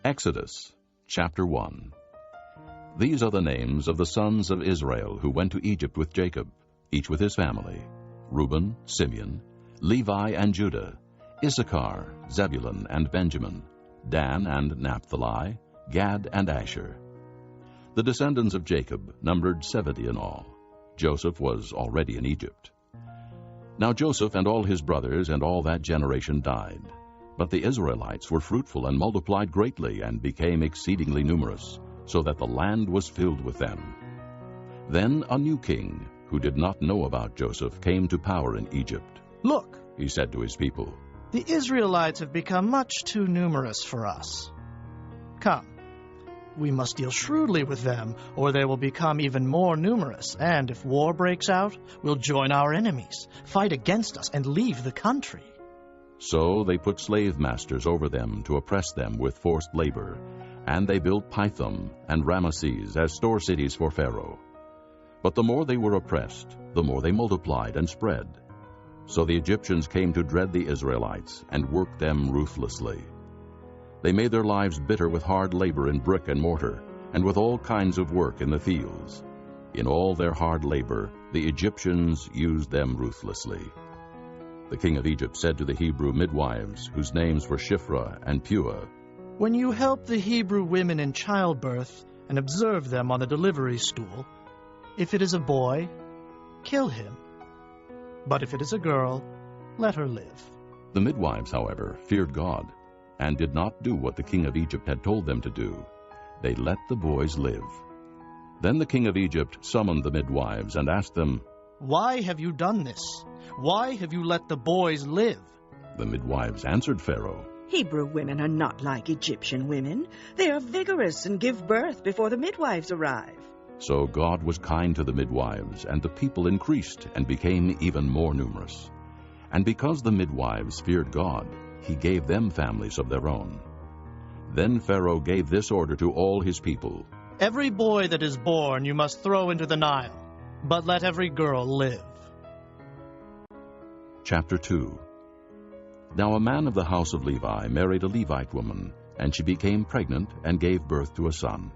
Exodus, chapter 1. These are the names of the sons of Israel who went to Egypt with Jacob, each with his family: Reuben, Simeon, Levi and Judah, Issachar, Zebulun and Benjamin, Dan and Naphtali, Gad and Asher. The descendants of Jacob numbered 70 in all. Joseph was already in Egypt. Now Joseph and all his brothers and all that generation died. But the Israelites were fruitful and multiplied greatly and became exceedingly numerous, so that the land was filled with them. Then a new king, who did not know about Joseph, came to power in Egypt. "Look," he said to his people, "the Israelites have become much too numerous for us. Come, we must deal shrewdly with them, or they will become even more numerous, and if war breaks out, we'll join our enemies, fight against us, and leave the country." So they put slave masters over them to oppress them with forced labor, and they built Pithom and Ramesses as store cities for Pharaoh. But the more they were oppressed, the more they multiplied and spread. So the Egyptians came to dread the Israelites and worked them ruthlessly. They made their lives bitter with hard labor in brick and mortar, and with all kinds of work in the fields. In all their hard labor, the Egyptians used them ruthlessly. The king of Egypt said to the Hebrew midwives, whose names were Shiphrah and Puah, "When you help the Hebrew women in childbirth and observe them on the delivery stool, if it is a boy, kill him. But if it is a girl, let her live." The midwives, however, feared God, and did not do what the king of Egypt had told them to do. They let the boys live. Then the king of Egypt summoned the midwives and asked them, "Why have you done this? Why have you let the boys live?" The midwives answered Pharaoh, "Hebrew women are not like Egyptian women. They are vigorous and give birth before the midwives arrive." So God was kind to the midwives, and the people increased and became even more numerous. And because the midwives feared God, he gave them families of their own. Then Pharaoh gave this order to all his people: "Every boy that is born you must throw into the Nile, but let every girl live." Chapter 2. Now a man of the house of Levi married a Levite woman, and she became pregnant and gave birth to a son.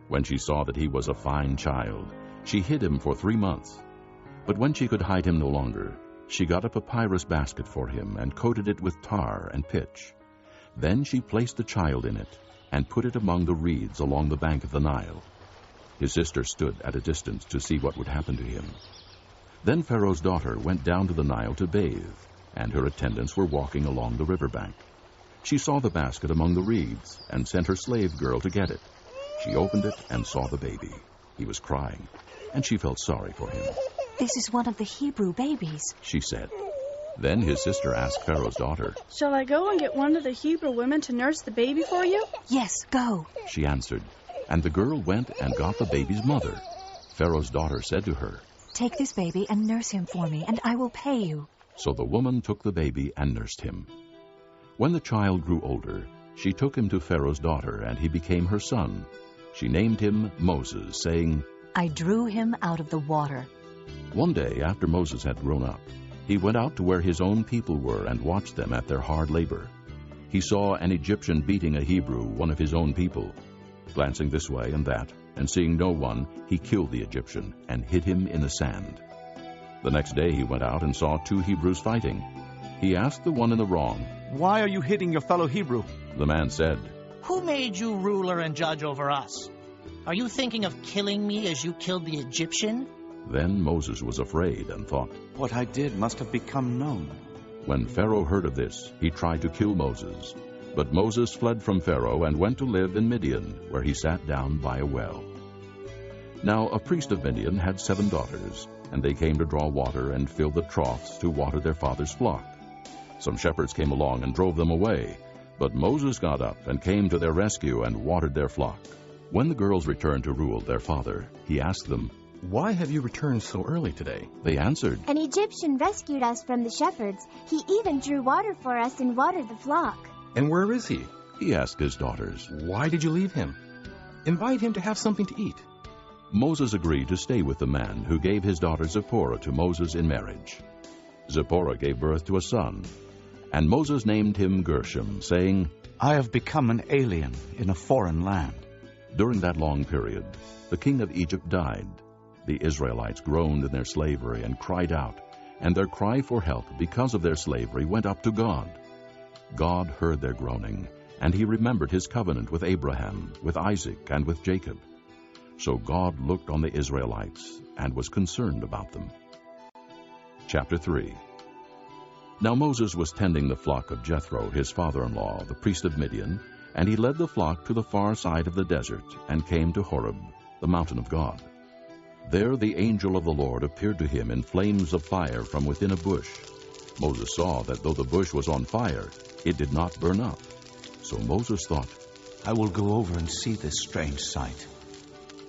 When she saw that he was a fine child, she hid him for 3 months. But when she could hide him no longer, she got a papyrus basket for him and coated it with tar and pitch. Then she placed the child in it and put it among the reeds along the bank of the Nile. His sister stood at a distance to see what would happen to him. Then Pharaoh's daughter went down to the Nile to bathe, and her attendants were walking along the riverbank. She saw the basket among the reeds and sent her slave girl to get it. She opened it and saw the baby. He was crying, and she felt sorry for him. "This is one of the Hebrew babies," she said. Then his sister asked Pharaoh's daughter, "Shall I go and get one of the Hebrew women to nurse the baby for you?" "Yes, go," she answered. And the girl went and got the baby's mother. Pharaoh's daughter said to her, "Take this baby and nurse him for me, and I will pay you." So the woman took the baby and nursed him. When the child grew older, she took him to Pharaoh's daughter, and he became her son. She named him Moses, saying, "I drew him out of the water." One day, after Moses had grown up, he went out to where his own people were and watched them at their hard labor. He saw an Egyptian beating a Hebrew, one of his own people. Glancing this way and that, and seeing no one, he killed the Egyptian and hid him in the sand. The next day he went out and saw 2 Hebrews fighting. He asked the one in the wrong, "Why are you hitting your fellow Hebrew?" The man said, "Who made you ruler and judge over us? Are you thinking of killing me as you killed the Egyptian?" Then Moses was afraid and thought, "What I did must have become known." When Pharaoh heard of this, he tried to kill Moses. But Moses fled from Pharaoh and went to live in Midian, where he sat down by a well. Now a priest of Midian had 7 daughters, and they came to draw water and fill the troughs to water their father's flock. Some shepherds came along and drove them away, but Moses got up and came to their rescue and watered their flock. When the girls returned to Reuel, their father, he asked them, "Why have you returned so early today?" They answered, "An Egyptian rescued us from the shepherds. He even drew water for us and watered the flock." "And where is he?" he asked his daughters. "Why did you leave him? Invite him to have something to eat." Moses agreed to stay with the man who gave his daughter Zipporah to Moses in marriage. Zipporah gave birth to a son, And Moses named him Gershom, saying, I have become an alien in a foreign land. During that long period, the king of Egypt died. The Israelites groaned in their slavery and cried out, and their cry for help because of their slavery went up to God. God heard their groaning, and he remembered his covenant with Abraham, with Isaac, and with Jacob. So God looked on the Israelites and was concerned about them. Chapter 3. Now Moses was tending the flock of Jethro, his father-in-law, the priest of Midian, and he led the flock to the far side of the desert and came to Horeb, the mountain of God. There the angel of the Lord appeared to him in flames of fire from within a bush. Moses saw that though the bush was on fire, it did not burn up. So Moses thought, I will go over and see this strange sight,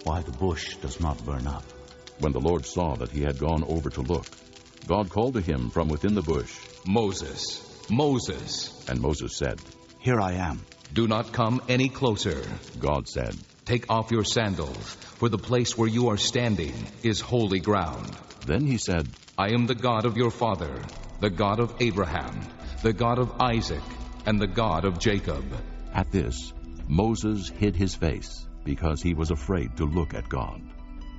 why the bush does not burn up. When the Lord saw that he had gone over to look, God called to him from within the bush, Moses, Moses. And Moses said, Here I am. Do not come any closer. God said, Take off your sandals, for the place where you are standing is holy ground. Then he said, I am the God of your father, the God of Abraham, the God of Isaac, and the God of Jacob. At this, Moses hid his face, because he was afraid to look at God.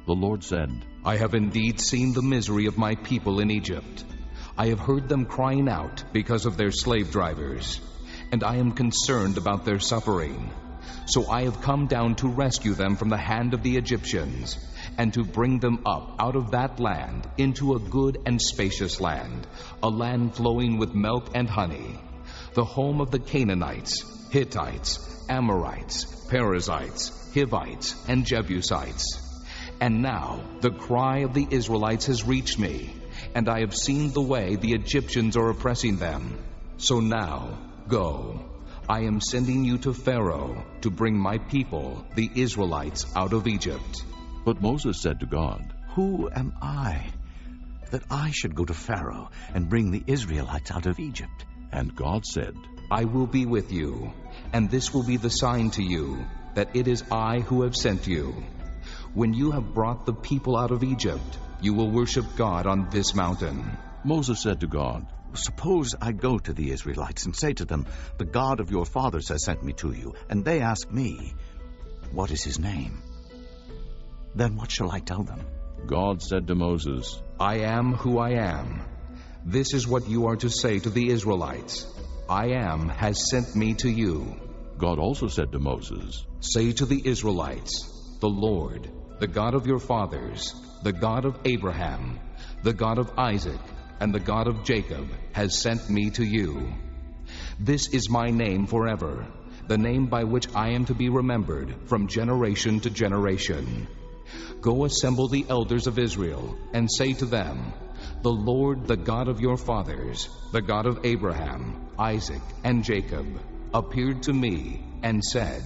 The Lord said, I have indeed seen the misery of my people in Egypt. I have heard them crying out because of their slave drivers, and I am concerned about their suffering. So I have come down to rescue them from the hand of the Egyptians, and to bring them up out of that land into a good and spacious land, a land flowing with milk and honey, the home of the Canaanites, Hittites, Amorites, Perizzites, Hivites, and Jebusites. And now the cry of the Israelites has reached me, and I have seen the way the Egyptians are oppressing them. So now, go. I am sending you to Pharaoh to bring my people, the Israelites, out of Egypt. But Moses said to God, Who am I, that I should go to Pharaoh and bring the Israelites out of Egypt? And God said, I will be with you, and this will be the sign to you, that it is I who have sent you. When you have brought the people out of Egypt, you will worship God on this mountain. Moses said to God, Suppose I go to the Israelites and say to them, The God of your fathers has sent me to you, and they ask me, What is his name? Then what shall I tell them? God said to Moses, I am who I am. This is what you are to say to the Israelites. I am has sent me to you. God also said to Moses, Say to the Israelites, The Lord, the God of your fathers, the God of Abraham, the God of Isaac, and the God of Jacob, has sent me to you. This is my name forever, the name by which I am to be remembered from generation to generation. Go assemble the elders of Israel, and say to them, The Lord, the God of your fathers, the God of Abraham, Isaac, and Jacob, appeared to me and said,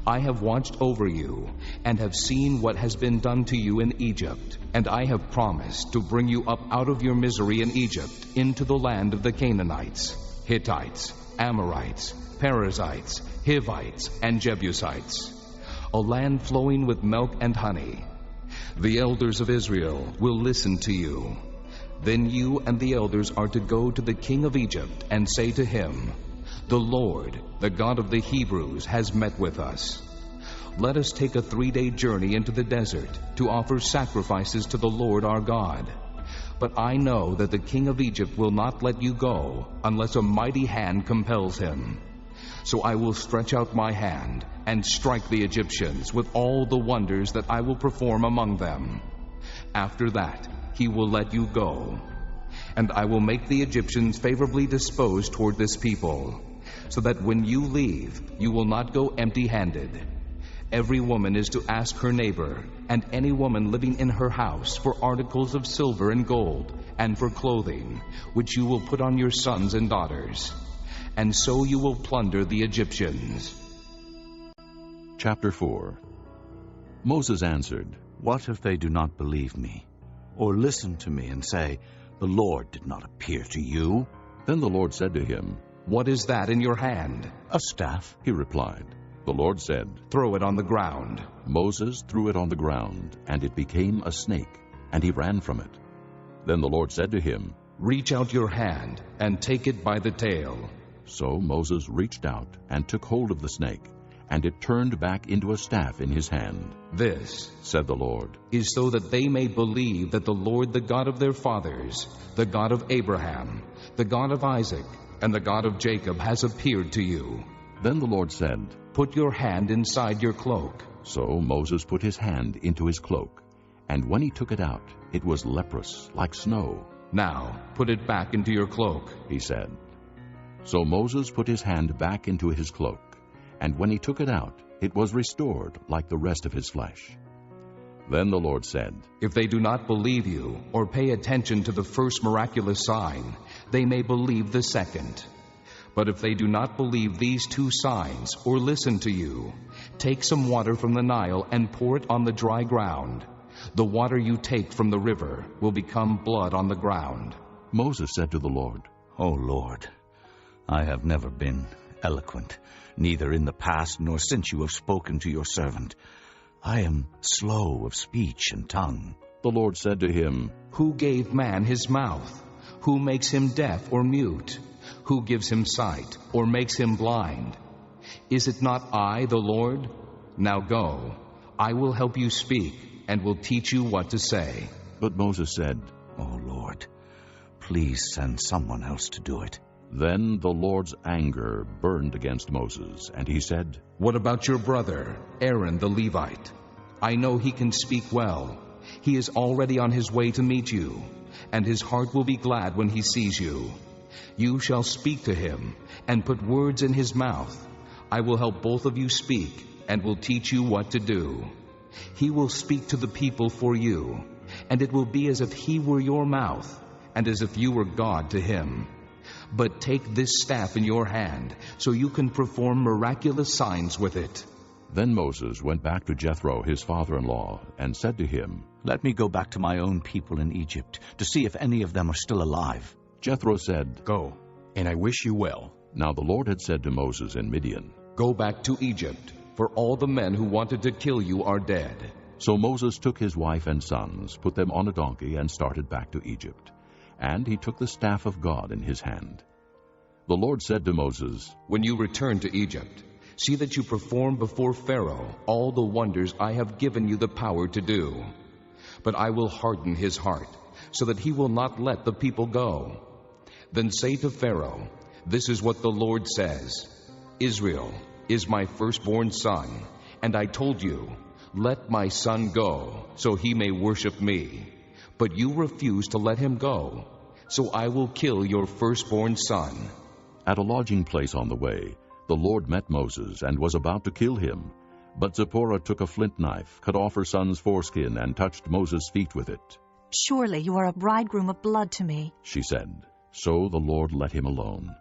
I have watched over you, and have seen what has been done to you in Egypt, and I have promised to bring you up out of your misery in Egypt into the land of the Canaanites, Hittites, Amorites, Perizzites, Hivites, and Jebusites, a land flowing with milk and honey. The elders of Israel will listen to you. Then you and the elders are to go to the king of Egypt and say to him, The Lord, the God of the Hebrews, has met with us. Let us take a 3-day journey into the desert to offer sacrifices to the Lord our God. But I know that the king of Egypt will not let you go unless a mighty hand compels him. So I will stretch out my hand and strike the Egyptians with all the wonders that I will perform among them. After that, he will let you go. And I will make the Egyptians favorably disposed toward this people, so that when you leave, you will not go empty-handed. Every woman is to ask her neighbor, and any woman living in her house, for articles of silver and gold, and for clothing, which you will put on your sons and daughters. And so you will plunder the Egyptians. Chapter 4. Moses answered, What if they do not believe me, or listen to me and say, The Lord did not appear to you? Then the Lord said to him, What is that in your hand? A staff, he replied. The Lord said, Throw it on the ground. Moses threw it on the ground, and it became a snake, and he ran from it. Then the Lord said to him, Reach out your hand and take it by the tail. So Moses reached out and took hold of the snake, and it turned back into a staff in his hand. This, said the Lord, is so that they may believe that the Lord, the God of their fathers, the God of Abraham, the God of Isaac, and the God of Jacob has appeared to you. Then the Lord said, Put your hand inside your cloak. So Moses put his hand into his cloak, and when he took it out, it was leprous, like snow. Now put it back into your cloak, he said. So Moses put his hand back into his cloak, and when he took it out, it was restored like the rest of his flesh. Then the Lord said, If they do not believe you or pay attention to the first miraculous sign, they may believe the second. But if they do not believe these two signs or listen to you, take some water from the Nile and pour it on the dry ground. The water you take from the river will become blood on the ground. Moses said to the Lord, O Lord, I have never been eloquent, neither in the past nor since you have spoken to your servant. I am slow of speech and tongue. The Lord said to him, Who gave man his mouth? Who makes him deaf or mute? Who gives him sight or makes him blind? Is it not I, the Lord? Now go, I will help you speak and will teach you what to say. But Moses said, O Lord, please send someone else to do it. Then the Lord's anger burned against Moses, and he said, What about your brother, Aaron the Levite? I know he can speak well. He is already on his way to meet you, and his heart will be glad when he sees you. You shall speak to him and put words in his mouth. I will help both of you speak and will teach you what to do. He will speak to the people for you, and it will be as if he were your mouth, and as if you were God to him. But take this staff in your hand, so you can perform miraculous signs with it. Then Moses went back to Jethro, his father-in-law, and said to him, Let me go back to my own people in Egypt, to see if any of them are still alive. Jethro said, Go, and I wish you well. Now the Lord had said to Moses in Midian, Go back to Egypt, for all the men who wanted to kill you are dead. So Moses took his wife and sons, put them on a donkey, and started back to Egypt. And he took the staff of God in his hand. The Lord said to Moses, When you return to Egypt, see that you perform before Pharaoh all the wonders I have given you the power to do. But I will harden his heart, so that he will not let the people go. Then say to Pharaoh, This is what the Lord says, Israel is my firstborn son, and I told you, Let my son go, so he may worship me. But you refuse to let him go, so I will kill your firstborn son. At a lodging place on the way, the Lord met Moses and was about to kill him. But Zipporah took a flint knife, cut off her son's foreskin, and touched Moses' feet with it. Surely you are a bridegroom of blood to me, she said. So the Lord let him alone.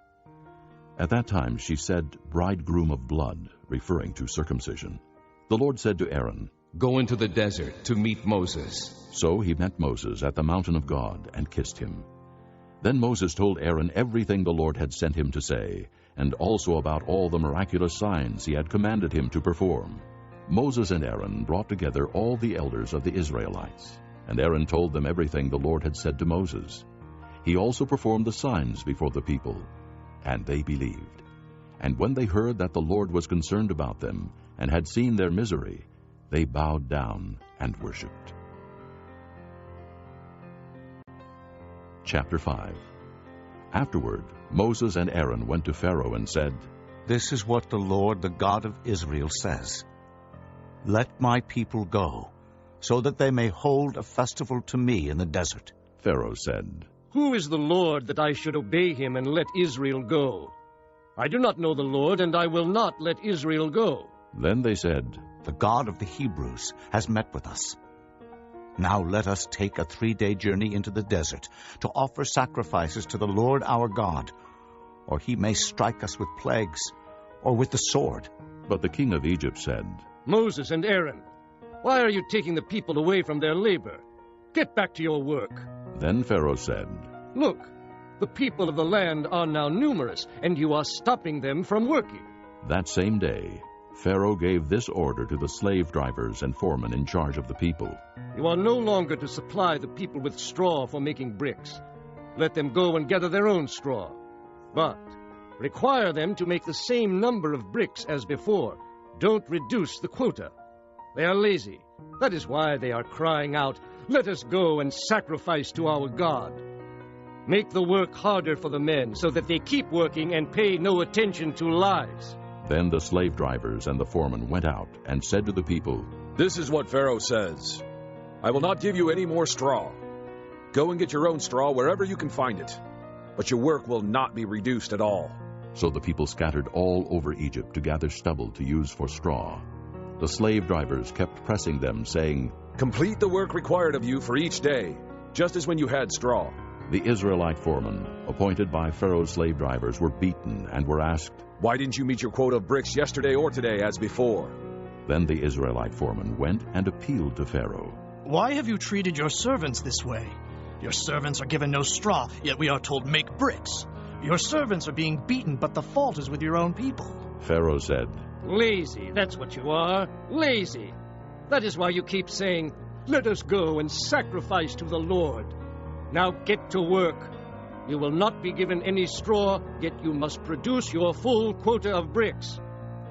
At that time she said, bridegroom of blood, referring to circumcision. The Lord said to Aaron, Go into the desert to meet Moses. So he met Moses at the mountain of God and kissed him. Then Moses told Aaron everything the Lord had sent him to say, and also about all the miraculous signs he had commanded him to perform. Moses and Aaron brought together all the elders of the Israelites, and Aaron told them everything the Lord had said to Moses. He also performed the signs before the people, and they believed. And when they heard that the Lord was concerned about them and had seen their misery, they bowed down and worshipped. Chapter 5. Afterward, Moses and Aaron went to Pharaoh and said, This is what the Lord, the God of Israel, says. Let my people go, so that they may hold a festival to me in the desert. Pharaoh said, Who is the Lord that I should obey him and let Israel go? I do not know the Lord, and I will not let Israel go. Then they said, The God of the Hebrews has met with us. Now let us take a 3-day journey into the desert to offer sacrifices to the Lord our God, or he may strike us with plagues or with the sword. But the king of Egypt said, Moses and Aaron, why are you taking the people away from their labor? Get back to your work. Then Pharaoh said, Look, the people of the land are now numerous, and you are stopping them from working. That same day, Pharaoh gave this order to the slave drivers and foremen in charge of the people. You are no longer to supply the people with straw for making bricks. let them go and gather their own straw. But require them to make the same number of bricks as before. Don't reduce the quota. They are lazy. That is why they are crying out, 'Let us go and sacrifice to our God.' Make the work harder for the men, so that they keep working and pay no attention to lies." Then the slave drivers and the foreman went out and said to the people, "This is what Pharaoh says. I will not give you any more straw. Go and get your own straw wherever you can find it. But your work will not be reduced at all." So the people scattered all over Egypt to gather stubble to use for straw. The slave drivers kept pressing them, saying, "Complete the work required of you for each day, just as when you had straw." The Israelite foremen, appointed by Pharaoh's slave drivers, were beaten and were asked, "Why didn't you meet your quota of bricks yesterday or today as before?" Then the Israelite foreman went and appealed to Pharaoh. "Why have you treated your servants this way? Your servants are given no straw, yet we are told, 'Make bricks.' Your servants are being beaten, but the fault is with your own people." Pharaoh said, "Lazy, that's what you are. Lazy. That is why you keep saying, 'Let us go and sacrifice to the Lord.' Now get to work. You will not be given any straw, yet you must produce your full quota of bricks."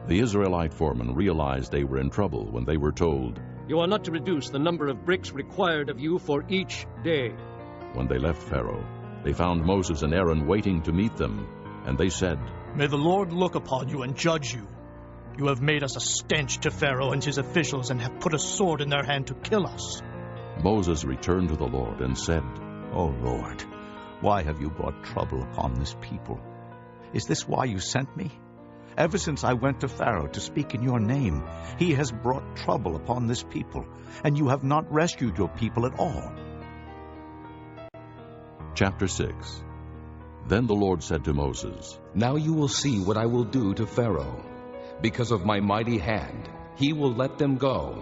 The Israelite foremen realized they were in trouble when they were told, "You are not to reduce the number of bricks required of you for each day." When they left Pharaoh, they found Moses and Aaron waiting to meet them, and they said, "May the Lord look upon you and judge you. You have made us a stench to Pharaoh and his officials and have put a sword in their hand to kill us." Moses returned to the Lord and said, "O Lord, why have you brought trouble upon this people? Is this why you sent me? Ever since I went to Pharaoh to speak in your name, he has brought trouble upon this people, and you have not rescued your people at all." Chapter 6. Then the Lord said to Moses, "Now you will see what I will do to Pharaoh. Because of my mighty hand, he will let them go.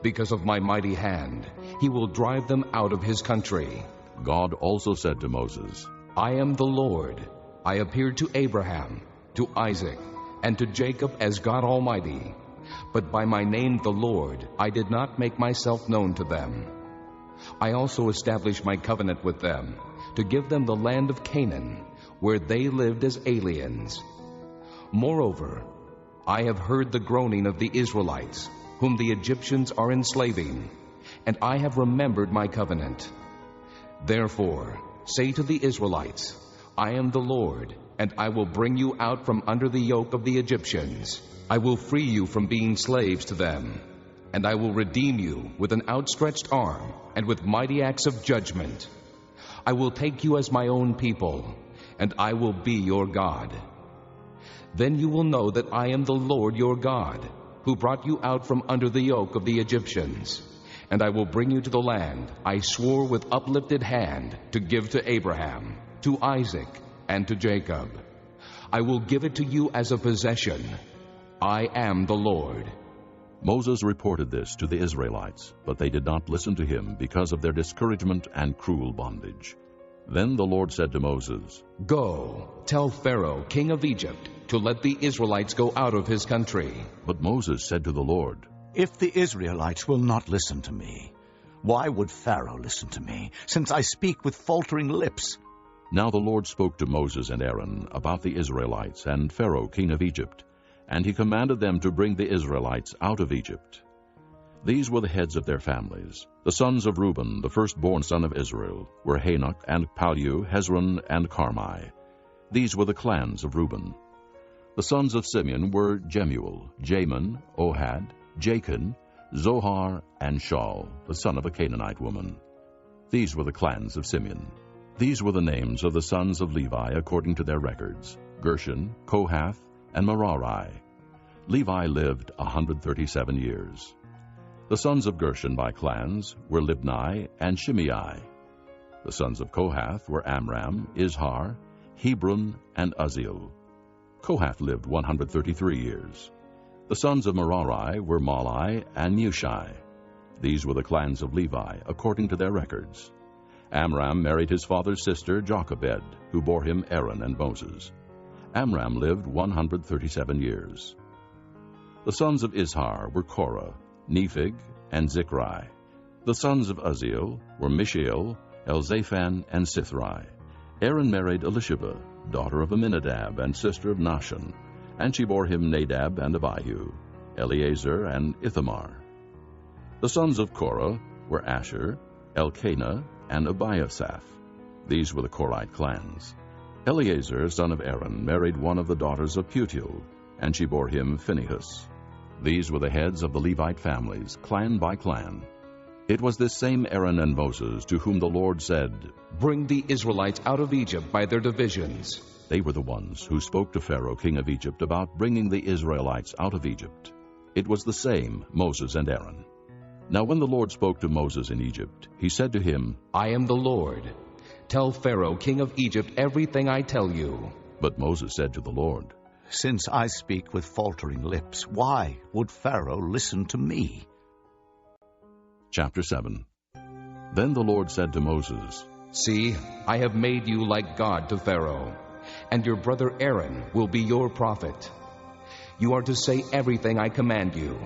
Because of my mighty hand, he will drive them out of his country." God also said to Moses, "I am the Lord. I appeared to Abraham, to Isaac, and to Jacob as God Almighty. But by my name the Lord, I did not make myself known to them. I also established my covenant with them, to give them the land of Canaan, where they lived as aliens. Moreover, I have heard the groaning of the Israelites, whom the Egyptians are enslaving, and I have remembered my covenant. Therefore, say to the Israelites, I am the Lord, and I will bring you out from under the yoke of the Egyptians. I will free you from being slaves to them, and I will redeem you with an outstretched arm and with mighty acts of judgment. I will take you as my own people, and I will be your God. Then you will know that I am the Lord your God, who brought you out from under the yoke of the Egyptians. And I will bring you to the land I swore with uplifted hand to give to Abraham, to Isaac, and to Jacob. I will give it to you as a possession. I am the Lord." Moses reported this to the Israelites, but they did not listen to him because of their discouragement and cruel bondage. Then the Lord said to Moses, "Go, tell Pharaoh, king of Egypt, to let the Israelites go out of his country." But Moses said to the Lord, "If the Israelites will not listen to me, why would Pharaoh listen to me, since I speak with faltering lips?" Now the Lord spoke to Moses and Aaron about the Israelites and Pharaoh, king of Egypt, and he commanded them to bring the Israelites out of Egypt. These were the heads of their families. The sons of Reuben, the firstborn son of Israel, were Hanok and Pallu, Hezron and Carmi. These were the clans of Reuben. The sons of Simeon were Jemuel, Jamin, Ohad, Jachin, Zohar, and Shaul, the son of a Canaanite woman. These were the clans of Simeon. These were the names of the sons of Levi according to their records: Gershon, Kohath, and Merari. Levi lived 137 years. The sons of Gershon by clans were Libni and Shimei. The sons of Kohath were Amram, Izhar, Hebron, and Uzziel. Kohath lived 133 years. The sons of Merari were Mahli and Mushi. These were the clans of Levi, according to their records. Amram married his father's sister Jochebed, who bore him Aaron and Moses. Amram lived 137 years. The sons of Izhar were Korah, Nepheg, and Zichri. The sons of Uzziel were Mishael, Elzaphan, and Sithri. Aaron married Elisheba, daughter of Amminadab and sister of Nahshon, and she bore him Nadab and Abihu, Eleazar and Ithamar. The sons of Korah were Asher, Elkanah, and Abiasaph. These were the Korite clans. Eleazar, son of Aaron, married one of the daughters of Putiel, and she bore him Phinehas. These were the heads of the Levite families, clan by clan. It was this same Aaron and Moses to whom the Lord said, "Bring the Israelites out of Egypt by their divisions." They were the ones who spoke to Pharaoh, king of Egypt, about bringing the Israelites out of Egypt. It was the same Moses and Aaron. Now when the Lord spoke to Moses in Egypt, he said to him, "I am the Lord. Tell Pharaoh, king of Egypt, everything I tell you." But Moses said to the Lord, "Since I speak with faltering lips, why would Pharaoh listen to me?" Chapter 7. Then the Lord said to Moses, "See, I have made you like God to Pharaoh, and your brother Aaron will be your prophet. You are to say everything I command you,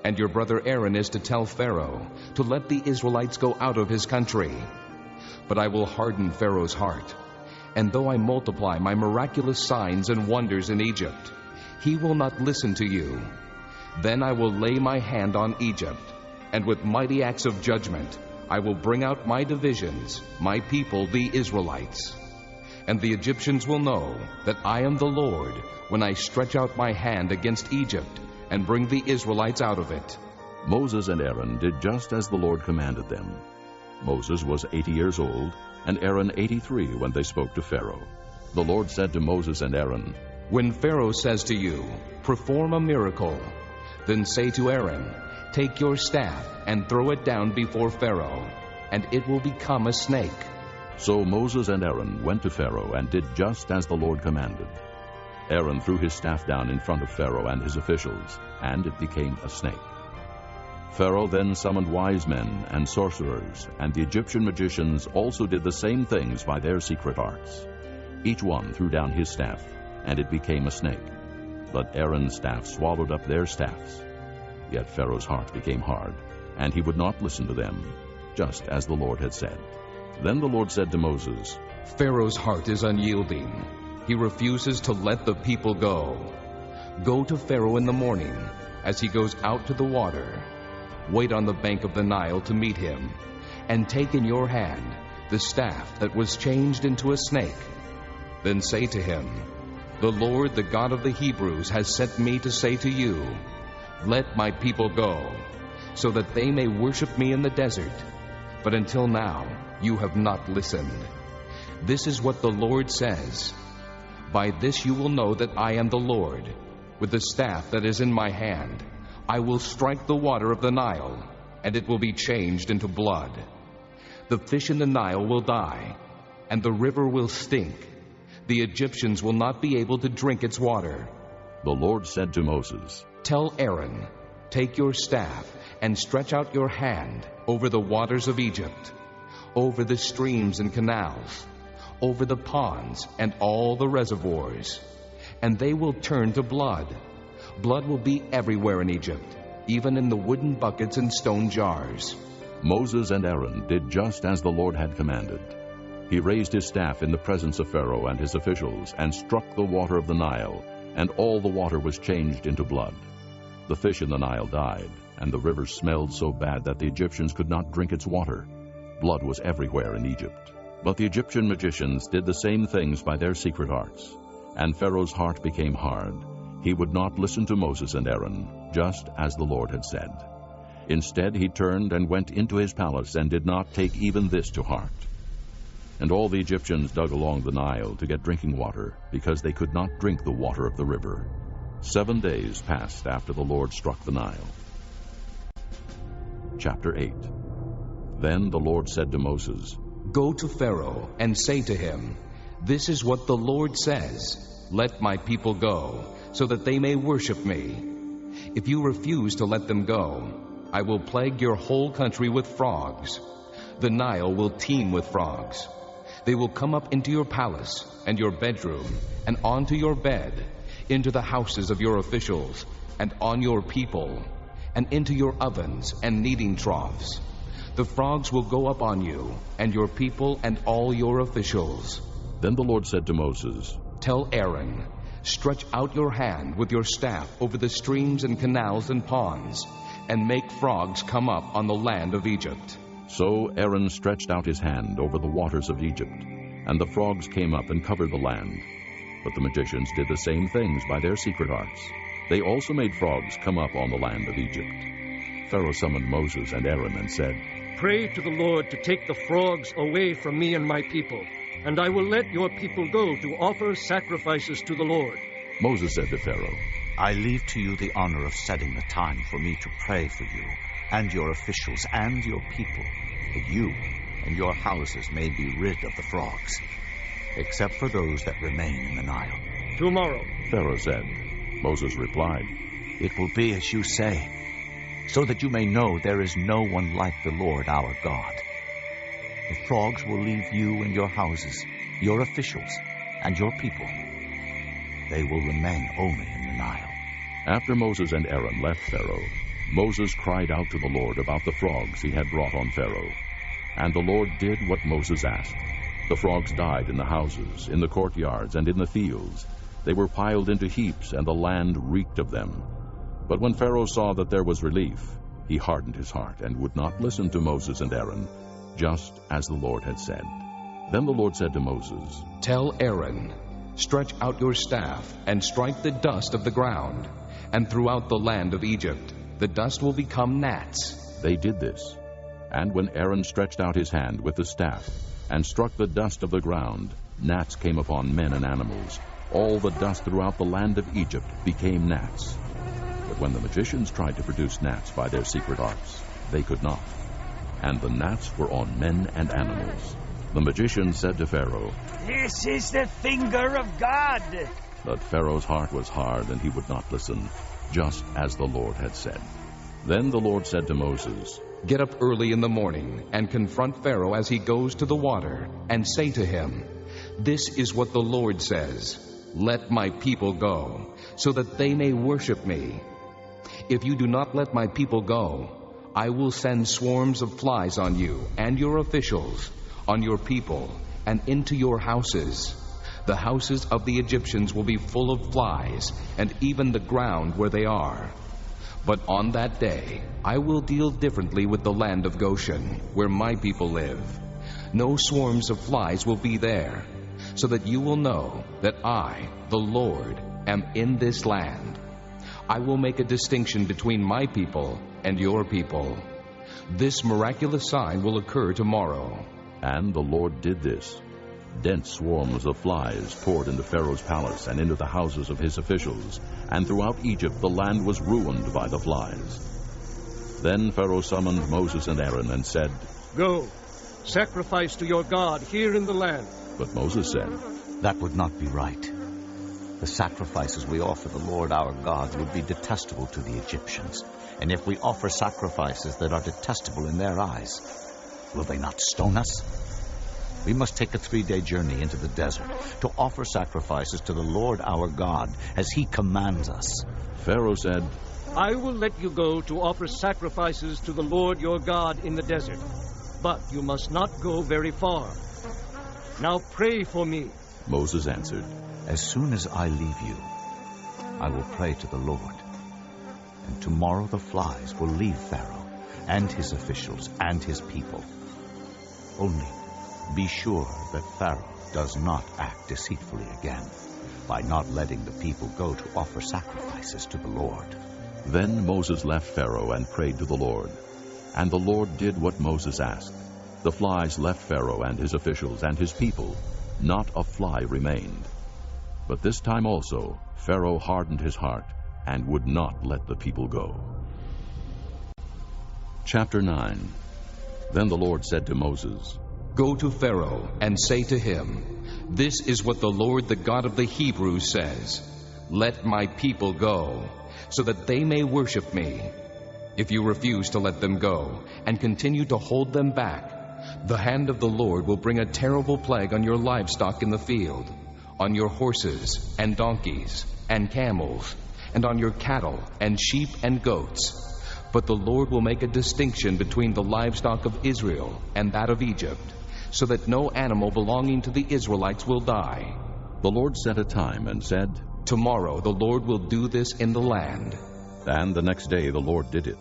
and your brother Aaron is to tell Pharaoh to let the Israelites go out of his country. But I will harden Pharaoh's heart, and though I multiply my miraculous signs and wonders in Egypt, he will not listen to you. Then I will lay my hand on Egypt, and with mighty acts of judgment I will bring out my divisions, my people the Israelites. And the Egyptians will know that I am the Lord when I stretch out my hand against Egypt and bring the Israelites out of it." Moses and Aaron did just as the Lord commanded them. Moses was 80 years old, and Aaron 83 when they spoke to Pharaoh. The Lord said to Moses and Aaron, "When Pharaoh says to you, 'Perform a miracle,' then say to Aaron, 'Take your staff and throw it down before Pharaoh, and it will become a snake.'" So Moses and Aaron went to Pharaoh and did just as the Lord commanded. Aaron threw his staff down in front of Pharaoh and his officials, and it became a snake. Pharaoh then summoned wise men and sorcerers, and the Egyptian magicians also did the same things by their secret arts. Each one threw down his staff, and it became a snake. But Aaron's staff swallowed up their staffs. Yet Pharaoh's heart became hard, and he would not listen to them, just as the Lord had said. Then the Lord said to Moses, "Pharaoh's heart is unyielding. He refuses to let the people go. Go to Pharaoh in the morning, as he goes out to the water. Wait on the bank of the Nile to meet him, and take in your hand the staff that was changed into a snake. Then say to him, 'The Lord, the God of the Hebrews, has sent me to say to you, let my people go, so that they may worship me in the desert. But until now you have not listened. This is what the Lord says. By this you will know that I am the Lord. With the staff that is in my hand, I will strike the water of the Nile, and it will be changed into blood. The fish in the Nile will die, and the river will stink. The Egyptians will not be able to drink its water." The Lord said to Moses, "Tell Aaron, take your staff and stretch out your hand over the waters of Egypt, over the streams and canals, over the ponds and all the reservoirs, and they will turn to blood. Blood will be everywhere in Egypt, even in the wooden buckets and stone jars." Moses and Aaron did just as the Lord had commanded. He raised his staff in the presence of Pharaoh and his officials and struck the water of the Nile, and all the water was changed into blood. The fish in the Nile died, and the river smelled so bad that the Egyptians could not drink its water. Blood was everywhere in Egypt. But the Egyptian magicians did the same things by their secret arts, and Pharaoh's heart became hard. He would not listen to Moses and Aaron, just as the Lord had said. Instead, he turned and went into his palace and did not take even this to heart. And all the Egyptians dug along the Nile to get drinking water, because they could not drink the water of the river. 7 days passed after the Lord struck the Nile. Chapter 8. Then the Lord said to Moses, "Go to Pharaoh and say to him, 'This is what the Lord says, let my people go, so that they may worship me. If you refuse to let them go, I will plague your whole country with frogs. The Nile will teem with frogs. They will come up into your palace and your bedroom and onto your bed, into the houses of your officials and on your people, and into your ovens and kneading troughs. The frogs will go up on you and your people and all your officials. Then the Lord said to Moses, Tell Aaron, stretch out your hand with your staff over the streams and canals and ponds, and make frogs come up on the land of Egypt. So Aaron stretched out his hand over the waters of Egypt, and the frogs came up and covered the land. But the magicians did the same things by their secret arts. They also made frogs come up on the land of Egypt. Pharaoh summoned Moses and Aaron and said, Pray to the Lord to take the frogs away from me and my people, and I will let your people go to offer sacrifices to the Lord. Moses said to Pharaoh, I leave to you the honor of setting the time for me to pray for you and your officials and your people, that you and your houses may be rid of the frogs, except for those that remain in the Nile. Tomorrow, Pharaoh said. Moses replied, It will be as you say, so that you may know there is no one like the Lord our God. The frogs will leave you and your houses, your officials, and your people. They will remain only in the Nile. After Moses and Aaron left Pharaoh, Moses cried out to the Lord about the frogs he had brought on Pharaoh. And the Lord did what Moses asked. The frogs died in the houses, in the courtyards, and in the fields. They were piled into heaps, and the land reeked of them. But when Pharaoh saw that there was relief, he hardened his heart and would not listen to Moses and Aaron, just as the Lord had said. Then the Lord said to Moses, Tell Aaron, stretch out your staff and strike the dust of the ground, and throughout the land of Egypt the dust will become gnats. They did this. And when Aaron stretched out his hand with the staff and struck the dust of the ground, gnats came upon men and animals. All the dust throughout the land of Egypt became gnats. But when the magicians tried to produce gnats by their secret arts, they could not. And the gnats were on men and animals. The magician said to Pharaoh, This is the finger of God. But Pharaoh's heart was hard, and he would not listen, just as the Lord had said. Then the Lord said to Moses, Get up early in the morning and confront Pharaoh as he goes to the water, and say to him, This is what the Lord says, Let my people go, so that they may worship me. If you do not let my people go, I will send swarms of flies on you and your officials, on your people, and into your houses. The houses of the Egyptians will be full of flies, and even the ground where they are. But on that day, I will deal differently with the land of Goshen, where my people live. No swarms of flies will be there, so that you will know that I, the Lord, am in this land. I will make a distinction between my people and your people. This miraculous sign will occur tomorrow. And the Lord did this. Dense swarms of flies poured into Pharaoh's palace and into the houses of his officials, and throughout Egypt the land was ruined by the flies. Then Pharaoh summoned Moses and Aaron and said, Go, sacrifice to your God here in the land. But Moses said, That would not be right. The sacrifices we offer the Lord our God would be detestable to the Egyptians. And if we offer sacrifices that are detestable in their eyes, will they not stone us? We must take a 3-day journey into the desert to offer sacrifices to the Lord our God, as he commands us. Pharaoh said, I will let you go to offer sacrifices to the Lord your God in the desert, but you must not go very far. Now pray for me. Moses answered, As soon as I leave you, I will pray to the Lord. And tomorrow the flies will leave Pharaoh and his officials and his people. Only be sure that Pharaoh does not act deceitfully again by not letting the people go to offer sacrifices to the Lord. Then Moses left Pharaoh and prayed to the Lord. And the Lord did what Moses asked. The flies left Pharaoh and his officials and his people. Not a fly remained. But this time also Pharaoh hardened his heart and would not let the people go. Chapter 9. Then the Lord said to Moses, Go to Pharaoh and say to him, This is what the Lord, the God of the Hebrews, says, Let my people go, so that they may worship me. If you refuse to let them go and continue to hold them back, the hand of the Lord will bring a terrible plague on your livestock in the field, on your horses and donkeys and camels, and on your cattle and sheep and goats. But the Lord will make a distinction between the livestock of Israel and that of Egypt, so that no animal belonging to the Israelites will die. The Lord set a time and said, Tomorrow the Lord will do this in the land. And the next day the Lord did it.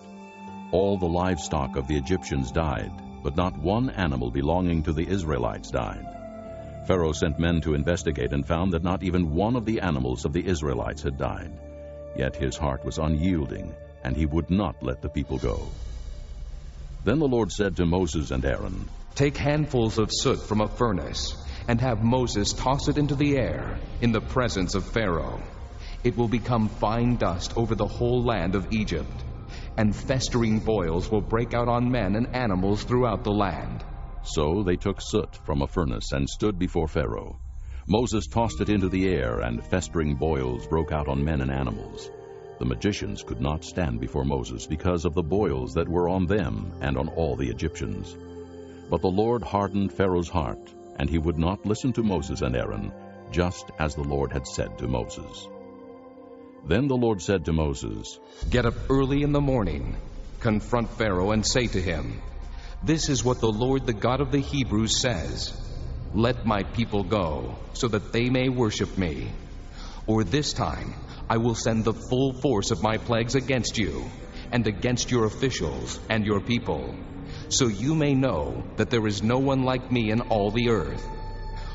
All the livestock of the Egyptians died, but not one animal belonging to the Israelites died. Pharaoh sent men to investigate and found that not even one of the animals of the Israelites had died. Yet his heart was unyielding, and he would not let the people go. Then the Lord said to Moses and Aaron, Take handfuls of soot from a furnace, and have Moses toss it into the air in the presence of Pharaoh. It will become fine dust over the whole land of Egypt, and festering boils will break out on men and animals throughout the land. So they took soot from a furnace and stood before Pharaoh. Moses tossed it into the air, and festering boils broke out on men and animals. The magicians could not stand before Moses because of the boils that were on them and on all the Egyptians. But the Lord hardened Pharaoh's heart, and he would not listen to Moses and Aaron, just as the Lord had said to Moses. Then the Lord said to Moses, Get up early in the morning, confront Pharaoh, and say to him, This is what the Lord, the God of the Hebrews, says. Let my people go, so that they may worship me. Or this time I will send the full force of my plagues against you, and against your officials and your people, so you may know that there is no one like me in all the earth.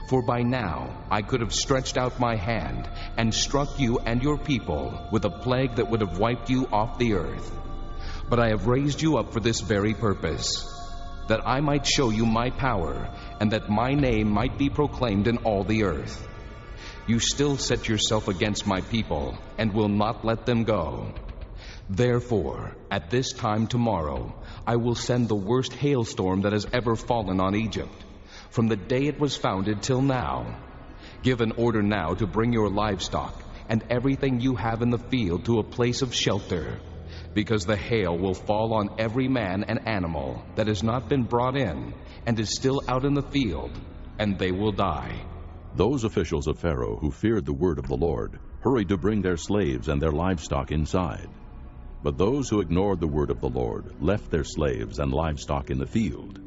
For by now I could have stretched out my hand and struck you and your people with a plague that would have wiped you off the earth. But I have raised you up for this very purpose, that I might show you my power, and that my name might be proclaimed in all the earth. You still set yourself against my people, and will not let them go. Therefore, at this time tomorrow, I will send the worst hailstorm that has ever fallen on Egypt, from the day it was founded till now. Give an order now to bring your livestock and everything you have in the field to a place of shelter, because the hail will fall on every man and animal that has not been brought in and is still out in the field, and they will die. Those officials of Pharaoh who feared the word of the Lord hurried to bring their slaves and their livestock inside. But those who ignored the word of the Lord left their slaves and livestock in the field.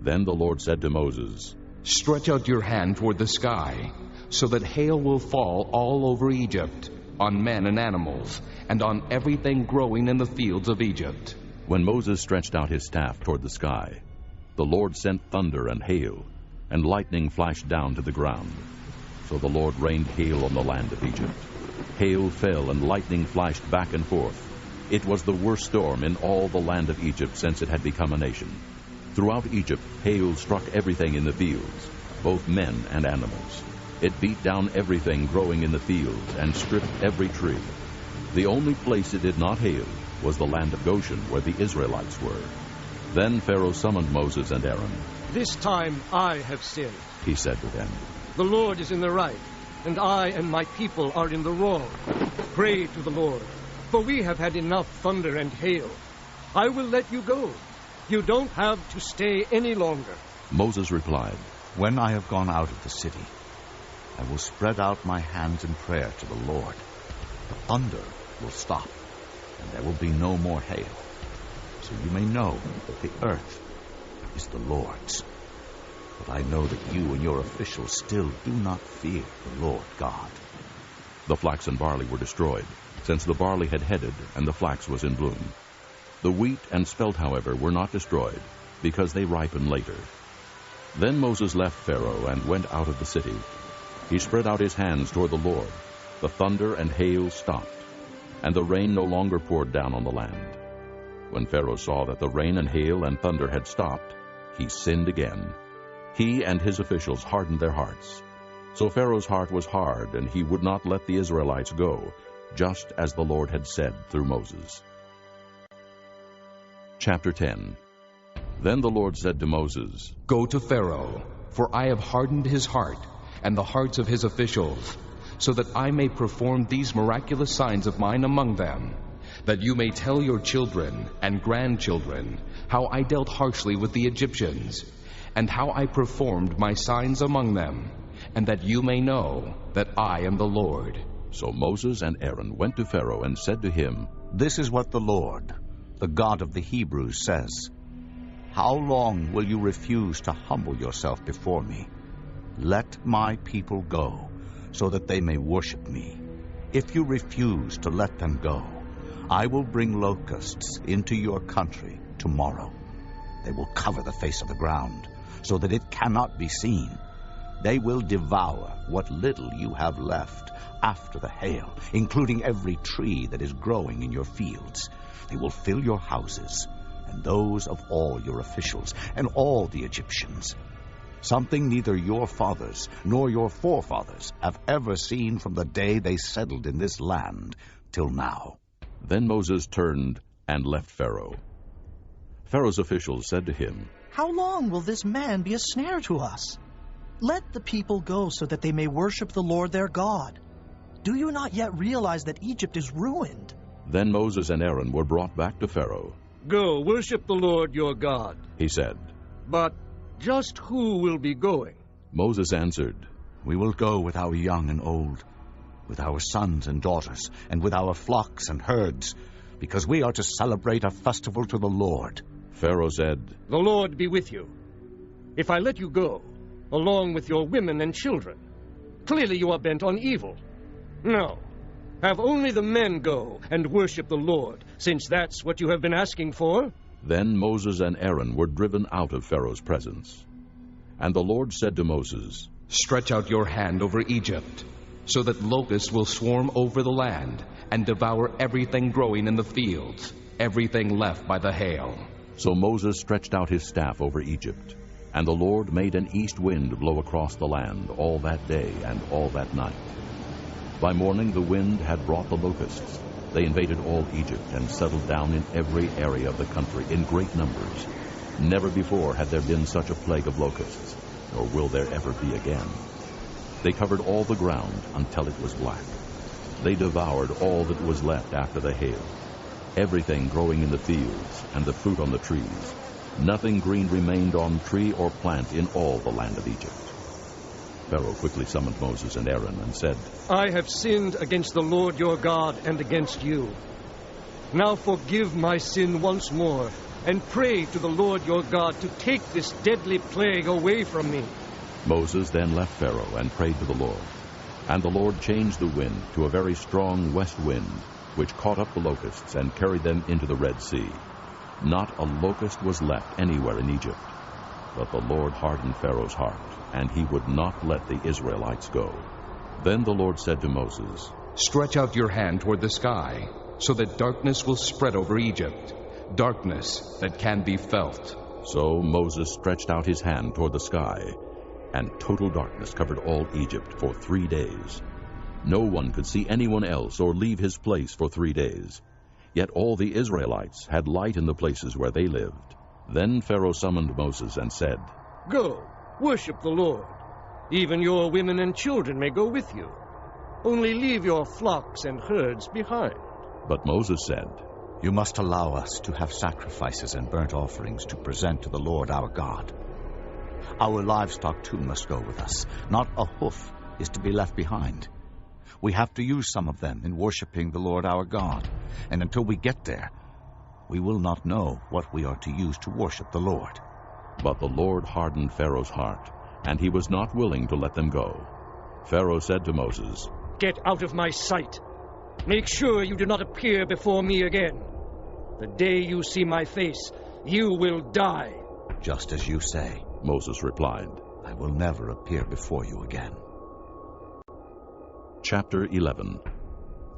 Then the Lord said to Moses, Stretch out your hand toward the sky, so that hail will fall all over Egypt, on men and animals, and on everything growing in the fields of Egypt. When Moses stretched out his staff toward the sky, the Lord sent thunder and hail, and lightning flashed down to the ground. So the Lord rained hail on the land of Egypt. Hail fell and lightning flashed back and forth. It was the worst storm in all the land of Egypt since it had become a nation. Throughout Egypt, hail struck everything in the fields, both men and animals. It beat down everything growing in the fields and stripped every tree. The only place it did not hail was the land of Goshen, where the Israelites were. Then Pharaoh summoned Moses and Aaron. This time I have sinned, he said to them. The Lord is in the right, and I and my people are in the wrong. Pray to the Lord, for we have had enough thunder and hail. I will let you go. You don't have to stay any longer. Moses replied, When I have gone out of the city, I will spread out my hands in prayer to the Lord. The thunder will stop, and there will be no more hail. So you may know that the earth is the Lord's. But I know that you and your officials still do not fear the Lord God. The flax and barley were destroyed, since the barley had headed and the flax was in bloom. The wheat and spelt, however, were not destroyed, because they ripen later. Then Moses left Pharaoh and went out of the city. He spread out his hands toward the Lord. The thunder and hail stopped, and the rain no longer poured down on the land. When Pharaoh saw that the rain and hail and thunder had stopped, he sinned again. He and his officials hardened their hearts. So Pharaoh's heart was hard, and he would not let the Israelites go, just as the Lord had said through Moses. Chapter 10. Then the Lord said to Moses, Go to Pharaoh, for I have hardened his heart and the hearts of his officials, so that I may perform these miraculous signs of mine among them, that you may tell your children and grandchildren how I dealt harshly with the Egyptians, and how I performed my signs among them, and that you may know that I am the Lord. So Moses and Aaron went to Pharaoh and said to him, This is what the Lord, the God of the Hebrews, says. How long will you refuse to humble yourself before me? Let my people go, so that they may worship me. If you refuse to let them go, I will bring locusts into your country tomorrow. They will cover the face of the ground, so that it cannot be seen. They will devour what little you have left after the hail, including every tree that is growing in your fields. They will fill your houses, and those of all your officials, and all the Egyptians. Something neither your fathers nor your forefathers have ever seen from the day they settled in this land till now. Then Moses turned and left Pharaoh. Pharaoh's officials said to him, "How long will this man be a snare to us? Let the people go so that they may worship the Lord their God. Do you not yet realize that Egypt is ruined?" Then Moses and Aaron were brought back to Pharaoh. "Go, worship the Lord your God," he said. "But just who will be going?" Moses answered, "We will go with our young and old, with our sons and daughters, and with our flocks and herds, because we are to celebrate a festival to the Lord." Pharaoh said, "The Lord be with you. If I let you go, along with your women and children, clearly you are bent on evil. No, have only the men go and worship the Lord, since that's what you have been asking for." Then Moses and Aaron were driven out of Pharaoh's presence. And the Lord said to Moses, "Stretch out your hand over Egypt, so that locusts will swarm over the land and devour everything growing in the fields, everything left by the hail." So Moses stretched out his staff over Egypt, and the Lord made an east wind blow across the land all that day and all that night. By morning the wind had brought the locusts. They invaded all Egypt and settled down in every area of the country in great numbers. Never before had there been such a plague of locusts, nor will there ever be again. They covered all the ground until it was black. They devoured all that was left after the hail, everything growing in the fields and the fruit on the trees. Nothing green remained on tree or plant in all the land of Egypt. Pharaoh quickly summoned Moses and Aaron and said, "I have sinned against the Lord your God and against you. Now forgive my sin once more, and pray to the Lord your God to take this deadly plague away from me." Moses then left Pharaoh and prayed to the Lord. And the Lord changed the wind to a very strong west wind, which caught up the locusts and carried them into the Red Sea. Not a locust was left anywhere in Egypt. But the Lord hardened Pharaoh's heart, and he would not let the Israelites go. Then the Lord said to Moses, "Stretch out your hand toward the sky, so that darkness will spread over Egypt, darkness that can be felt." So Moses stretched out his hand toward the sky, and total darkness covered all Egypt for 3 days. No one could see anyone else or leave his place for 3 days. Yet all the Israelites had light in the places where they lived. Then Pharaoh summoned Moses and said, "Go, worship the Lord. Even your women and children may go with you. Only leave your flocks and herds behind." But Moses said, "You must allow us to have sacrifices and burnt offerings to present to the Lord our God. Our livestock too must go with us. Not a hoof is to be left behind. We have to use some of them in worshiping the Lord our God, and until we get there, we will not know what we are to use to worship the Lord." But the Lord hardened Pharaoh's heart, and he was not willing to let them go. Pharaoh said to Moses, "Get out of my sight. Make sure you do not appear before me again. The day you see my face, you will die." "Just as you say," Moses replied. "I will never appear before you again." Chapter 11.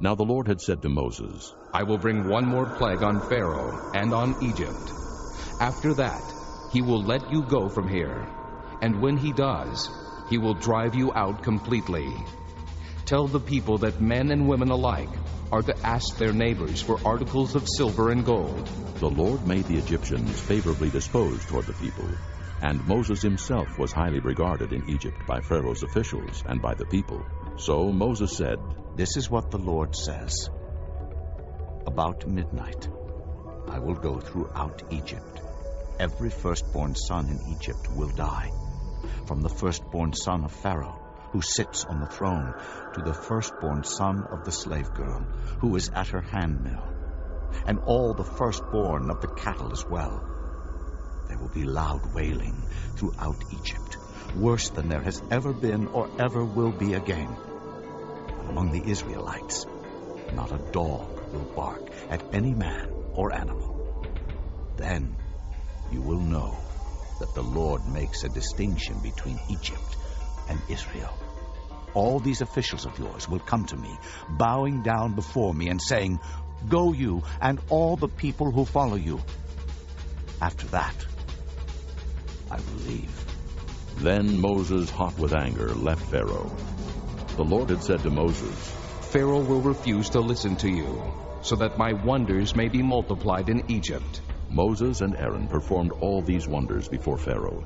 Now the Lord had said to Moses, "I will bring one more plague on Pharaoh and on Egypt. After that, he will let you go from here, and when he does, he will drive you out completely. Tell the people that men and women alike are to ask their neighbors for articles of silver and gold." The Lord made the Egyptians favorably disposed toward the people, and Moses himself was highly regarded in Egypt by Pharaoh's officials and by the people. So Moses said, "This is what the Lord says. About midnight, I will go throughout Egypt. Every firstborn son in Egypt will die, from the firstborn son of Pharaoh, who sits on the throne, to the firstborn son of the slave girl, who is at her handmill, and all the firstborn of the cattle as well. There will be loud wailing throughout Egypt, worse than there has ever been or ever will be again. Among the Israelites, not a dog will bark at any man or animal. Then you will know that the Lord makes a distinction between Egypt and Israel. All these officials of yours will come to me, bowing down before me and saying, "Go you and all the people who follow you." After that, I will leave. Then Moses, hot with anger, left Pharaoh. The Lord had said to Moses, Pharaoh will refuse to listen to you, so that my wonders may be multiplied in Egypt. Moses and Aaron performed all these wonders before Pharaoh.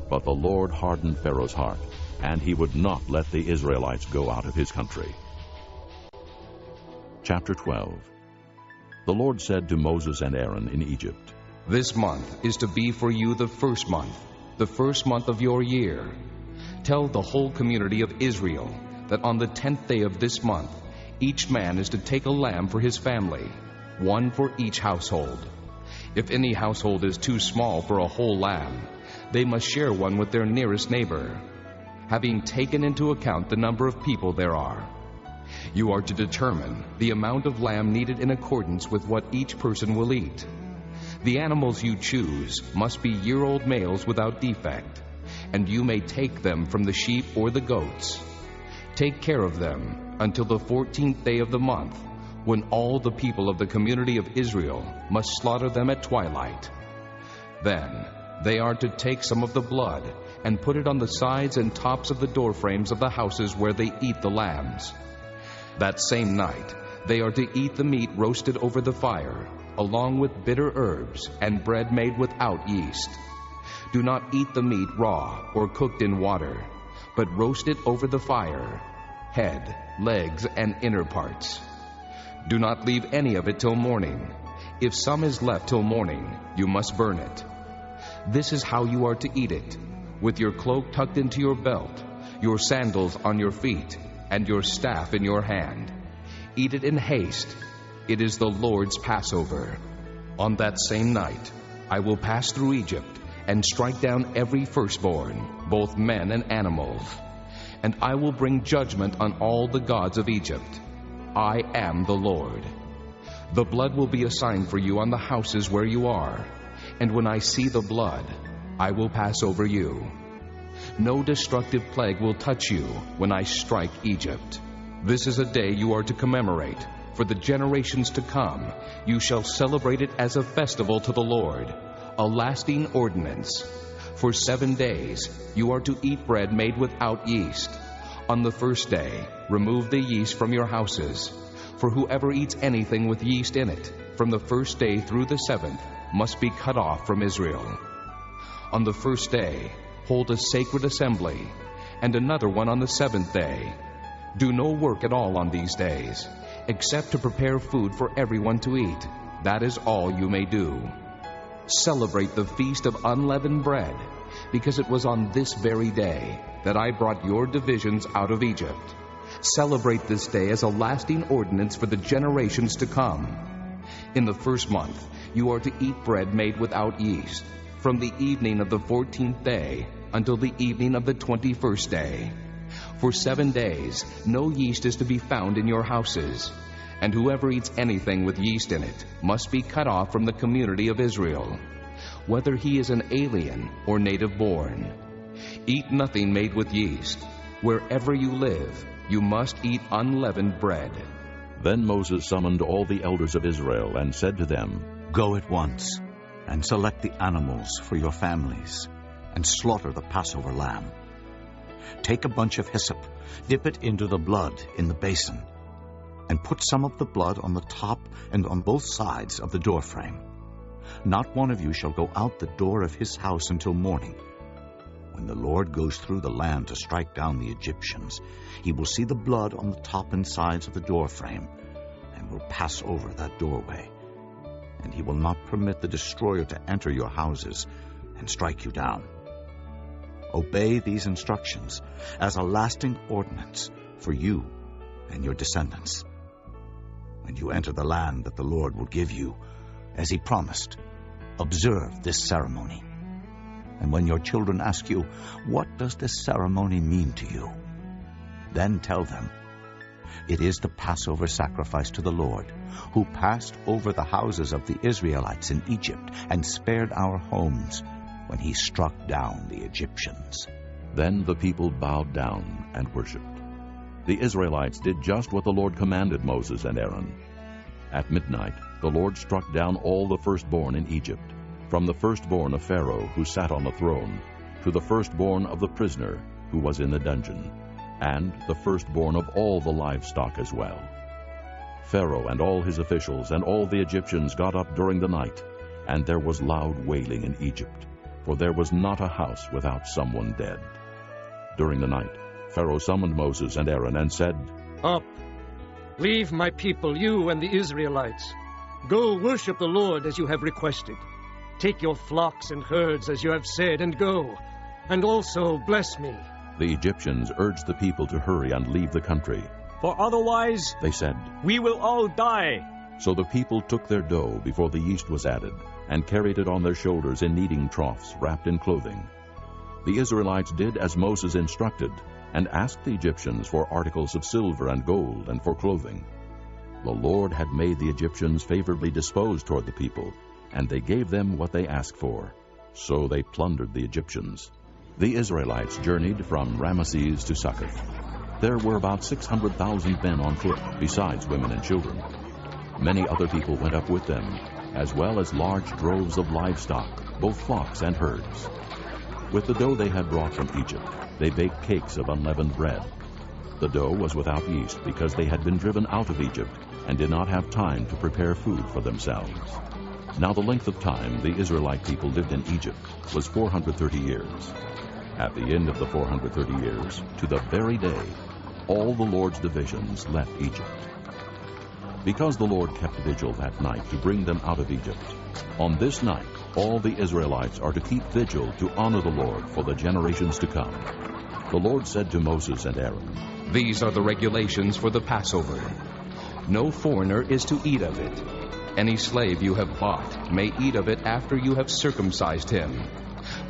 But the Lord hardened Pharaoh's heart, and he would not let the Israelites go out of his country. Chapter 12. The Lord said to Moses and Aaron in Egypt, This month is to be for you the first month of your year. Tell the whole community of Israel that on the 10th day of this month, each man is to take a lamb for his family, one for each household. If any household is too small for a whole lamb, they must share one with their nearest neighbor, having taken into account the number of people there are. You are to determine the amount of lamb needed in accordance with what each person will eat. The animals you choose must be year-old males without defect, and you may take them from the sheep or the goats. Take care of them until the 14th day of the month, when all the people of the community of Israel must slaughter them at twilight. Then they are to take some of the blood and put it on the sides and tops of the door frames of the houses where they eat the lambs. That same night they are to eat the meat roasted over the fire, along with bitter herbs and bread made without yeast. Do not eat the meat raw or cooked in water, but roast it over the fire, head, legs, and inner parts. Do not leave any of it till morning. If some is left till morning, you must burn it. This is how you are to eat it, with your cloak tucked into your belt, your sandals on your feet, and your staff in your hand. Eat it in haste. It is the Lord's Passover. On that same night, I will pass through Egypt and strike down every firstborn, both men and animals. And I will bring judgment on all the gods of Egypt. I am the Lord. The blood will be a sign for you on the houses where you are, and when I see the blood, I will pass over you. No destructive plague will touch you when I strike Egypt. This is a day you are to commemorate. For the generations to come, you shall celebrate it as a festival to the Lord, a lasting ordinance. For 7 days you are to eat bread made without yeast. On the first day, remove the yeast from your houses. For whoever eats anything with yeast in it, from the first day through the 7th, must be cut off from Israel. On the first day, hold a sacred assembly, and another one on the 7th day. Do no work at all on these days, except to prepare food for everyone to eat. That is all you may do. Celebrate the Feast of Unleavened Bread, because it was on this very day that I brought your divisions out of Egypt. Celebrate this day as a lasting ordinance for the generations to come. In the first month, you are to eat bread made without yeast, from the evening of the 14th day until the evening of the 21st day. For 7 days, no yeast is to be found in your houses, and whoever eats anything with yeast in it must be cut off from the community of Israel, whether he is an alien or native born. Eat nothing made with yeast. Wherever you live, you must eat unleavened bread. Then Moses summoned all the elders of Israel and said to them, Go at once and select the animals for your families and slaughter the Passover lamb. Take a bunch of hyssop, dip it into the blood in the basin, and put some of the blood on the top and on both sides of the doorframe. Not one of you shall go out the door of his house until morning. When the Lord goes through the land to strike down the Egyptians, he will see the blood on the top and sides of the doorframe, and will pass over that doorway. And he will not permit the destroyer to enter your houses and strike you down. Obey these instructions as a lasting ordinance for you and your descendants. When you enter the land that the Lord will give you, as he promised, observe this ceremony. And when your children ask you, 'What does this ceremony mean to you?' then tell them, 'It is the Passover sacrifice to the Lord, who passed over the houses of the Israelites in Egypt and spared our homes when he struck down the Egyptians.'" Then the people bowed down and worshipped. The Israelites did just what the Lord commanded Moses and Aaron. At midnight, the Lord struck down all the firstborn in Egypt, from the firstborn of Pharaoh who sat on the throne, to the firstborn of the prisoner who was in the dungeon, and the firstborn of all the livestock as well. Pharaoh and all his officials and all the Egyptians got up during the night, and there was loud wailing in Egypt, for there was not a house without someone dead. During the night, Pharaoh summoned Moses and Aaron and said, "Up! Leave my people, you and the Israelites. Go worship the Lord as you have requested. Take your flocks and herds as you have said, and go, and also bless me." The Egyptians urged the people to hurry and leave the country. "For otherwise," they said, "we will all die." So the people took their dough before the yeast was added, and carried it on their shoulders in kneading troughs wrapped in clothing. The Israelites did as Moses instructed, and asked the Egyptians for articles of silver and gold and for clothing. The Lord had made the Egyptians favorably disposed toward the people, and they gave them what they asked for. So they plundered the Egyptians. The Israelites journeyed from Ramesses to Succoth. There were about 600,000 men on foot, besides women and children. Many other people went up with them, as well as large droves of livestock, both flocks and herds. With the dough they had brought from Egypt, they baked cakes of unleavened bread. The dough was without yeast because they had been driven out of Egypt and did not have time to prepare food for themselves. Now the length of time the Israelite people lived in Egypt was 430 years. At the end of the 430 years, to the very day, all the Lord's divisions left Egypt. Because the Lord kept vigil that night to bring them out of Egypt, on this night all the Israelites are to keep vigil to honor the Lord for the generations to come. The Lord said to Moses and Aaron, "These are the regulations for the Passover. No foreigner is to eat of it. Any slave you have bought may eat of it after you have circumcised him.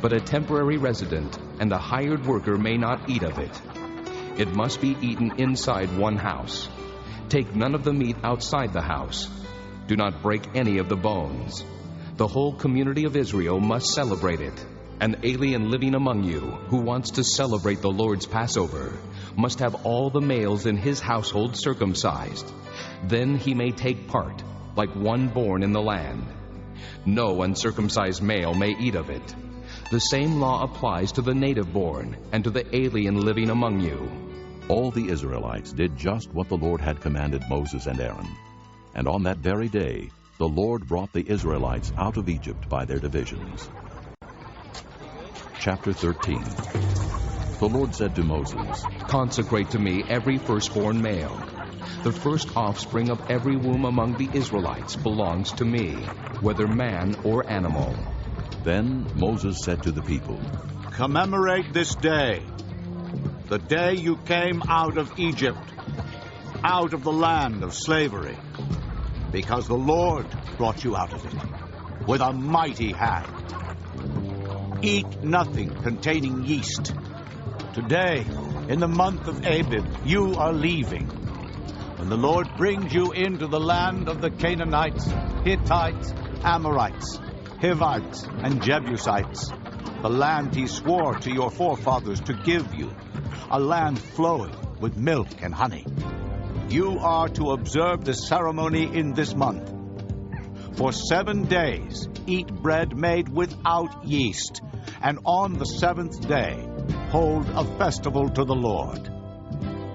But a temporary resident and a hired worker may not eat of it. It must be eaten inside one house. Take none of the meat outside the house. Do not break any of the bones. The whole community of Israel must celebrate it. An alien living among you who wants to celebrate the Lord's Passover must have all the males in his household circumcised. Then he may take part, like one born in the land. No uncircumcised male may eat of it. The same law applies to the native born and to the alien living among you." All the Israelites did just what the Lord had commanded Moses and Aaron. And on that very day, the Lord brought the Israelites out of Egypt by their divisions. Chapter 13. The Lord said to Moses, "Consecrate to me every firstborn male. The first offspring of every womb among the Israelites belongs to me, whether man or animal." Then Moses said to the people, "Commemorate this day, the day you came out of Egypt, out of the land of slavery, because the Lord brought you out of it with a mighty hand. Eat nothing containing yeast. Today, in the month of Abib, you are leaving. When the Lord brings you into the land of the Canaanites, Hittites, Amorites, Hivites, and Jebusites, the land he swore to your forefathers to give you, a land flowing with milk and honey. You are to observe the ceremony in this month. For 7 days eat bread made without yeast, and on the 7th day hold a festival to the Lord.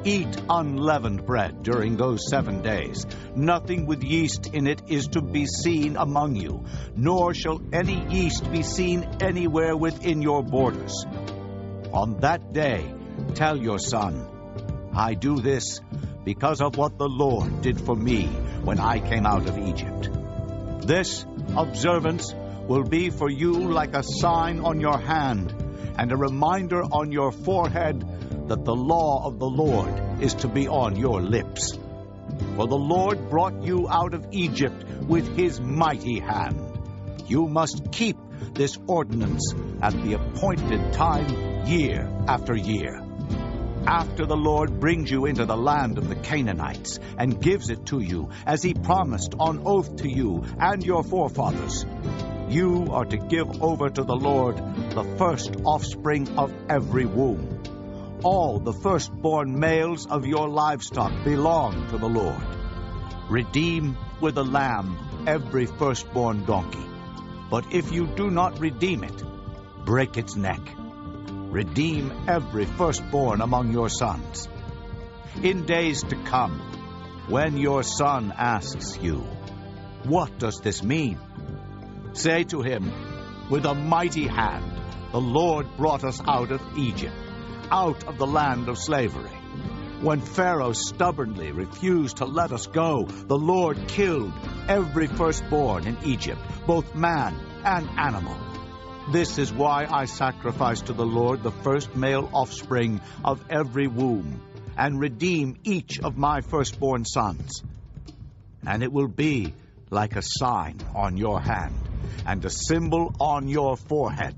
Eat unleavened bread during those 7 days. Nothing with yeast in it is to be seen among you, nor shall any yeast be seen anywhere within your borders. On that day, tell your son, I do this because of what the Lord did for me when I came out of Egypt. This observance will be for you like a sign on your hand and a reminder on your forehead that the law of the Lord is to be on your lips. For the Lord brought you out of Egypt with his mighty hand. You must keep this ordinance at the appointed time, year after year. After the Lord brings you into the land of the Canaanites and gives it to you, as he promised on oath to you and your forefathers, you are to give over to the Lord the first offspring of every womb. All the firstborn males of your livestock belong to the Lord. Redeem with a lamb every firstborn donkey. But if you do not redeem it, break its neck. Redeem every firstborn among your sons. In days to come, when your son asks you, "What does this mean?" say to him, "With a mighty hand the Lord brought us out of Egypt, out of the land of slavery. When Pharaoh stubbornly refused to let us go, the Lord killed every firstborn in Egypt, both man and animal. This is why I sacrifice to the Lord the first male offspring of every womb, and redeem each of my firstborn sons. And it will be like a sign on your hand, and a symbol on your forehead,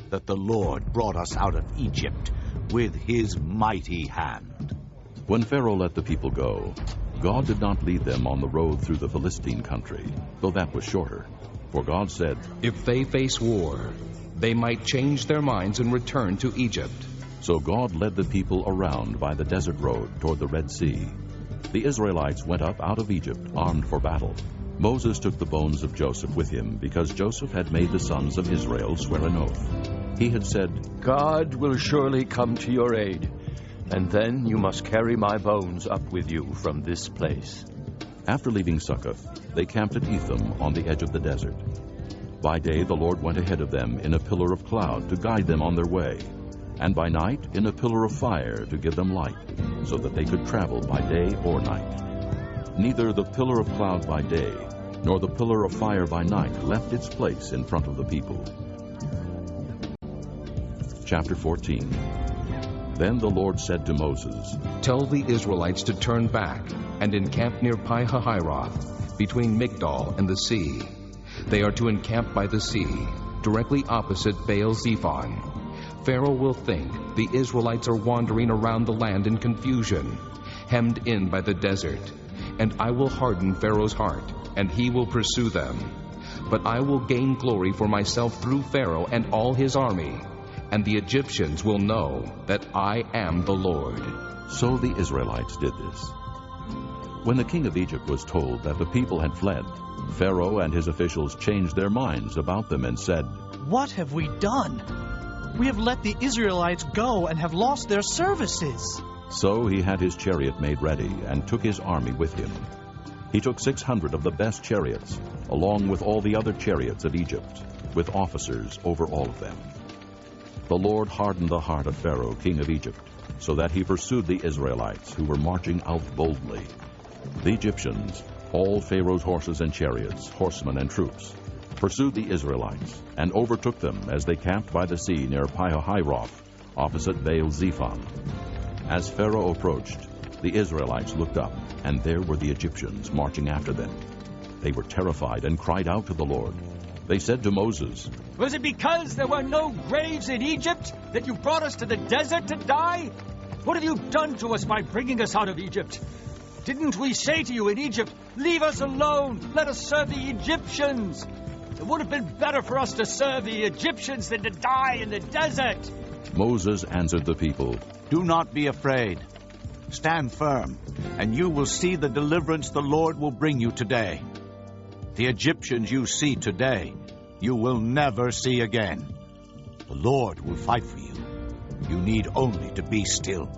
that the Lord brought us out of Egypt with his mighty hand." When Pharaoh let the people go, God did not lead them on the road through the Philistine country, though that was shorter. For God said, "If they face war, they might change their minds and return to Egypt." So God led the people around by the desert road toward the Red Sea. The Israelites went up out of Egypt armed for battle. Moses took the bones of Joseph with him, because Joseph had made the sons of Israel swear an oath. He had said, "God will surely come to your aid, and then you must carry my bones up with you from this place." After leaving Succoth, they camped at Etham on the edge of the desert. By day the Lord went ahead of them in a pillar of cloud to guide them on their way, and by night in a pillar of fire to give them light, so that they could travel by day or night. Neither the pillar of cloud by day nor the pillar of fire by night left its place in front of the people. Chapter 14. Then the Lord said to Moses, "Tell the Israelites to turn back and encamp near Pi-hahiroth, between Migdol and the sea. They are to encamp by the sea, directly opposite Baal-zephon. Pharaoh will think the Israelites are wandering around the land in confusion, hemmed in by the desert. And I will harden Pharaoh's heart, and he will pursue them. But I will gain glory for myself through Pharaoh and all his army, and the Egyptians will know that I am the Lord." So the Israelites did this. When the king of Egypt was told that the people had fled, Pharaoh and his officials changed their minds about them and said, "What have we done? We have let the Israelites go and have lost their services." So he had his chariot made ready and took his army with him. He took 600 of the best chariots, along with all the other chariots of Egypt, with officers over all of them. The Lord hardened the heart of Pharaoh, king of Egypt, so that he pursued the Israelites who were marching out boldly. The Egyptians, all Pharaoh's horses and chariots, horsemen and troops, pursued the Israelites and overtook them as they camped by the sea near Pi-hahiroth, opposite Baal-zephon. As Pharaoh approached, the Israelites looked up, and there were the Egyptians marching after them. They were terrified and cried out to the Lord. They said to Moses, "Was it because there were no graves in Egypt that you brought us to the desert to die? What have you done to us by bringing us out of Egypt? Didn't we say to you in Egypt, 'Leave us alone, let us serve the Egyptians'? It would have been better for us to serve the Egyptians than to die in the desert." Moses answered the people, "Do not be afraid. Stand firm, and you will see the deliverance the Lord will bring you today. The Egyptians you see today, you will never see again. The Lord will fight for you. You need only to be still."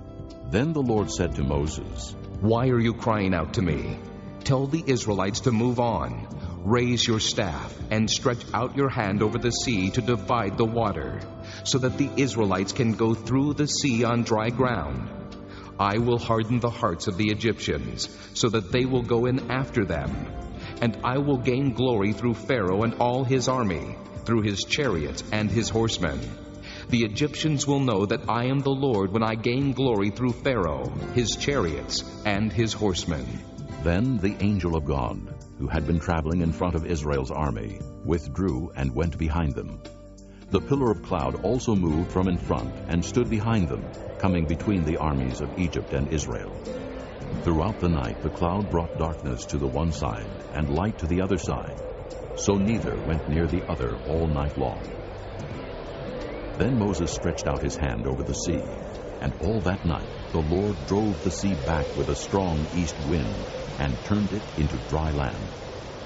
Then the Lord said to Moses, "Why are you crying out to me? Tell the Israelites to move on. Raise your staff and stretch out your hand over the sea to divide the water, so that the Israelites can go through the sea on dry ground. I will harden the hearts of the Egyptians, so that they will go in after them. And I will gain glory through Pharaoh and all his army, through his chariots and his horsemen. The Egyptians will know that I am the Lord when I gain glory through Pharaoh, his chariots, and his horsemen." Then the angel of God, who had been traveling in front of Israel's army, withdrew and went behind them. The pillar of cloud also moved from in front and stood behind them, coming between the armies of Egypt and Israel. Throughout the night the cloud brought darkness to the one side and light to the other side, so neither went near the other all night long. Then Moses stretched out his hand over the sea, and all that night the Lord drove the sea back with a strong east wind and turned it into dry land.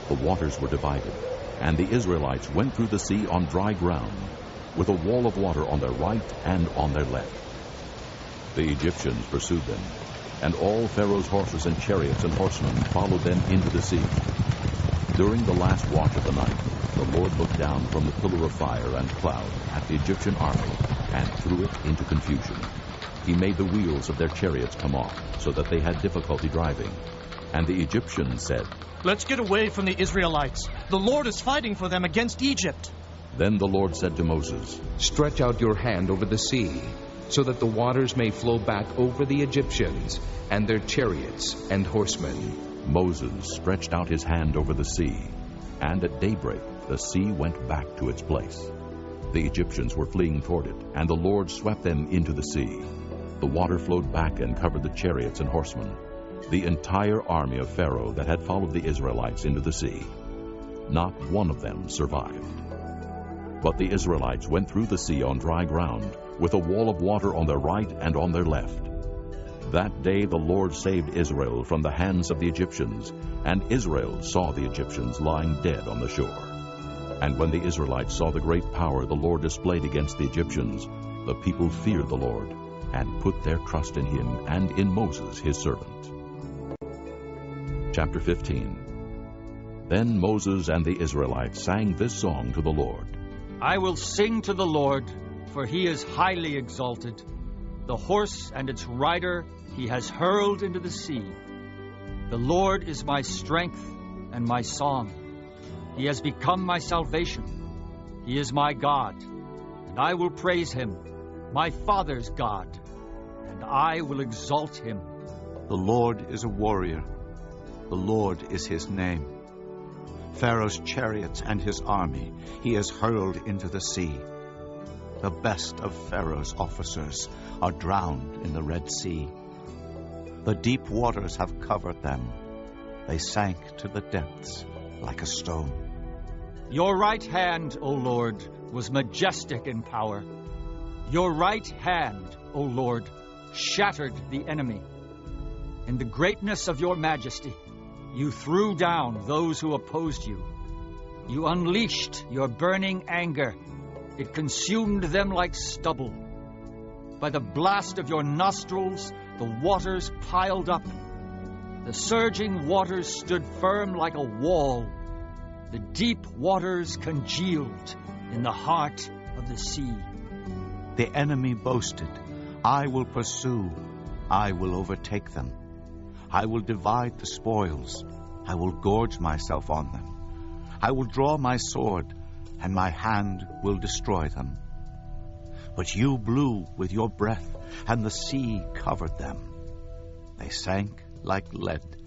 The waters were divided, and the Israelites went through the sea on dry ground, with a wall of water on their right and on their left. The Egyptians pursued them, and all Pharaoh's horses and chariots and horsemen followed them into the sea. During the last watch of the night, the Lord looked down from the pillar of fire and cloud at the Egyptian army and threw it into confusion. He made the wheels of their chariots come off, so that they had difficulty driving. And the Egyptians said, "Let's get away from the Israelites. The Lord is fighting for them against Egypt." Then the Lord said to Moses, "Stretch out your hand over the sea, so that the waters may flow back over the Egyptians and their chariots and horsemen." Moses stretched out his hand over the sea, and at daybreak the sea went back to its place. The Egyptians were fleeing toward it, and the Lord swept them into the sea. The water flowed back and covered the chariots and horsemen, the entire army of Pharaoh that had followed the Israelites into the sea. Not one of them survived. But the Israelites went through the sea on dry ground, with a wall of water on their right and on their left. That day the Lord saved Israel from the hands of the Egyptians, and Israel saw the Egyptians lying dead on the shore. And when the Israelites saw the great power the Lord displayed against the Egyptians, the people feared the Lord, and put their trust in him and in Moses his servant. Chapter 15. Then Moses and the Israelites sang this song to the Lord. I will sing to the Lord, for he is highly exalted. The horse and its rider he has hurled into the sea. The Lord is my strength and my song. He has become my salvation. He is my God, and I will praise him, my father's God, and I will exalt him. The Lord is a warrior. The Lord is his name. Pharaoh's chariots and his army he has hurled into the sea. The best of Pharaoh's officers are drowned in the Red Sea. The deep waters have covered them. They sank to the depths like a stone. Your right hand, O Lord, was majestic in power. Your right hand, O Lord, shattered the enemy. In the greatness of your majesty, you threw down those who opposed you. You unleashed your burning anger. It consumed them like stubble. By the blast of your nostrils, the waters piled up. The surging waters stood firm like a wall. The deep waters congealed in the heart of the sea. The enemy boasted, I will pursue, I will overtake them. I will divide the spoils, I will gorge myself on them. I will draw my sword, and my hand will destroy them. But you blew with your breath, and the sea covered them. They sank like lead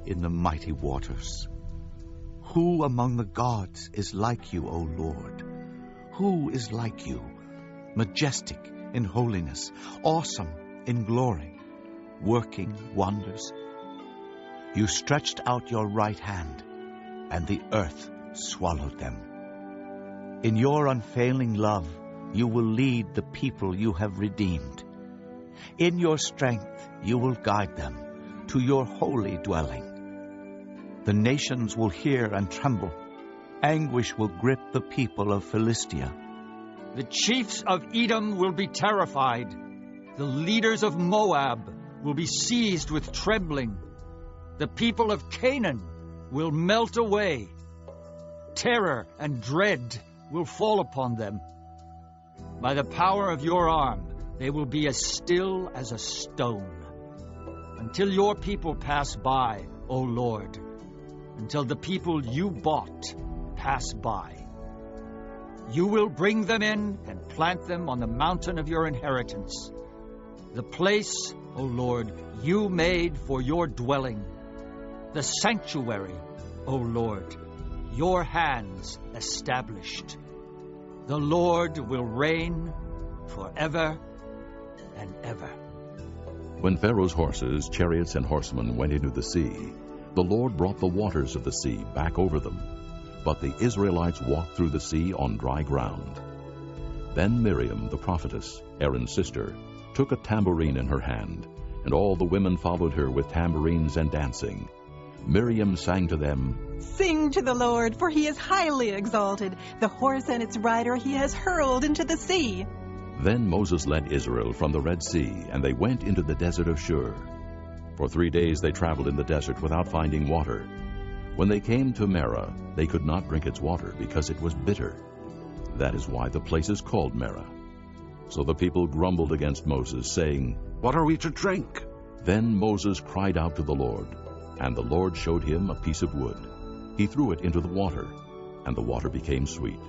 in the mighty waters. Who among the gods is like you, O Lord? Who is like you, majestic in holiness, awesome in glory, working wonders? You stretched out your right hand, and the earth swallowed them. In your unfailing love, you will lead the people you have redeemed. In your strength, you will guide them to your holy dwelling. The nations will hear and tremble. Anguish will grip the people of Philistia. The chiefs of Edom will be terrified. The leaders of Moab will be seized with trembling. The people of Canaan will melt away. Terror and dread will fall upon them. By the power of your arm, they will be as still as a stone. Until your people pass by, O Lord, until the people you bought pass by. You will bring them in and plant them on the mountain of your inheritance, the place, O Lord, you made for your dwelling, the sanctuary O Lord, your hands established. The Lord will reign forever and ever. When Pharaoh's horses, chariots, and horsemen went into the sea, the Lord brought the waters of the sea back over them. But the Israelites walked through the sea on dry ground. Then Miriam, the prophetess, Aaron's sister, took a tambourine in her hand, and all the women followed her with tambourines and dancing. Miriam sang to them, "Sing to the Lord, for he is highly exalted. The horse and its rider he has hurled into the sea." Then Moses led Israel from the Red Sea, and they went into the desert of Shur. For 3 days they traveled in the desert without finding water. When they came to Marah, they could not drink its water because it was bitter. That is why the place is called Marah. So the people grumbled against Moses, saying, "What are we to drink?" Then Moses cried out to the Lord, and the Lord showed him a piece of wood. He threw it into the water, and the water became sweet.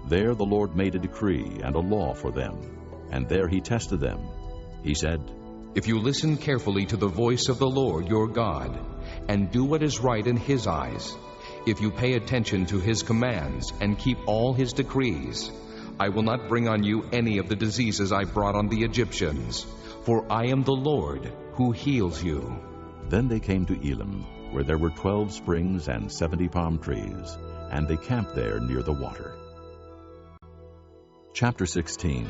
There the Lord made a decree and a law for them, and there he tested them. He said, "If you listen carefully to the voice of the Lord your God, and do what is right in his eyes, if you pay attention to his commands and keep all his decrees, I will not bring on you any of the diseases I brought on the Egyptians, for I am the Lord who heals you." Then they came to Elim, where there were 12 springs and 70 palm trees, and they camped there near the water. Chapter 16.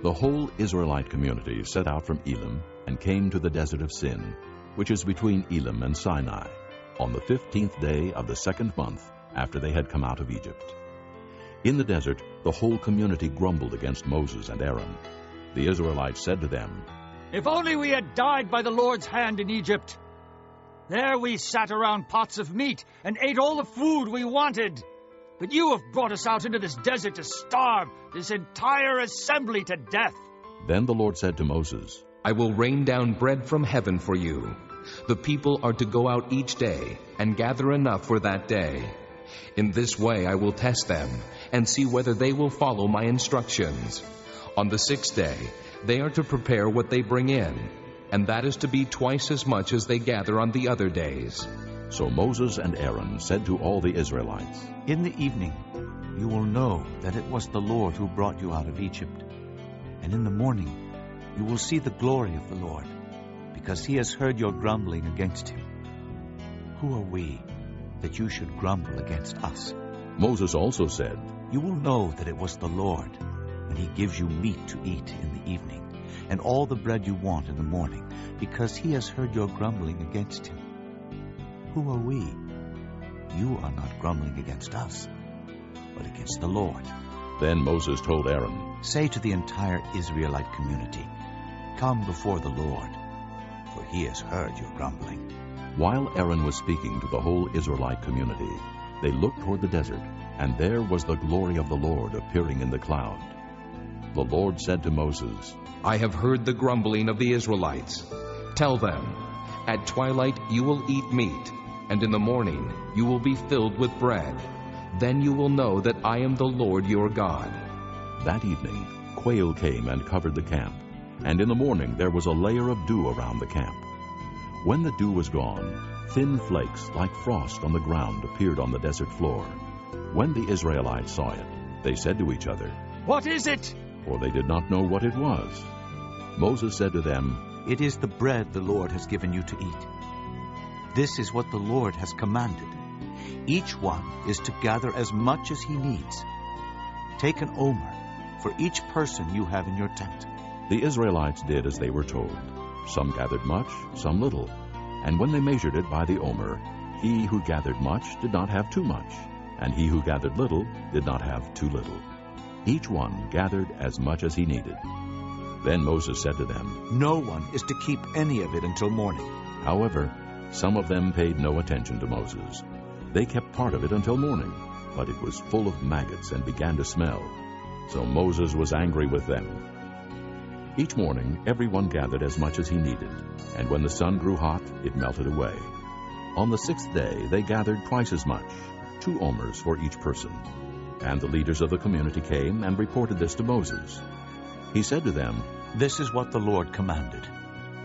The whole Israelite community set out from Elim and came to the desert of Sin, which is between Elim and Sinai, on the 15th day of the 2nd month after they had come out of Egypt. In the desert, the whole community grumbled against Moses and Aaron. The Israelites said to them, "If only we had died by the Lord's hand in Egypt. There we sat around pots of meat and ate all the food we wanted. But you have brought us out into this desert to starve this entire assembly to death." Then the Lord said to Moses, "I will rain down bread from heaven for you. The people are to go out each day and gather enough for that day. In this way I will test them and see whether they will follow my instructions. On the 6th day they are to prepare what they bring in, and that is to be twice as much as they gather on the other days." So Moses and Aaron said to all the Israelites, "In the evening you will know that it was the Lord who brought you out of Egypt. And in the morning you will see the glory of the Lord, because he has heard your grumbling against him. Who are we that you should grumble against us?" Moses also said, "You will know that it was the Lord when he gives you meat to eat in the evening, and all the bread you want in the morning, because he has heard your grumbling against him. Who are we? You are not grumbling against us, but against the Lord." Then Moses told Aaron, "Say to the entire Israelite community, 'Come before the Lord, for he has heard your grumbling.'" While Aaron was speaking to the whole Israelite community, they looked toward the desert, and there was the glory of the Lord appearing in the cloud. The Lord said to Moses, "I have heard the grumbling of the Israelites. Tell them, at twilight you will eat meat, and in the morning you will be filled with bread. Then you will know that I am the Lord your God." That evening quail came and covered the camp, and in the morning there was a layer of dew around the camp. When the dew was gone, thin flakes like frost on the ground appeared on the desert floor. When the Israelites saw it, they said to each other, "What is it?" For they did not know what it was. Moses said to them, "It is the bread the Lord has given you to eat. This is what the Lord has commanded. Each one is to gather as much as he needs. Take an omer for each person you have in your tent." The Israelites did as they were told. Some gathered much, some little. And when they measured it by the omer, he who gathered much did not have too much, and he who gathered little did not have too little. Each one gathered as much as he needed. Then Moses said to them, "No one is to keep any of it until morning." However, some of them paid no attention to Moses. They kept part of it until morning, but it was full of maggots and began to smell. So Moses was angry with them. Each morning everyone gathered as much as he needed, and when the sun grew hot, it melted away. On the 6th day they gathered twice as much, 2 omers for each person. And the leaders of the community came and reported this to Moses. He said to them, "This is what the Lord commanded.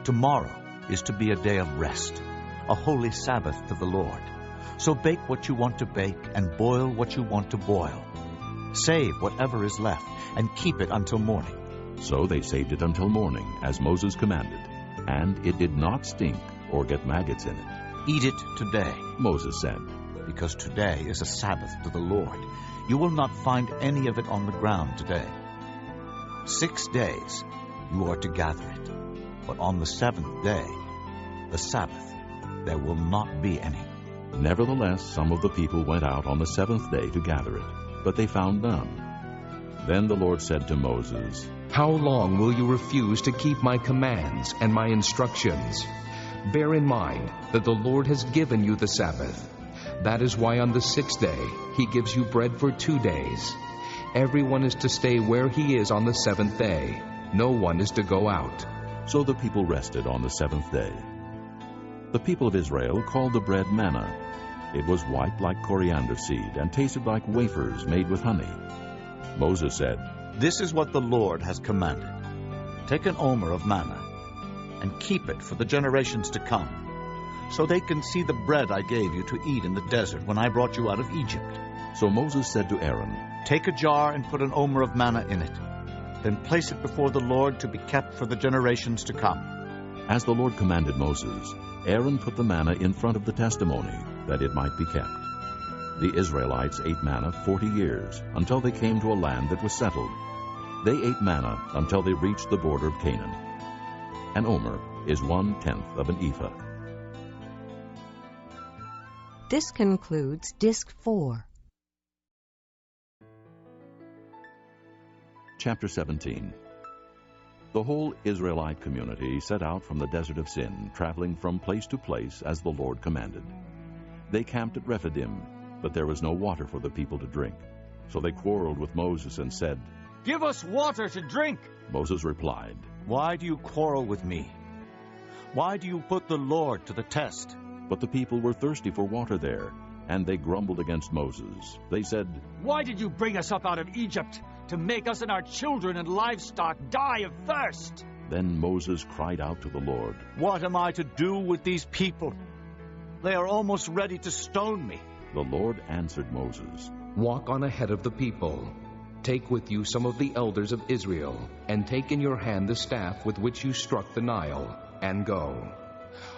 Tomorrow is to be a day of rest, a holy Sabbath to the Lord. So bake what you want to bake, and boil what you want to boil. Save whatever is left, and keep it until morning. So they saved it until morning, as Moses commanded, and it did not stink or get maggots in it. Eat it today, Moses said, because today is a Sabbath to the Lord. You will not find any of it on the ground today. 6 days you are to gather it, but on the 7th day, the Sabbath, there will not be any. Nevertheless, some of the people went out on the 7th day to gather it, but they found none. Then the Lord said to Moses, How long will you refuse to keep my commands and my instructions? Bear in mind that the Lord has given you the Sabbath. That is why on the 6th day he gives you bread for 2 days. Everyone is to stay where he is on the 7th day. No one is to go out. So the people rested on the 7th day. The people of Israel called the bread manna. It was white like coriander seed and tasted like wafers made with honey. Moses said, This is what the Lord has commanded. Take an omer of manna and keep it for the generations to come, so they can see the bread I gave you to eat in the desert when I brought you out of Egypt. So Moses said to Aaron, Take a jar and put an omer of manna in it. Then place it before the Lord to be kept for the generations to come. As the Lord commanded Moses, Aaron put the manna in front of the testimony, that it might be kept. The Israelites ate manna 40 years, until they came to a land that was settled. They ate manna until they reached the border of Canaan. An omer is 1/10 of an ephah. This concludes Disc 4. Chapter 17. The whole Israelite community set out from the desert of Sin, traveling from place to place as the Lord commanded. They camped at Rephidim, but there was no water for the people to drink. So they quarreled with Moses and said, Give us water to drink. Moses replied, Why do you quarrel with me? Why do you put the Lord to the test? But the people were thirsty for water there, and they grumbled against Moses. They said, Why did you bring us up out of Egypt, to make us and our children and livestock die of thirst? Then Moses cried out to the Lord, What am I to do with these people? They are almost ready to stone me. The Lord answered Moses, Walk on ahead of the people. Take with you some of the elders of Israel, and take in your hand the staff with which you struck the Nile, and go.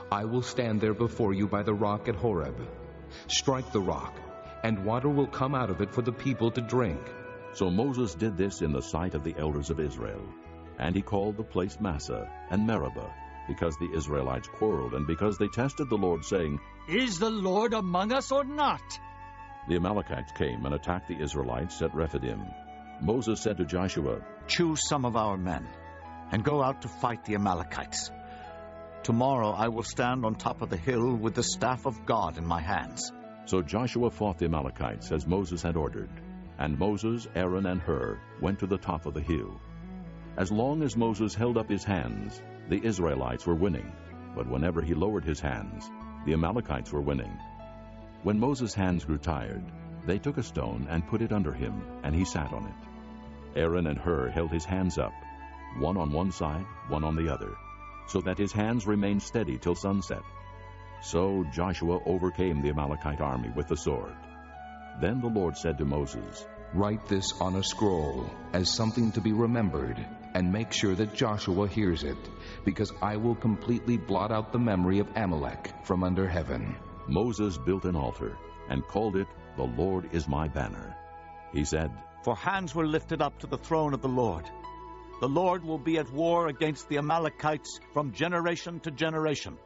I will stand there before you by the rock at Horeb. Strike the rock, and water will come out of it for the people to drink. So Moses did this in the sight of the elders of Israel. And he called the place Massah and Meribah, because the Israelites quarreled, and because they tested the Lord, saying, Is the Lord among us or not? The Amalekites came and attacked the Israelites at Rephidim. Moses said to Joshua, Choose some of our men, and go out to fight the Amalekites. Tomorrow I will stand on top of the hill with the staff of God in my hands. So Joshua fought the Amalekites as Moses had ordered. And Moses, Aaron, and Hur went to the top of the hill. As long as Moses held up his hands, the Israelites were winning. But whenever he lowered his hands, the Amalekites were winning. When Moses' hands grew tired, they took a stone and put it under him, and he sat on it. Aaron and Hur held his hands up, one on one side, one on the other, so that his hands remained steady till sunset. So Joshua overcame the Amalekite army with the sword. Then the Lord said to Moses, Write this on a scroll as something to be remembered, and make sure that Joshua hears it, because I will completely blot out the memory of Amalek from under heaven. Moses built an altar and called it, The Lord is my banner. He said, For hands were lifted up to the throne of the Lord. The Lord will be at war against the Amalekites from generation to generation.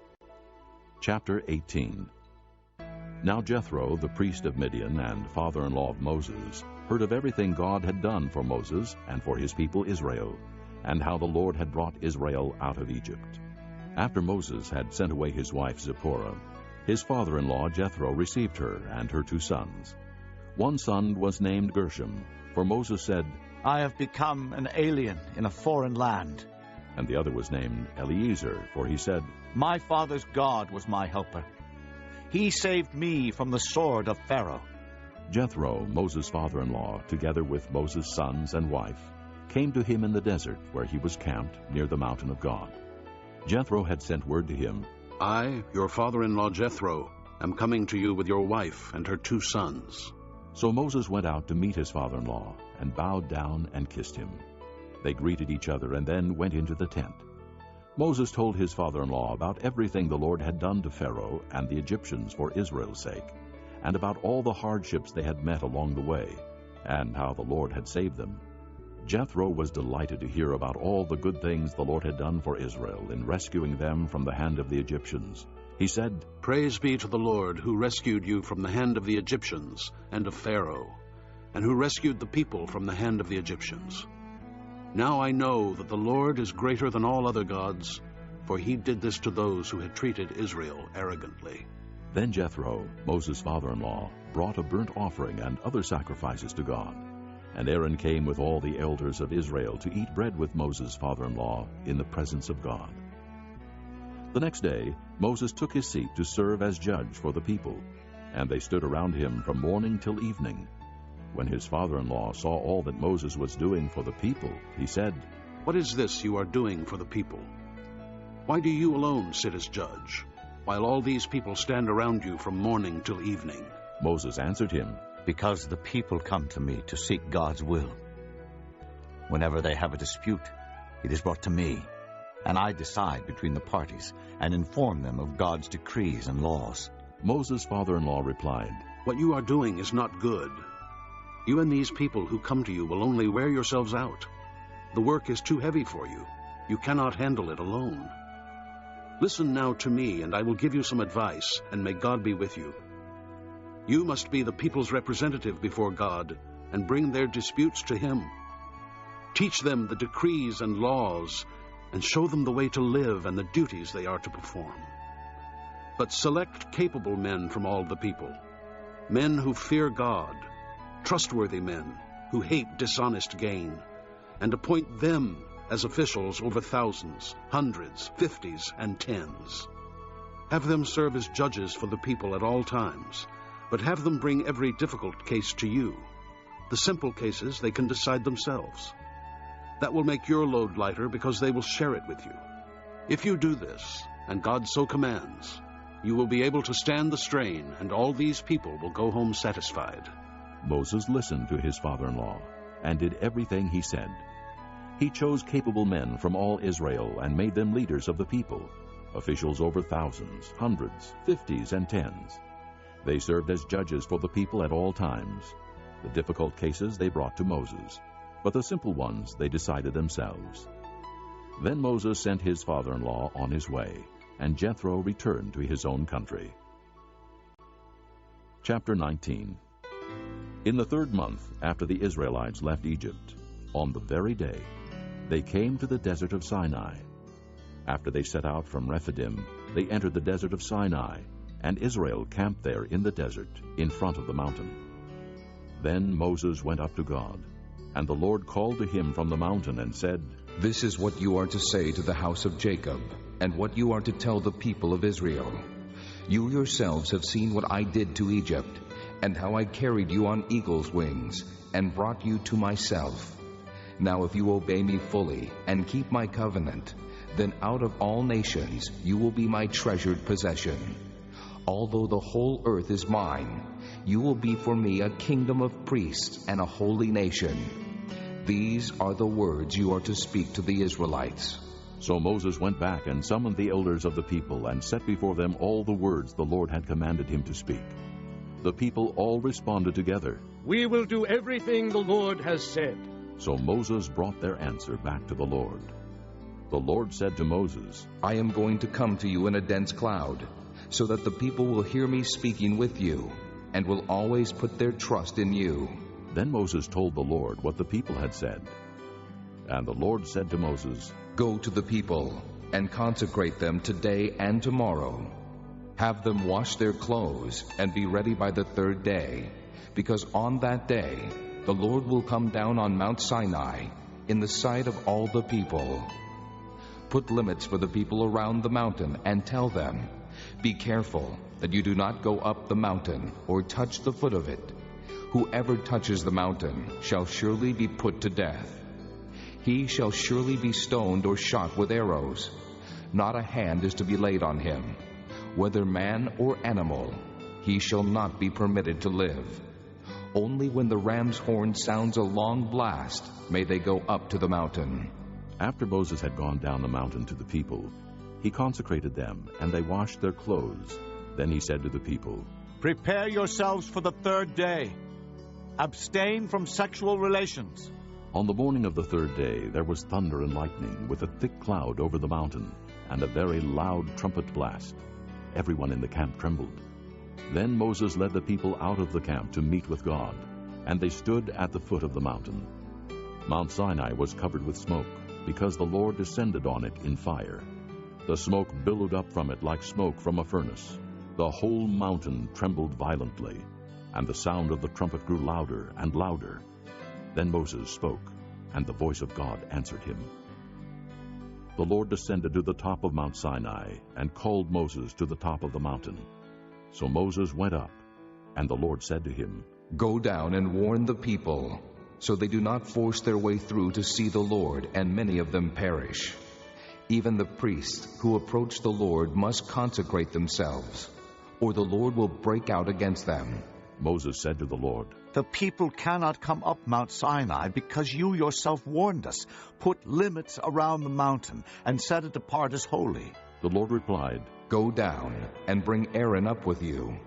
Chapter 18. Now Jethro, the priest of Midian and father-in-law of Moses, heard of everything God had done for Moses and for his people Israel, and how the Lord had brought Israel out of Egypt. After Moses had sent away his wife Zipporah, his father-in-law Jethro received her and her 2 sons. One son was named Gershom, for Moses said, I have become an alien in a foreign land. And the other was named Eliezer, for he said, My father's God was my helper. He saved me from the sword of Pharaoh. Jethro, Moses' father-in-law, together with Moses' sons and wife, came to him in the desert where he was camped near the mountain of God. Jethro had sent word to him, I, your father-in-law Jethro, am coming to you with your wife and her 2 sons. So Moses went out to meet his father-in-law, and bowed down and kissed him. They greeted each other and then went into the tent. Moses told his father-in-law about everything the Lord had done to Pharaoh and the Egyptians for Israel's sake, and about all the hardships they had met along the way, and how the Lord had saved them. Jethro was delighted to hear about all the good things the Lord had done for Israel in rescuing them from the hand of the Egyptians. He said, "Praise be to the Lord, who rescued you from the hand of the Egyptians and of Pharaoh, and who rescued the people from the hand of the Egyptians. Now I know that the Lord is greater than all other gods, for he did this to those who had treated Israel arrogantly." Then Jethro, Moses' father-in-law, brought a burnt offering and other sacrifices to God. And Aaron came with all the elders of Israel to eat bread with Moses' father-in-law in the presence of God. The next day Moses took his seat to serve as judge for the people, and they stood around him from morning till evening. When his father-in-law saw all that Moses was doing for the people, he said, "What is this you are doing for the people? Why do you alone sit as judge, while all these people stand around you from morning till evening?" Moses answered him, "Because the people come to me to seek God's will. Whenever they have a dispute, it is brought to me, and I decide between the parties and inform them of God's decrees and laws." Moses' father-in-law replied, "What you are doing is not good. You and these people who come to you will only wear yourselves out. The work is too heavy for you. You cannot handle it alone. Listen now to me, and I will give you some advice, and may God be with you. You must be the people's representative before God and bring their disputes to him. Teach them the decrees and laws and show them the way to live and the duties they are to perform. But select capable men from all the people, men who fear God, trustworthy men who hate dishonest gain, and appoint them as officials over thousands, hundreds, 50s, and 10s. Have them serve as judges for the people at all times, but have them bring every difficult case to you. The simple cases they can decide themselves. That will make your load lighter because they will share it with you. If you do this, and God so commands, you will be able to stand the strain, and all these people will go home satisfied." Moses listened to his father-in-law and did everything he said. He chose capable men from all Israel and made them leaders of the people, officials over thousands, hundreds, 50s, and 10s. They served as judges for the people at all times. The difficult cases they brought to Moses, but the simple ones they decided themselves. Then Moses sent his father-in-law on his way, and Jethro returned to his own country. Chapter 19. In the 3rd month after the Israelites left Egypt, on the very day, they came to the desert of Sinai. After they set out from Rephidim, they entered the desert of Sinai, and Israel camped there in the desert, in front of the mountain. Then Moses went up to God, and the Lord called to him from the mountain and said, "This is what you are to say to the house of Jacob, and what you are to tell the people of Israel. You yourselves have seen what I did to Egypt, and how I carried you on eagle's wings, and brought you to myself. Now if you obey me fully, and keep my covenant, then out of all nations you will be my treasured possession. Although the whole earth is mine, you will be for me a kingdom of priests and a holy nation. These are the words you are to speak to the Israelites." So Moses went back and summoned the elders of the people and set before them all the words the Lord had commanded him to speak. The people all responded together, "We will do everything the Lord has said." So Moses brought their answer back to the Lord. The Lord said to Moses, "I am going to come to you in a dense cloud, so that the people will hear me speaking with you, and will always put their trust in you." Then Moses told the Lord what the people had said. And the Lord said to Moses, "Go to the people, and consecrate them today and tomorrow. Have them wash their clothes, and be ready by the 3rd day, because on that day the Lord will come down on Mount Sinai, in the sight of all the people. Put limits for the people around the mountain, and tell them, 'Be careful that you do not go up the mountain or touch the foot of it. Whoever touches the mountain shall surely be put to death. He shall surely be stoned or shot with arrows. Not a hand is to be laid on him, whether man or animal, he shall not be permitted to live. Only when the ram's horn sounds a long blast may they go up to the mountain. After Moses had gone down the mountain to the people, he consecrated them, and they washed their clothes. Then he said to the people, Prepare yourselves for the third day. Abstain from sexual relations. On the morning of the third day there was thunder and lightning, with a thick cloud over the mountain, and a very loud trumpet blast. Everyone in the camp trembled. Then Moses led the people out of the camp to meet with God, and they stood at the foot of the mountain. Mount Sinai was covered with smoke, because the Lord descended on it in fire. The smoke billowed up from it like smoke from a furnace. The whole mountain trembled violently, and the sound of the trumpet grew louder and louder. Then Moses spoke, and the voice of God answered him. The Lord descended to the top of Mount Sinai, and called Moses to the top of the mountain. So Moses went up, and the Lord said to him, Go down and warn the people, so they do not force their way through to see the Lord, and many of them perish. Even the priests who approach the Lord must consecrate themselves, or the Lord will break out against them. Moses said to the Lord, The people cannot come up Mount Sinai because you yourself warned us. Put limits around the mountain and set it apart as holy. The Lord replied, Go down and bring Aaron up with you.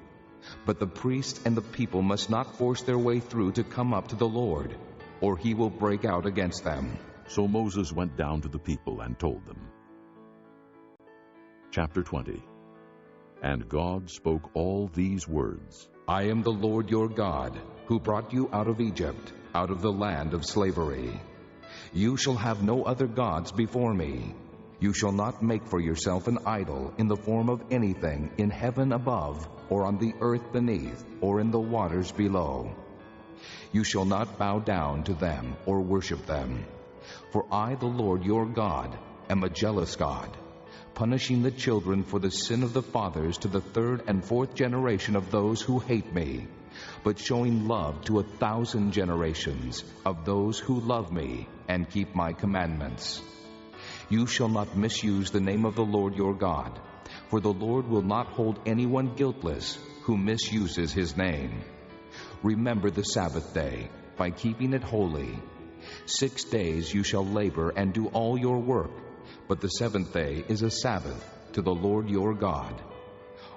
But the priests and the people must not force their way through to come up to the Lord, or he will break out against them. So Moses went down to the people and told them. Chapter 20. And God spoke all these words. I am the Lord your God, who brought you out of Egypt, out of the land of slavery. You shall have no other gods before me. You shall not make for yourself an idol in the form of anything in heaven above, or on the earth beneath, or in the waters below. You shall not bow down to them or worship them. For I, the Lord your God, am a jealous God, punishing the children for the sin of the fathers to the third and fourth generation of those who hate me, but showing love to 1,000 generations of those who love me and keep my commandments. You shall not misuse the name of the Lord your God, for the Lord will not hold anyone guiltless who misuses his name. Remember the Sabbath day by keeping it holy. 6 days you shall labor and do all your work, but the seventh day is a Sabbath to the Lord your God.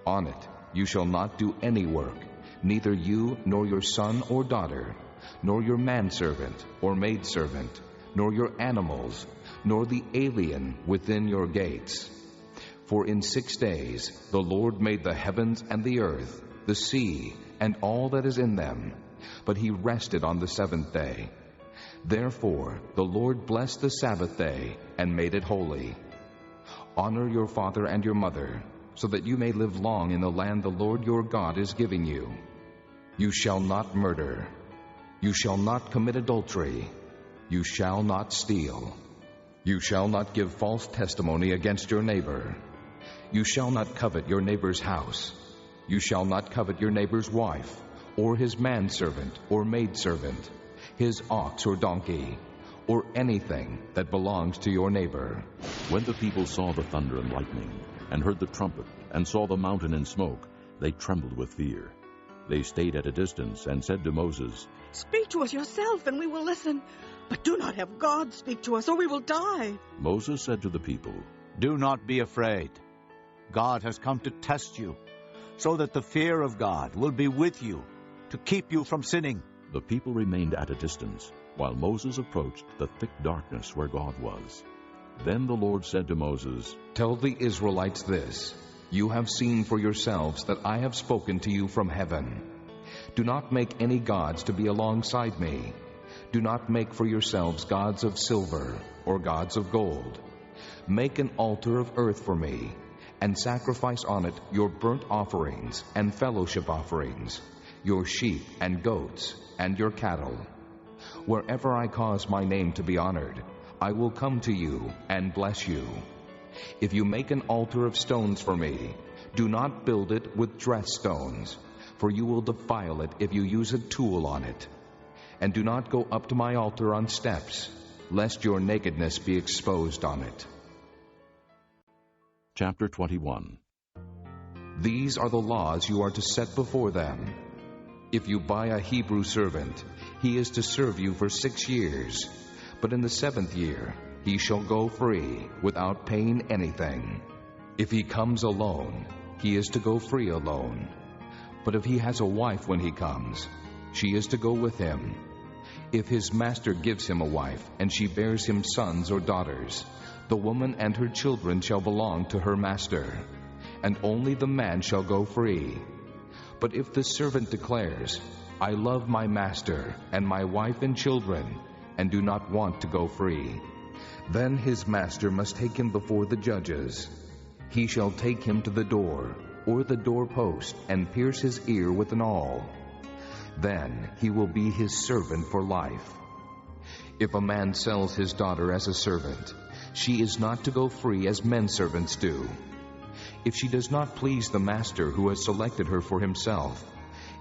On it you shall not do any work, neither you nor your son or daughter, nor your manservant or maidservant, nor your animals, nor the alien within your gates. For in 6 days the Lord made the heavens and the earth, the sea, and all that is in them, but he rested on the seventh day. Therefore the Lord blessed the Sabbath day and made it holy. Honor your father and your mother, so that you may live long in the land the Lord your God is giving you. You shall not murder. You shall not commit adultery. You shall not steal. You shall not give false testimony against your neighbor. You shall not covet your neighbor's house. You shall not covet your neighbor's wife, or his manservant or maidservant, his ox or donkey, or anything that belongs to your neighbor. When the people saw the thunder and lightning, and heard the trumpet, and saw the mountain in smoke, they trembled with fear. They stayed at a distance and said to Moses, Speak to us yourself, and we will listen. But do not have God speak to us, or we will die. Moses said to the people, Do not be afraid. God has come to test you, so that the fear of God will be with you, to keep you from sinning. The people remained at a distance, while Moses approached the thick darkness where God was. Then the Lord said to Moses, Tell the Israelites this, You have seen for yourselves that I have spoken to you from heaven. Do not make any gods to be alongside me. Do not make for yourselves gods of silver or gods of gold. Make an altar of earth for me, and sacrifice on it your burnt offerings and fellowship offerings, your sheep and goats, and your cattle. Wherever I cause my name to be honored, I will come to you and bless you. If you make an altar of stones for me, do not build it with dressed stones, for you will defile it if you use a tool on it. And do not go up to my altar on steps, lest your nakedness be exposed on it. Chapter 21. These are the laws you are to set before them. If you buy a Hebrew servant, he is to serve you for 6 years. But in the 7th year, he shall go free, without paying anything. If he comes alone, he is to go free alone. But if he has a wife when he comes, she is to go with him. If his master gives him a wife, and she bears him sons or daughters, the woman and her children shall belong to her master, and only the man shall go free. But if the servant declares, I love my master and my wife and children, and do not want to go free, then his master must take him before the judges. He shall take him to the door, or the doorpost, and pierce his ear with an awl. Then he will be his servant for life. If a man sells his daughter as a servant, she is not to go free as men servants do. If she does not please the master who has selected her for himself,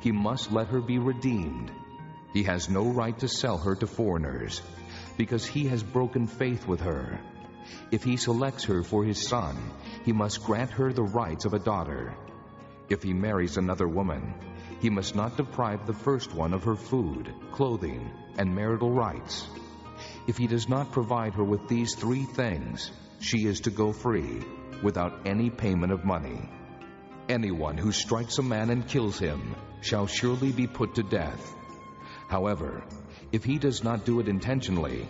he must let her be redeemed. He has no right to sell her to foreigners, because he has broken faith with her. If he selects her for his son, he must grant her the rights of a daughter. If he marries another woman, he must not deprive the first one of her food, clothing, and marital rights. If he does not provide her with these 3 things, she is to go free, without any payment of money. Anyone who strikes a man and kills him shall surely be put to death. However, if he does not do it intentionally,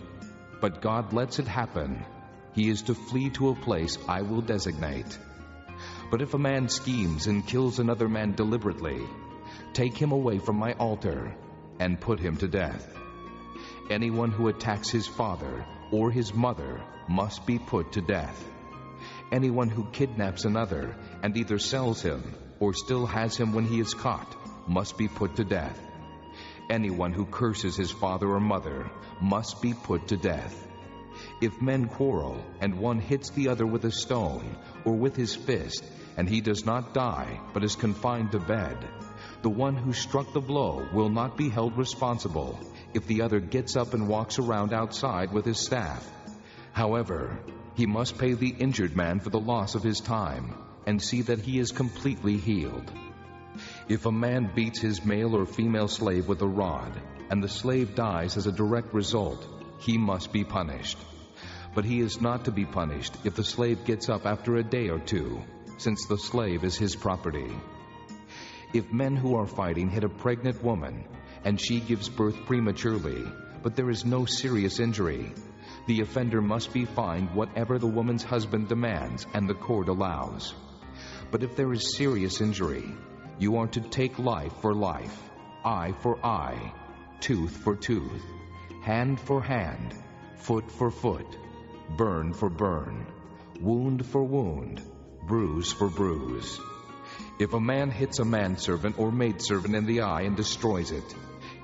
but God lets it happen, he is to flee to a place I will designate. But if a man schemes and kills another man deliberately, take him away from my altar and put him to death. Anyone who attacks his father or his mother must be put to death. Anyone who kidnaps another and either sells him or still has him when he is caught must be put to death. Anyone who curses his father or mother must be put to death. If men quarrel and one hits the other with a stone or with his fist, and he does not die but is confined to bed, the one who struck the blow will not be held responsible if the other gets up and walks around outside with his staff. However, he must pay the injured man for the loss of his time and see that he is completely healed. If a man beats his male or female slave with a rod, and the slave dies as a direct result, he must be punished. But he is not to be punished if the slave gets up after a day or 2, since the slave is his property. If men who are fighting hit a pregnant woman, and she gives birth prematurely, but there is no serious injury, the offender must be fined whatever the woman's husband demands and the court allows. But if there is serious injury, you are to take life for life, eye for eye, tooth for tooth, hand for hand, foot for foot, burn for burn, wound for wound, bruise for bruise. If a man hits a manservant or maidservant in the eye and destroys it,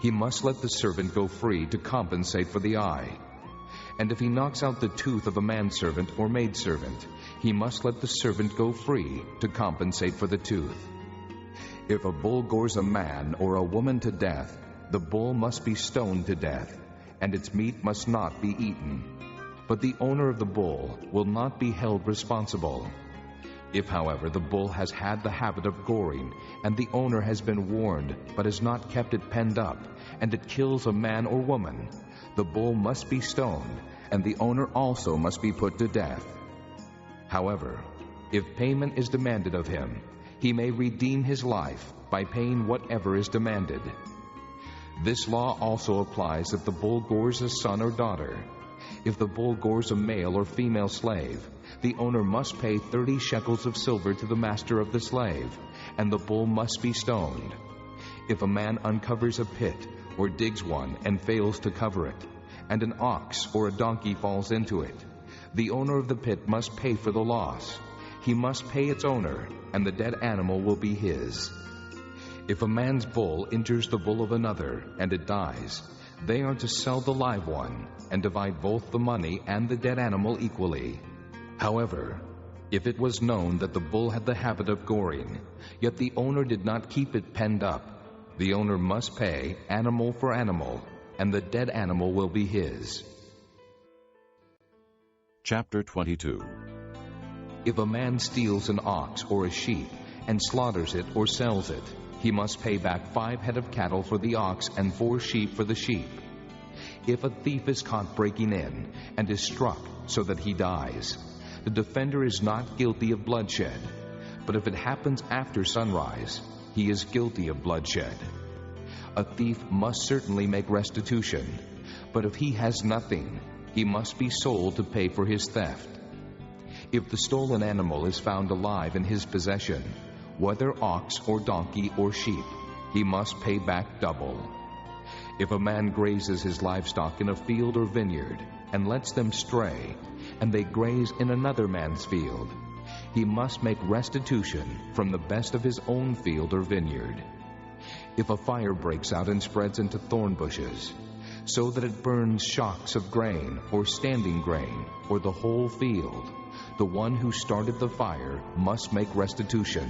he must let the servant go free to compensate for the eye. And if he knocks out the tooth of a manservant or maidservant, he must let the servant go free to compensate for the tooth. If a bull gores a man or a woman to death, the bull must be stoned to death, and its meat must not be eaten. But the owner of the bull will not be held responsible. If, however, the bull has had the habit of goring, and the owner has been warned but has not kept it penned up, and it kills a man or woman, the bull must be stoned, and the owner also must be put to death. However, if payment is demanded of him, he may redeem his life by paying whatever is demanded. This law also applies if the bull gores a son or daughter. If the bull gores a male or female slave, the owner must pay 30 shekels of silver to the master of the slave, and the bull must be stoned. If a man uncovers a pit or digs one and fails to cover it, and an ox or a donkey falls into it, the owner of the pit must pay for the loss. He must pay its owner, and the dead animal will be his. If a man's bull injures the bull of another, and it dies, they are to sell the live one, and divide both the money and the dead animal equally. However, if it was known that the bull had the habit of goring, yet the owner did not keep it penned up, the owner must pay animal for animal, and the dead animal will be his. Chapter 22. If a man steals an ox or a sheep and slaughters it or sells it, he must pay back 5 head of cattle for the ox and 4 sheep for the sheep. If a thief is caught breaking in and is struck so that he dies, the defender is not guilty of bloodshed. But if it happens after sunrise, he is guilty of bloodshed. A thief must certainly make restitution, but if he has nothing, he must be sold to pay for his theft. If the stolen animal is found alive in his possession, whether ox or donkey or sheep, he must pay back double. If a man grazes his livestock in a field or vineyard and lets them stray, and they graze in another man's field, he must make restitution from the best of his own field or vineyard. If a fire breaks out and spreads into thorn bushes, so that it burns shocks of grain or standing grain or the whole field, the one who started the fire must make restitution.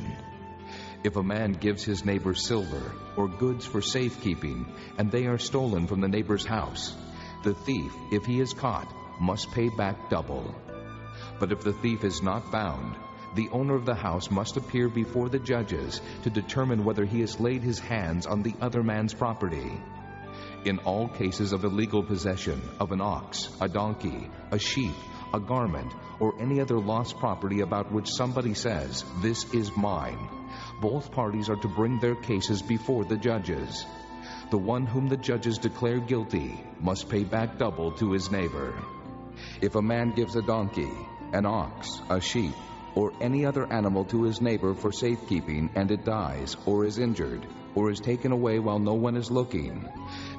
If a man gives his neighbor silver or goods for safekeeping, and they are stolen from the neighbor's house, the thief, if he is caught, must pay back double. But if the thief is not found, the owner of the house must appear before the judges to determine whether he has laid his hands on the other man's property. In all cases of illegal possession of an ox, a donkey, a sheep, a garment, or any other lost property about which somebody says, "This is mine," both parties are to bring their cases before the judges. The one whom the judges declare guilty must pay back double to his neighbor. If a man gives a donkey, an ox, a sheep, or any other animal to his neighbor for safekeeping, and it dies, or is injured, or is taken away while no one is looking,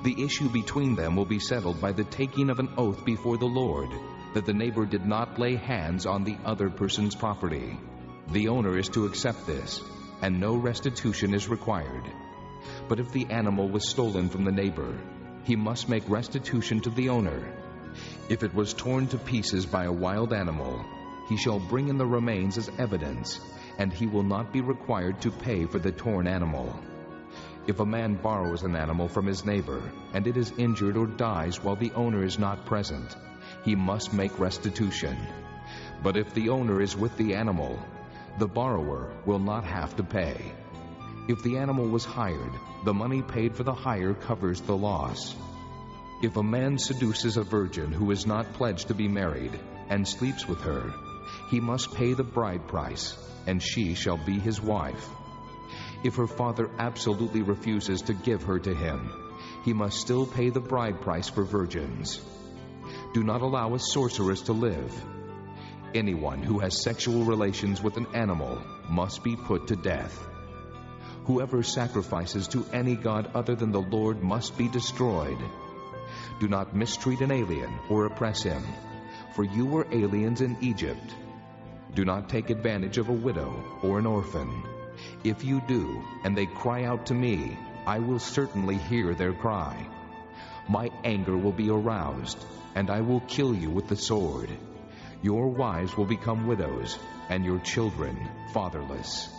the issue between them will be settled by the taking of an oath before the Lord that the neighbor did not lay hands on the other person's property. The owner is to accept this, and no restitution is required. But if the animal was stolen from the neighbor, he must make restitution to the owner. If it was torn to pieces by a wild animal, he shall bring in the remains as evidence, and he will not be required to pay for the torn animal. If a man borrows an animal from his neighbor, and it is injured or dies while the owner is not present, he must make restitution. But if the owner is with the animal, the borrower will not have to pay. If the animal was hired, the money paid for the hire covers the loss. If a man seduces a virgin who is not pledged to be married and sleeps with her, he must pay the bride price, and she shall be his wife. If her father absolutely refuses to give her to him, he must still pay the bride price for virgins. Do not allow a sorceress to live. Anyone who has sexual relations with an animal must be put to death. Whoever sacrifices to any god other than the Lord must be destroyed. Do not mistreat an alien or oppress him, for you were aliens in Egypt. Do not take advantage of a widow or an orphan. If you do, and they cry out to me, I will certainly hear their cry. My anger will be aroused, and I will kill you with the sword. Your wives will become widows, and your children fatherless.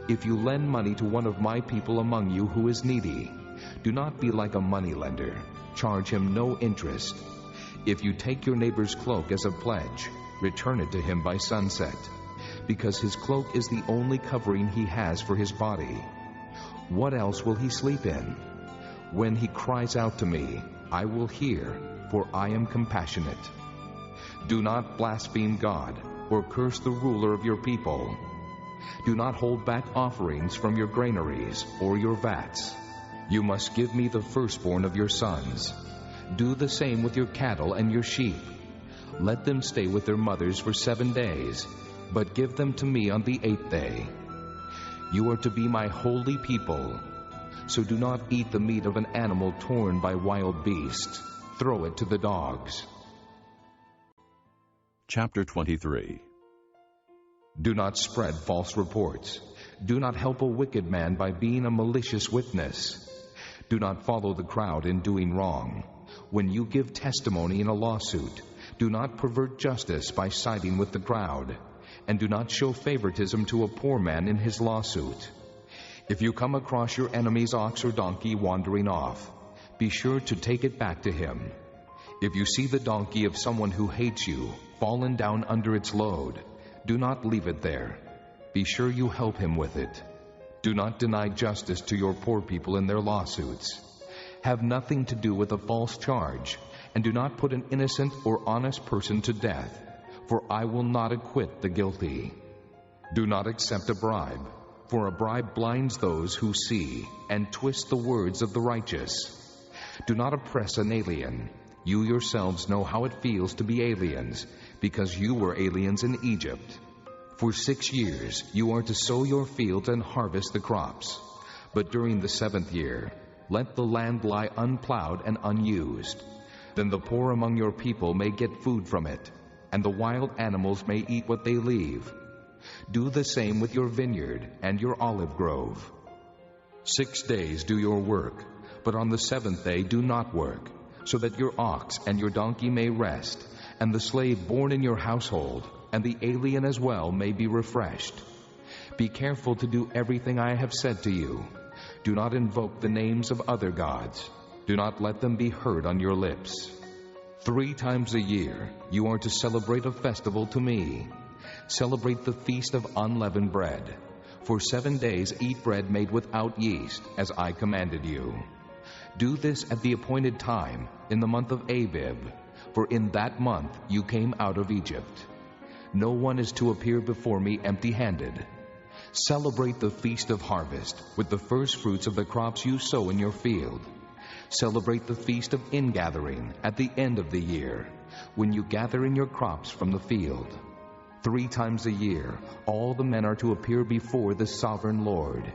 If you lend money to one of my people among you who is needy, do not be like a moneylender. Charge him no interest. If you take your neighbor's cloak as a pledge, return it to him by sunset, because his cloak is the only covering he has for his body. What else will he sleep in? When he cries out to me, I will hear, for I am compassionate. Do not blaspheme God or curse the ruler of your people. Do not hold back offerings from your granaries or your vats. You must give me the firstborn of your sons. Do the same with your cattle and your sheep. Let them stay with their mothers for 7 days, but give them to me on the 8th day. You are to be my holy people. So do not eat the meat of an animal torn by wild beasts. Throw it to the dogs. Chapter 23. Do not spread false reports. Do not help a wicked man by being a malicious witness. Do not follow the crowd in doing wrong. When you give testimony in a lawsuit, do not pervert justice by siding with the crowd, and do not show favoritism to a poor man in his lawsuit. If you come across your enemy's ox or donkey wandering off, be sure to take it back to him. If you see the donkey of someone who hates you fallen down under its load, do not leave it there. Be sure you help him with it. Do not deny justice to your poor people in their lawsuits. Have nothing to do with a false charge, and do not put an innocent or honest person to death, for I will not acquit the guilty. Do not accept a bribe, for a bribe blinds those who see and twists the words of the righteous. Do not oppress an alien. You yourselves know how it feels to be aliens, because you were aliens in Egypt. For 6 years you are to sow your fields and harvest the crops. But during the 7th year, let the land lie unplowed and unused. Then the poor among your people may get food from it, and the wild animals may eat what they leave. Do the same with your vineyard and your olive grove. 6 days do your work, but on the 7th day do not work, so that your ox and your donkey may rest, and the slave born in your household, and the alien as well, may be refreshed. Be careful to do everything I have said to you. Do not invoke the names of other gods. Do not let them be heard on your lips. 3 times a year you are to celebrate a festival to me. Celebrate the feast of unleavened bread. For 7 days eat bread made without yeast, as I commanded you. Do this at the appointed time, in the month of Abib, for in that month you came out of Egypt. No one is to appear before me empty-handed. Celebrate the feast of harvest with the first fruits of the crops you sow in your field. Celebrate the feast of ingathering at the end of the year, when you gather in your crops from the field. 3 times a year all the men are to appear before the sovereign Lord.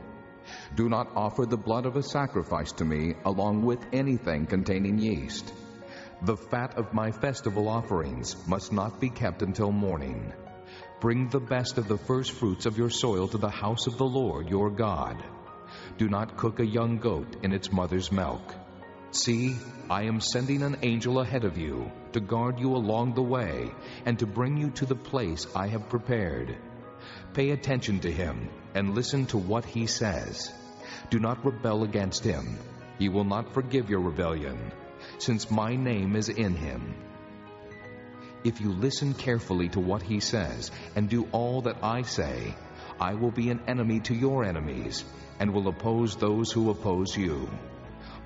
Do not offer the blood of a sacrifice to me along with anything containing yeast. The fat of my festival offerings must not be kept until morning. Bring the best of the first fruits of your soil to the house of the Lord your God. Do not cook a young goat in its mother's milk. See, I am sending an angel ahead of you to guard you along the way and to bring you to the place I have prepared. Pay attention to him and listen to what he says. Do not rebel against him. He will not forgive your rebellion, since my name is in him. If you listen carefully to what he says and do all that I say, I will be an enemy to your enemies and will oppose those who oppose you.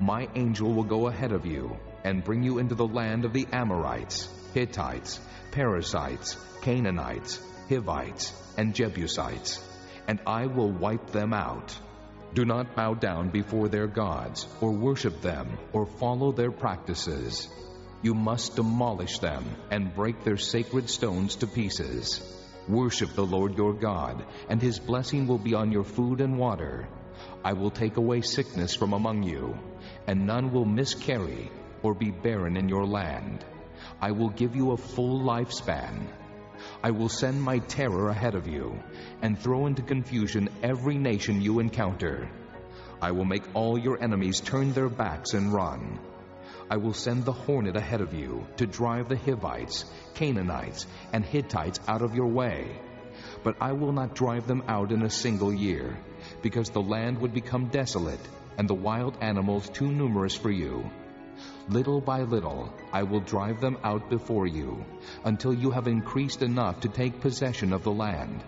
My angel will go ahead of you and bring you into the land of the Amorites, Hittites, Perizzites, Canaanites, Hivites, and Jebusites, and I will wipe them out. Do not bow down before their gods, or worship them, or follow their practices. You must demolish them and break their sacred stones to pieces. Worship the Lord your God, and his blessing will be on your food and water. I will take away sickness from among you, and none will miscarry or be barren in your land. I will give you a full lifespan. I will send my terror ahead of you and throw into confusion every nation you encounter. I will make all your enemies turn their backs and run. I will send the hornet ahead of you to drive the Hivites, Canaanites, and Hittites out of your way. But I will not drive them out in a single year, because the land would become desolate and the wild animals too numerous for you. Little by little I will drive them out before you, until you have increased enough to take possession of the land.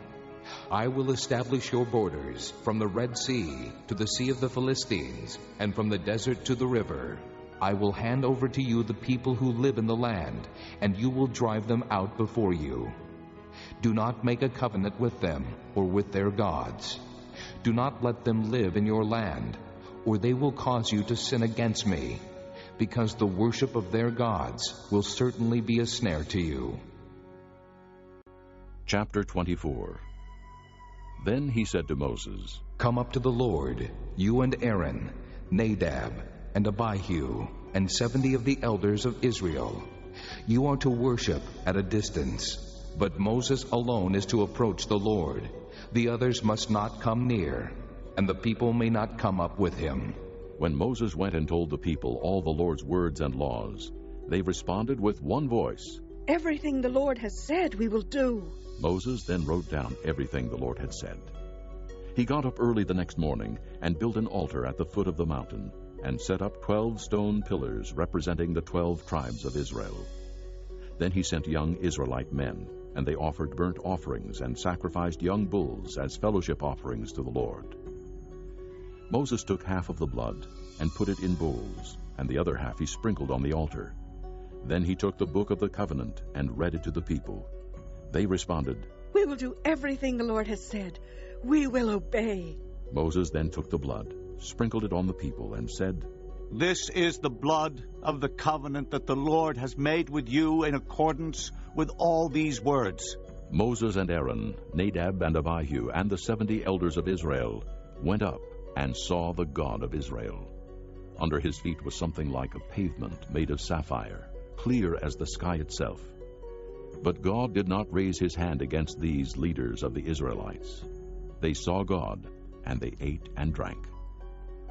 I will establish your borders from the Red Sea to the Sea of the Philistines, and from the desert to the river. I will hand over to you the people who live in the land, and you will drive them out before you. Do not make a covenant with them or with their gods. Do not let them live in your land, or they will cause you to sin against me, because the worship of their gods will certainly be a snare to you. Chapter 24. Then he said to Moses, Come up to the Lord, you and Aaron, Nadab, and Abihu, and 70 of the elders of Israel. You are to worship at a distance, but Moses alone is to approach the Lord. The others must not come near, and the people may not come up with him. When Moses went and told the people all the Lord's words and laws, they responded with one voice, Everything the Lord has said we will do. Moses then wrote down everything the Lord had said. He got up early the next morning and built an altar at the foot of the mountain, and set up 12 stone pillars representing the 12 tribes of Israel. Then he sent young Israelite men and they offered burnt offerings and sacrificed young bulls as fellowship offerings to the Lord. Moses took half of the blood and put it in bowls, and the other half he sprinkled on the altar. Then he took the book of the covenant and read it to the people. They responded, "We will do everything the Lord has said. We will obey." Moses then took the blood, sprinkled it on the people, and said, "This is the blood of the covenant that the Lord has made with you in accordance with all these words." Moses and Aaron, Nadab and Abihu, and the 70 elders of Israel went up and saw the God of Israel. Under his feet was something like a pavement made of sapphire, clear as the sky itself. But God did not raise his hand against these leaders of the Israelites. They saw God, and they ate and drank.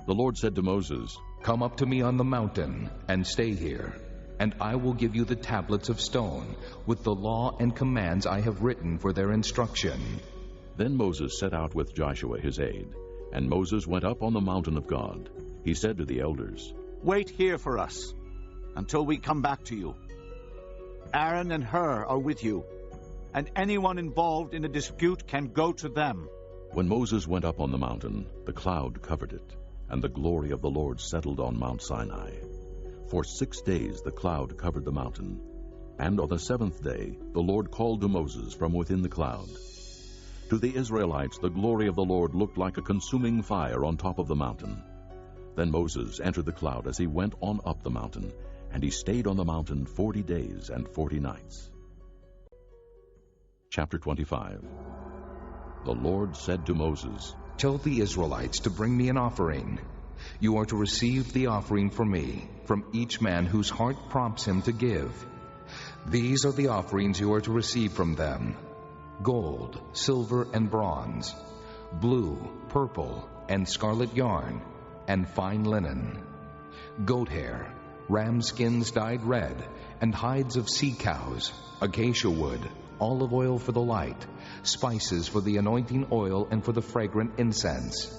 The Lord said to Moses, "Come up to me on the mountain and stay here, and I will give you the tablets of stone with the law and commands I have written for their instruction." Then Moses set out with Joshua his aide, and Moses went up on the mountain of God. He said to the elders, "Wait here for us until we come back to you. Aaron and Hur are with you, and anyone involved in a dispute can go to them." When Moses went up on the mountain, the cloud covered it, and the glory of the Lord settled on Mount Sinai. For 6 days the cloud covered the mountain, and on the 7th day the Lord called to Moses from within the cloud. To the Israelites the glory of the Lord looked like a consuming fire on top of the mountain. Then Moses entered the cloud as he went on up the mountain, and he stayed on the mountain 40 days and 40 nights. Chapter 25. The Lord said to Moses, "Tell the Israelites to bring me an offering. You are to receive the offering for me, from each man whose heart prompts him to give. These are the offerings you are to receive from them: gold, silver, and bronze, blue, purple, and scarlet yarn, and fine linen, goat hair, ram skins dyed red, and hides of sea cows, acacia wood, olive oil for the light, spices for the anointing oil and for the fragrant incense,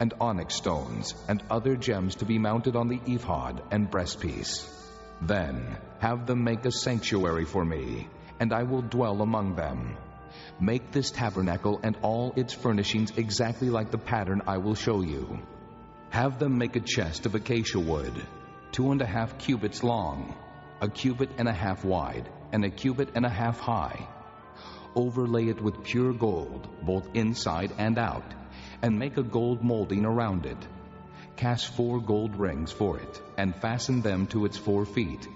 and onyx stones, and other gems to be mounted on the ephod and breastpiece. Then have them make a sanctuary for me, and I will dwell among them. Make this tabernacle and all its furnishings exactly like the pattern I will show you. Have them make a chest of acacia wood, 2.5 cubits long, 1.5 cubits wide, and 1.5 cubits high. Overlay it with pure gold, both inside and out, and make a gold molding around it. Cast 4 gold rings for it, and fasten them to its 4 feet,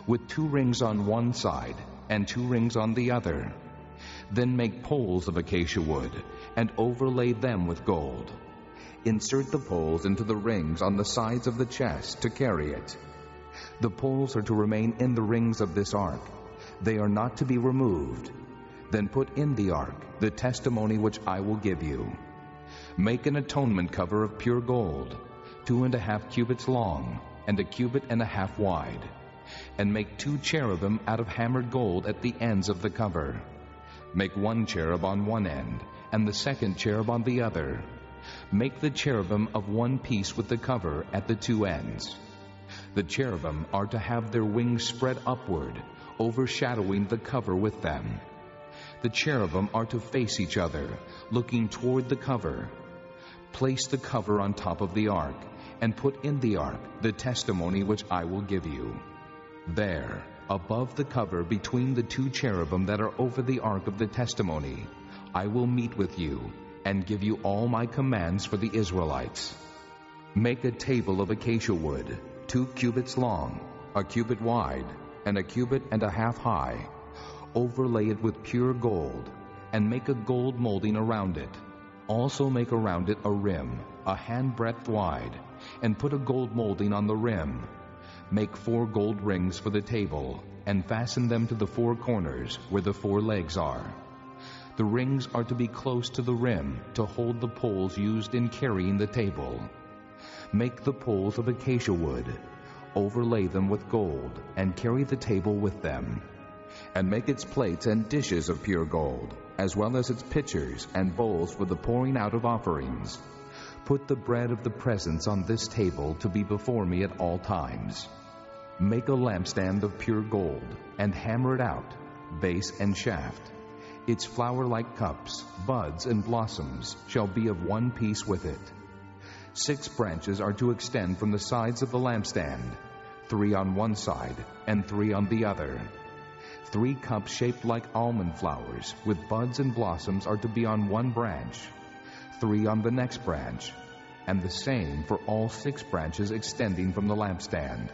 with 2 rings on one side and 2 rings on the other. Then make poles of acacia wood, and overlay them with gold. Insert the poles into the rings on the sides of the chest to carry it. The poles are to remain in the rings of this ark. They are not to be removed. Then put in the ark the testimony which I will give you. Make an atonement cover of pure gold, 2.5 cubits long, and 1.5 cubits wide, and make 2 cherubim out of hammered gold at the ends of the cover. Make 1 cherub on one end, and the 2nd cherub on the other. Make the cherubim of one piece with the cover at the 2 ends. The cherubim are to have their wings spread upward, overshadowing the cover with them. The cherubim are to face each other, looking toward the cover. Place the cover on top of the ark, and put in the ark the testimony which I will give you. There, above the cover between the 2 cherubim that are over the ark of the testimony, I will meet with you and give you all my commands for the Israelites. Make a table of acacia wood, 2 cubits long, 1 cubit wide, and 1.5 cubits high. Overlay it with pure gold, and make a gold molding around it. Also make around it a rim, a handbreadth wide, and put a gold molding on the rim. Make 4 gold rings for the table, and fasten them to the 4 corners where the 4 legs are. The rings are to be close to the rim to hold the poles used in carrying the table. Make the poles of acacia wood, overlay them with gold, and carry the table with them. And make its plates and dishes of pure gold, as well as its pitchers and bowls for the pouring out of offerings. Put the bread of the presence on this table to be before me at all times. Make a lampstand of pure gold, and hammer it out, base and shaft. Its flower-like cups, buds, and blossoms shall be of one piece with it. 6 branches are to extend from the sides of the lampstand, 3 on one side and 3 on the other. 3 cups shaped like almond flowers, with buds and blossoms, are to be on one branch, 3 on the next branch, and the same for all 6 branches extending from the lampstand.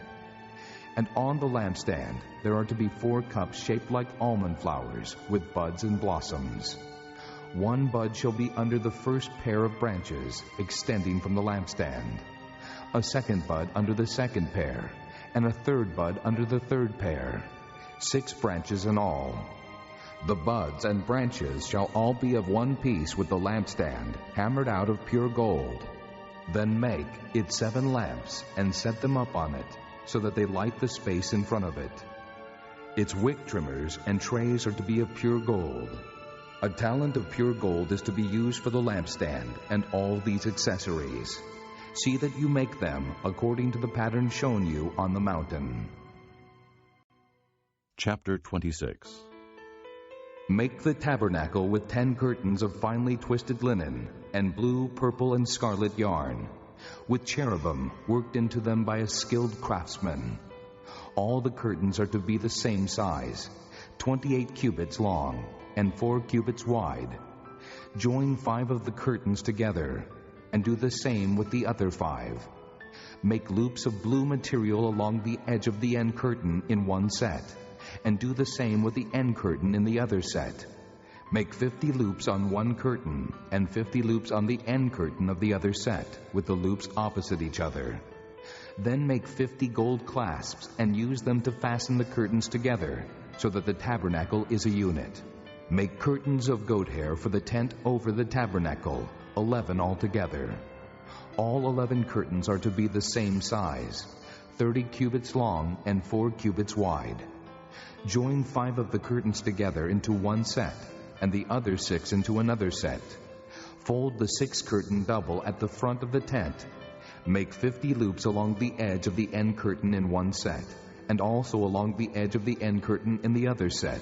And on the lampstand there are to be 4 cups shaped like almond flowers, with buds and blossoms. 1 bud shall be under the first pair of branches, extending from the lampstand, a 2nd bud under the 2nd pair, and a 3rd bud under the 3rd pair, 6 branches in all. The buds and branches shall all be of one piece with the lampstand, hammered out of pure gold. Then make it 7 lamps, and set them up on it, so that they light the space in front of it. Its wick trimmers and trays are to be of pure gold. A talent of pure gold is to be used for the lampstand and all these accessories. See that you make them according to the pattern shown you on the mountain. Chapter 26. Make the tabernacle with 10 curtains of finely twisted linen, and blue, purple, and scarlet yarn, with cherubim worked into them by a skilled craftsman. All the curtains are to be the same size, 28 cubits long, and 4 cubits wide. Join 5 of the curtains together, and do the same with the other 5. Make loops of blue material along the edge of the end curtain in one set, and do the same with the end curtain in the other set. Make 50 loops on one curtain, and 50 loops on the end curtain of the other set, with the loops opposite each other. Then make 50 gold clasps, and use them to fasten the curtains together, so that the tabernacle is a unit. Make curtains of goat hair for the tent over the tabernacle, 11 altogether. All 11 curtains are to be the same size, 30 cubits long and 4 cubits wide. Join 5 of the curtains together into one set, and the other 6 into another set. Fold the 6th curtain double at the front of the tent. Make 50 loops along the edge of the end curtain in one set, and also along the edge of the end curtain in the other set.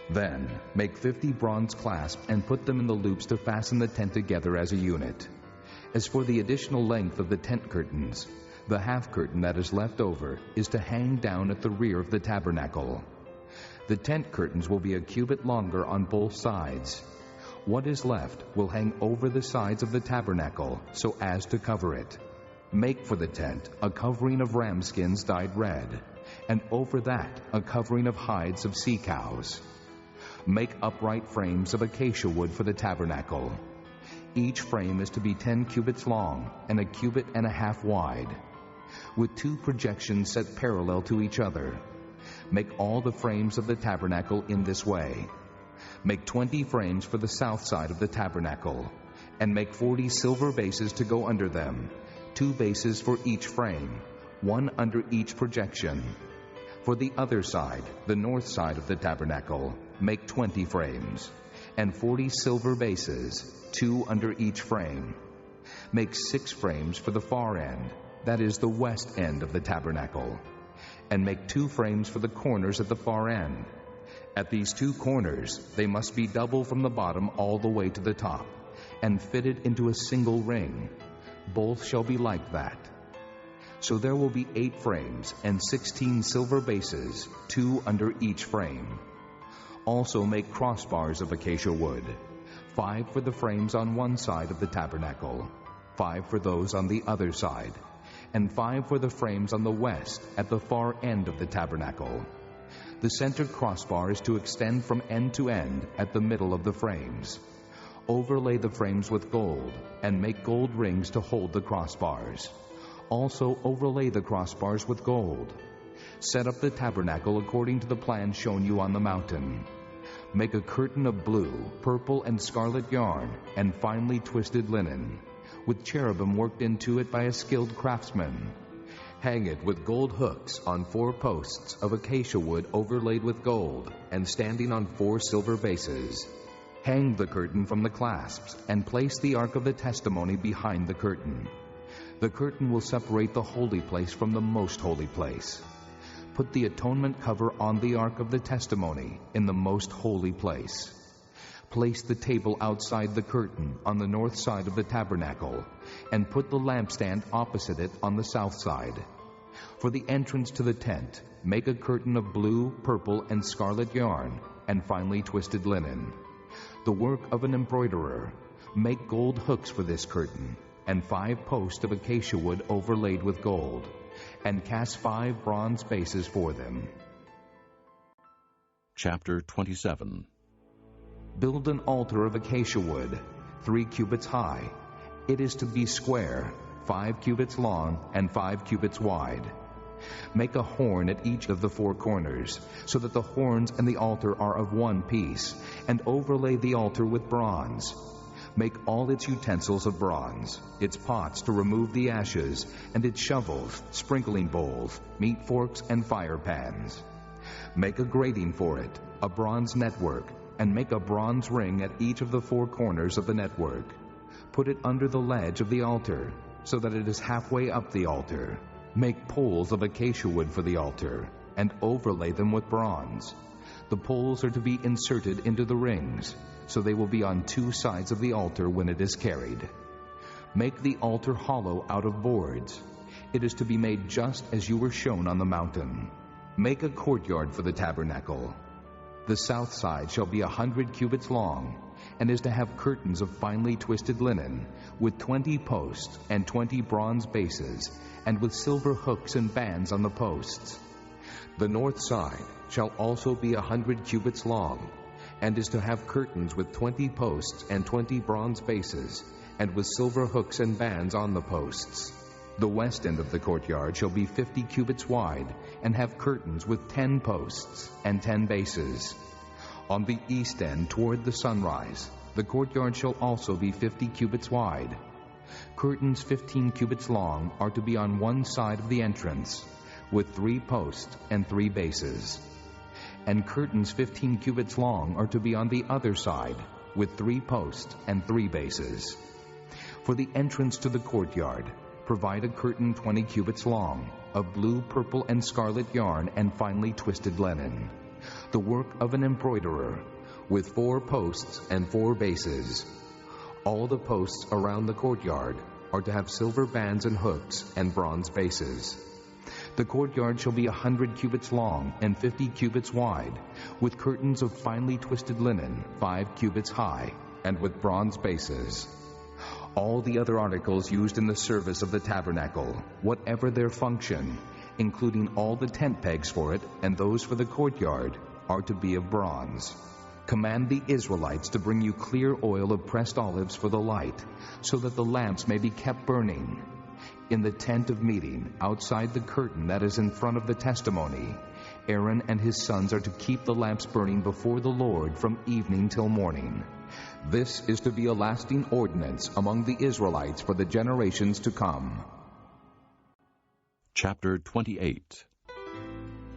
Then make 50 bronze clasps and put them in the loops to fasten the tent together as a unit. As for the additional length of the tent curtains, the half curtain that is left over is to hang down at the rear of the tabernacle. The tent curtains will be a cubit longer on both sides. What is left will hang over the sides of the tabernacle so as to cover it. Make for the tent a covering of ram skins dyed red, and over that a covering of hides of sea cows. Make upright frames of acacia wood for the tabernacle. Each frame is to be 10 cubits long and a cubit and a half wide, with 2 projections set parallel to each other. Make all the frames of the tabernacle in this way. Make 20 frames for the south side of the tabernacle, and make 40 silver bases to go under them, 2 bases for each frame, 1 under each projection. For the other side, the north side of the tabernacle, make 20 frames, and 40 silver bases, 2 under each frame. Make 6 frames for the far end, that is the west end of the tabernacle, and make 2 frames for the corners at the far end. At these 2 corners, they must be double from the bottom all the way to the top, and fitted into a single ring. Both shall be like that. So there will be 8 frames and 16 silver bases, 2 under each frame. Also make crossbars of acacia wood, 5 for the frames on one side of the tabernacle, 5 for those on the other side, and 5 for the frames on the west at the far end of the tabernacle. The center crossbar is to extend from end to end at the middle of the frames. Overlay the frames with gold, and make gold rings to hold the crossbars. Also overlay the crossbars with gold. Set up the tabernacle according to the plan shown you on the mountain. Make a curtain of blue, purple, and scarlet yarn, and finely twisted linen, with cherubim worked into it by a skilled craftsman. Hang it with gold hooks on 4 posts of acacia wood overlaid with gold, and standing on 4 silver bases. Hang the curtain from the clasps, and place the Ark of the Testimony behind the curtain. The curtain will separate the holy place from the most holy place. Put the atonement cover on the Ark of the Testimony in the most holy place. Place the table outside the curtain on the north side of the tabernacle, and put the lampstand opposite it on the south side. For the entrance to the tent, make a curtain of blue, purple, and scarlet yarn, and finely twisted linen. The work of an embroiderer. Make gold hooks for this curtain, and 5 posts of acacia wood overlaid with gold, and cast 5 bronze bases for them. Chapter 27. Build an altar of acacia wood, 3 cubits high. It is to be square, 5 cubits long, and 5 cubits wide. Make a horn at each of the 4 corners, so that the horns and the altar are of one piece, and overlay the altar with bronze. Make all its utensils of bronze, its pots to remove the ashes, and its shovels, sprinkling bowls, meat forks, and fire pans. Make a grating for it, a bronze network, and make a bronze ring at each of the 4 corners of the network. Put it under the ledge of the altar, so that it is halfway up the altar. Make poles of acacia wood for the altar, and overlay them with bronze. The poles are to be inserted into the rings, so they will be on 2 sides of the altar when it is carried. Make the altar hollow out of boards. It is to be made just as you were shown on the mountain. Make a courtyard for the tabernacle. The south side shall be 100 cubits long, and is to have curtains of finely twisted linen, with 20 posts and 20 bronze bases, and with silver hooks and bands on the posts. The north side shall also be 100 cubits long, and is to have curtains with 20 posts and 20 bronze bases, and with silver hooks and bands on the posts. The west end of the courtyard shall be 50 cubits wide, and have curtains with 10 posts and 10 bases. On the east end toward the sunrise, the courtyard shall also be 50 cubits wide. Curtains 15 cubits long are to be on one side of the entrance, with 3 posts and 3 bases. And curtains 15 cubits long are to be on the other side, with 3 posts and 3 bases. For the entrance to the courtyard, provide a curtain 20 cubits long, of blue, purple, and scarlet yarn and finely twisted linen, the work of an embroiderer, with 4 posts and 4 bases. All the posts around the courtyard are to have silver bands and hooks and bronze bases. The courtyard shall be 100 cubits long and 50 cubits wide, with curtains of finely twisted linen 5 cubits high, and with bronze bases. All the other articles used in the service of the tabernacle, whatever their function, including all the tent pegs for it and those for the courtyard, are to be of bronze. Command the Israelites to bring you clear oil of pressed olives for the light, so that the lamps may be kept burning. In the tent of meeting, outside the curtain that is in front of the testimony, Aaron and his sons are to keep the lamps burning before the Lord from evening till morning. This is to be a lasting ordinance among the Israelites for the generations to come. Chapter 28.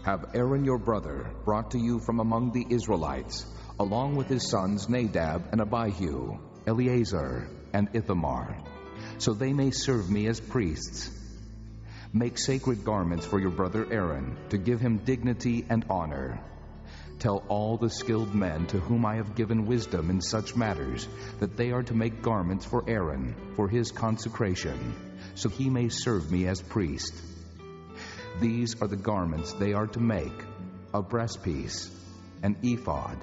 Have Aaron your brother brought to you from among the Israelites, along with his sons Nadab and Abihu, Eleazar and Ithamar, so they may serve me as priests. Make sacred garments for your brother Aaron, to give him dignity and honor. Tell all the skilled men to whom I have given wisdom in such matters that they are to make garments for Aaron for his consecration, so he may serve me as priest. These are the garments they are to make: a breastpiece, an ephod,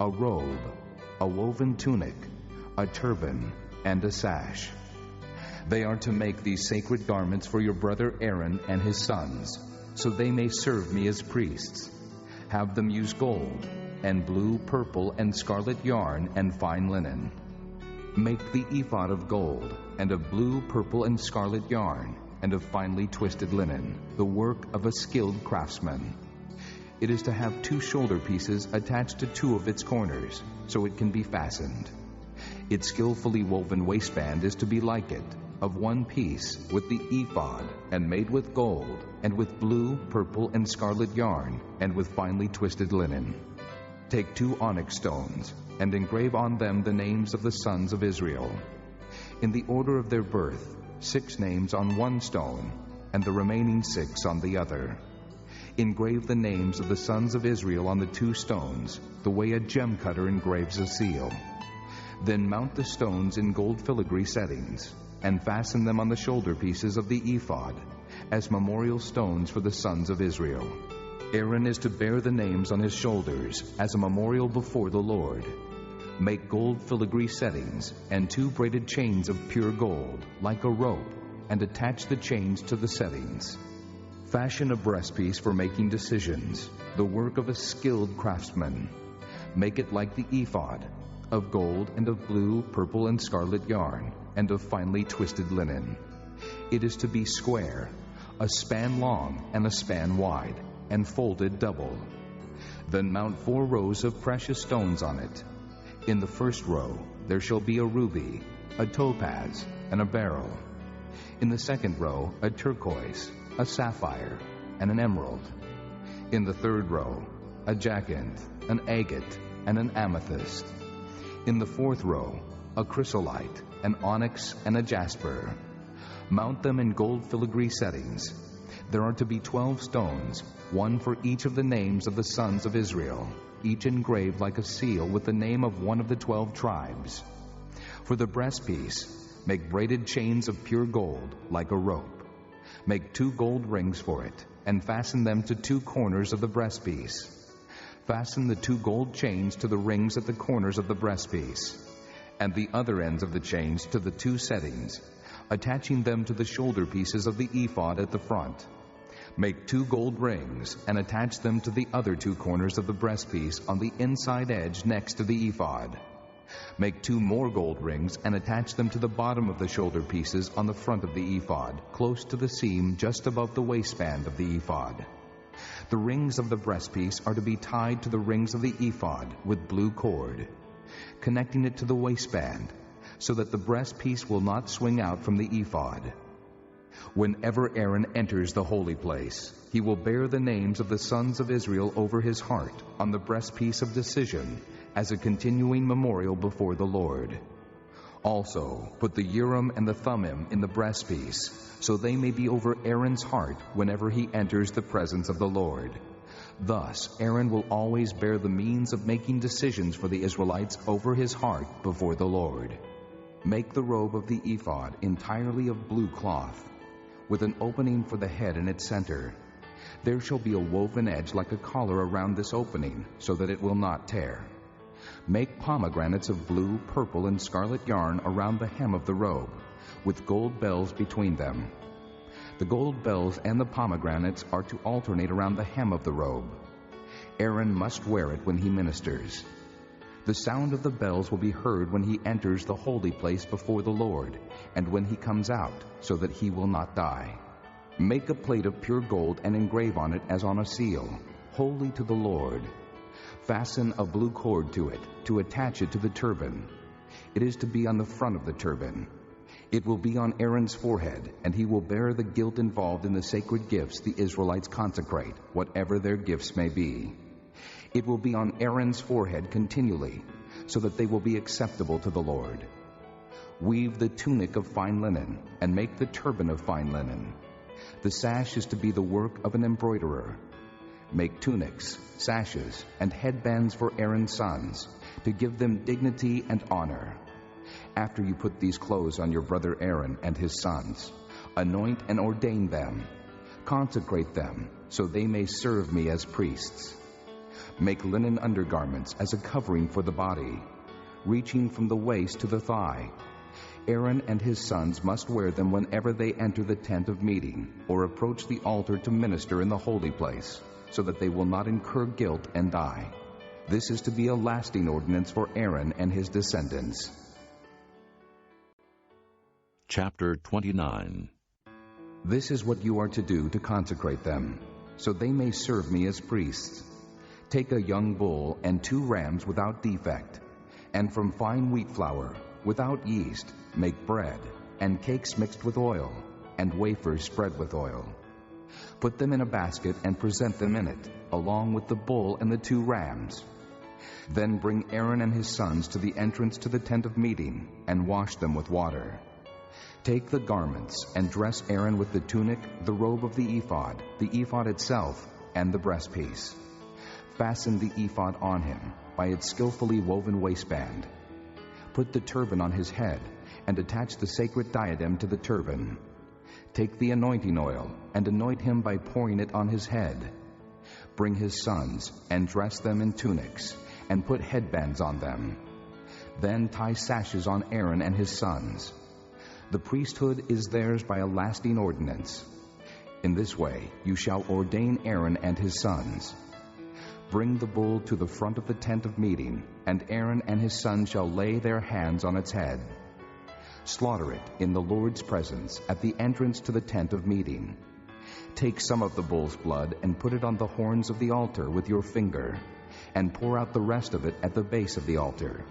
a robe, a woven tunic, a turban, and a sash. They are to make these sacred garments for your brother Aaron and his sons, so they may serve me as priests. Have them use gold, and blue, purple, and scarlet yarn, and fine linen. Make the ephod of gold, and of blue, purple, and scarlet yarn, and of finely twisted linen, the work of a skilled craftsman. It is to have 2 shoulder pieces attached to 2 of its corners, so it can be fastened. Its skillfully woven waistband is to be like it, of one piece with the ephod, and made with gold, and with blue, purple, and scarlet yarn, and with finely twisted linen. Take 2 onyx stones, and engrave on them the names of the sons of Israel, in the order of their birth, 6 names on one stone, and the remaining 6 on the other. Engrave the names of the sons of Israel on the 2 stones, the way a gem cutter engraves a seal. Then mount the stones in gold filigree settings, and fasten them on the shoulder pieces of the ephod, as memorial stones for the sons of Israel. Aaron is to bear the names on his shoulders as a memorial before the Lord. Make gold filigree settings and 2 braided chains of pure gold, like a rope, and attach the chains to the settings. Fashion a breastpiece for making decisions, the work of a skilled craftsman. Make it like the ephod, of gold and of blue, purple, and scarlet yarn, and of finely twisted linen. It is to be square, a span long and a span wide, and folded double. Then mount 4 rows of precious stones on it. In the first row there shall be a ruby, a topaz, and a beryl. In the second row a turquoise, a sapphire, and an emerald. In the third row a jacinth, an agate, and an amethyst. In the fourth row a chrysolite, an onyx, and a jasper. Mount them in gold filigree settings. There are to be 12 stones, 1 for each of the names of the sons of Israel, each engraved like a seal with the name of one of the 12 tribes. For the breastpiece, make braided chains of pure gold, like a rope. Make 2 gold rings for it, and fasten them to 2 corners of the breastpiece. Fasten the 2 gold chains to the rings at the corners of the breastpiece, and the other ends of the chains to the 2 settings, attaching them to the shoulder pieces of the ephod at the front. Make 2 gold rings and attach them to the other 2 corners of the breastpiece on the inside edge next to the ephod. Make 2 more gold rings and attach them to the bottom of the shoulder pieces on the front of the ephod, close to the seam just above the waistband of the ephod. The rings of the breastpiece are to be tied to the rings of the ephod with blue cord, connecting it to the waistband, so that the breastpiece will not swing out from the ephod. Whenever Aaron enters the holy place, he will bear the names of the sons of Israel over his heart on the breastpiece of decision as a continuing memorial before the Lord. Also, put the Urim and the Thummim in the breastpiece, so they may be over Aaron's heart whenever he enters the presence of the Lord. Thus, Aaron will always bear the means of making decisions for the Israelites over his heart before the Lord. Make the robe of the ephod entirely of blue cloth, with an opening for the head in its center. There shall be a woven edge like a collar around this opening, so that it will not tear. Make pomegranates of blue, purple, and scarlet yarn around the hem of the robe, with gold bells between them. The gold bells and the pomegranates are to alternate around the hem of the robe. Aaron must wear it when he ministers. The sound of the bells will be heard when he enters the holy place before the Lord, and when he comes out, so that he will not die. Make a plate of pure gold and engrave on it as on a seal, holy to the Lord. Fasten a blue cord to it, to attach it to the turban. It is to be on the front of the turban. It will be on Aaron's forehead, and he will bear the guilt involved in the sacred gifts the Israelites consecrate, whatever their gifts may be. It will be on Aaron's forehead continually, so that they will be acceptable to the Lord. Weave the tunic of fine linen, and make the turban of fine linen. The sash is to be the work of an embroiderer. Make tunics, sashes, and headbands for Aaron's sons, to give them dignity and honor. After you put these clothes on your brother Aaron and his sons, anoint and ordain them. Consecrate them, so they may serve me as priests. Make linen undergarments as a covering for the body, reaching from the waist to the thigh. Aaron and his sons must wear them whenever they enter the tent of meeting or approach the altar to minister in the holy place, so that they will not incur guilt and die. This is to be a lasting ordinance for Aaron and his descendants. Chapter 29. This is what you are to do to consecrate them, so they may serve me as priests. Take a young bull and 2 rams without defect, and from fine wheat flour, without yeast, make bread, and cakes mixed with oil, and wafers spread with oil. Put them in a basket and present them in it, along with the bull and the 2 rams. Then bring Aaron and his sons to the entrance to the tent of meeting, and wash them with water. Take the garments and dress Aaron with the tunic, the robe of the ephod itself, and the breastpiece. Fasten the ephod on him by its skillfully woven waistband. Put the turban on his head and attach the sacred diadem to the turban. Take the anointing oil and anoint him by pouring it on his head. Bring his sons and dress them in tunics and put headbands on them. Then tie sashes on Aaron and his sons. The priesthood is theirs by a lasting ordinance. In this way you shall ordain Aaron and his sons. Bring the bull to the front of the tent of meeting, and Aaron and his sons shall lay their hands on its head. Slaughter it in the Lord's presence at the entrance to the tent of meeting. Take some of the bull's blood and put it on the horns of the altar with your finger, and pour out the rest of it at the base of the altar.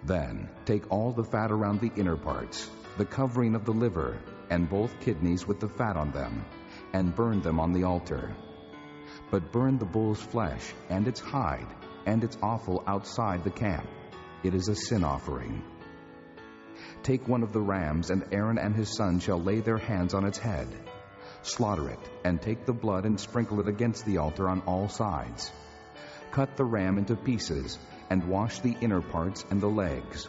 Then take all the fat around the inner parts, the covering of the liver, and both kidneys with the fat on them, and burn them on the altar. But burn the bull's flesh and its hide and its offal outside the camp. It is a sin offering. Take one of the rams, and Aaron and his sons shall lay their hands on its head. Slaughter it, and take the blood and sprinkle it against the altar on all sides. Cut the ram into pieces, and wash the inner parts and the legs,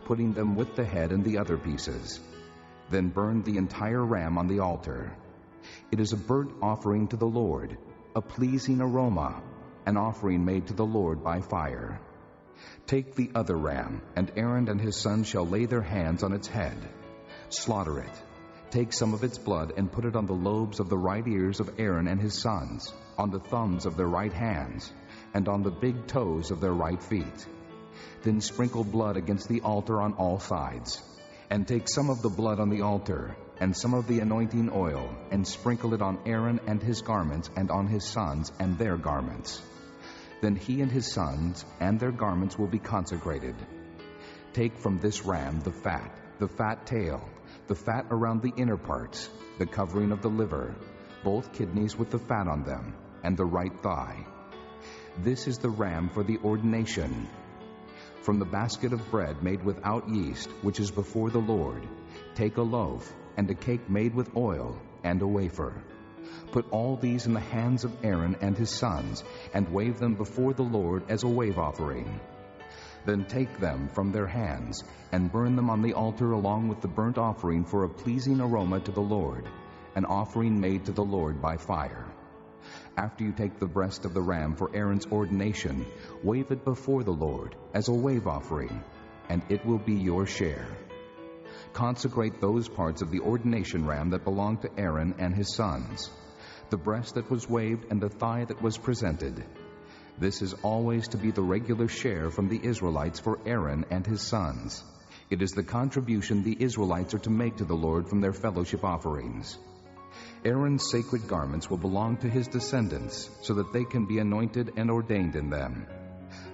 putting them with the head and the other pieces. Then burn the entire ram on the altar. It is a burnt offering to the Lord, a pleasing aroma, an offering made to the Lord by fire. Take the other ram, and Aaron and his sons shall lay their hands on its head. Slaughter it. Take some of its blood and put it on the lobes of the right ears of Aaron and his sons, on the thumbs of their right hands, and on the big toes of their right feet. Then sprinkle blood against the altar on all sides. And take some of the blood on the altar, and some of the anointing oil, and sprinkle it on Aaron and his garments, and on his sons and their garments. Then he and his sons and their garments will be consecrated. Take from this ram the fat tail, the fat around the inner parts, the covering of the liver, both kidneys with the fat on them, and the right thigh. This is the ram for the ordination. From the basket of bread made without yeast, which is before the Lord, take a loaf, and a cake made with oil, and a wafer. Put all these in the hands of Aaron and his sons, and wave them before the Lord as a wave offering. Then take them from their hands, and burn them on the altar along with the burnt offering for a pleasing aroma to the Lord, an offering made to the Lord by fire. After you take the breast of the ram for Aaron's ordination, wave it before the Lord as a wave offering, and it will be your share. Consecrate those parts of the ordination ram that belong to Aaron and his sons, the breast that was waved and the thigh that was presented. This is always to be the regular share from the Israelites for Aaron and his sons. It is the contribution the Israelites are to make to the Lord from their fellowship offerings. Aaron's sacred garments will belong to his descendants, so that they can be anointed and ordained in them.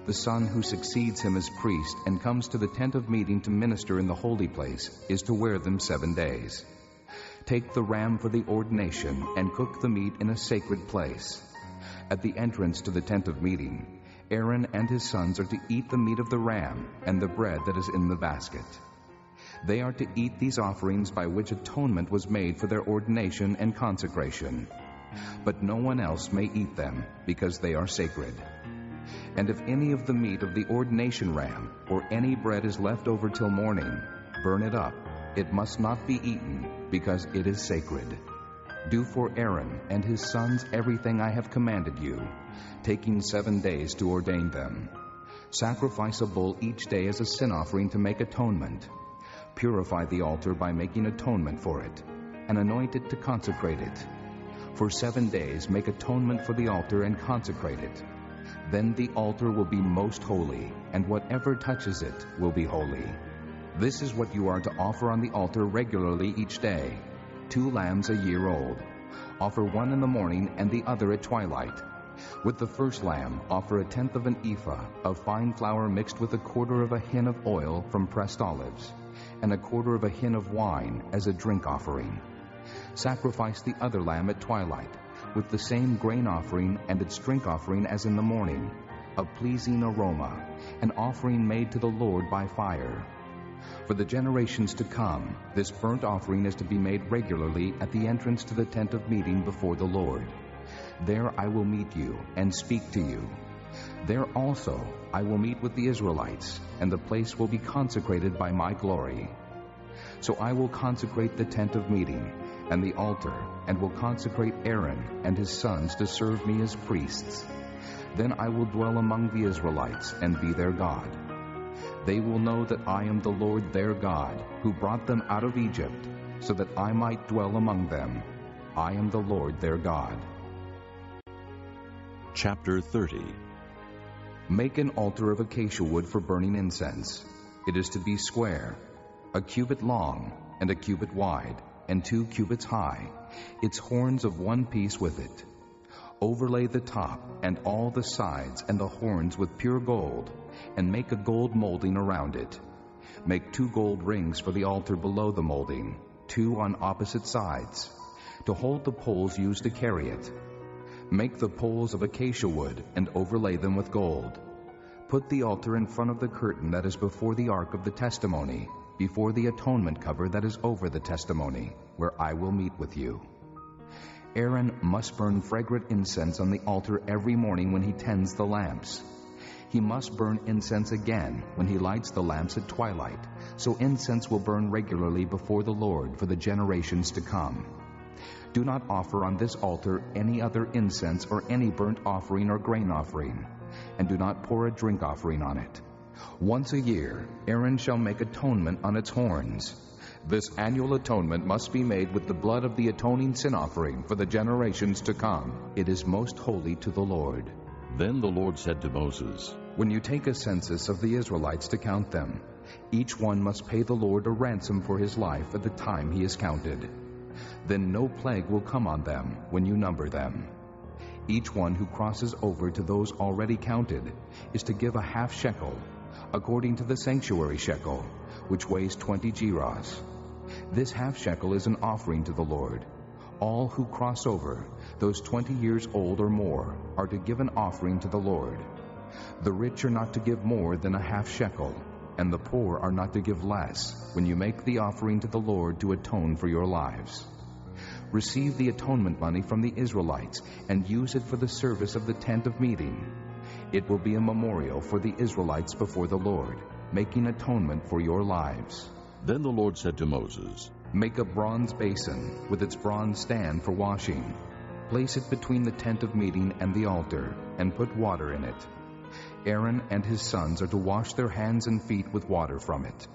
The son who succeeds him as priest and comes to the tent of meeting to minister in the holy place is to wear them 7 days. Take the ram for the ordination and cook the meat in a sacred place. At the entrance to the tent of meeting, Aaron and his sons are to eat the meat of the ram and the bread that is in the basket. They are to eat these offerings by which atonement was made for their ordination and consecration. But no one else may eat them, because they are sacred. And if any of the meat of the ordination ram or any bread is left over till morning, burn it up. It must not be eaten, because it is sacred. Do for Aaron and his sons everything I have commanded you, taking 7 days to ordain them. Sacrifice a bull each day as a sin offering to make atonement. Purify the altar by making atonement for it, and anoint it to consecrate it. For 7 days make atonement for the altar and consecrate it. Then the altar will be most holy, and whatever touches it will be holy. This is what you are to offer on the altar regularly each day: 2 lambs a year old. Offer one in the morning and the other at twilight. With the first lamb, offer 1/10 of an ephah of fine flour mixed with 1/4 of a hin of oil from pressed olives, and 1/4 of a hin of wine as a drink offering. Sacrifice the other lamb at twilight, with the same grain offering and its drink offering as in the morning, a pleasing aroma, an offering made to the Lord by fire. For the generations to come, this burnt offering is to be made regularly at the entrance to the tent of meeting before the Lord. There I will meet you and speak to you. There also I will meet with the Israelites, and the place will be consecrated by my glory. So I will consecrate the tent of meeting and the altar, and will consecrate Aaron and his sons to serve me as priests. Then I will dwell among the Israelites and be their God. They will know that I am the Lord their God, who brought them out of Egypt, so that I might dwell among them. I am the Lord their God. Chapter 30. Make an altar of acacia wood for burning incense. It is to be square, a cubit long and a cubit wide, and 2 cubits high, its horns of one piece with it. Overlay the top and all the sides and the horns with pure gold, and make a gold molding around it. Make 2 gold rings for the altar below the molding, 2 on opposite sides, to hold the poles used to carry it. Make the poles of acacia wood and overlay them with gold. Put the altar in front of the curtain that is before the ark of the testimony, before the atonement cover that is over the testimony, where I will meet with you. Aaron must burn fragrant incense on the altar every morning when he tends the lamps. He must burn incense again when he lights the lamps at twilight, so incense will burn regularly before the Lord for the generations to come. Do not offer on this altar any other incense or any burnt offering or grain offering, and do not pour a drink offering on it. Once a year, Aaron shall make atonement on its horns. This annual atonement must be made with the blood of the atoning sin offering for the generations to come. It is most holy to the Lord. Then the Lord said to Moses, When you take a census of the Israelites to count them, each one must pay the Lord a ransom for his life at the time he is counted. Then no plague will come on them when you number them. Each one who crosses over to those already counted is to give a half shekel, according to the sanctuary shekel, which weighs 20 gerahs. This half shekel is an offering to the Lord. All who cross over, those 20 years old or more, are to give an offering to the Lord. The rich are not to give more than a half shekel, and the poor are not to give less when you make the offering to the Lord to atone for your lives. Receive the atonement money from the Israelites and use it for the service of the tent of meeting. It will be a memorial for the Israelites before the Lord, making atonement for your lives. Then the Lord said to Moses, Make a bronze basin with its bronze stand for washing. Place it between the tent of meeting and the altar, and put water in it. Aaron and his sons are to wash their hands and feet with water from it.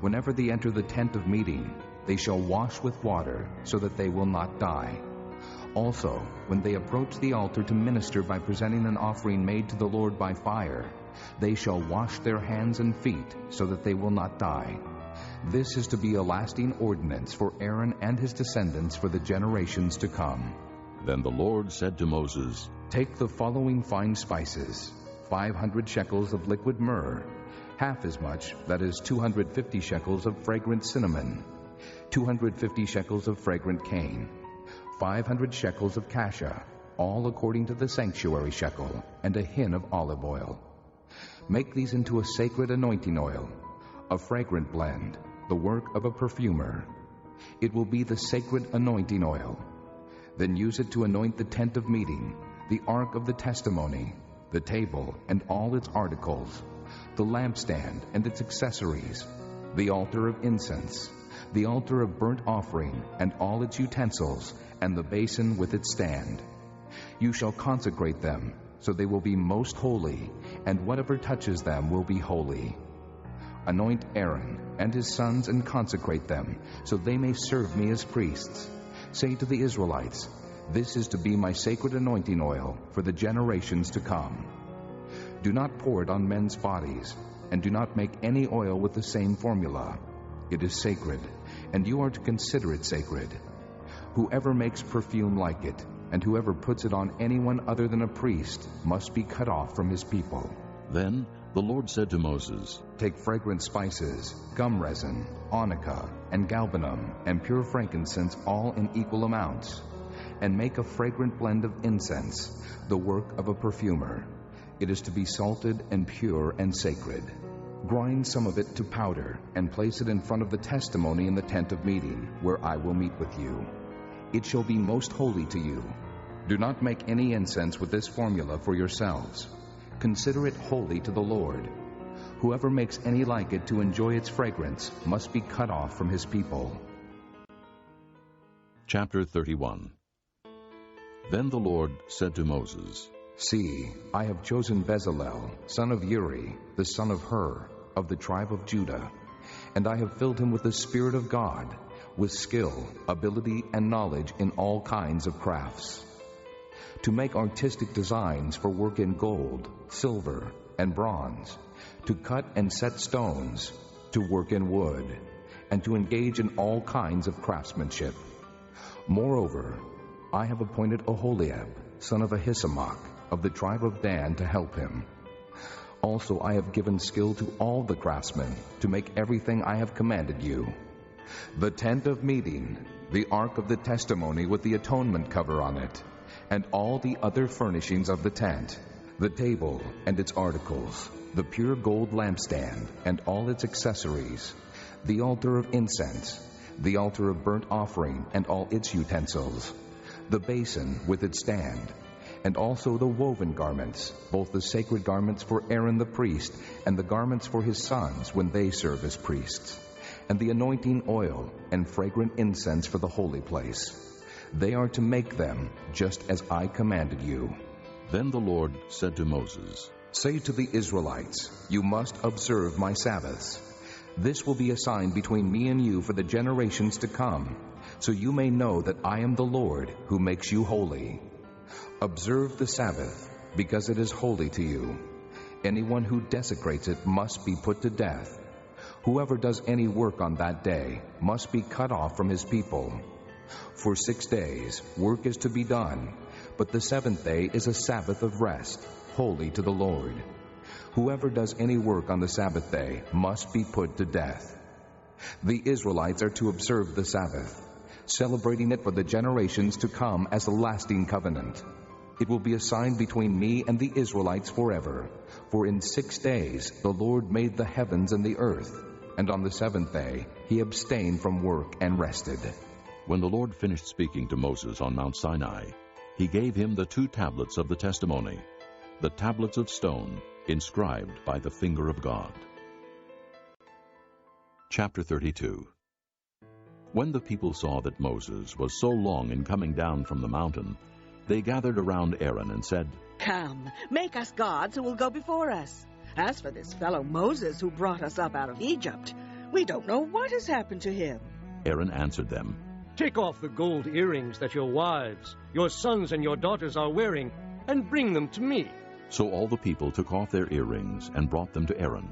Whenever they enter the tent of meeting, they shall wash with water, so that they will not die. Also, when they approach the altar to minister by presenting an offering made to the Lord by fire, they shall wash their hands and feet, so that they will not die. This is to be a lasting ordinance for Aaron and his descendants for the generations to come. Then the Lord said to Moses, Take the following fine spices, 500 shekels of liquid myrrh, half as much, that is 250 shekels of fragrant cinnamon, 250 shekels of fragrant cane, 500 shekels of cassia, all according to the sanctuary shekel, and a hin of olive oil. Make these into a sacred anointing oil, a fragrant blend, the work of a perfumer. It will be the sacred anointing oil. Then use it to anoint the tent of meeting, the ark of the testimony, the table and all its articles, the lampstand and its accessories, the altar of incense, the altar of burnt offering and all its utensils, and the basin with its stand. You shall consecrate them, so they will be most holy, and whatever touches them will be holy. Anoint Aaron and his sons and consecrate them, so they may serve me as priests. Say to the Israelites, This is to be my sacred anointing oil for the generations to come. Do not pour it on men's bodies, and do not make any oil with the same formula. It is sacred, and you are to consider it sacred. Whoever makes perfume like it, and whoever puts it on anyone other than a priest, must be cut off from his people. Then the Lord said to Moses, Take fragrant spices, gum resin, onycha, and galbanum, and pure frankincense, all in equal amounts, and make a fragrant blend of incense, the work of a perfumer. It is to be salted and pure and sacred. Grind some of it to powder, and place it in front of the testimony in the tent of meeting, where I will meet with you. It shall be most holy to you. Do not make any incense with this formula for yourselves. Consider it holy to the Lord. Whoever makes any like it to enjoy its fragrance must be cut off from his people. Chapter 31. Then the Lord said to Moses, See, I have chosen Bezalel, son of Uri, the son of Hur, of the tribe of Judah, and I have filled him with the Spirit of God, with skill, ability, and knowledge in all kinds of crafts, to make artistic designs for work in gold, silver, and bronze, to cut and set stones, to work in wood, and to engage in all kinds of craftsmanship. Moreover, I have appointed Oholiab, son of Ahisamach, of the tribe of Dan, to help him. Also I have given skill to all the craftsmen to make everything I have commanded you: the tent of meeting, the ark of the testimony with the atonement cover on it, and all the other furnishings of the tent, the table and its articles, the pure gold lampstand and all its accessories, the altar of incense, the altar of burnt offering and all its utensils, the basin with its stand, and also the woven garments, both the sacred garments for Aaron the priest and the garments for his sons when they serve as priests, and the anointing oil and fragrant incense for the holy place. They are to make them just as I commanded you. Then the Lord said to Moses, Say to the Israelites, You must observe my Sabbaths. This will be a sign between me and you for the generations to come, so you may know that I am the Lord who makes you holy. Observe the Sabbath, because it is holy to you. Anyone who desecrates it must be put to death. Whoever does any work on that day must be cut off from his people. For 6 days work is to be done, but the seventh day is a Sabbath of rest, holy to the Lord. Whoever does any work on the Sabbath day must be put to death. The Israelites are to observe the Sabbath, celebrating it for the generations to come as a lasting covenant. It will be a sign between me and the Israelites forever, for in 6 days the Lord made the heavens and the earth, and on the seventh day he abstained from work and rested. When the Lord finished speaking to Moses on Mount Sinai, he gave him the 2 tablets of the testimony, the tablets of stone, inscribed by the finger of God. Chapter 32. When the people saw that Moses was so long in coming down from the mountain, they gathered around Aaron and said, Come, make us gods who will go before us. As for this fellow Moses who brought us up out of Egypt, we don't know what has happened to him. Aaron answered them, Take off the gold earrings that your wives, your sons and your daughters are wearing, and bring them to me. So all the people took off their earrings and brought them to Aaron.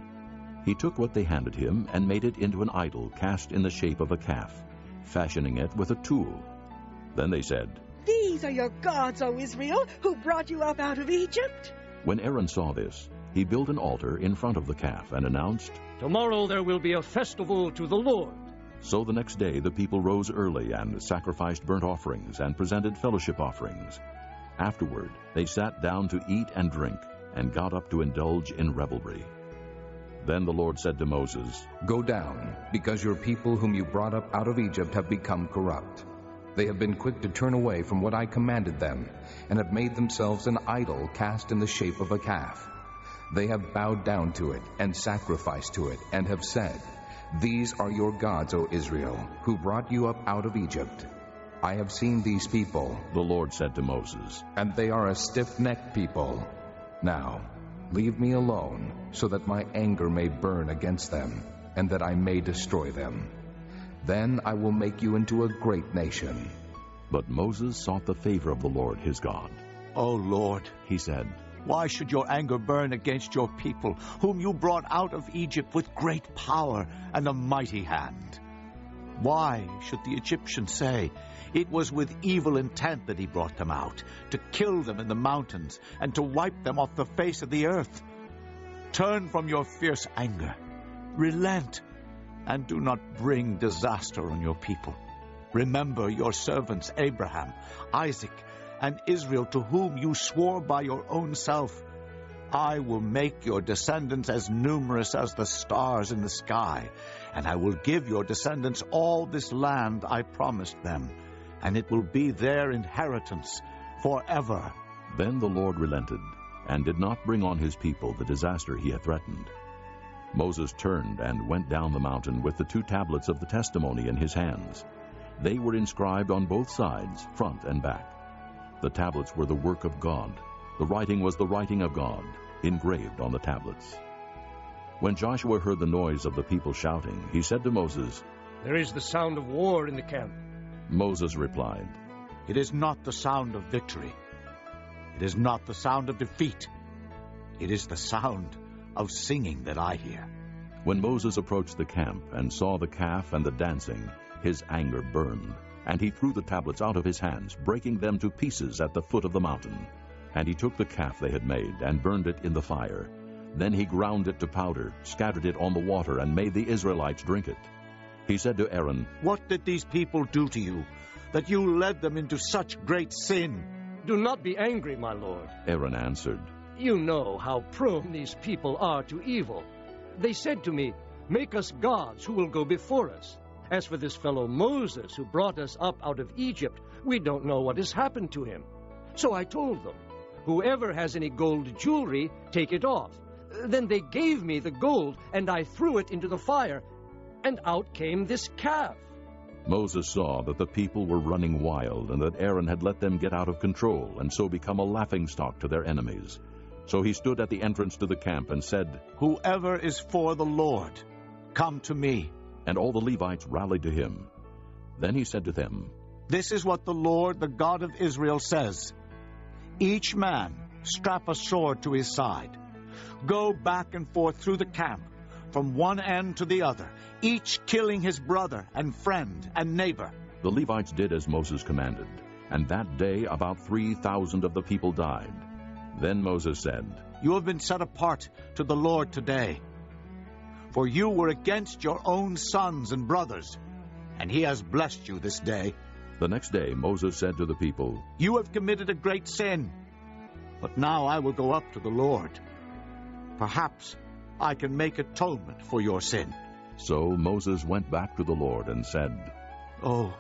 He took what they handed him and made it into an idol cast in the shape of a calf, fashioning it with a tool. Then they said, These are your gods, O Israel, who brought you up out of Egypt. When Aaron saw this, he built an altar in front of the calf and announced, Tomorrow there will be a festival to the Lord. So the next day the people rose early and sacrificed burnt offerings and presented fellowship offerings. Afterward they sat down to eat and drink and got up to indulge in revelry. Then the Lord said to Moses, Go down, because your people whom you brought up out of Egypt have become corrupt. They have been quick to turn away from what I commanded them, and have made themselves an idol cast in the shape of a calf. They have bowed down to it and sacrificed to it, and have said, These are your gods, O Israel, who brought you up out of Egypt. I have seen these people, the Lord said to Moses, and they are a stiff-necked people. Now, leave me alone, so that my anger may burn against them, and that I may destroy them. Then I will make you into a great nation. But Moses sought the favor of the Lord his God. O Lord, he said, why should your anger burn against your people, whom you brought out of Egypt with great power and a mighty hand? Why should the Egyptians say, It was with evil intent that he brought them out, to kill them in the mountains and to wipe them off the face of the earth? Turn from your fierce anger, relent, and do not bring disaster on your people. Remember your servants Abraham, Isaac, and Israel, to whom you swore by your own self. I will make your descendants as numerous as the stars in the sky, and I will give your descendants all this land I promised them, and it will be their inheritance, forever. Then the Lord relented, and did not bring on his people the disaster he had threatened. Moses turned and went down the mountain with the 2 tablets of the testimony in his hands. They were inscribed on both sides, front and back. The tablets were the work of God. The writing was the writing of God, engraved on the tablets. When Joshua heard the noise of the people shouting, he said to Moses, "There is the sound of war in the camp." Moses replied, "It is not the sound of victory. It is not the sound of defeat. It is the sound of singing that I hear." When Moses approached the camp and saw the calf and the dancing, his anger burned, and he threw the tablets out of his hands, breaking them to pieces at the foot of the mountain. And he took the calf they had made and burned it in the fire. Then he ground it to powder, scattered it on the water, and made the Israelites drink it. He said to Aaron, "What did these people do to you, that you led them into such great sin?" "Do not be angry, my lord," Aaron answered. "You know how prone these people are to evil. They said to me, 'Make us gods who will go before us.' As for this fellow Moses who brought us up out of Egypt, we don't know what has happened to him." So I told them, 'Whoever has any gold jewelry, take it off.' Then they gave me the gold, and I threw it into the fire, and out came this calf." Moses saw that the people were running wild, and that Aaron had let them get out of control, and so become a laughingstock to their enemies. So he stood at the entrance to the camp and said, "Whoever is for the Lord, come to me." And all the Levites rallied to him. Then he said to them, "This is what the Lord, the God of Israel, says. Each man strap a sword to his side. Go back and forth through the camp, from one end to the other, each killing his brother and friend and neighbor." The Levites did as Moses commanded, and that day about 3,000 of the people died. Then Moses said, "You have been set apart to the Lord today, for you were against your own sons and brothers, and he has blessed you this day." The next day Moses said to the people, "You have committed a great sin, but now I will go up to the Lord. Perhaps I can make atonement for your sin." So Moses went back to the Lord and said, "Oh,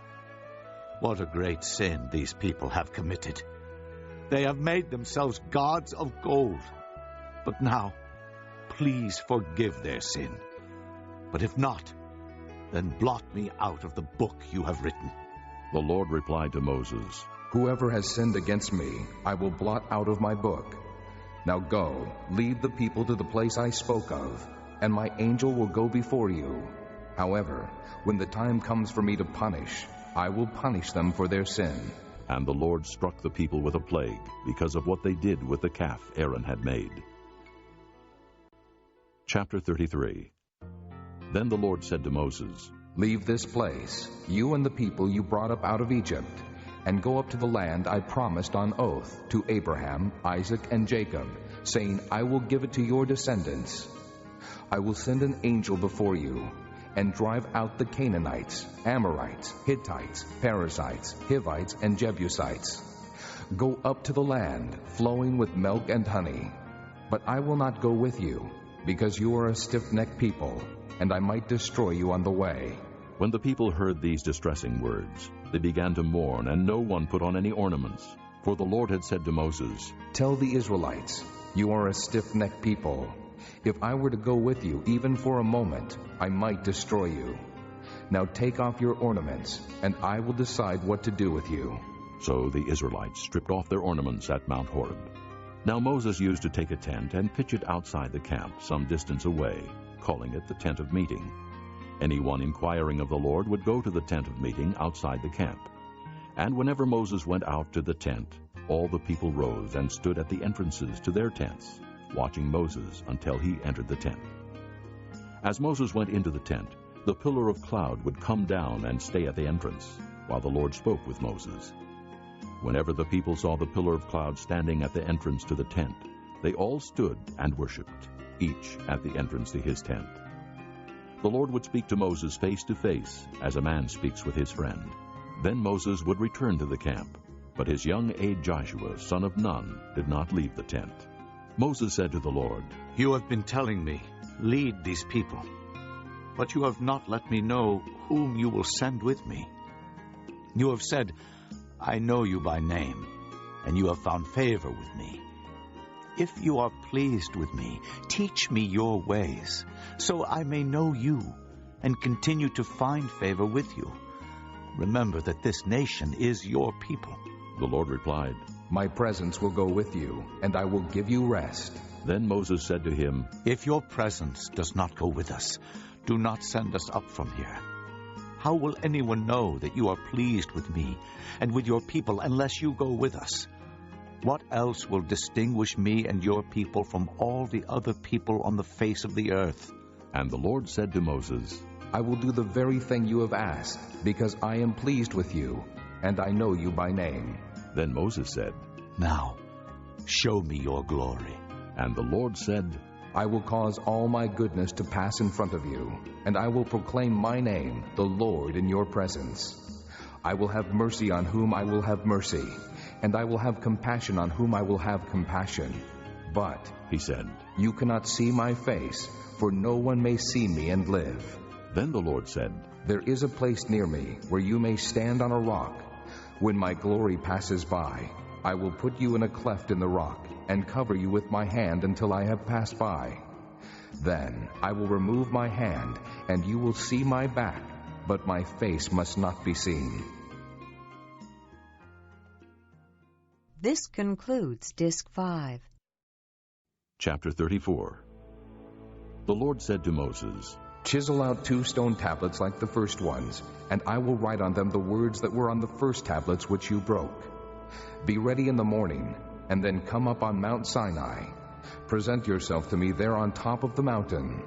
what a great sin these people have committed. They have made themselves gods of gold. But now, please forgive their sin. But if not, then blot me out of the book you have written." The Lord replied to Moses, "Whoever has sinned against me, I will blot out of my book. Now go, lead the people to the place I spoke of, and my angel will go before you. However, when the time comes for me to punish, I will punish them for their sin." And the Lord struck the people with a plague because of what they did with the calf Aaron had made. Chapter 33. Then the Lord said to Moses, "Leave this place, you and the people you brought up out of Egypt, and go up to the land I promised on oath to Abraham, Isaac, and Jacob, saying, 'I will give it to your descendants.' I will send an angel before you, and drive out the Canaanites, Amorites, Hittites, Perizzites, Hivites, and Jebusites. Go up to the land flowing with milk and honey. But I will not go with you, because you are a stiff-necked people, and I might destroy you on the way." When the people heard these distressing words, they began to mourn, and no one put on any ornaments. For the Lord had said to Moses, "Tell the Israelites, you are a stiff-necked people. If I were to go with you, even for a moment, I might destroy you. Now take off your ornaments, and I will decide what to do with you." So the Israelites stripped off their ornaments at Mount Horeb. Now Moses used to take a tent and pitch it outside the camp some distance away, calling it the tent of meeting. Anyone inquiring of the Lord would go to the tent of meeting outside the camp. And whenever Moses went out to the tent, all the people rose and stood at the entrances to their tents, watching Moses until he entered the tent. As Moses went into the tent, the pillar of cloud would come down and stay at the entrance, while the Lord spoke with Moses. Whenever the people saw the pillar of cloud standing at the entrance to the tent, they all stood and worshipped, each at the entrance to his tent. The Lord would speak to Moses face to face, as a man speaks with his friend. Then Moses would return to the camp, but his young aide Joshua, son of Nun, did not leave the tent. Moses said to the Lord, "You have been telling me, 'Lead these people,' but you have not let me know whom you will send with me. You have said, 'I know you by name,' and you have found favor with me. If you are pleased with me, teach me your ways, so I may know you and continue to find favor with you. Remember that this nation is your people." The Lord replied, "My presence will go with you, and I will give you rest." Then Moses said to him, "If your presence does not go with us, do not send us up from here. How will anyone know that you are pleased with me and with your people unless you go with us? What else will distinguish me and your people from all the other people on the face of the earth?" And the Lord said to Moses, "I will do the very thing you have asked, because I am pleased with you, and I know you by name." Then Moses said, "Now, show me your glory." And the Lord said, "I will cause all my goodness to pass in front of you, and I will proclaim my name, the Lord, in your presence. I will have mercy on whom I will have mercy, and I will have compassion on whom I will have compassion. But," he said, "you cannot see my face, for no one may see me and live." Then the Lord said, "There is a place near me where you may stand on a rock. When my glory passes by, I will put you in a cleft in the rock and cover you with my hand until I have passed by. Then I will remove my hand, and you will see my back, but my face must not be seen." This concludes Disc 5. Chapter 34. The Lord said to Moses, "Chisel out 2 stone tablets like the first ones, and I will write on them the words that were on the first tablets which you broke. Be ready in the morning, and then come up on Mount Sinai. Present yourself to me there on top of the mountain.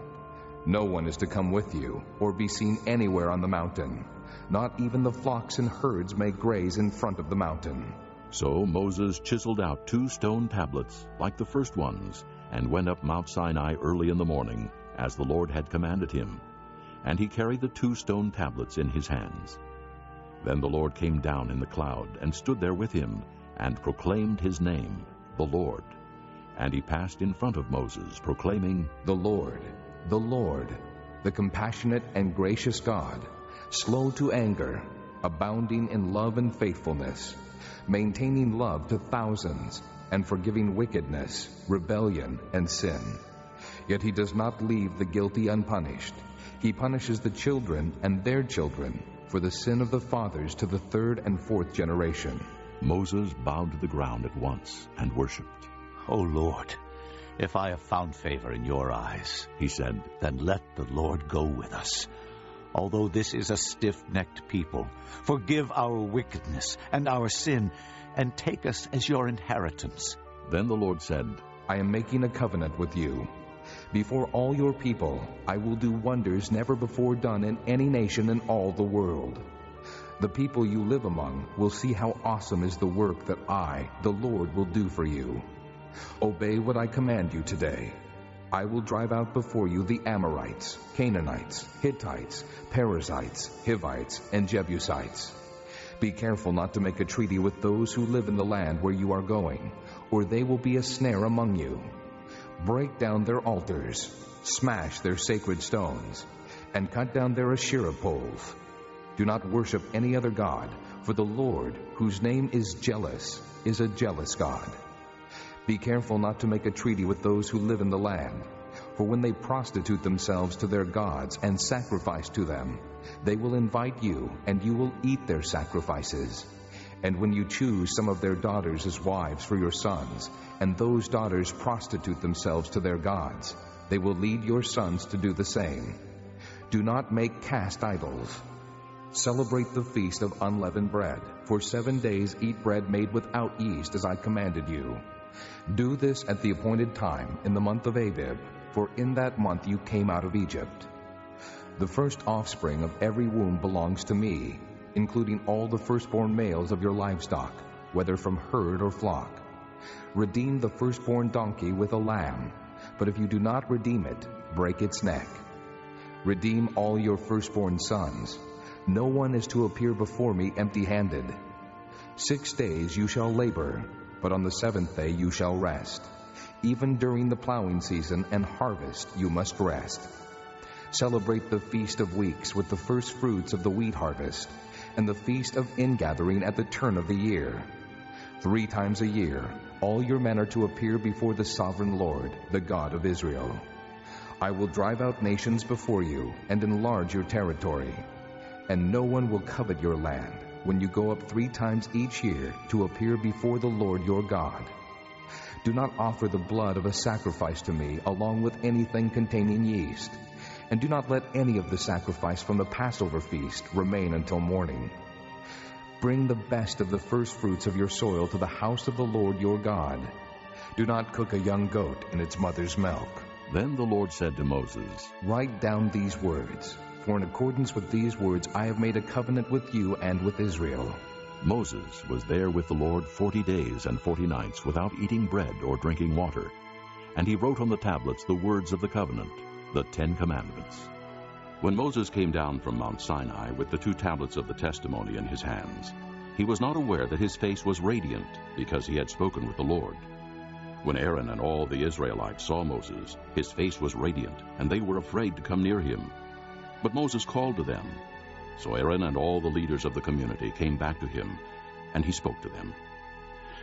No one is to come with you, or be seen anywhere on the mountain. Not even the flocks and herds may graze in front of the mountain." So Moses chiseled out 2 stone tablets, like the first ones, and went up Mount Sinai early in the morning, as the Lord had commanded him. And he carried the 2 stone tablets in his hands. Then the Lord came down in the cloud, and stood there with him, and proclaimed his name, the Lord. And he passed in front of Moses, proclaiming, "The Lord, the compassionate and gracious God, slow to anger, abounding in love and faithfulness, maintaining love to thousands, and forgiving wickedness, rebellion, and sin. Yet he does not leave the guilty unpunished. He punishes the children and their children for the sin of the fathers to the 3rd and 4th generation." Moses bowed to the ground at once and worshipped. "O Lord, if I have found favor in your eyes," he said, "then let the Lord go with us. Although this is a stiff-necked people, forgive our wickedness and our sin, and take us as your inheritance." Then the Lord said, "I am making a covenant with you. Before all your people, I will do wonders never before done in any nation in all the world. The people you live among will see how awesome is the work that I, the Lord, will do for you. Obey what I command you today. I will drive out before you the Amorites, Canaanites, Hittites, Perizzites, Hivites, and Jebusites. Be careful not to make a treaty with those who live in the land where you are going, or they will be a snare among you. Break down their altars, smash their sacred stones, and cut down their Asherah poles. Do not worship any other god, for the Lord, whose name is jealous, is a jealous God. Be careful not to make a treaty with those who live in the land, for when they prostitute themselves to their gods and sacrifice to them, they will invite you, and you will eat their sacrifices. And when you choose some of their daughters as wives for your sons, and those daughters prostitute themselves to their gods, they will lead your sons to do the same. Do not make cast idols. Celebrate the feast of unleavened bread. For 7 days eat bread made without yeast, as I commanded you. Do this at the appointed time in the month of Abib, for in that month you came out of Egypt. The first offspring of every womb belongs to me, including all the firstborn males of your livestock, whether from herd or flock. Redeem the firstborn donkey with a lamb, but if you do not redeem it, break its neck. Redeem all your firstborn sons. No one is to appear before me empty-handed. 6 days you shall labor, but on the 7th day you shall rest. Even during the plowing season and harvest you must rest. Celebrate the Feast of Weeks with the first fruits of the wheat harvest, and the Feast of Ingathering at the turn of the year. 3 times a year, all your men are to appear before the sovereign Lord, the God of Israel. I will drive out nations before you and enlarge your territory, and no one will covet your land when you go up 3 times each year to appear before the Lord your God. Do not offer the blood of a sacrifice to me along with anything containing yeast, and do not let any of the sacrifice from the Passover feast remain until morning. Bring the best of the first fruits of your soil to the house of the Lord your God. Do not cook a young goat in its mother's milk. Then the Lord said to Moses, Write down these words, for in accordance with these words I have made a covenant with you and with Israel. Moses was there with the Lord 40 days and 40 nights without eating bread or drinking water. And he wrote on the tablets the words of the covenant, the 10 Commandments. When Moses came down from Mount Sinai with the 2 tablets of the testimony in his hands, he was not aware that his face was radiant, because he had spoken with the Lord. When Aaron and all the Israelites saw Moses, his face was radiant, and they were afraid to come near him. But Moses called to them. So Aaron and all the leaders of the community came back to him, and he spoke to them.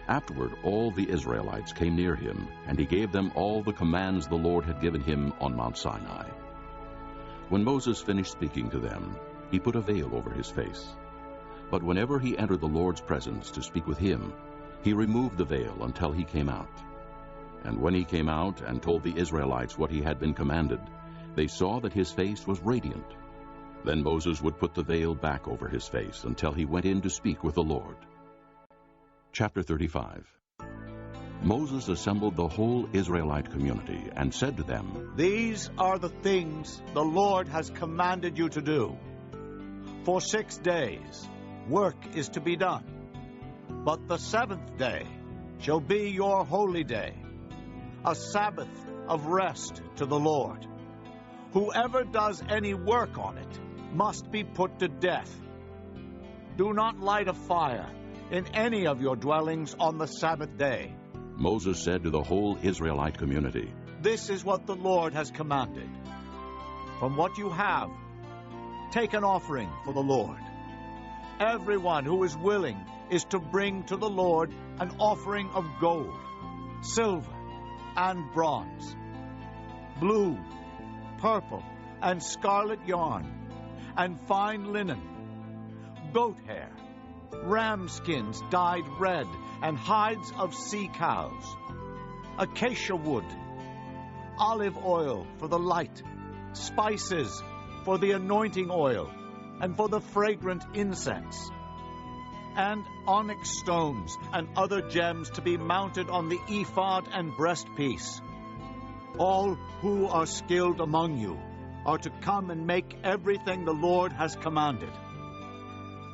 Afterward, all the Israelites came near him, and he gave them all the commands the Lord had given him on Mount Sinai. When Moses finished speaking to them, he put a veil over his face. But whenever he entered the Lord's presence to speak with him, he removed the veil until he came out. And when he came out and told the Israelites what he had been commanded, they saw that his face was radiant. Then Moses would put the veil back over his face until he went in to speak with the Lord. Chapter 35. Moses assembled the whole Israelite community and said to them, These are the things the Lord has commanded you to do. For 6 days work is to be done, but the 7th day shall be your holy day, a Sabbath of rest to the Lord. Whoever does any work on it must be put to death. Do not light a fire in any of your dwellings on the Sabbath day. Moses said to the whole Israelite community, This is what the Lord has commanded. From what you have, take an offering for the Lord. Everyone who is willing is to bring to the Lord an offering of gold, silver, and bronze, blue, purple, and scarlet yarn, and fine linen, goat hair, ram skins dyed red, and hides of sea cows, acacia wood, olive oil for the light, spices for the anointing oil, and for the fragrant incense, and onyx stones and other gems to be mounted on the ephod and breastpiece. All who are skilled among you are to come and make everything the Lord has commanded.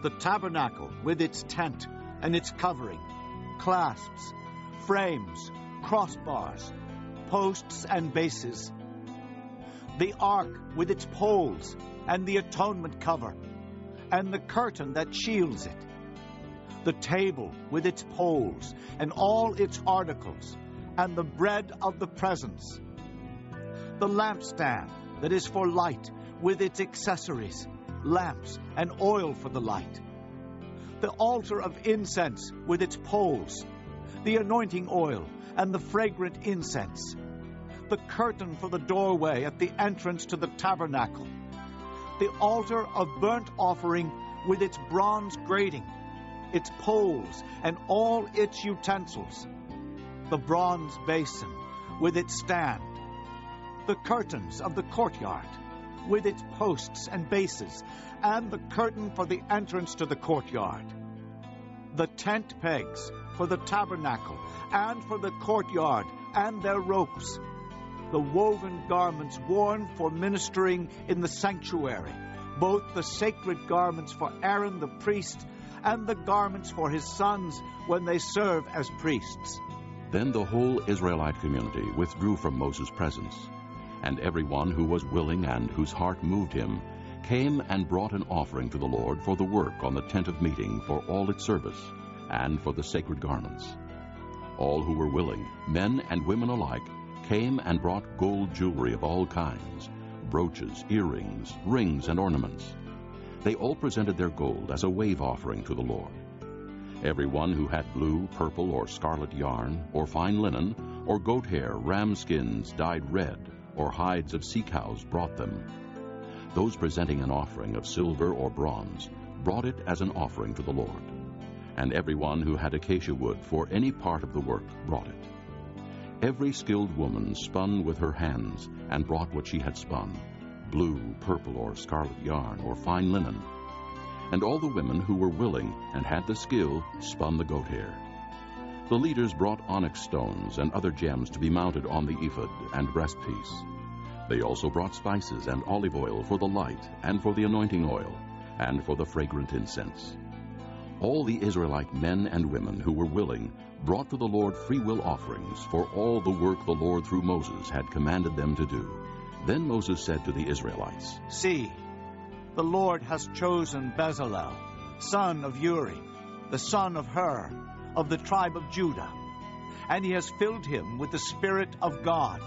The tabernacle with its tent and its covering, clasps, frames, crossbars, posts and bases, the ark with its poles and the atonement cover, and the curtain that shields it, the table with its poles and all its articles, and the bread of the presence, the lampstand that is for light with its accessories, lamps and oil for the light, the altar of incense with its poles, the anointing oil and the fragrant incense, the curtain for the doorway at the entrance to the tabernacle, the altar of burnt offering with its bronze grating, its poles and all its utensils, the bronze basin with its stand, the curtains of the courtyard with its posts and bases, and the curtain for the entrance to the courtyard, the tent pegs for the tabernacle and for the courtyard and their ropes, the woven garments worn for ministering in the sanctuary, both the sacred garments for Aaron the priest and the garments for his sons when they serve as priests. Then the whole Israelite community withdrew from Moses' presence, and everyone who was willing and whose heart moved him came and brought an offering to the Lord for the work on the tent of meeting for all its service, and for the sacred garments. All who were willing, men and women alike, came and brought gold jewelry of all kinds, brooches, earrings, rings, and ornaments. They all presented their gold as a wave offering to the Lord. Everyone who had blue, purple, or scarlet yarn, or fine linen, or goat hair, ram skins dyed red, or hides of sea cows brought them. Those presenting an offering of silver or bronze brought it as an offering to the Lord. And everyone who had acacia wood for any part of the work brought it. Every skilled woman spun with her hands and brought what she had spun, blue, purple, or scarlet yarn, or fine linen. And all the women who were willing and had the skill spun the goat hair. The leaders brought onyx stones and other gems to be mounted on the ephod and breastpiece. They also brought spices and olive oil for the light, and for the anointing oil, and for the fragrant incense. All the Israelite men and women who were willing brought to the Lord freewill offerings for all the work the Lord through Moses had commanded them to do. Then Moses said to the Israelites, See, the Lord has chosen Bezalel, son of Uri, the son of Hur, of the tribe of Judah, and he has filled him with the Spirit of God,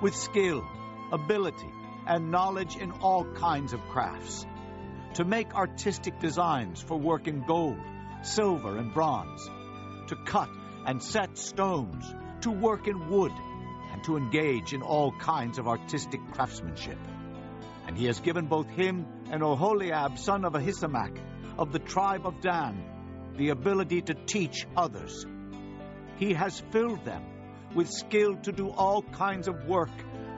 with skill, ability, and knowledge in all kinds of crafts, to make artistic designs for work in gold, silver, and bronze, to cut and set stones, to work in wood, and to engage in all kinds of artistic craftsmanship. And he has given both him and Oholiab, son of Ahisamach, of the tribe of Dan, the ability to teach others. He has filled them with skill to do all kinds of work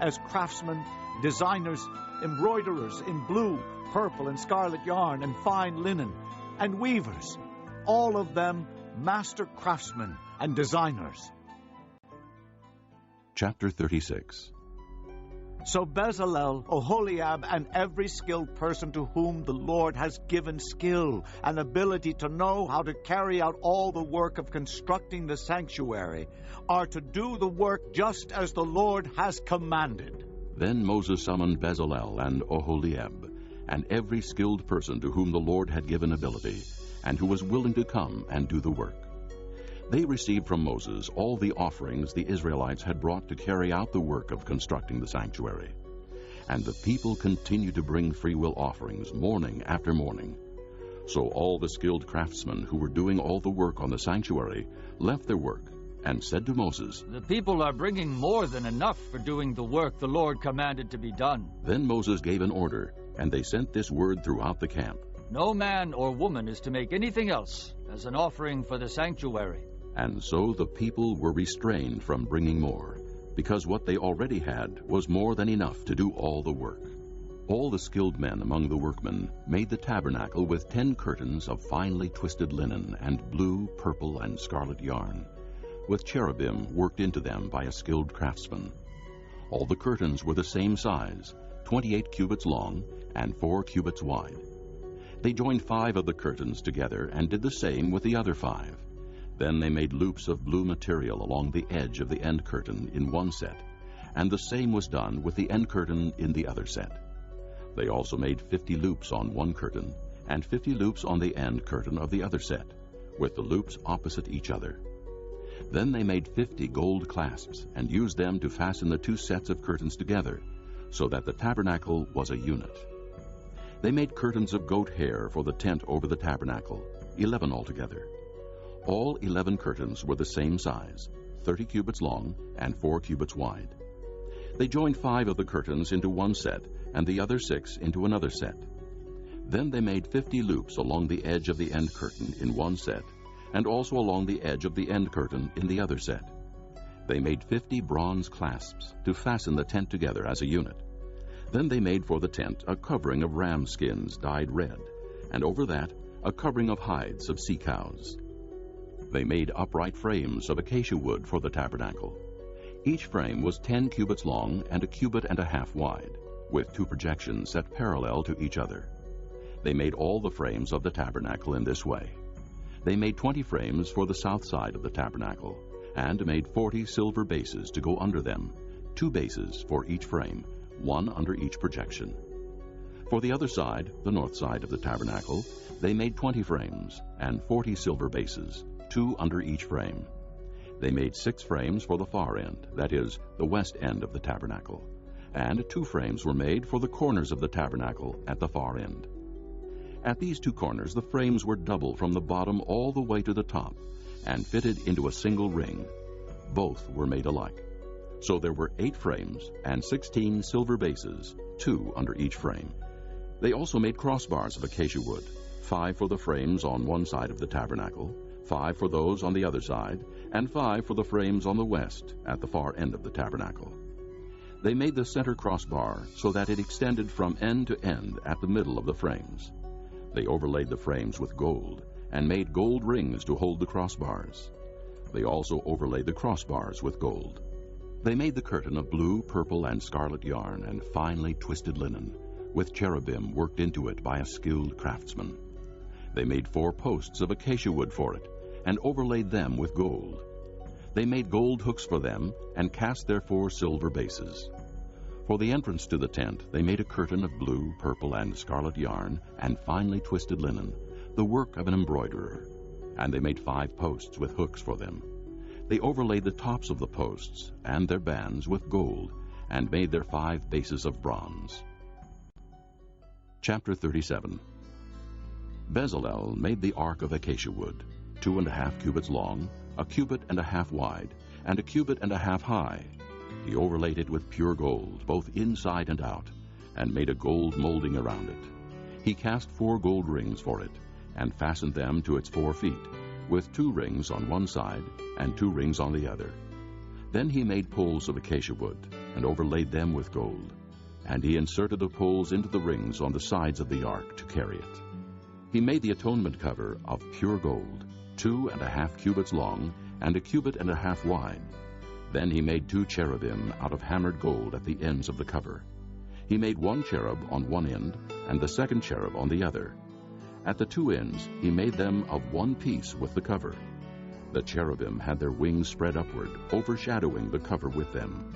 as craftsmen, designers, embroiderers in blue, purple, and scarlet yarn, and fine linen, and weavers, all of them master craftsmen and designers. Chapter 36. So Bezalel, Oholiab, and every skilled person to whom the Lord has given skill and ability to know how to carry out all the work of constructing the sanctuary are to do the work just as the Lord has commanded. Then Moses summoned Bezalel and Oholiab, and every skilled person to whom the Lord had given ability, and who was willing to come and do the work. They received from Moses all the offerings the Israelites had brought to carry out the work of constructing the sanctuary. And the people continued to bring freewill offerings morning after morning. So all the skilled craftsmen who were doing all the work on the sanctuary left their work and said to Moses, The people are bringing more than enough for doing the work the Lord commanded to be done. Then Moses gave an order, and they sent this word throughout the camp. No man or woman is to make anything else as an offering for the sanctuary. And so the people were restrained from bringing more, because what they already had was more than enough to do all the work. All the skilled men among the workmen made the tabernacle with 10 curtains of finely twisted linen and blue, purple, and scarlet yarn, with cherubim worked into them by a skilled craftsman. All the curtains were the same size, 28 cubits long and 4 cubits wide. They joined 5 of the curtains together and did the same with the other 5. Then they made loops of blue material along the edge of the end curtain in one set, and the same was done with the end curtain in the other set. They also made 50 loops on one curtain, and 50 loops on the end curtain of the other set, with the loops opposite each other. Then they made 50 gold clasps, and used them to fasten the 2 sets of curtains together, so that the tabernacle was a unit. They made curtains of goat hair for the tent over the tabernacle, 11 altogether. All 11 curtains were the same size, 30 cubits long and 4 cubits wide. They joined 5 of the curtains into one set, and the other 6 into another set. Then they made 50 loops along the edge of the end curtain in one set, and also along the edge of the end curtain in the other set. They made 50 bronze clasps to fasten the tent together as a unit. Then they made for the tent a covering of ram skins dyed red, and over that a covering of hides of sea cows. They made upright frames of acacia wood for the tabernacle. Each frame was 10 cubits long and 1.5 cubits wide, with 2 projections set parallel to each other. They made all the frames of the tabernacle in this way. They made 20 frames for the south side of the tabernacle, and made 40 silver bases to go under them, 2 bases for each frame, 1 under each projection. For the other side, the north side of the tabernacle, they made 20 frames and 40 silver bases, 2 under each frame. They made 6 frames for the far end, that is, the west end of the tabernacle, and 2 frames were made for the corners of the tabernacle at the far end. At these two corners the frames were double from the bottom all the way to the top, and fitted into a single ring. Both were made alike. So there were 8 frames and 16 silver bases, 2 under each frame. They also made crossbars of acacia wood, 5 for the frames on one side of the tabernacle, 5 for those on the other side, and 5 for the frames on the west at the far end of the tabernacle. They made the center crossbar so that it extended from end to end at the middle of the frames. They overlaid the frames with gold and made gold rings to hold the crossbars. They also overlaid the crossbars with gold. They made the curtain of blue, purple, and scarlet yarn and finely twisted linen, with cherubim worked into it by a skilled craftsman. They made 4 posts of acacia wood for it, and overlaid them with gold. They made gold hooks for them, and cast their 4 silver bases. For the entrance to the tent, they made a curtain of blue, purple, and scarlet yarn, and finely twisted linen, the work of an embroiderer. And they made 5 posts with hooks for them. They overlaid the tops of the posts and their bands with gold, and made their 5 bases of bronze. Chapter 37. Bezalel made the ark of acacia wood, 2.5 cubits long, 1.5 cubits wide, and 1.5 cubits high. He overlaid it with pure gold, both inside and out, and made a gold molding around it. He cast 4 gold rings for it, and fastened them to its 4 feet, with 2 rings on one side and 2 rings on the other. Then he made poles of acacia wood, and overlaid them with gold. And he inserted the poles into the rings on the sides of the ark to carry it. He made the atonement cover of pure gold, 2.5 cubits long, and 1.5 cubits wide. Then he made 2 cherubim out of hammered gold at the ends of the cover. He made 1 cherub on one end, and the second cherub on the other. At the 2 ends he made them of one piece with the cover. The cherubim had their wings spread upward, overshadowing the cover with them.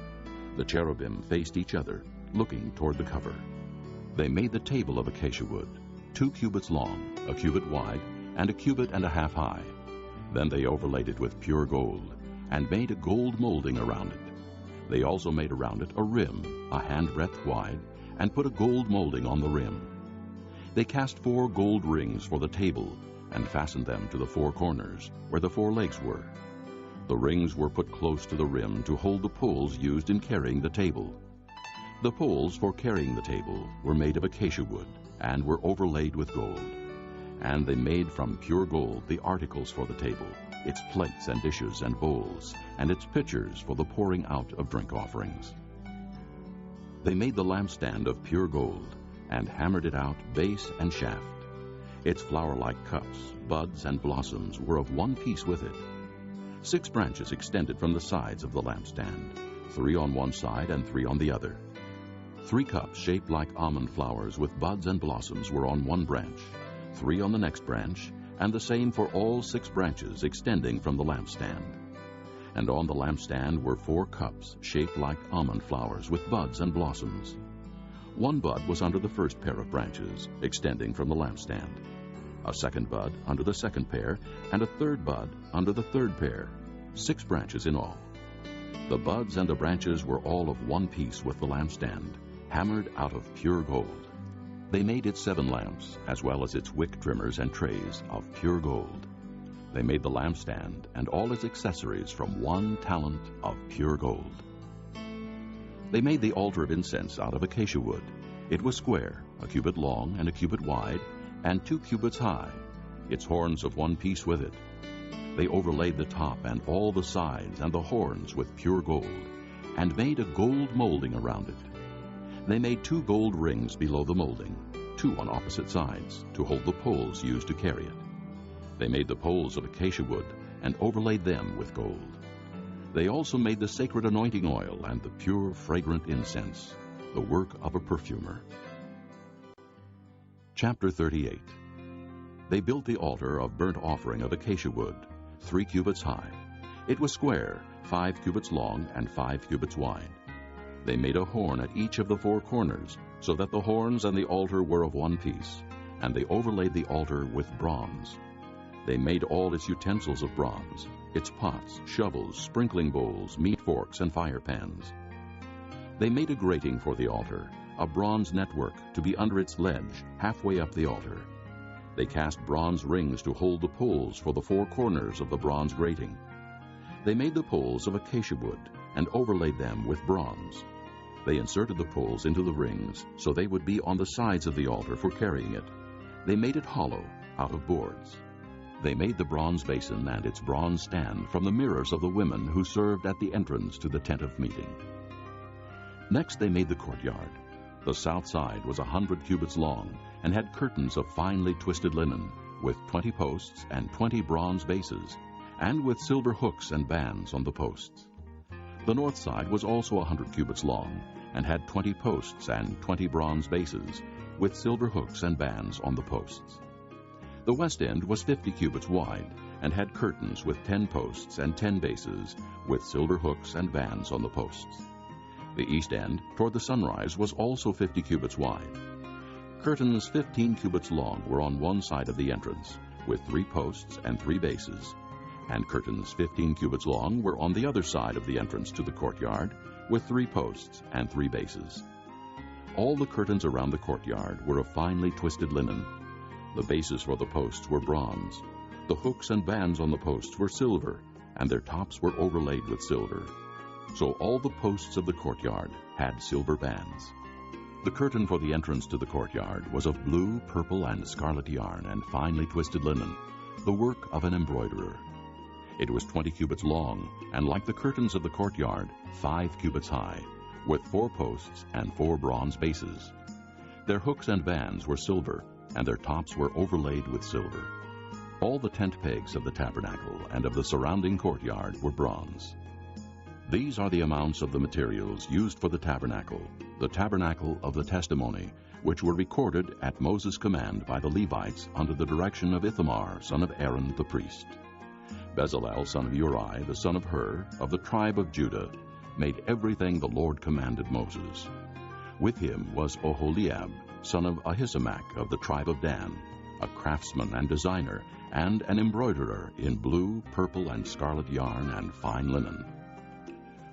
The cherubim faced each other, looking toward the cover. They made the table of acacia wood, 2 cubits long, 1 cubit wide, and 1.5 cubits high. Then they overlaid it with pure gold, and made a gold molding around it. They also made around it a rim, a handbreadth wide, and put a gold molding on the rim. They cast 4 gold rings for the table, and fastened them to the 4 corners, where the 4 legs were. The rings were put close to the rim to hold the poles used in carrying the table. The poles for carrying the table were made of acacia wood, and were overlaid with gold. And they made from pure gold the articles for the table, its plates and dishes and bowls, and its pitchers for the pouring out of drink offerings. They made the lampstand of pure gold, and hammered it out base and shaft. Its flower-like cups, buds, and blossoms were of one piece with it. 6 branches extended from the sides of the lampstand, 3 on one side and 3 on the other. 3 cups shaped like almond flowers with buds and blossoms were on one branch, 3 on the next branch, and the same for all 6 branches extending from the lampstand. And on the lampstand were 4 cups shaped like almond flowers with buds and blossoms. 1 bud was under the first pair of branches, extending from the lampstand, a 2nd bud under the 2nd pair, and a 3rd bud under the 3rd pair, 6 branches in all. The buds and the branches were all of one piece with the lampstand, hammered out of pure gold. They made its 7 lamps, as well as its wick trimmers and trays, of pure gold. They made the lampstand and all its accessories from 1 talent of pure gold. They made the altar of incense out of acacia wood. It was square, 1 cubit long and 1 cubit wide, and 2 cubits high, its horns of one piece with it. They overlaid the top and all the sides and the horns with pure gold, and made a gold molding around it. They made 2 gold rings below the molding, 2 on opposite sides, to hold the poles used to carry it. They made the poles of acacia wood, and overlaid them with gold. They also made the sacred anointing oil and the pure, fragrant incense, the work of a perfumer. Chapter 38. They built the altar of burnt offering of acacia wood, 3 cubits high. It was square, 5 cubits long and 5 cubits wide. They made a horn at each of the 4 corners, so that the horns and the altar were of one piece, and they overlaid the altar with bronze. They made all its utensils of bronze, its pots, shovels, sprinkling bowls, meat forks, and fire pans. They made a grating for the altar, a bronze network to be under its ledge, halfway up the altar. They cast bronze rings to hold the poles for the four corners of the bronze grating. They made the poles of acacia wood and overlaid them with bronze. They inserted the poles into the rings so they would be on the sides of the altar for carrying it. They made it hollow out of boards. They made the bronze basin and its bronze stand from the mirrors of the women who served at the entrance to the tent of meeting. Next they made the courtyard. The south side was 100 cubits long and had curtains of finely twisted linen, with 20 posts and 20 bronze bases, and with silver hooks and bands on the posts. The north side was also 100 cubits long, and had 20 posts and 20 bronze bases, with silver hooks and bands on the posts. The west end was 50 cubits wide, and had curtains with 10 posts and 10 bases, with silver hooks and bands on the posts. The east end, toward the sunrise, was also 50 cubits wide. Curtains 15 cubits long were on one side of the entrance, with 3 posts and 3 bases, and curtains 15 cubits long were on the other side of the entrance to the courtyard, with 3 posts and 3 bases. All the curtains around the courtyard were of finely twisted linen. The bases for the posts were bronze. The hooks and bands on the posts were silver, and their tops were overlaid with silver. So all the posts of the courtyard had silver bands. The curtain for the entrance to the courtyard was of blue, purple, and scarlet yarn and finely twisted linen, the work of an embroiderer. It was 20 cubits long, and like the curtains of the courtyard, 5 cubits high, with 4 posts and 4 bronze bases. Their hooks and bands were silver, and their tops were overlaid with silver. All the tent pegs of the tabernacle and of the surrounding courtyard were bronze. These are the amounts of the materials used for the tabernacle of the testimony, which were recorded at Moses' command by the Levites under the direction of Ithamar, son of Aaron the priest. Bezalel, son of Uri, the son of Hur, of the tribe of Judah, made everything the Lord commanded Moses. With him was Oholiab, son of Ahisamach of the tribe of Dan, a craftsman and designer, and an embroiderer in blue, purple, and scarlet yarn and fine linen.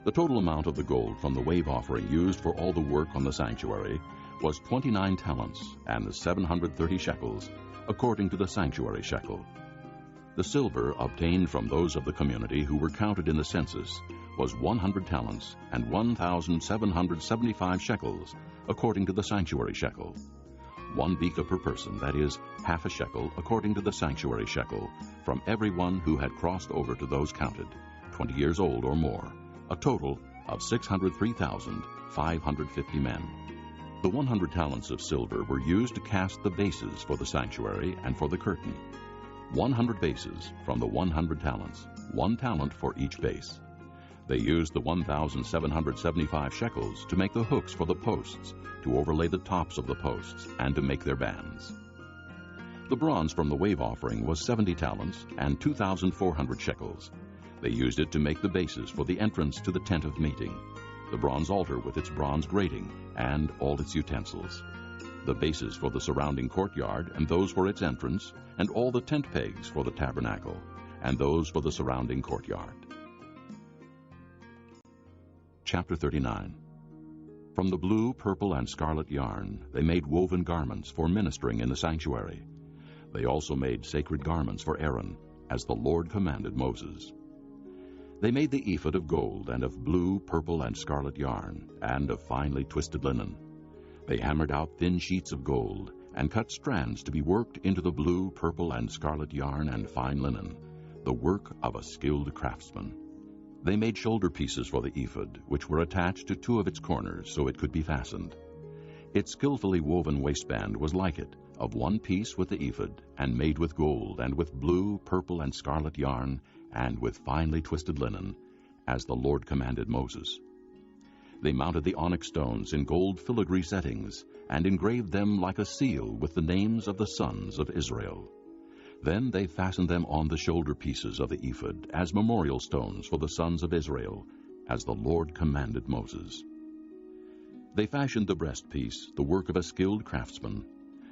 The total amount of the gold from the wave offering used for all the work on the sanctuary was 29 talents and 730 shekels, according to the sanctuary shekel. The silver obtained from those of the community who were counted in the census was 100 talents and 1,775 shekels, according to the sanctuary shekel. 1 beka per person, that is, half a shekel, according to the sanctuary shekel, from everyone who had crossed over to those counted, 20 years old or more, a total of 603,550 men. The 100 talents of silver were used to cast the bases for the sanctuary and for the curtain. 100 bases from the 100 talents, 1 talent for each base. They used the 1,775 shekels to make the hooks for the posts, to overlay the tops of the posts, and to make their bands. The bronze from the wave offering was 70 talents and 2,400 shekels. They used it to make the bases for the entrance to the tent of meeting, the bronze altar with its bronze grating, and all its utensils, the bases for the surrounding courtyard and those for its entrance, and all the tent pegs for the tabernacle, and those for the surrounding courtyard. Chapter 39. From the blue, purple, and scarlet yarn they made woven garments for ministering in the sanctuary. They also made sacred garments for Aaron, as the Lord commanded Moses. They made the ephod of gold and of blue, purple, and scarlet yarn, and of finely twisted linen. They hammered out thin sheets of gold, and cut strands to be worked into the blue, purple, and scarlet yarn and fine linen, the work of a skilled craftsman. They made shoulder pieces for the ephod, which were attached to 2 of its corners so it could be fastened. Its skillfully woven waistband was like it, of 1 piece with the ephod, and made with gold, and with blue, purple, and scarlet yarn, and with finely twisted linen, as the Lord commanded Moses. They mounted the onyx stones in gold filigree settings, and engraved them like a seal with the names of the sons of Israel. Then they fastened them on the shoulder pieces of the ephod as memorial stones for the sons of Israel, as the Lord commanded Moses. They fashioned the breastpiece, the work of a skilled craftsman.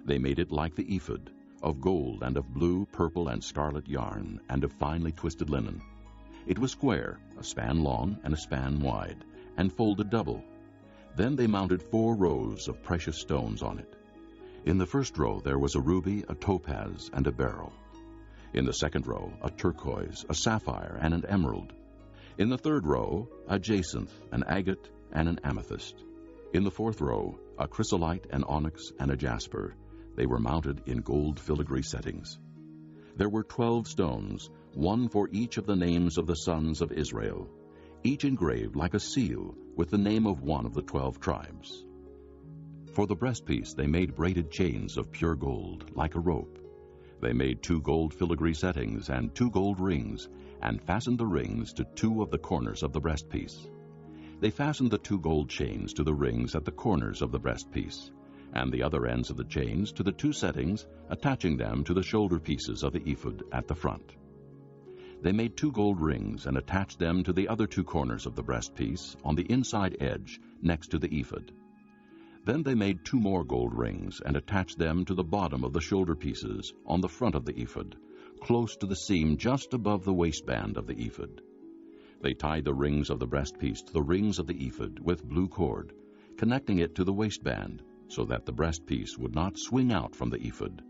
They made it like the ephod, of gold and of blue, purple, and scarlet yarn, and of finely twisted linen. It was square, a span long and a span wide, and folded double. Then they mounted 4 rows of precious stones on it. In the first row there was a ruby, a topaz, and a beryl. In the second row, a turquoise, a sapphire, and an emerald. In the third row, a jacinth, an agate, and an amethyst. In the fourth row, a chrysolite, an onyx, and a jasper. They were mounted in gold filigree settings. There were 12 stones, one for each of the names of the sons of Israel, each engraved like a seal with the name of one of the 12 tribes. For the breastpiece they made braided chains of pure gold, like a rope. They made 2 gold filigree settings and 2 gold rings, and fastened the rings to 2 of the corners of the breastpiece. They fastened the 2 gold chains to the rings at the corners of the breastpiece, and the other ends of the chains to the 2 settings, attaching them to the shoulder pieces of the ephod at the front. They made 2 gold rings and attached them to the other 2 corners of the breastpiece on the inside edge next to the ephod. Then they made 2 more gold rings and attached them to the bottom of the shoulder pieces on the front of the ephod, close to the seam just above the waistband of the ephod. They tied the rings of the breastpiece to the rings of the ephod with blue cord, connecting it to the waistband, so that the breastpiece would not swing out from the ephod,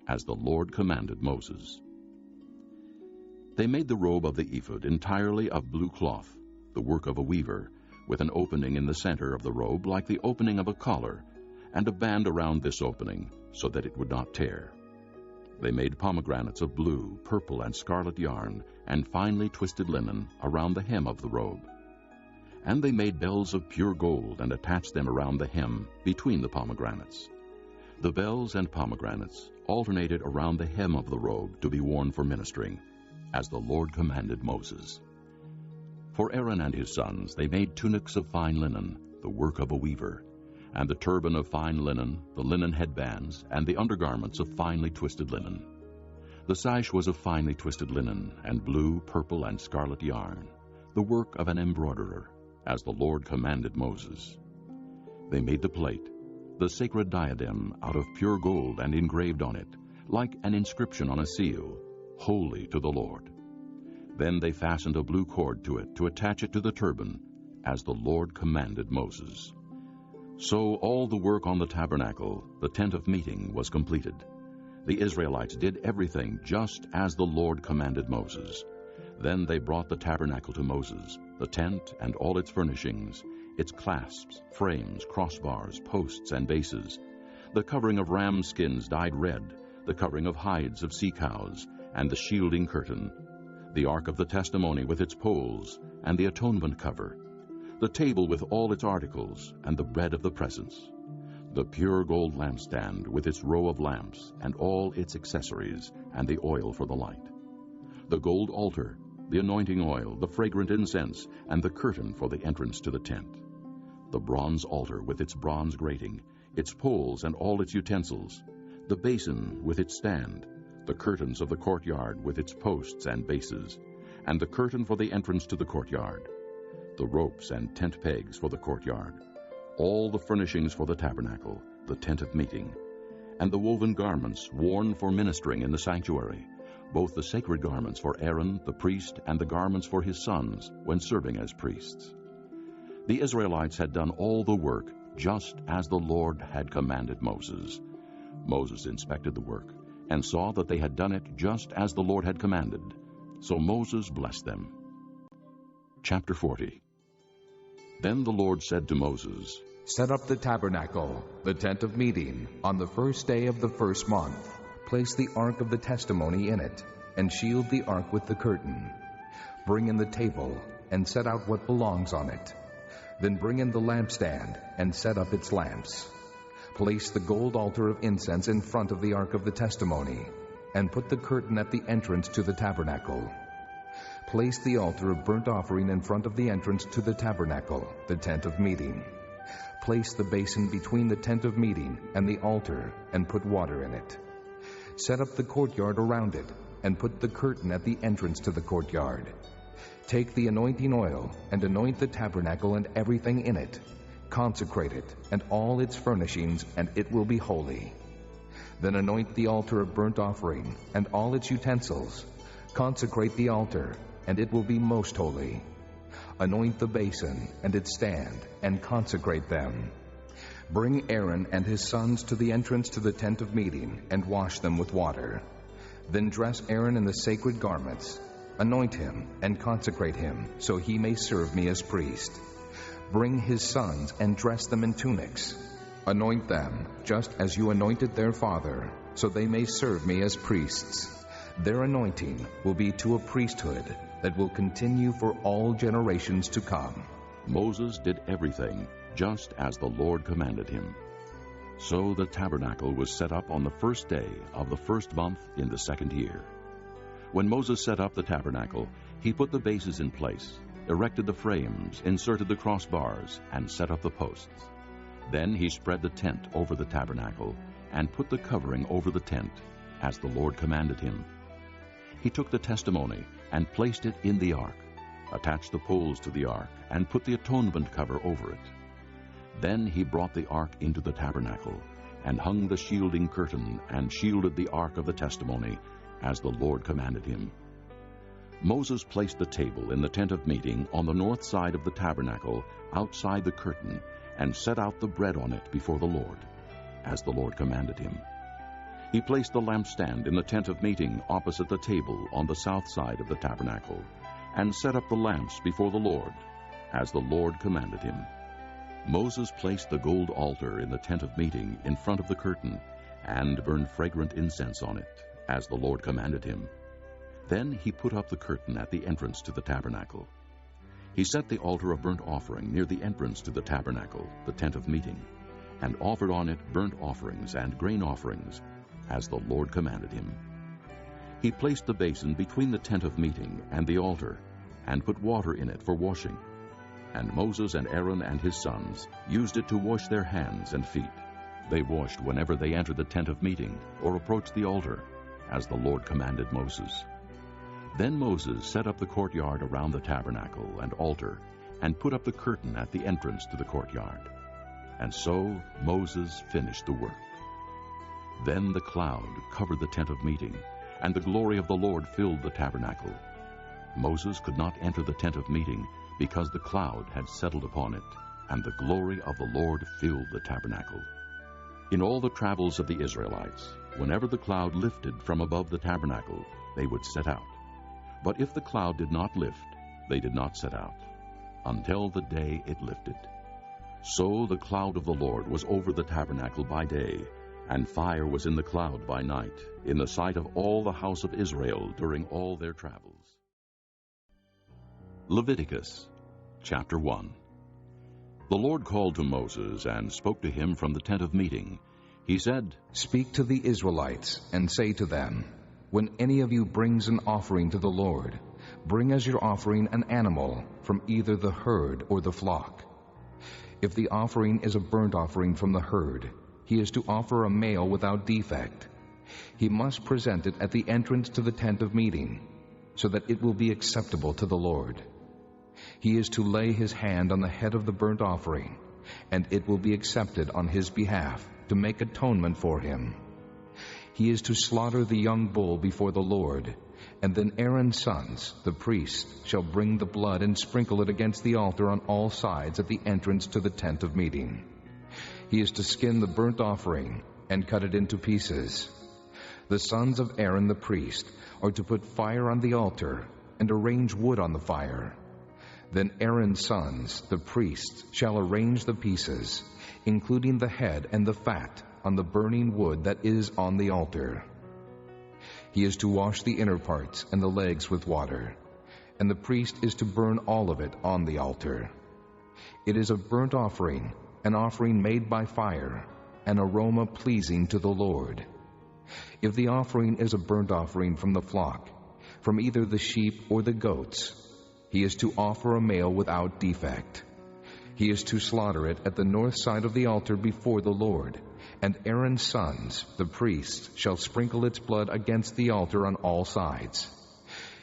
as the Lord commanded Moses. They made the robe of the ephod entirely of blue cloth, the work of a weaver, with an opening in the center of the robe like the opening of a collar, and a band around this opening, so that it would not tear. They made pomegranates of blue, purple, and scarlet yarn, and finely twisted linen around the hem of the robe. And they made bells of pure gold and attached them around the hem between the pomegranates. The bells and pomegranates alternated around the hem of the robe to be worn for ministering, as the Lord commanded Moses. For Aaron and his sons they made tunics of fine linen, the work of a weaver, and the turban of fine linen, the linen headbands, and the undergarments of finely twisted linen. The sash was of finely twisted linen, and blue, purple, and scarlet yarn, the work of an embroiderer, as the Lord commanded Moses. They made the plate, the sacred diadem, out of pure gold and engraved on it, like an inscription on a seal, "Holy to the Lord." Then they fastened a blue cord to it to attach it to the turban, as the Lord commanded Moses. So all the work on the tabernacle, the tent of meeting, was completed. The Israelites did everything just as the Lord commanded Moses. Then they brought the tabernacle to Moses, the tent and all its furnishings, its clasps, frames, crossbars, posts, and bases, the covering of ram skins dyed red, the covering of hides of sea cows, and the shielding curtain, the ark of the testimony with its poles, and the atonement cover, the table with all its articles, and the bread of the presence, the pure gold lampstand with its row of lamps, and all its accessories, and the oil for the light, the gold altar, the anointing oil, the fragrant incense, and the curtain for the entrance to the tent, the bronze altar with its bronze grating, its poles and all its utensils, the basin with its stand, the curtains of the courtyard with its posts and bases, and the curtain for the entrance to the courtyard, the ropes and tent pegs for the courtyard, all the furnishings for the tabernacle, the tent of meeting, and the woven garments worn for ministering in the sanctuary, both the sacred garments for Aaron the priest and the garments for his sons when serving as priests. The Israelites had done all the work just as the Lord had commanded Moses. Moses inspected the work and saw that they had done it just as the Lord had commanded. So Moses blessed them. Chapter 40. Then the Lord said to Moses, "Set up the tabernacle, the tent of meeting, on the first day of the first month. Place the ark of the testimony in it, and shield the ark with the curtain. Bring in the table, and set out what belongs on it. Then bring in the lampstand, and set up its lamps. Place the gold altar of incense in front of the ark of the testimony, and put the curtain at the entrance to the tabernacle. Place the altar of burnt offering in front of the entrance to the tabernacle, the tent of meeting. Place the basin between the tent of meeting and the altar, and put water in it. Set up the courtyard around it, and put the curtain at the entrance to the courtyard. Take the anointing oil, and anoint the tabernacle and everything in it. Consecrate it, and all its furnishings, and it will be holy. Then anoint the altar of burnt offering, and all its utensils. Consecrate the altar, and it will be most holy. Anoint the basin, and its stand, and consecrate them. Bring Aaron and his sons to the entrance to the tent of meeting, and wash them with water. Then dress Aaron in the sacred garments. Anoint him and consecrate him, so he may serve me as priest. Bring his sons and dress them in tunics. Anoint them, just as you anointed their father, so they may serve me as priests. Their anointing will be to a priesthood that will continue for all generations to come. Moses did everything just as the Lord commanded him. So the tabernacle was set up on the first day of the first month in the second year. When Moses set up the tabernacle, he put the bases in place, erected the frames, inserted the crossbars, and set up the posts. Then he spread the tent over the tabernacle and put the covering over the tent, as the Lord commanded him. He took the testimony and placed it in the ark, attached the poles to the ark, and put the atonement cover over it. Then he brought the ark into the tabernacle, and hung the shielding curtain, and shielded the ark of the testimony, as the Lord commanded him. Moses placed the table in the tent of meeting on the north side of the tabernacle, outside the curtain, and set out the bread on it before the Lord, as the Lord commanded him. He placed the lampstand in the tent of meeting opposite the table on the south side of the tabernacle, and set up the lamps before the Lord, as the Lord commanded him. Moses placed the gold altar in the tent of meeting in front of the curtain, and burned fragrant incense on it, as the Lord commanded him. Then he put up the curtain at the entrance to the tabernacle. He set the altar of burnt offering near the entrance to the tabernacle, the tent of meeting, and offered on it burnt offerings and grain offerings, as the Lord commanded him. He placed the basin between the tent of meeting and the altar, and put water in it for washing. And Moses and Aaron and his sons used it to wash their hands and feet. They washed whenever they entered the tent of meeting or approached the altar, as the Lord commanded Moses. Then Moses set up the courtyard around the tabernacle and altar, and put up the curtain at the entrance to the courtyard. And so Moses finished the work. Then the cloud covered the tent of meeting, and the glory of the Lord filled the tabernacle. Moses could not enter the tent of meeting, because the cloud had settled upon it, and the glory of the Lord filled the tabernacle. In all the travels of the Israelites, whenever the cloud lifted from above the tabernacle, they would set out. But if the cloud did not lift, they did not set out, until the day it lifted. So the cloud of the Lord was over the tabernacle by day, and fire was in the cloud by night, in the sight of all the house of Israel during all their travels. Leviticus chapter 1. The Lord called to Moses and spoke to him from the tent of meeting. He said, "Speak to the Israelites and say to them, when any of you brings an offering to the Lord, bring as your offering an animal from either the herd or the flock. If the offering is a burnt offering from the herd, he is to offer a male without defect. He must present it at the entrance to the tent of meeting, so that it will be acceptable to the Lord. He is to lay his hand on the head of the burnt offering, and it will be accepted on his behalf to make atonement for him. He is to slaughter the young bull before the Lord, and then Aaron's sons, the priests, shall bring the blood and sprinkle it against the altar on all sides at the entrance to the tent of meeting. He is to skin the burnt offering and cut it into pieces. The sons of Aaron the priest are to put fire on the altar and arrange wood on the fire. Then Aaron's sons, the priests, shall arrange the pieces, including the head and the fat, on the burning wood that is on the altar. He is to wash the inner parts and the legs with water, and the priest is to burn all of it on the altar. It is a burnt offering, an offering made by fire, an aroma pleasing to the Lord. If the offering is a burnt offering from the flock, from either the sheep or the goats, he is to offer a male without defect. He is to slaughter it at the north side of the altar before the Lord, and Aaron's sons, the priests, shall sprinkle its blood against the altar on all sides.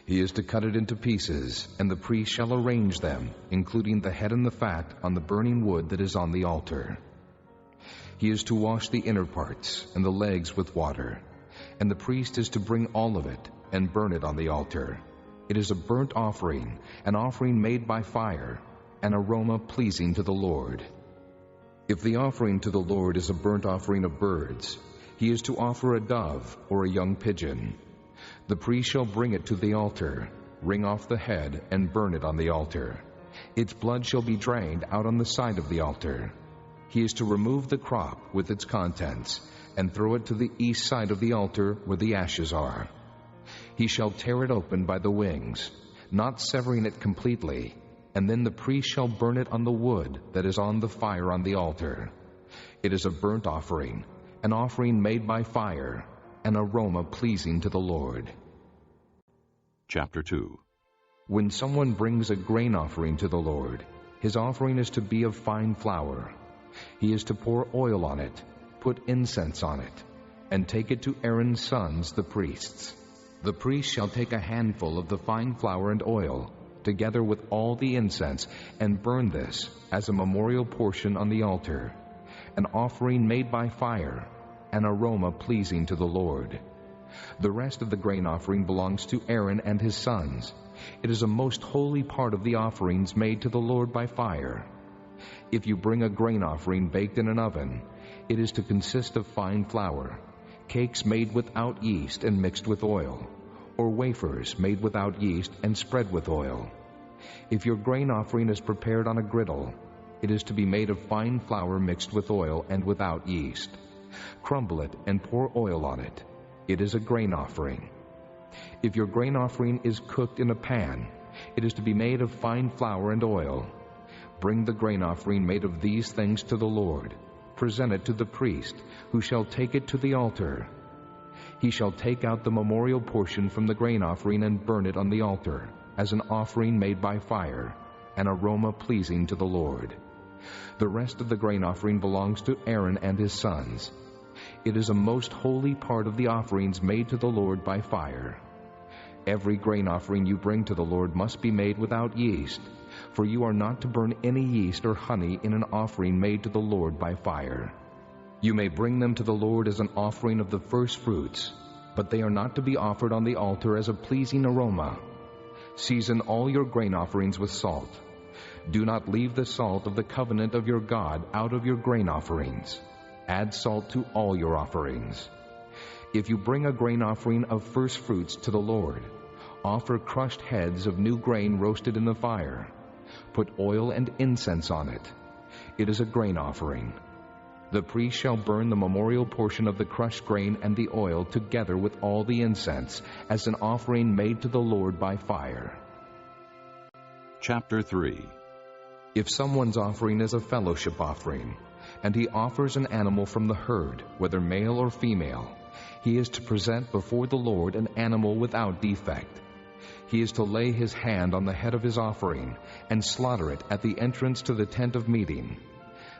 He is to cut it into pieces, and the priest shall arrange them, including the head and the fat, on the burning wood that is on the altar. He is to wash the inner parts and the legs with water, and the priest is to bring all of it and burn it on the altar. It is a burnt offering, an offering made by fire, an aroma pleasing to the Lord. If the offering to the Lord is a burnt offering of birds, he is to offer a dove or a young pigeon. The priest shall bring it to the altar, wring off the head, and burn it on the altar. Its blood shall be drained out on the side of the altar. He is to remove the crop with its contents, and throw it to the east side of the altar where the ashes are. He shall tear it open by the wings, not severing it completely, and then the priest shall burn it on the wood that is on the fire on the altar. It is a burnt offering, an offering made by fire, an aroma pleasing to the Lord. Chapter 2. When someone brings a grain offering to the Lord, his offering is to be of fine flour. He is to pour oil on it, put incense on it, and take it to Aaron's sons, the priests. The priest shall take a handful of the fine flour and oil, together with all the incense, and burn this as a memorial portion on the altar, an offering made by fire, an aroma pleasing to the Lord. The rest of the grain offering belongs to Aaron and his sons. It is a most holy part of the offerings made to the Lord by fire. If you bring a grain offering baked in an oven, it is to consist of fine flour, cakes made without yeast and mixed with oil, or wafers made without yeast and spread with oil. If your grain offering is prepared on a griddle, it is to be made of fine flour mixed with oil and without yeast. Crumble it and pour oil on it. It is a grain offering. If your grain offering is cooked in a pan, it is to be made of fine flour and oil. Bring the grain offering made of these things to the Lord. Present it to the priest, who shall take it to the altar. He shall take out the memorial portion from the grain offering and burn it on the altar, as an offering made by fire, an aroma pleasing to the Lord. The rest of the grain offering belongs to Aaron and his sons. It is a most holy part of the offerings made to the Lord by fire. Every grain offering you bring to the Lord must be made without yeast, for you are not to burn any yeast or honey in an offering made to the Lord by fire. You may bring them to the Lord as an offering of the first fruits, but they are not to be offered on the altar as a pleasing aroma. Season all your grain offerings with salt. Do not leave the salt of the covenant of your God out of your grain offerings. Add salt to all your offerings. If you bring a grain offering of first fruits to the Lord, offer crushed heads of new grain roasted in the fire. Put oil and incense on it. It is a grain offering. The priest shall burn the memorial portion of the crushed grain and the oil together with all the incense as an offering made to the Lord by fire. Chapter 3. If someone's offering is a fellowship offering, and he offers an animal from the herd, whether male or female, he is to present before the Lord an animal without defect. He is to lay his hand on the head of his offering and slaughter it at the entrance to the tent of meeting.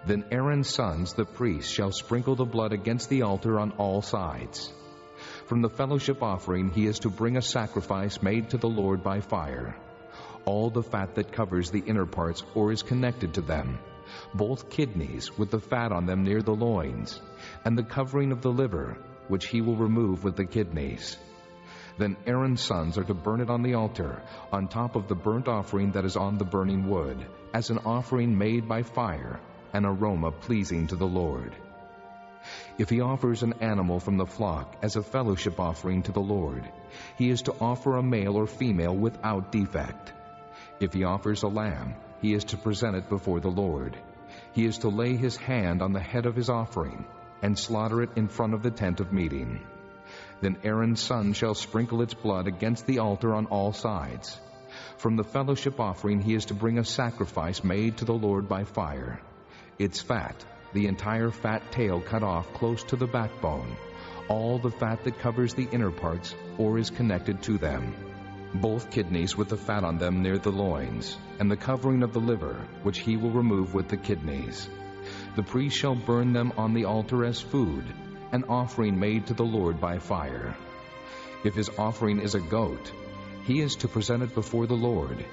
Then Aaron's sons, the priests, shall sprinkle the blood against the altar on all sides. From the fellowship offering he is to bring a sacrifice made to the Lord by fire. All the fat that covers the inner parts or is connected to them, both kidneys with the fat on them near the loins, and the covering of the liver, which he will remove with the kidneys. Then Aaron's sons are to burn it on the altar, on top of the burnt offering that is on the burning wood, as an offering made by fire, an aroma pleasing to the Lord. If he offers an animal from the flock as a fellowship offering to the Lord, he is to offer a male or female without defect. If he offers a lamb, he is to present it before the Lord. He is to lay his hand on the head of his offering and slaughter it in front of the tent of meeting. Then Aaron's son shall sprinkle its blood against the altar on all sides. From the fellowship offering he is to bring a sacrifice made to the Lord by fire. Its fat, the entire fat tail cut off close to the backbone, all the fat that covers the inner parts or is connected to them, both kidneys with the fat on them near the loins, and the covering of the liver, which he will remove with the kidneys. The priest shall burn them on the altar as food, an offering made to the Lord by fire. If his offering is a goat, he is to present it before the Lord.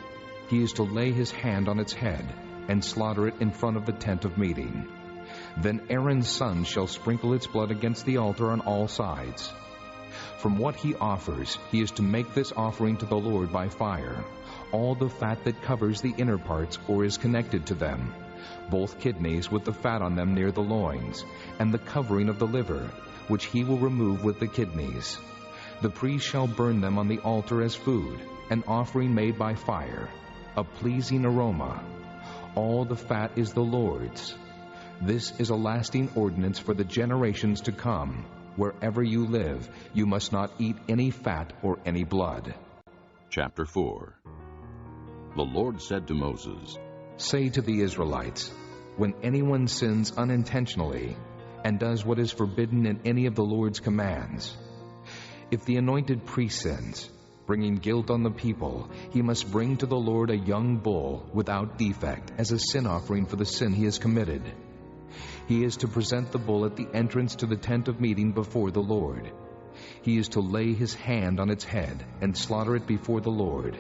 He is to lay his hand on its head and slaughter it in front of the tent of meeting. Then Aaron's son shall sprinkle its blood against the altar on all sides. From what he offers, he is to make this offering to the Lord by fire, all the fat that covers the inner parts or is connected to them, both kidneys with the fat on them near the loins, and the covering of the liver, which he will remove with the kidneys. The priest shall burn them on the altar as food, an offering made by fire, a pleasing aroma. All the fat is the Lord's. This is a lasting ordinance for the generations to come. Wherever you live, you must not eat any fat or any blood. Chapter 4. The Lord said to Moses, Say to the Israelites, when anyone sins unintentionally and does what is forbidden in any of the Lord's commands, if the anointed priest sins, bringing guilt on the people, he must bring to the Lord a young bull without defect as a sin offering for the sin he has committed. He is to present the bull at the entrance to the tent of meeting before the Lord. He is to lay his hand on its head and slaughter it before the Lord.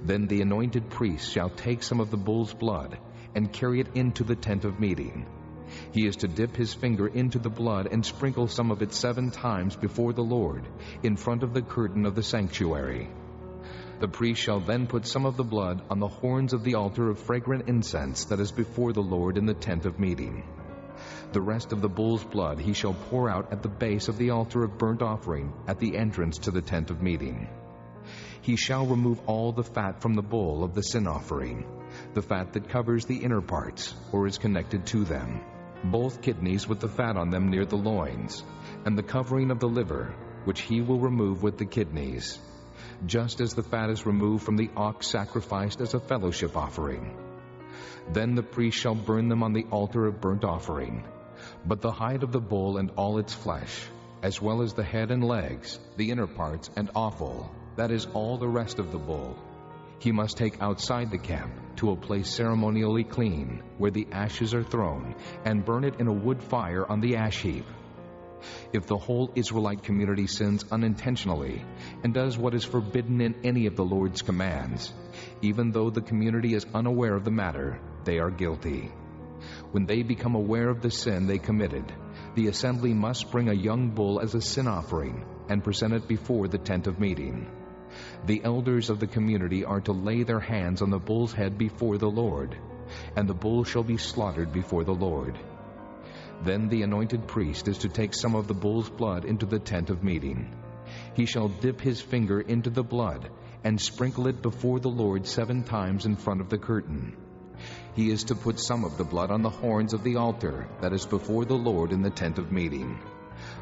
Then the anointed priest shall take some of the bull's blood and carry it into the tent of meeting. He is to dip his finger into the blood and sprinkle some of it 7 times before the Lord, in front of the curtain of the sanctuary. The priest shall then put some of the blood on the horns of the altar of fragrant incense that is before the Lord in the tent of meeting. The rest of the bull's blood he shall pour out at the base of the altar of burnt offering at the entrance to the tent of meeting. He shall remove all the fat from the bull of the sin offering, the fat that covers the inner parts or is connected to them, both kidneys with the fat on them near the loins, and the covering of the liver, which he will remove with the kidneys, just as the fat is removed from the ox sacrificed as a fellowship offering. Then the priest shall burn them on the altar of burnt offering. But the hide of the bull and all its flesh, as well as the head and legs, the inner parts and offal, that is all the rest of the bull, he must take outside the camp to a place ceremonially clean, where the ashes are thrown, and burn it in a wood fire on the ash heap. If the whole Israelite community sins unintentionally and does what is forbidden in any of the Lord's commands, even though the community is unaware of the matter, they are guilty. When they become aware of the sin they committed, the assembly must bring a young bull as a sin offering and present it before the tent of meeting. The elders of the community are to lay their hands on the bull's head before the Lord, and the bull shall be slaughtered before the Lord. Then the anointed priest is to take some of the bull's blood into the tent of meeting. He shall dip his finger into the blood and sprinkle it before the Lord 7 times in front of the curtain. He is to put some of the blood on the horns of the altar that is before the Lord in the tent of meeting.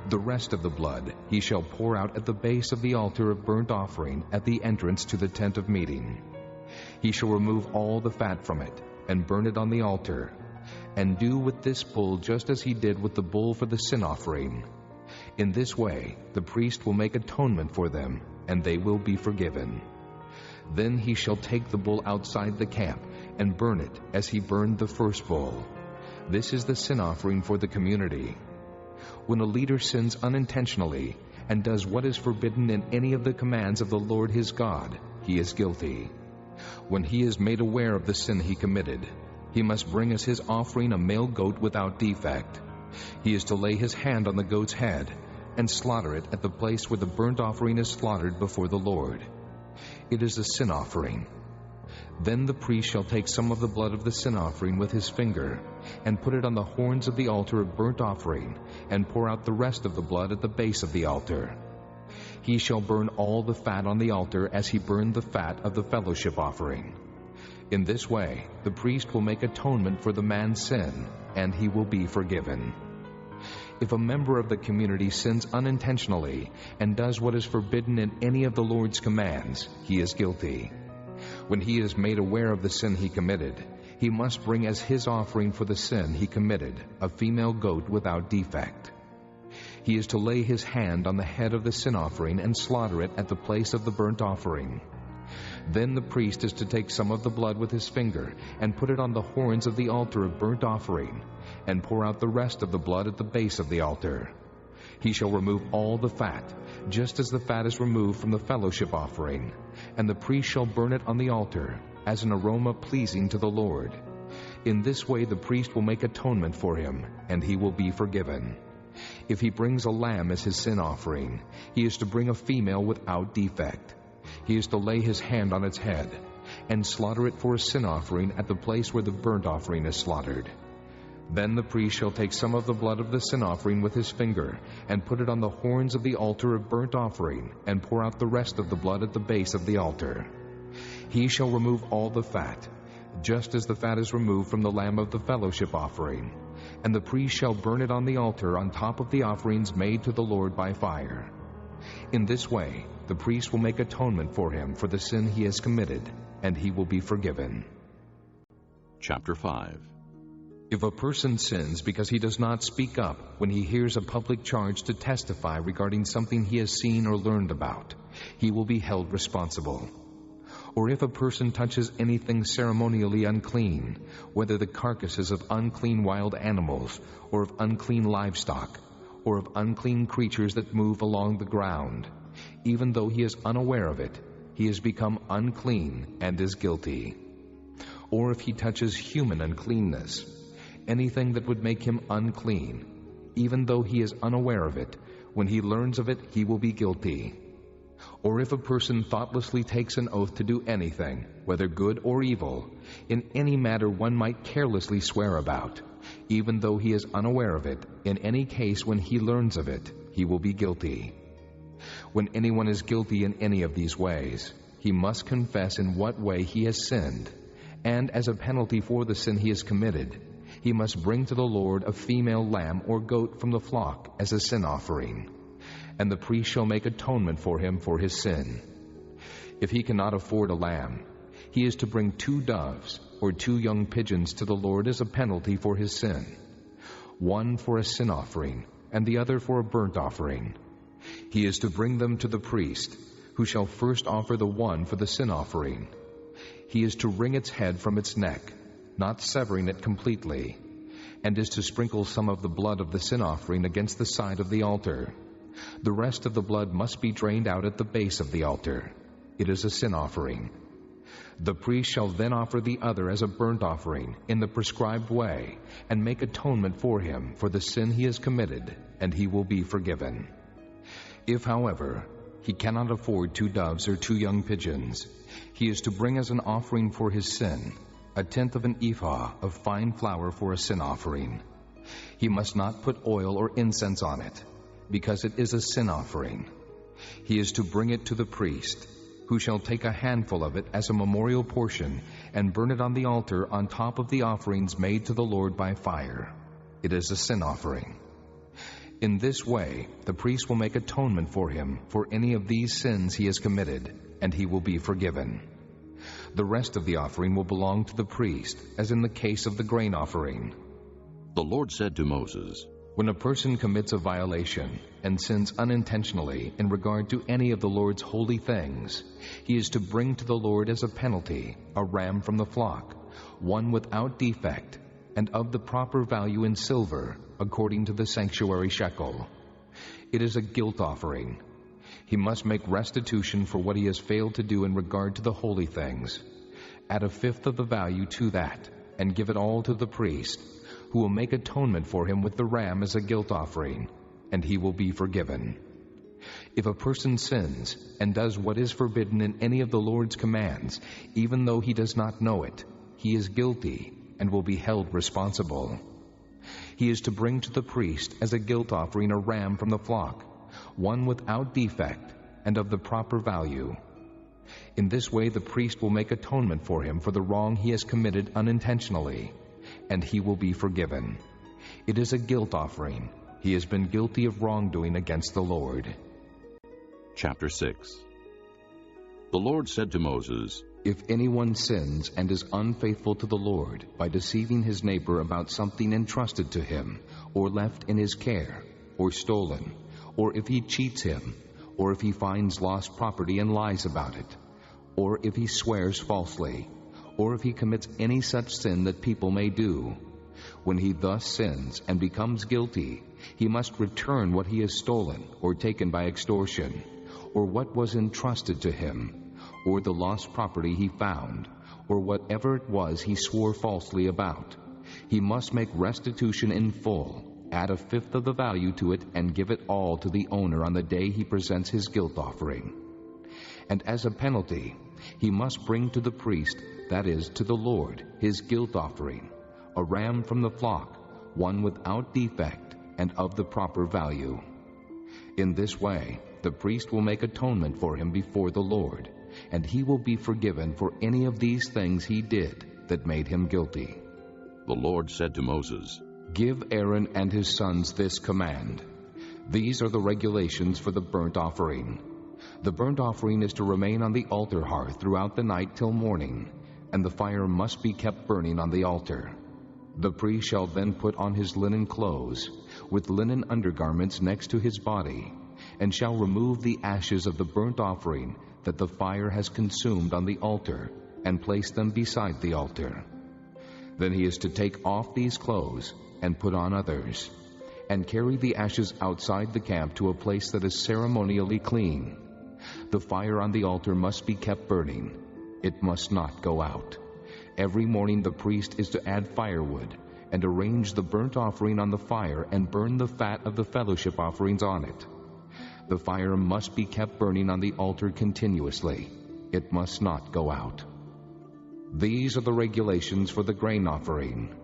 The rest of the blood he shall pour out at the base of the altar of burnt offering at the entrance to the tent of meeting. He shall remove all the fat from it and burn it on the altar, and do with this bull just as he did with the bull for the sin offering. In this way the priest will make atonement for them, and they will be forgiven. Then he shall take the bull outside the camp and burn it as he burned the first bull. This is the sin offering for the community. When a leader sins unintentionally and does what is forbidden in any of the commands of the Lord his God, he is guilty. When he is made aware of the sin he committed, he must bring as his offering a male goat without defect. He is to lay his hand on the goat's head and slaughter it at the place where the burnt offering is slaughtered before the Lord. It is a sin offering. Then the priest shall take some of the blood of the sin offering with his finger and put it on the horns of the altar of burnt offering and pour out the rest of the blood at the base of the altar. He shall burn all the fat on the altar as he burned the fat of the fellowship offering. In this way the priest will make atonement for the man's sin, and he will be forgiven. If a member of the community sins unintentionally and does what is forbidden in any of the Lord's commands, he is guilty. When he is made aware of the sin he committed, he must bring as his offering for the sin he committed a female goat without defect. He is to lay his hand on the head of the sin offering and slaughter it at the place of the burnt offering. Then the priest is to take some of the blood with his finger and put it on the horns of the altar of burnt offering and pour out the rest of the blood at the base of the altar. He shall remove all the fat, just as the fat is removed from the fellowship offering, and the priest shall burn it on the altar as an aroma pleasing to the Lord. In this way the priest will make atonement for him, and he will be forgiven. If he brings a lamb as his sin offering, he is to bring a female without defect. He is to lay his hand on its head, and slaughter it for a sin offering at the place where the burnt offering is slaughtered. Then the priest shall take some of the blood of the sin offering with his finger, and put it on the horns of the altar of burnt offering, and pour out the rest of the blood at the base of the altar. He shall remove all the fat, just as the fat is removed from the lamb of the fellowship offering, and the priest shall burn it on the altar on top of the offerings made to the Lord by fire. In this way, the priest will make atonement for him for the sin he has committed, and he will be forgiven. Chapter 5. If a person sins because he does not speak up when he hears a public charge to testify regarding something he has seen or learned about, he will be held responsible. Or if a person touches anything ceremonially unclean, whether the carcasses of unclean wild animals, or of unclean livestock, or of unclean creatures that move along the ground, even though he is unaware of it, he has become unclean and is guilty. Or if he touches human uncleanness, anything that would make him unclean, even though he is unaware of it, when he learns of it, he will be guilty. Or if a person thoughtlessly takes an oath to do anything, whether good or evil, in any matter one might carelessly swear about, even though he is unaware of it, in any case when he learns of it, he will be guilty. When anyone is guilty in any of these ways, he must confess in what way he has sinned, and as a penalty for the sin he has committed, he must bring to the Lord a female lamb or goat from the flock as a sin offering, and the priest shall make atonement for him for his sin. If he cannot afford a lamb, he is to bring 2 doves or 2 young pigeons to the Lord as a penalty for his sin, one for a sin offering and the other for a burnt offering. He is to bring them to the priest, who shall first offer the one for the sin offering. He is to wring its head from its neck, not severing it completely, and is to sprinkle some of the blood of the sin offering against the side of the altar. The rest of the blood must be drained out at the base of the altar. It is a sin offering. The priest shall then offer the other as a burnt offering in the prescribed way, and make atonement for him for the sin he has committed, and he will be forgiven. If, however, he cannot afford 2 doves or 2 young pigeons, he is to bring as an offering for his sin 1/10 of an ephah of fine flour for a sin offering. He must not put oil or incense on it, because it is a sin offering. He is to bring it to the priest, who shall take a handful of it as a memorial portion and burn it on the altar on top of the offerings made to the Lord by fire. It is a sin offering. In this way, the priest will make atonement for him for any of these sins he has committed, and he will be forgiven. The rest of the offering will belong to the priest, as in the case of the grain offering. The Lord said to Moses, When a person commits a violation and sins unintentionally in regard to any of the Lord's holy things, he is to bring to the Lord as a penalty a ram from the flock, one without defect, and of the proper value in silver, according to the sanctuary shekel. It is a guilt offering. He must make restitution for what he has failed to do in regard to the holy things. Add 1/5 of the value to that, and give it all to the priest, who will make atonement for him with the ram as a guilt offering, and he will be forgiven. If a person sins and does what is forbidden in any of the Lord's commands, even though he does not know it, he is guilty and will be held responsible. He is to bring to the priest as a guilt offering a ram from the flock, one without defect and of the proper value. In this way the priest will make atonement for him for the wrong he has committed unintentionally, and he will be forgiven. It is a guilt offering. He has been guilty of wrongdoing against the Lord. Chapter 6. The Lord said to Moses, If anyone sins and is unfaithful to the Lord by deceiving his neighbor about something entrusted to him, or left in his care, or stolen, or if he cheats him, or if he finds lost property and lies about it, or if he swears falsely, or if he commits any such sin that people may do, when he thus sins and becomes guilty, he must return what he has stolen or taken by extortion, or what was entrusted to him, or the lost property he found, or whatever it was he swore falsely about. He must make restitution in full, add 1/5 of the value to it, and give it all to the owner on the day he presents his guilt offering. And as a penalty, he must bring to the priest, that is, to the Lord, his guilt offering, a ram from the flock, one without defect and of the proper value. In this way, the priest will make atonement for him before the Lord, and he will be forgiven for any of these things he did that made him guilty. The Lord said to Moses, Give Aaron and his sons this command. These are the regulations for the burnt offering. The burnt offering is to remain on the altar hearth throughout the night till morning, and the fire must be kept burning on the altar. The priest shall then put on his linen clothes, with linen undergarments next to his body, and shall remove the ashes of the burnt offering that the fire has consumed on the altar, and place them beside the altar. Then he is to take off these clothes and put on others, and carry the ashes outside the camp to a place that is ceremonially clean. The fire on the altar must be kept burning. It must not go out. Every morning the priest is to add firewood and arrange the burnt offering on the fire and burn the fat of the fellowship offerings on it. The fire must be kept burning on the altar continuously. It must not go out. These are the regulations for the grain offering.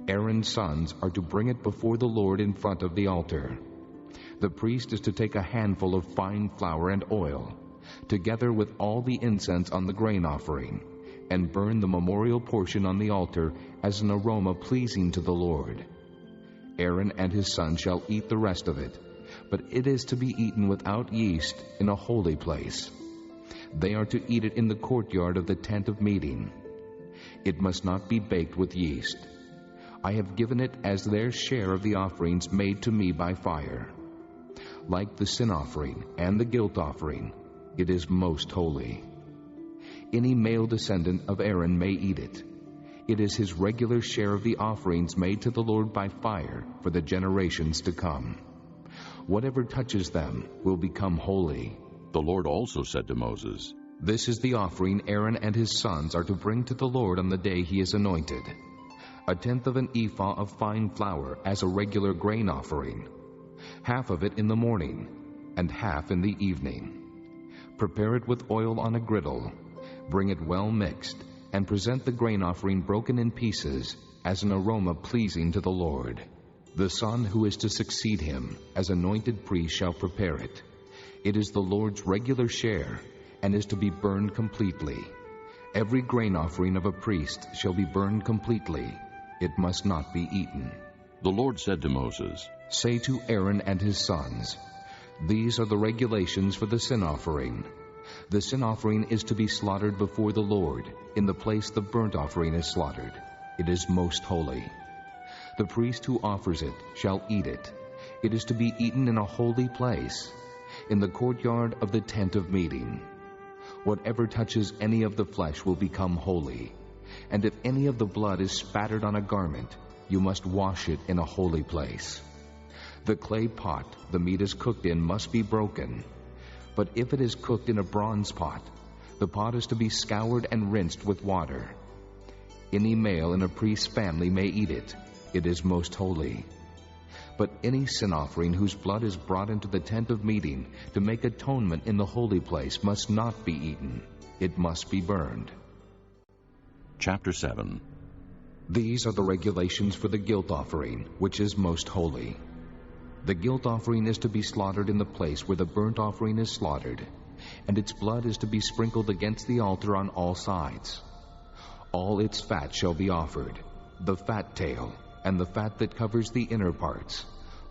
Aaron's sons are to bring it before the Lord in front of the altar. The priest is to take a handful of fine flour and oil, together with all the incense on the grain offering, and burn the memorial portion on the altar as an aroma pleasing to the Lord. Aaron and his sons shall eat the rest of it, but it is to be eaten without yeast in a holy place. They are to eat it in the courtyard of the tent of meeting. It must not be baked with yeast. I have given it as their share of the offerings made to me by fire. Like the sin offering and the guilt offering, it is most holy. Any male descendant of Aaron may eat it. It is his regular share of the offerings made to the Lord by fire for the generations to come. Whatever touches them will become holy. The Lord also said to Moses, This is the offering Aaron and his sons are to bring to the Lord on the day he is anointed. 1/10 of an ephah of fine flour as a regular grain offering, half of it in the morning, and half in the evening. Prepare it with oil on a griddle, bring it well mixed, and present the grain offering broken in pieces as an aroma pleasing to the Lord. The son who is to succeed him as anointed priest shall prepare it. It is the Lord's regular share, and is to be burned completely. Every grain offering of a priest shall be burned completely. It must not be eaten. The Lord said to Moses, Say to Aaron and his sons, These are the regulations for the sin offering. The sin offering is to be slaughtered before the Lord, in the place the burnt offering is slaughtered. It is most holy. The priest who offers it shall eat it. It is to be eaten in a holy place, in the courtyard of the tent of meeting. Whatever touches any of the flesh will become holy, and if any of the blood is spattered on a garment, you must wash it in a holy place. The clay pot the meat is cooked in must be broken, but if it is cooked in a bronze pot, the pot is to be scoured and rinsed with water. Any male in a priest's family may eat it. It is most holy. But any sin offering whose blood is brought into the tent of meeting to make atonement in the holy place must not be eaten. It must be burned. Chapter 7. These are the regulations for the guilt offering, which is most holy. The guilt offering is to be slaughtered in the place where the burnt offering is slaughtered, and its blood is to be sprinkled against the altar on all sides. All its fat shall be offered, the fat tail, and the fat that covers the inner parts,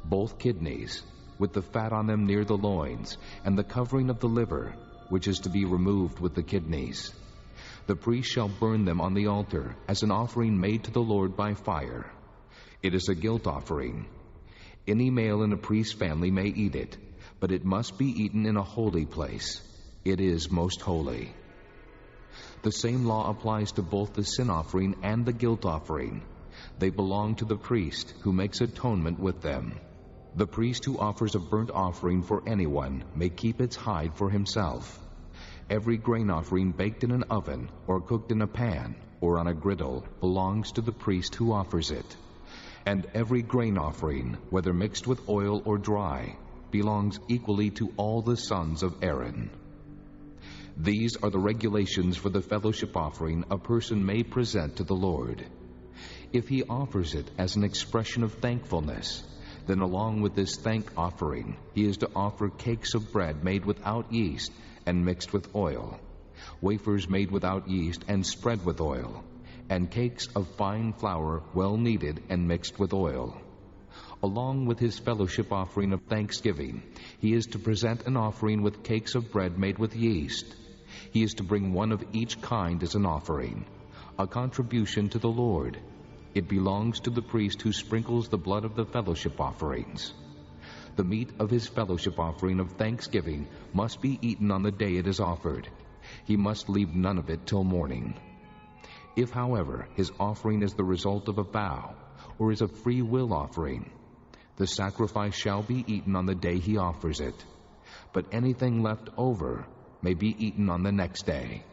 both kidneys, with the fat on them near the loins, and the covering of the liver, which is to be removed with the kidneys. The priest shall burn them on the altar as an offering made to the Lord by fire. It is a guilt offering. Any male in a priest's family may eat it, but it must be eaten in a holy place. It is most holy. The same law applies to both the sin offering and the guilt offering. They belong to the priest who makes atonement with them. The priest who offers a burnt offering for anyone may keep its hide for himself. Every grain offering baked in an oven or cooked in a pan or on a griddle belongs to the priest who offers it. And every grain offering, whether mixed with oil or dry, belongs equally to all the sons of Aaron. These are the regulations for the fellowship offering a person may present to the Lord. If he offers it as an expression of thankfulness, then along with this thank offering, he is to offer cakes of bread made without yeast and mixed with oil, wafers made without yeast and spread with oil, and cakes of fine flour well kneaded and mixed with oil. Along with his fellowship offering of thanksgiving, he is to present an offering with cakes of bread made with yeast. He is to bring one of each kind as an offering, a contribution to the Lord. It belongs to the priest who sprinkles the blood of the fellowship offerings. The meat of his fellowship offering of thanksgiving must be eaten on the day it is offered. He must leave none of it till morning. If, however, his offering is the result of a vow, or is a free will offering, the sacrifice shall be eaten on the day he offers it, but anything left over may be eaten on the next day.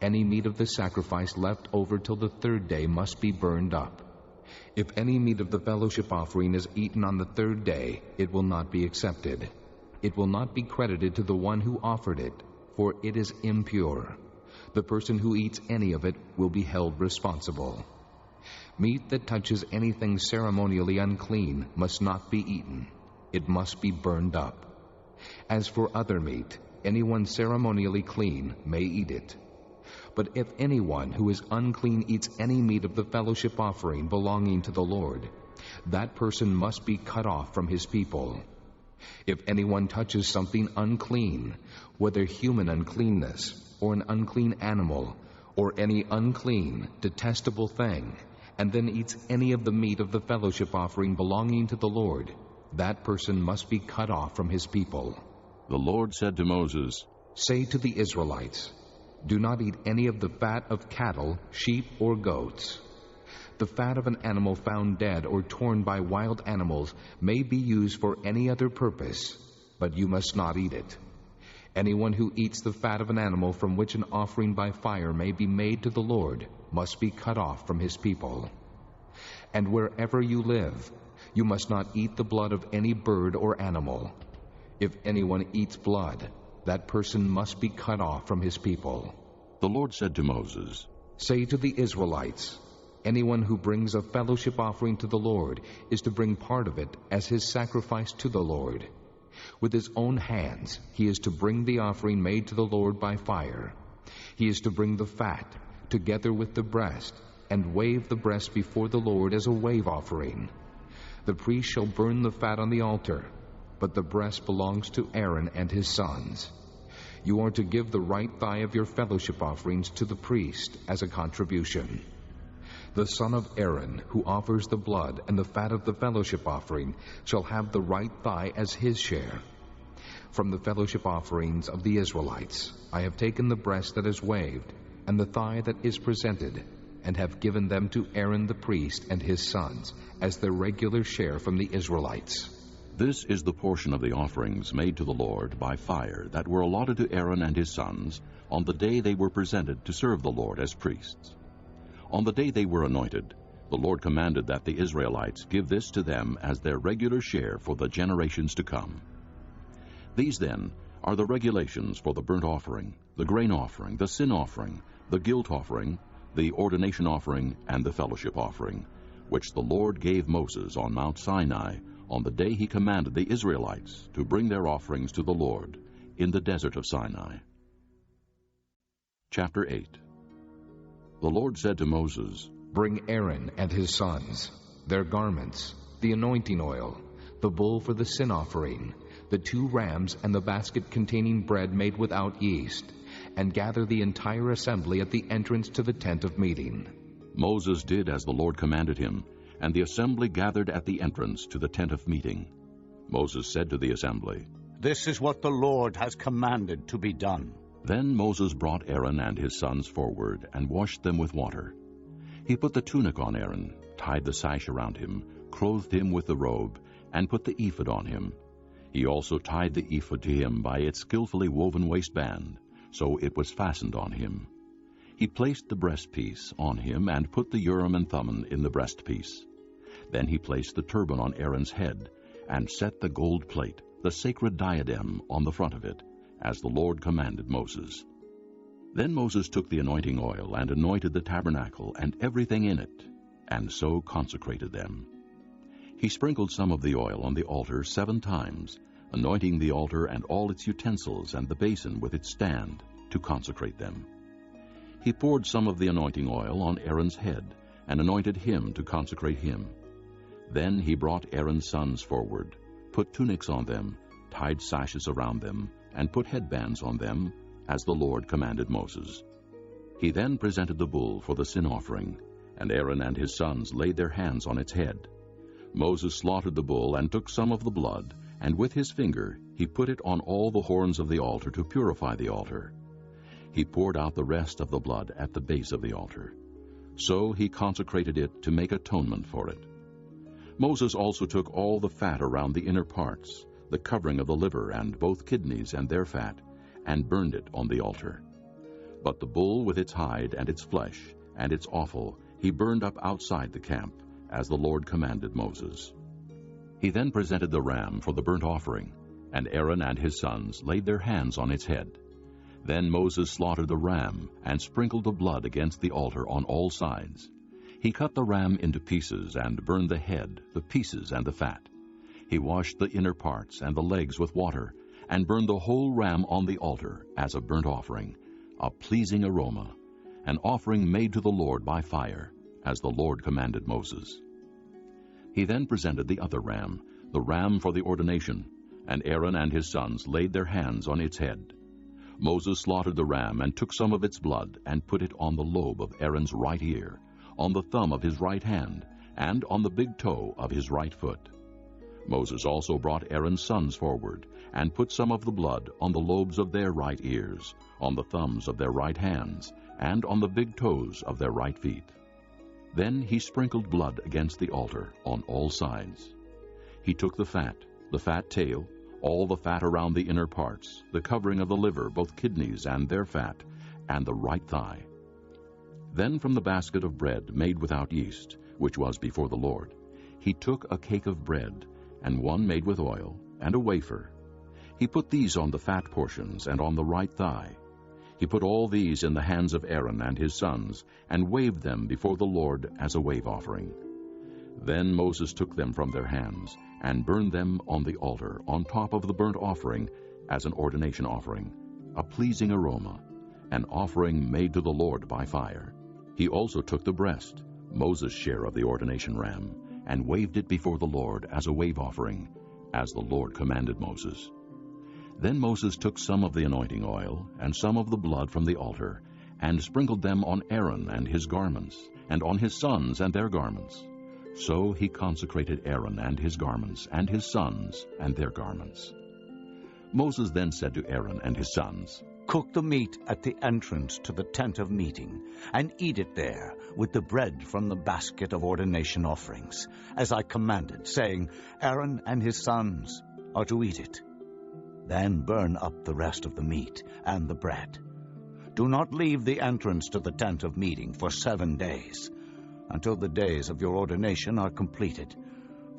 Any meat of the sacrifice left over till the third day must be burned up. If any meat of the fellowship offering is eaten on the third day, it will not be accepted. It will not be credited to the one who offered it, for it is impure. The person who eats any of it will be held responsible. Meat that touches anything ceremonially unclean must not be eaten. It must be burned up. As for other meat, anyone ceremonially clean may eat it. But if anyone who is unclean eats any meat of the fellowship offering belonging to the Lord, that person must be cut off from his people. If anyone touches something unclean, whether human uncleanness, or an unclean animal, or any unclean, detestable thing, and then eats any of the meat of the fellowship offering belonging to the Lord, that person must be cut off from his people. The Lord said to Moses, "Say to the Israelites, do not eat any of the fat of cattle, sheep, or goats. The fat of an animal found dead or torn by wild animals may be used for any other purpose, but you must not eat it. Anyone who eats the fat of an animal from which an offering by fire may be made to the Lord must be cut off from his people. And wherever you live, you must not eat the blood of any bird or animal. If anyone eats blood, that person must be cut off from his people." The Lord said to Moses, "Say to the Israelites, anyone who brings a fellowship offering to the Lord is to bring part of it as his sacrifice to the Lord. With his own hands he is to bring the offering made to the Lord by fire. He is to bring the fat, together with the breast, and wave the breast before the Lord as a wave offering. The priest shall burn the fat on the altar, but the breast belongs to Aaron and his sons. You are to give the right thigh of your fellowship offerings to the priest as a contribution. The son of Aaron, who offers the blood and the fat of the fellowship offering, shall have the right thigh as his share. From the fellowship offerings of the Israelites, I have taken the breast that is waved, and the thigh that is presented, and have given them to Aaron the priest and his sons, as their regular share from the Israelites." This is the portion of the offerings made to the Lord by fire that were allotted to Aaron and his sons on the day they were presented to serve the Lord as priests. On the day they were anointed, the Lord commanded that the Israelites give this to them as their regular share for the generations to come. These, then, are the regulations for the burnt offering, the grain offering, the sin offering, the guilt offering, the ordination offering, and the fellowship offering, which the Lord gave Moses on Mount Sinai on the day he commanded the Israelites to bring their offerings to the Lord in the desert of Sinai. Chapter 8. The Lord said to Moses, "Bring Aaron and his sons, their garments, the anointing oil, the bull for the sin offering, the 2 rams and the basket containing bread made without yeast, and gather the entire assembly at the entrance to the tent of meeting." Moses did as the Lord commanded him, and the assembly gathered at the entrance to the tent of meeting. Moses said to the assembly, "This is what the Lord has commanded to be done." Then Moses brought Aaron and his sons forward and washed them with water. He put the tunic on Aaron, tied the sash around him, clothed him with the robe, and put the ephod on him. He also tied the ephod to him by its skillfully woven waistband, so it was fastened on him. He placed the breastpiece on him and put the Urim and Thummim in the breastpiece. Then he placed the turban on Aaron's head and set the gold plate, the sacred diadem, on the front of it, as the Lord commanded Moses. Then Moses took the anointing oil and anointed the tabernacle and everything in it, and so consecrated them. He sprinkled some of the oil on the altar 7 times, anointing the altar and all its utensils and the basin with its stand, to consecrate them. He poured some of the anointing oil on Aaron's head, and anointed him to consecrate him. Then he brought Aaron's sons forward, put tunics on them, tied sashes around them, and put headbands on them, as the Lord commanded Moses. He then presented the bull for the sin offering, and Aaron and his sons laid their hands on its head. Moses slaughtered the bull and took some of the blood, and with his finger he put it on all the horns of the altar to purify the altar. He poured out the rest of the blood at the base of the altar. So he consecrated it to make atonement for it. Moses also took all the fat around the inner parts, the covering of the liver and both kidneys and their fat, and burned it on the altar. But the bull with its hide and its flesh and its offal he burned up outside the camp, as the Lord commanded Moses. He then presented the ram for the burnt offering, and Aaron and his sons laid their hands on its head. Then Moses slaughtered the ram and sprinkled the blood against the altar on all sides. He cut the ram into pieces and burned the head, the pieces, and the fat. He washed the inner parts and the legs with water, and burned the whole ram on the altar as a burnt offering, a pleasing aroma, an offering made to the Lord by fire, as the Lord commanded Moses. He then presented the other ram, the ram for the ordination, and Aaron and his sons laid their hands on its head. Moses slaughtered the ram and took some of its blood and put it on the lobe of Aaron's right ear, on the thumb of his right hand, and on the big toe of his right foot. Moses also brought Aaron's sons forward, and put some of the blood on the lobes of their right ears, on the thumbs of their right hands, and on the big toes of their right feet. Then he sprinkled blood against the altar on all sides. He took the fat tail, all the fat around the inner parts, the covering of the liver, both kidneys and their fat, and the right thigh. Then from the basket of bread made without yeast, which was before the Lord, he took a cake of bread, and one made with oil, and a wafer. He put these on the fat portions and on the right thigh. He put all these in the hands of Aaron and his sons, and waved them before the Lord as a wave offering. Then Moses took them from their hands, and burned them on the altar on top of the burnt offering as an ordination offering, a pleasing aroma, an offering made to the Lord by fire. He also took the breast, Moses' share of the ordination ram, and waved it before the Lord as a wave offering, as the Lord commanded Moses. Then Moses took some of the anointing oil and some of the blood from the altar, and sprinkled them on Aaron and his garments, and on his sons and their garments. So he consecrated Aaron and his garments, and his sons and their garments. Moses then said to Aaron and his sons, "Cook the meat at the entrance to the tent of meeting, and eat it there with the bread from the basket of ordination offerings, as I commanded, saying, Aaron and his sons are to eat it. Then burn up the rest of the meat and the bread. Do not leave the entrance to the tent of meeting for 7 days, until the days of your ordination are completed,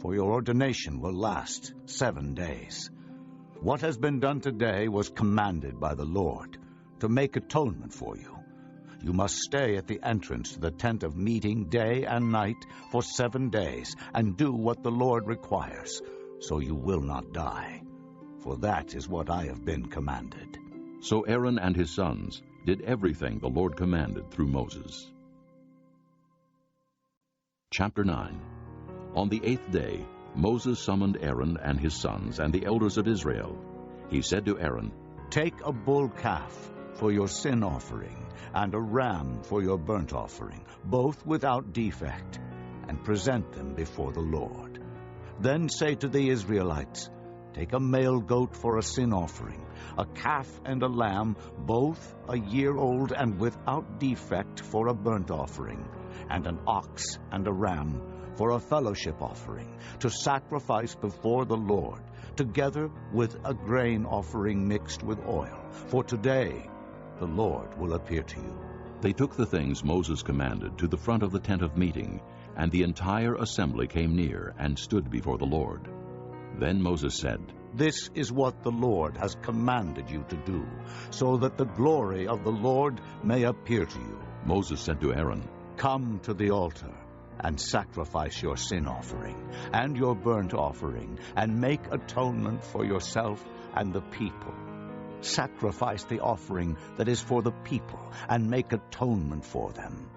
for your ordination will last 7 days. What has been done today was commanded by the Lord, to make atonement for you. You must stay at the entrance to the tent of meeting day and night for 7 days, and do what the Lord requires, so you will not die. For that is what I have been commanded." So Aaron and his sons did everything the Lord commanded through Moses. Chapter 9. On the 8th day, Moses summoned Aaron and his sons and the elders of Israel. He said to Aaron, "Take a bull calf for your sin offering, and a ram for your burnt offering, both without defect, and present them before the Lord. Then say to the Israelites, Take a male goat for a sin offering, a calf and a lamb, both a year old and without defect for a burnt offering, and an ox and a ram for a fellowship offering, to sacrifice before the Lord, together with a grain offering mixed with oil. For today the Lord will appear to you." They took the things Moses commanded to the front of the tent of meeting, and the entire assembly came near and stood before the Lord. Then Moses said, This is what the Lord has commanded you to do, so that the glory of the Lord may appear to you. Moses said to Aaron, Come to the altar and sacrifice your sin offering and your burnt offering, and make atonement for yourself and the people. Sacrifice the offering that is for the people, and make atonement for them,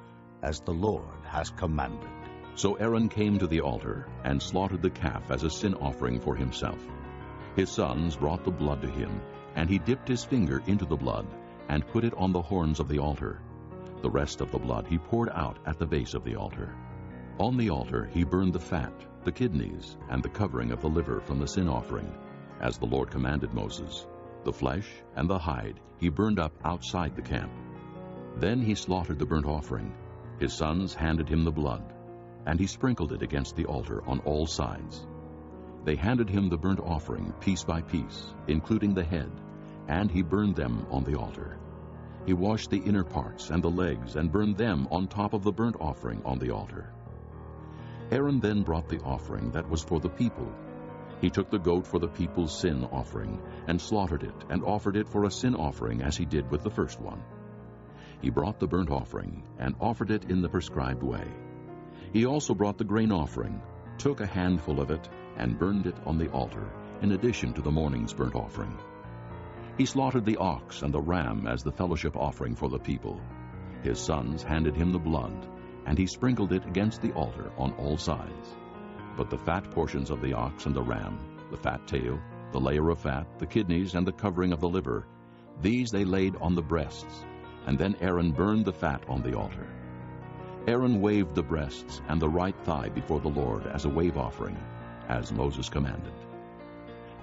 as the Lord has commanded. So Aaron came to the altar and slaughtered the calf as a sin offering for himself. His sons brought the blood to him, and he dipped his finger into the blood and put it on the horns of the altar. The rest of the blood he poured out at the base of the altar. On the altar he burned the fat, the kidneys, and the covering of the liver from the sin offering, as the Lord commanded Moses. The flesh and the hide he burned up outside the camp. Then he slaughtered the burnt offering. His sons handed him the blood, and he sprinkled it against the altar on all sides. They handed him the burnt offering piece by piece, including the head, and he burned them on the altar. He washed the inner parts and the legs and burned them on top of the burnt offering on the altar. Aaron then brought the offering that was for the people. He took the goat for the people's sin offering and slaughtered it and offered it for a sin offering as he did with the first one. He brought the burnt offering and offered it in the prescribed way. He also brought the grain offering, took a handful of it, and burned it on the altar, in addition to the morning's burnt offering. He slaughtered the ox and the ram as the fellowship offering for the people. His sons handed him the blood, and he sprinkled it against the altar on all sides. But the fat portions of the ox and the ram, the fat tail, the layer of fat, the kidneys, and the covering of the liver, these they laid on the breasts, and then Aaron burned the fat on the altar. Aaron waved the breasts and the right thigh before the Lord as a wave offering, as Moses commanded.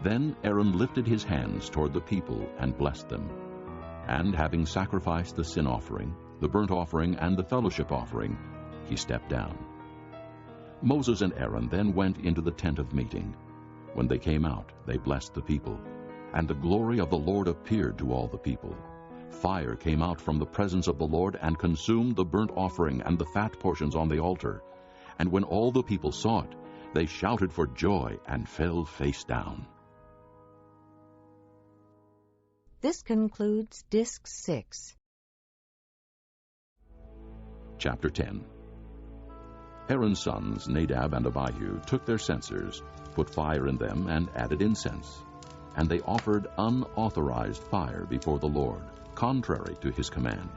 Then Aaron lifted his hands toward the people and blessed them. And having sacrificed the sin offering, the burnt offering, and the fellowship offering, he stepped down. Moses and Aaron then went into the tent of meeting. When they came out, they blessed the people, and the glory of the Lord appeared to all the people. Fire came out from the presence of the Lord and consumed the burnt offering and the fat portions on the altar. And when all the people saw it, they shouted for joy and fell face down. This concludes Disc 6. Chapter 10. Aaron's sons, Nadab and Abihu, took their censers, put fire in them, and added incense. And they offered unauthorized fire before the Lord, contrary to his command.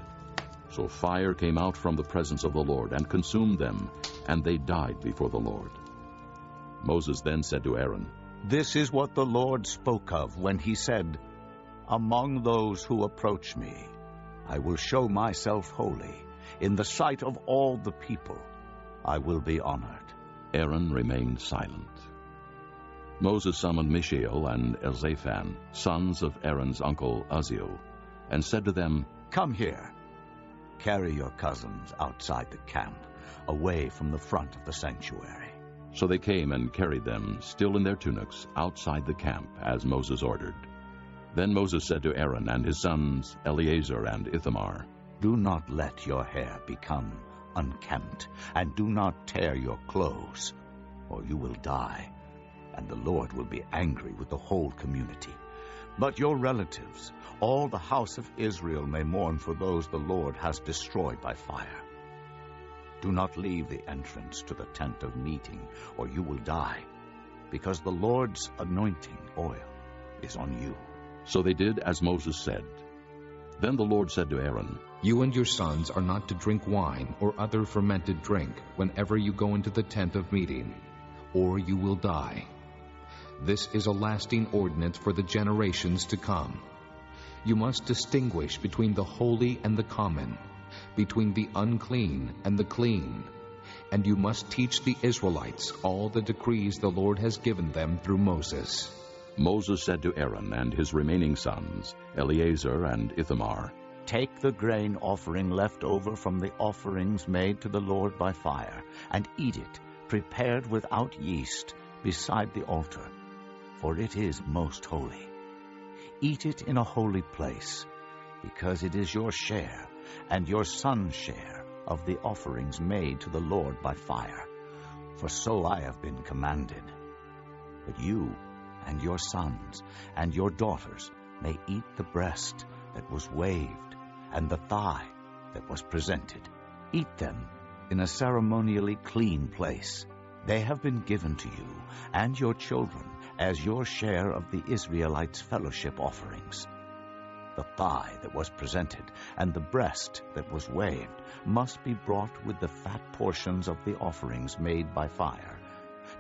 So fire came out from the presence of the Lord and consumed them, and they died before the Lord. Moses then said to Aaron, This is what the Lord spoke of when he said, Among those who approach me, I will show myself holy. In the sight of all the people, I will be honored. Aaron remained silent. Moses summoned Mishael and Elzaphan, sons of Aaron's uncle Uzziel, and said to them, Come here. Carry your cousins outside the camp, away from the front of the sanctuary. So they came and carried them, still in their tunics, outside the camp, as Moses ordered. Then Moses said to Aaron and his sons Eleazar and Ithamar, Do not let your hair become unkempt, and do not tear your clothes, or you will die, and the Lord will be angry with the whole community. But your relatives, all the house of Israel, may mourn for those the Lord has destroyed by fire. Do not leave the entrance to the tent of meeting, or you will die, because the Lord's anointing oil is on you. So they did as Moses said. Then the Lord said to Aaron, You and your sons are not to drink wine or other fermented drink whenever you go into the tent of meeting, or you will die. This is a lasting ordinance for the generations to come. You must distinguish between the holy and the common, between the unclean and the clean, and you must teach the Israelites all the decrees the Lord has given them through Moses. Moses said to Aaron and his remaining sons, Eleazar and Ithamar, Take the grain offering left over from the offerings made to the Lord by fire, and eat it, prepared without yeast, beside the altar, for it is most holy. Eat it in a holy place, because it is your share and your son's share of the offerings made to the Lord by fire, for so I have been commanded. But you and your sons and your daughters may eat the breast that was waved and the thigh that was presented. Eat them in a ceremonially clean place. They have been given to you and your children as your share of the Israelites' fellowship offerings. The thigh that was presented and the breast that was waved must be brought with the fat portions of the offerings made by fire,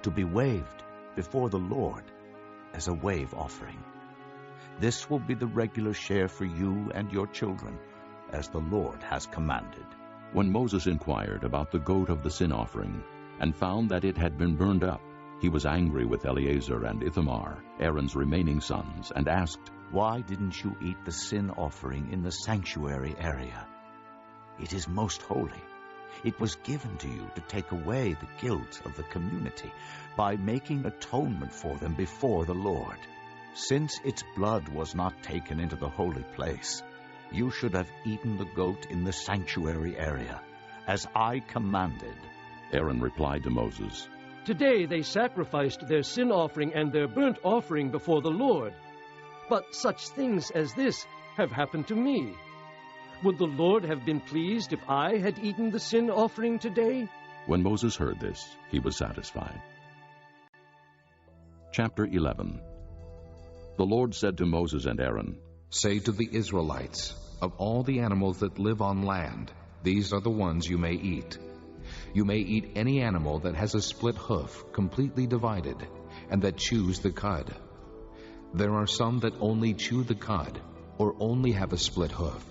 to be waved before the Lord as a wave offering. This will be the regular share for you and your children, as the Lord has commanded. When Moses inquired about the goat of the sin offering, and found that it had been burned up, he was angry with Eleazar and Ithamar, Aaron's remaining sons, and asked, "Why didn't you eat the sin offering in the sanctuary area? It is most holy. It was given to you to take away the guilt of the community by making atonement for them before the Lord. Since its blood was not taken into the holy place, you should have eaten the goat in the sanctuary area, as I commanded." Aaron replied to Moses, "Today they sacrificed their sin offering and their burnt offering before the Lord. But such things as this have happened to me. Would the Lord have been pleased if I had eaten the sin offering today?" When Moses heard this, he was satisfied. Chapter 11. The Lord said to Moses and Aaron, "Say to the Israelites, of all the animals that live on land, these are the ones you may eat. You may eat any animal that has a split hoof, completely divided, and that chews the cud. There are some that only chew the cud, or only have a split hoof,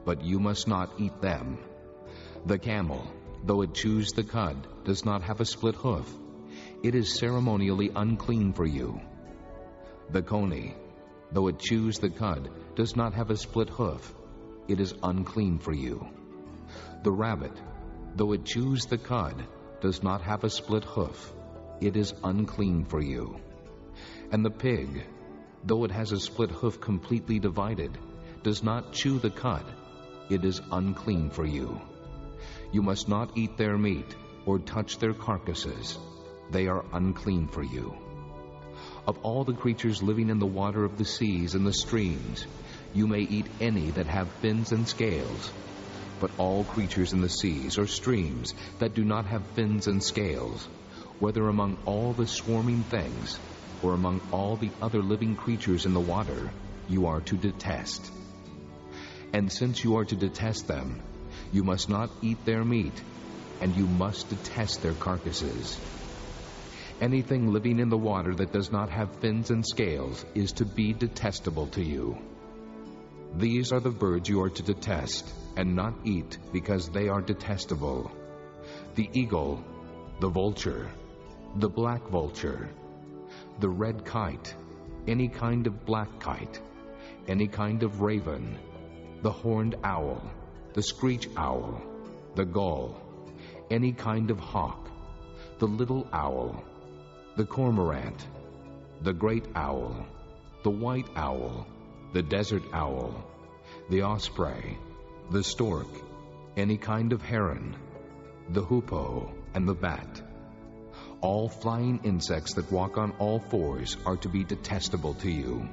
but you must not eat them. The camel, though it chews the cud, does not have a split hoof. It is ceremonially unclean for you. The coney, though it chews the cud, does not have a split hoof. It is unclean for you. The rabbit, though it chews the cud, does not have a split hoof. It is unclean for you. And the pig, though it has a split hoof completely divided, does not chew the cud. It is unclean for you. You must not eat their meat or touch their carcasses. They are unclean for you. Of all the creatures living in the water of the seas and the streams, you may eat any that have fins and scales. But all creatures in the seas or streams that do not have fins and scales, whether among all the swarming things or among all the other living creatures in the water, you are to detest. And since you are to detest them, you must not eat their meat, and you must detest their carcasses. Anything living in the water that does not have fins and scales is to be detestable to you. These are the birds you are to detest, and not eat, because they are detestable: the eagle, the vulture, the black vulture, the red kite, any kind of black kite, any kind of raven, the horned owl, the screech owl, the gull, any kind of hawk, the little owl, the cormorant, the great owl, the white owl, the desert owl, the osprey, the stork, any kind of heron, the hoopoe, and the bat. All flying insects that walk on all fours are to be detestable to you.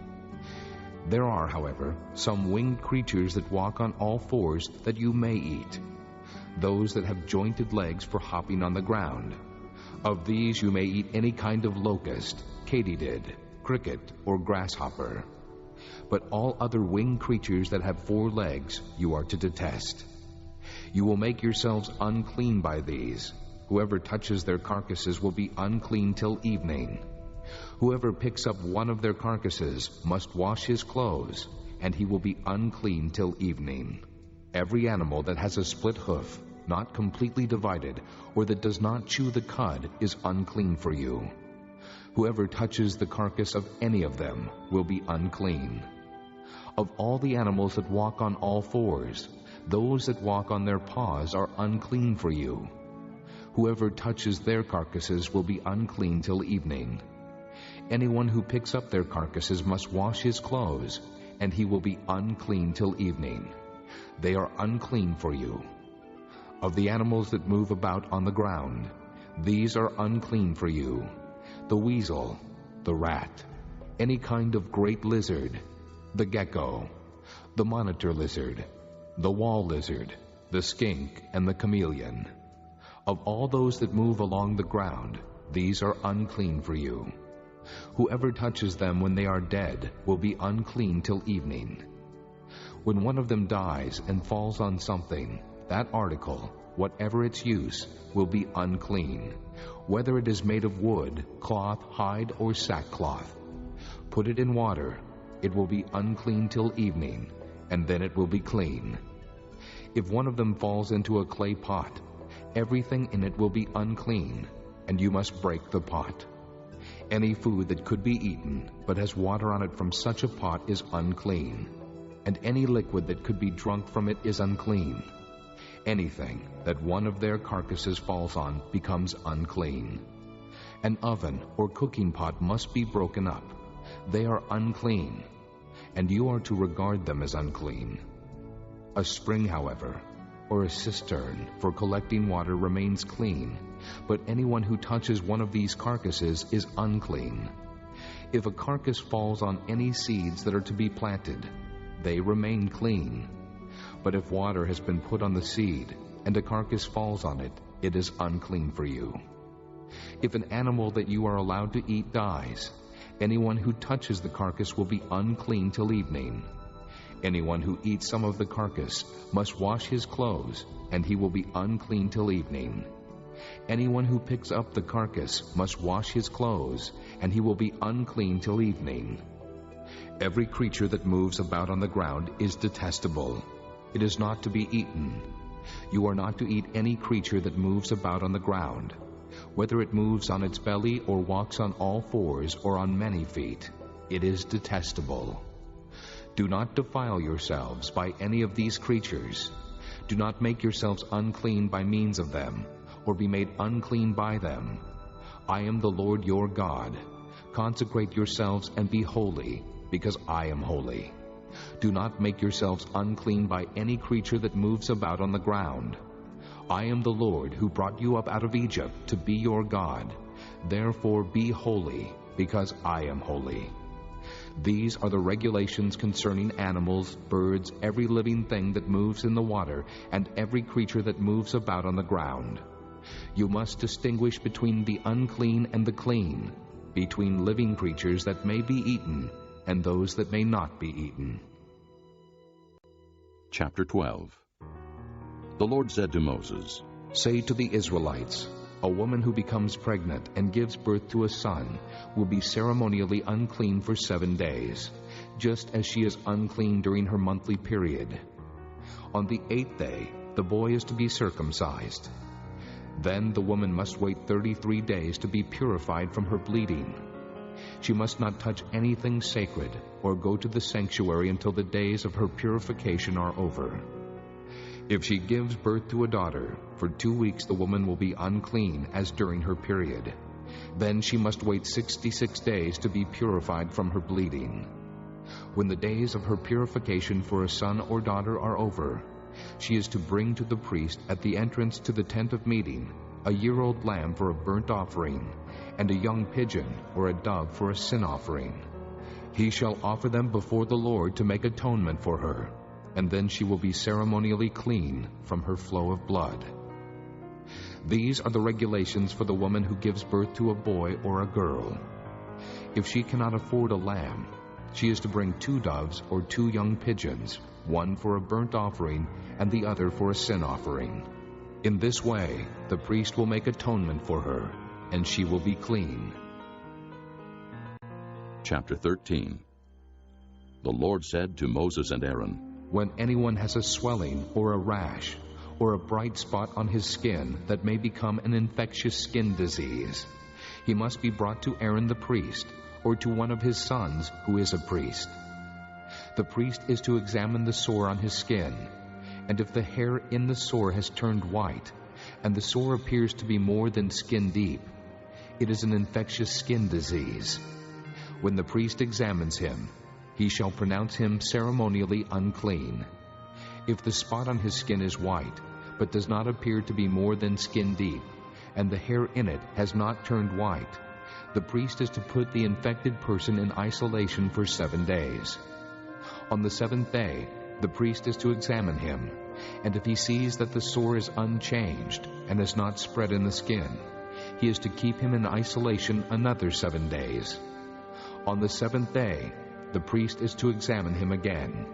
There are, however, some winged creatures that walk on all fours that you may eat, those that have jointed legs for hopping on the ground. Of these you may eat any kind of locust, katydid, cricket, or grasshopper. But all other winged creatures that have 4 legs you are to detest. You will make yourselves unclean by these. Whoever touches their carcasses will be unclean till evening. Whoever picks up one of their carcasses must wash his clothes, and he will be unclean till evening. Every animal that has a split hoof, not completely divided, or that does not chew the cud, is unclean for you. Whoever touches the carcass of any of them will be unclean. Of all the animals that walk on all fours, those that walk on their paws are unclean for you. Whoever touches their carcasses will be unclean till evening. Anyone who picks up their carcasses must wash his clothes, and he will be unclean till evening. They are unclean for you. Of the animals that move about on the ground, these are unclean for you: the weasel, the rat, any kind of great lizard, the gecko, the monitor lizard, the wall lizard, the skink, and the chameleon. Of all those that move along the ground, these are unclean for you. Whoever touches them when they are dead will be unclean till evening. When one of them dies and falls on something, that article, whatever its use, will be unclean, whether it is made of wood, cloth, hide, or sackcloth. Put it in water, it will be unclean till evening, and then it will be clean. If one of them falls into a clay pot, everything in it will be unclean, and you must break the pot. Any food that could be eaten, but has water on it from such a pot, is unclean, and any liquid that could be drunk from it is unclean. Anything that one of their carcasses falls on becomes unclean. An oven or cooking pot must be broken up. They are unclean, and you are to regard them as unclean. A spring, however, or a cistern for collecting water remains clean, but anyone who touches one of these carcasses is unclean. If a carcass falls on any seeds that are to be planted, they remain clean. But if water has been put on the seed, and a carcass falls on it, it is unclean for you. If an animal that you are allowed to eat dies, anyone who touches the carcass will be unclean till evening. Anyone who eats some of the carcass must wash his clothes, and he will be unclean till evening. Anyone who picks up the carcass must wash his clothes, and he will be unclean till evening. Every creature that moves about on the ground is detestable. It is not to be eaten. You are not to eat any creature that moves about on the ground, whether it moves on its belly or walks on all fours or on many feet. It is detestable. Do not defile yourselves by any of these creatures. Do not make yourselves unclean by means of them, or be made unclean by them. I am the Lord your God. Consecrate yourselves and be holy, because I am holy. Do not make yourselves unclean by any creature that moves about on the ground. I am the Lord who brought you up out of Egypt to be your God. Therefore be holy, because I am holy. These are the regulations concerning animals, birds, every living thing that moves in the water, and every creature that moves about on the ground. You must distinguish between the unclean and the clean, between living creatures that may be eaten and those that may not be eaten. Chapter 12. The Lord said to Moses, Say to the Israelites, a woman who becomes pregnant and gives birth to a son will be ceremonially unclean for 7 days, just as she is unclean during her monthly period. On the 8th day, the boy is to be circumcised. Then the woman must wait 33 days to be purified from her bleeding. She must not touch anything sacred or go to the sanctuary until the days of her purification are over. If she gives birth to a daughter, for 2 weeks the woman will be unclean as during her period. Then she must wait 66 days to be purified from her bleeding. When the days of her purification for a son or daughter are over, she is to bring to the priest at the entrance to the tent of meeting a year-old lamb for a burnt offering, and a young pigeon or a dove for a sin offering. He shall offer them before the Lord to make atonement for her, and then she will be ceremonially clean from her flow of blood. These are the regulations for the woman who gives birth to a boy or a girl. If she cannot afford a lamb, she is to bring 2 doves or 2 young pigeons, one for a burnt offering and the other for a sin offering. In this way, the priest will make atonement for her, and she will be clean. Chapter 13. The Lord said to Moses and Aaron, When anyone has a swelling or a rash or a bright spot on his skin that may become an infectious skin disease, he must be brought to Aaron the priest, or to one of his sons who is a priest. The priest is to examine the sore on his skin, and if the hair in the sore has turned white, and the sore appears to be more than skin deep, it is an infectious skin disease. When the priest examines him, he shall pronounce him ceremonially unclean. If the spot on his skin is white, but does not appear to be more than skin deep, and the hair in it has not turned white, The priest is to put the infected person in isolation for 7 days. On the 7th day, the priest is to examine him, and if he sees that the sore is unchanged and has not spread in the skin, he is to keep him in isolation another 7 days. On the 7th day, the priest is to examine him again,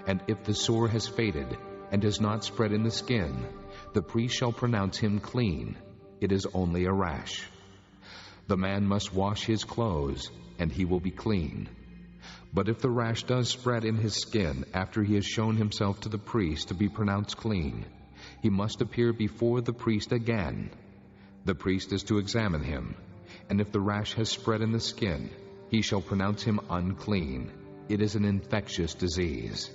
and if the sore has faded and has not spread in the skin, the priest shall pronounce him clean. It is only a rash. The man must wash his clothes, and he will be clean. But if the rash does spread in his skin after he has shown himself to the priest to be pronounced clean, he must appear before the priest again. The priest is to examine him, and if the rash has spread in the skin, he shall pronounce him unclean. It is an infectious disease.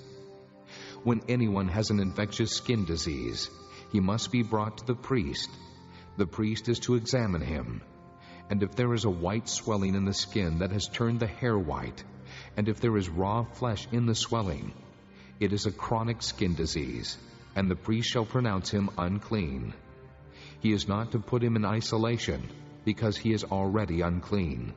When anyone has an infectious skin disease, he must be brought to the priest. The priest is to examine him. And if there is a white swelling in the skin that has turned the hair white, and if there is raw flesh in the swelling, it is a chronic skin disease, and the priest shall pronounce him unclean. He is not to put him in isolation, because he is already unclean.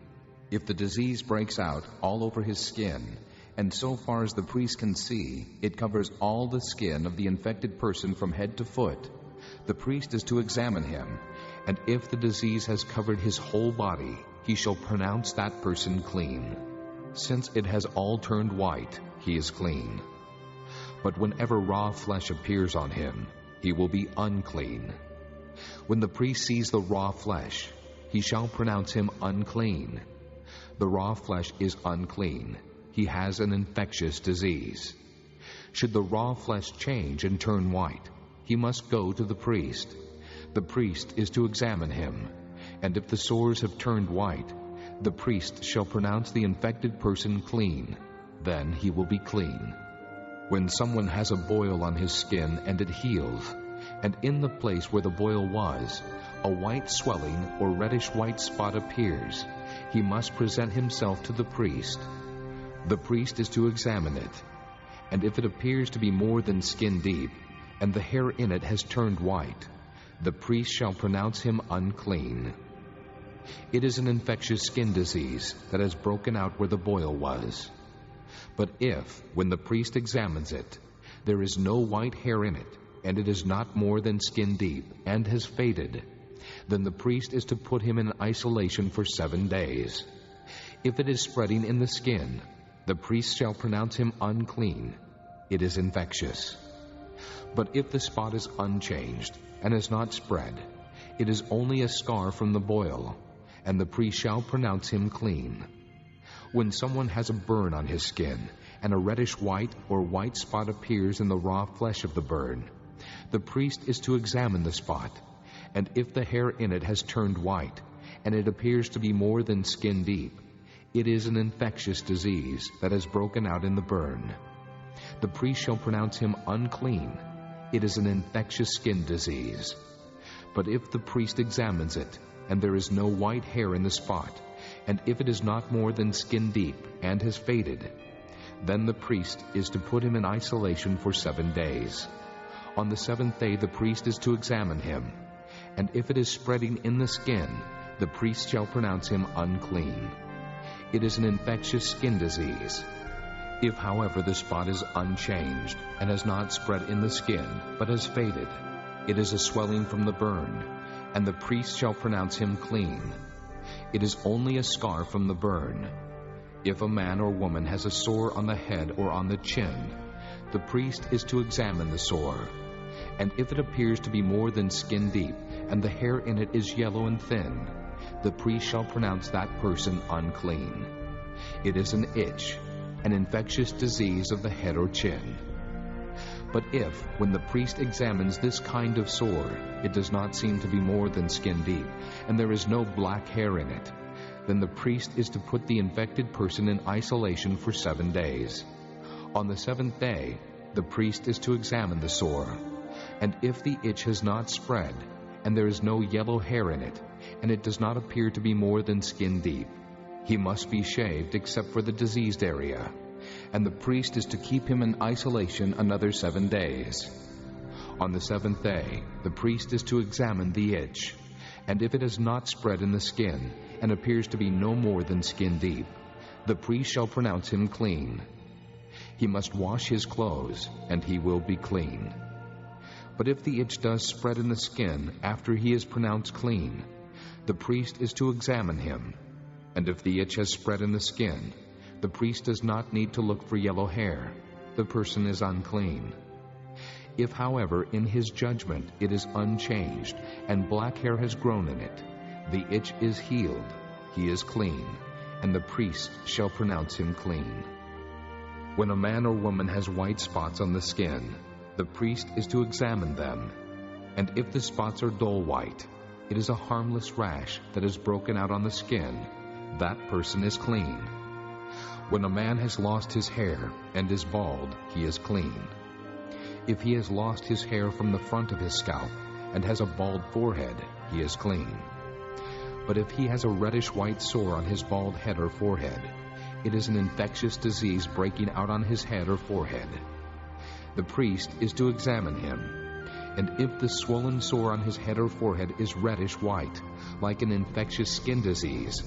If the disease breaks out all over his skin, and so far as the priest can see, it covers all the skin of the infected person from head to foot, the priest is to examine him, and if the disease has covered his whole body, he shall pronounce that person clean. Since it has all turned white, he is clean. But whenever raw flesh appears on him, he will be unclean. When the priest sees the raw flesh, he shall pronounce him unclean. The raw flesh is unclean. He has an infectious disease. Should the raw flesh change and turn white, he must go to the priest. The priest is to examine him, and if the sores have turned white, the priest shall pronounce the infected person clean. Then he will be clean. When someone has a boil on his skin and it heals, and in the place where the boil was, a white swelling or reddish-white spot appears, he must present himself to the priest. The priest is to examine it, and if it appears to be more than skin deep, and the hair in it has turned white, the priest shall pronounce him unclean. It is an infectious skin disease that has broken out where the boil was. But if, when the priest examines it, there is no white hair in it, and it is not more than skin deep, and has faded, then the priest is to put him in isolation for 7 days. If it is spreading in the skin, the priest shall pronounce him unclean. It is infectious. But if the spot is unchanged and has not spread, it is only a scar from the boil, and the priest shall pronounce him clean. When someone has a burn on his skin, and a reddish white or white spot appears in the raw flesh of the burn, the priest is to examine the spot, and if the hair in it has turned white, and it appears to be more than skin deep, it is an infectious disease that has broken out in the burn. The priest shall pronounce him unclean. It is an infectious skin disease. But if the priest examines it, and there is no white hair in the spot, and if it is not more than skin deep and has faded, then the priest is to put him in isolation for 7 days. On the 7th day the priest is to examine him, and if it is spreading in the skin, the priest shall pronounce him unclean. It is an infectious skin disease. If, however, the spot is unchanged and has not spread in the skin, but has faded, it is a swelling from the burn, and the priest shall pronounce him clean. It is only a scar from the burn. If a man or woman has a sore on the head or on the chin, the priest is to examine the sore. And if it appears to be more than skin deep, and the hair in it is yellow and thin, the priest shall pronounce that person unclean. It is an itch, an infectious disease of the head or chin. But if, when the priest examines this kind of sore, it does not seem to be more than skin deep, and there is no black hair in it, then the priest is to put the infected person in isolation for 7 days. On the 7th day, the priest is to examine the sore, and if the itch has not spread, and there is no yellow hair in it, and it does not appear to be more than skin deep, he must be shaved except for the diseased area, and the priest is to keep him in isolation another 7 days. On the 7th day, the priest is to examine the itch, and if it has not spread in the skin, and appears to be no more than skin deep, the priest shall pronounce him clean. He must wash his clothes, and he will be clean. But if the itch does spread in the skin after he is pronounced clean, the priest is to examine him. And if the itch has spread in the skin, the priest does not need to look for yellow hair. The person is unclean. If, however, in his judgment it is unchanged, and black hair has grown in it, the itch is healed, he is clean, and the priest shall pronounce him clean. When a man or woman has white spots on the skin, the priest is to examine them, and if the spots are dull white, it is a harmless rash that is broken out on the skin. That person is clean. When a man has lost his hair and is bald, he is clean. If he has lost his hair from the front of his scalp and has a bald forehead, he is clean. But if he has a reddish-white sore on his bald head or forehead, it is an infectious disease breaking out on his head or forehead. The priest is to examine him, and if the swollen sore on his head or forehead is reddish-white, like an infectious skin disease,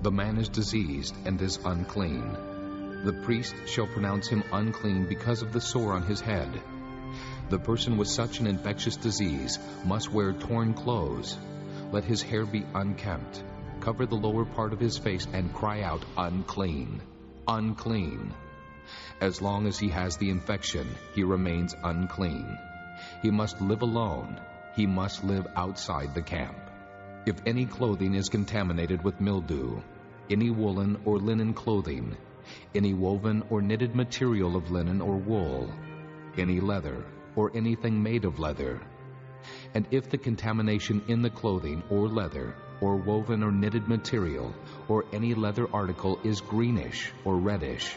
the man is diseased and is unclean. The priest shall pronounce him unclean because of the sore on his head. The person with such an infectious disease must wear torn clothes. Let his hair be unkempt. Cover the lower part of his face and cry out, "Unclean! Unclean!" As long as he has the infection, he remains unclean. He must live alone. He must live outside the camp. If any clothing is contaminated with mildew, any woolen or linen clothing, any woven or knitted material of linen or wool, any leather, or anything made of leather, and if the contamination in the clothing or leather, or woven or knitted material, or any leather article is greenish or reddish,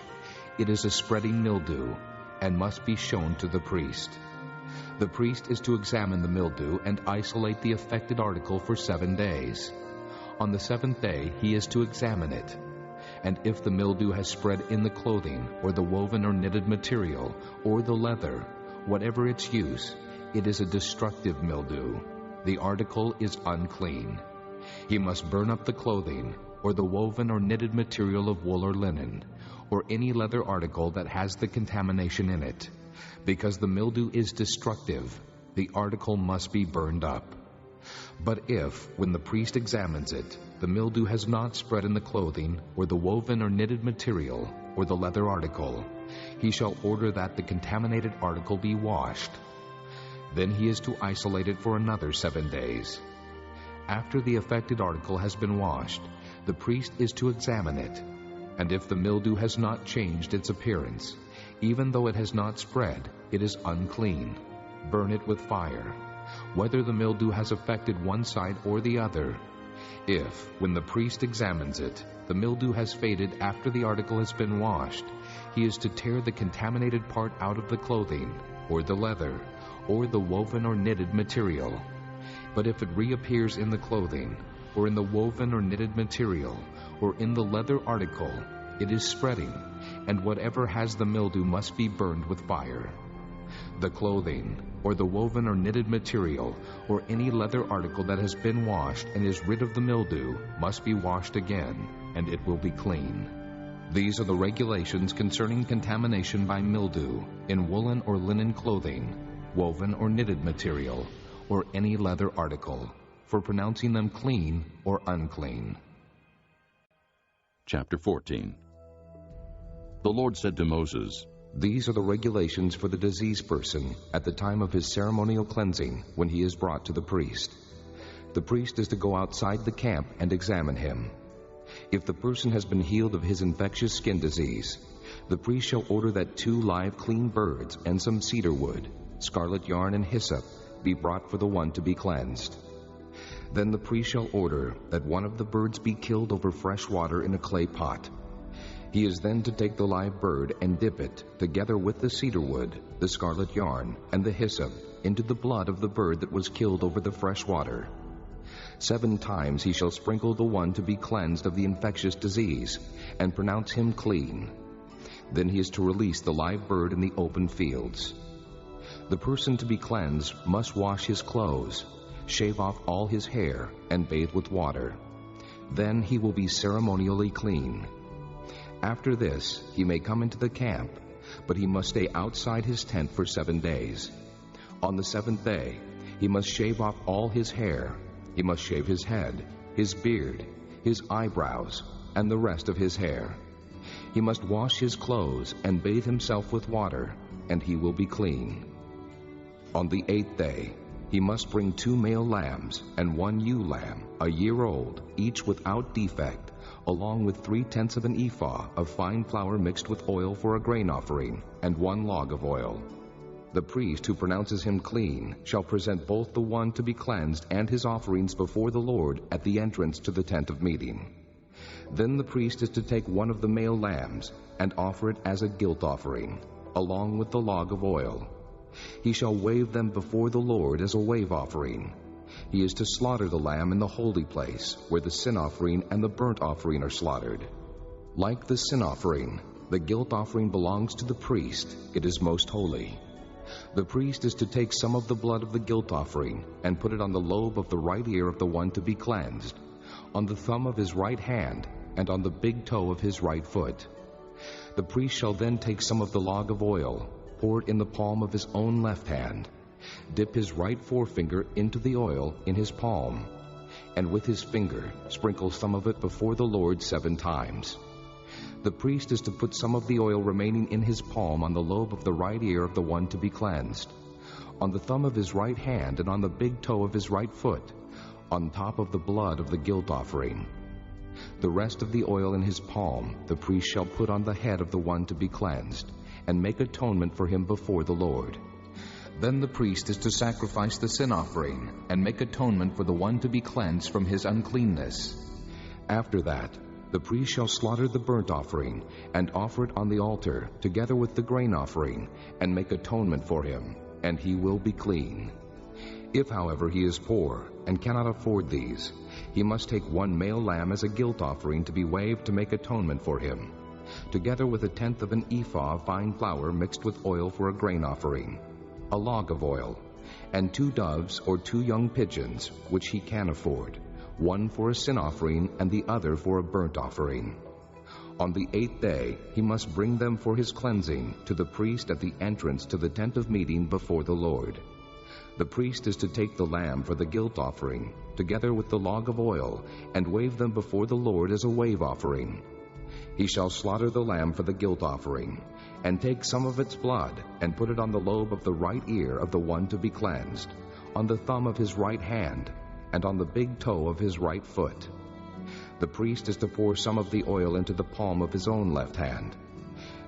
it is a spreading mildew, and must be shown to the priest. The priest is to examine the mildew and isolate the affected article for 7 days. On the 7th day he is to examine it. And if the mildew has spread in the clothing, or the woven or knitted material, or the leather, whatever its use, it is a destructive mildew. The article is unclean. He must burn up the clothing, or the woven or knitted material of wool or linen, or any leather article that has the contamination in it. Because the mildew is destructive, the article must be burned up. But if, when the priest examines it, the mildew has not spread in the clothing, or the woven or knitted material, or the leather article, he shall order that the contaminated article be washed. Then he is to isolate it for another 7 days. After the affected article has been washed, the priest is to examine it, and if the mildew has not changed its appearance, even though it has not spread, it is unclean. Burn it with fire, whether the mildew has affected one side or the other. If, when the priest examines it, the mildew has faded after the article has been washed, he is to tear the contaminated part out of the clothing, or the leather, or the woven or knitted material. But if it reappears in the clothing, or in the woven or knitted material, or in the leather article, it is spreading, and whatever has the mildew must be burned with fire. The clothing, or the woven or knitted material, or any leather article that has been washed and is rid of the mildew, must be washed again, and it will be clean. These are the regulations concerning contamination by mildew in woolen or linen clothing, woven or knitted material, or any leather article, for pronouncing them clean or unclean. Chapter 14. The Lord said to Moses, These are the regulations for the diseased person at the time of his ceremonial cleansing when he is brought to the priest. The priest is to go outside the camp and examine him. If the person has been healed of his infectious skin disease, the priest shall order that 2 live clean birds and some cedar wood, scarlet yarn and hyssop be brought for the one to be cleansed. Then the priest shall order that one of the birds be killed over fresh water in a clay pot. He is then to take the live bird and dip it, together with the cedar wood, the scarlet yarn, and the hyssop, into the blood of the bird that was killed over the fresh water. 7 times he shall sprinkle the one to be cleansed of the infectious disease, and pronounce him clean. Then he is to release the live bird in the open fields. The person to be cleansed must wash his clothes, shave off all his hair, and bathe with water. Then he will be ceremonially clean. After this, he may come into the camp, but he must stay outside his tent for 7 days. On the 7th day, he must shave off all his hair. He must shave his head, his beard, his eyebrows, and the rest of his hair. He must wash his clothes and bathe himself with water, and he will be clean. On the 8th day, he must bring 2 male lambs and 1 ewe lamb, a year old, each without defect, along with 3/10 of an ephah of fine flour mixed with oil for a grain offering, and 1 log of oil. The priest who pronounces him clean shall present both the one to be cleansed and his offerings before the Lord at the entrance to the tent of meeting. Then the priest is to take 1 of the male lambs and offer it as a guilt offering, along with the log of oil. He shall wave them before the Lord as a wave offering. He is to slaughter the lamb in the holy place, where the sin offering and the burnt offering are slaughtered. Like the sin offering, the guilt offering belongs to the priest. It is most holy. The priest is to take some of the blood of the guilt offering and put it on the lobe of the right ear of the one to be cleansed, on the thumb of his right hand, and on the big toe of his right foot. The priest shall then take some of the log of oil, pour it in the palm of his own left hand, dip his right forefinger into the oil in his palm, and with his finger sprinkle some of it before the Lord 7 times. The priest is to put some of the oil remaining in his palm on the lobe of the right ear of the one to be cleansed, on the thumb of his right hand, and on the big toe of his right foot, on top of the blood of the guilt offering. The rest of the oil in his palm the priest shall put on the head of the one to be cleansed, and make atonement for him before the Lord. Then the priest is to sacrifice the sin offering, and make atonement for the one to be cleansed from his uncleanness. After that, the priest shall slaughter the burnt offering, and offer it on the altar, together with the grain offering, and make atonement for him, and he will be clean. If, however, he is poor, and cannot afford these, he must take 1 male lamb as a guilt offering to be waved to make atonement for him, together with 1/10 of an ephah of fine flour mixed with oil for a grain offering, a log of oil, and 2 doves or 2 young pigeons, which he can afford, 1 for a sin offering and the other for a burnt offering. On the 8th day he must bring them for his cleansing to the priest at the entrance to the tent of meeting before the Lord. The priest is to take the lamb for the guilt offering, together with the log of oil, and wave them before the Lord as a wave offering. He shall slaughter the lamb for the guilt offering, and take some of its blood, and put it on the lobe of the right ear of the one to be cleansed, on the thumb of his right hand, and on the big toe of his right foot. The priest is to pour some of the oil into the palm of his own left hand,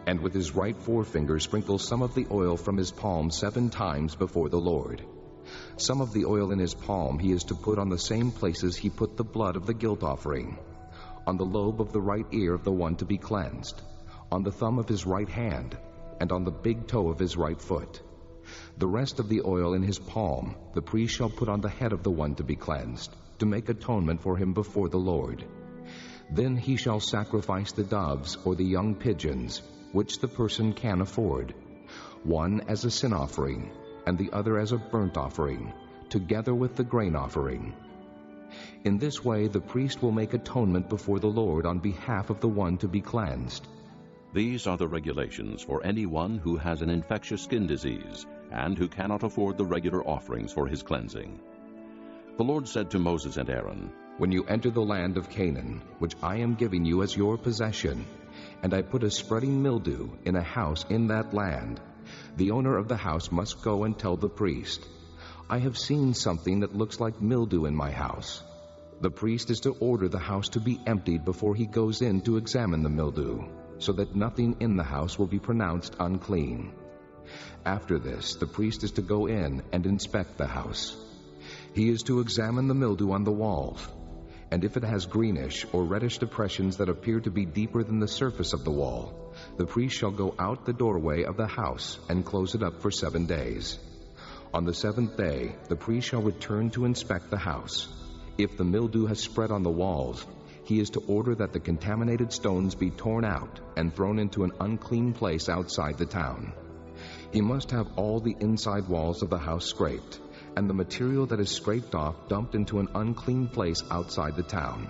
and with his right forefinger sprinkle some of the oil from his palm 7 times before the Lord. Some of the oil in his palm he is to put on the same places he put the blood of the guilt offering, on the lobe of the right ear of the one to be cleansed, on the thumb of his right hand, and on the big toe of his right foot. The rest of the oil in his palm the priest shall put on the head of the one to be cleansed, to make atonement for him before the Lord. Then he shall sacrifice the doves or the young pigeons, which the person can afford, 1 as a sin offering, and the other as a burnt offering, together with the grain offering. In this way the priest will make atonement before the Lord on behalf of the one to be cleansed. These are the regulations for anyone who has an infectious skin disease and who cannot afford the regular offerings for his cleansing. The Lord said to Moses and Aaron, "When you enter the land of Canaan, which I am giving you as your possession, and I put a spreading mildew in a house in that land, the owner of the house must go and tell the priest, 'I have seen something that looks like mildew in my house.' The priest is to order the house to be emptied before he goes in to examine the mildew, so that nothing in the house will be pronounced unclean. After this, the priest is to go in and inspect the house. He is to examine the mildew on the walls, and if it has greenish or reddish depressions that appear to be deeper than the surface of the wall, the priest shall go out the doorway of the house and close it up for 7 days. On the 7th day, the priest shall return to inspect the house. If the mildew has spread on the walls, he is to order that the contaminated stones be torn out and thrown into an unclean place outside the town. He must have all the inside walls of the house scraped, and the material that is scraped off dumped into an unclean place outside the town.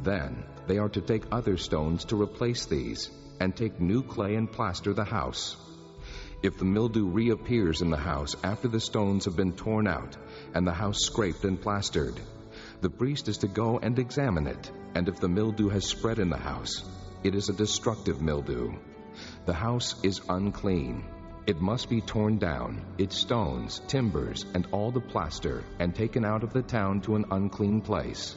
Then they are to take other stones to replace these, and take new clay and plaster the house. If the mildew reappears in the house after the stones have been torn out, and the house scraped and plastered, the priest is to go and examine it, and if the mildew has spread in the house, it is a destructive mildew. The house is unclean. It must be torn down, its stones, timbers, and all the plaster, and taken out of the town to an unclean place.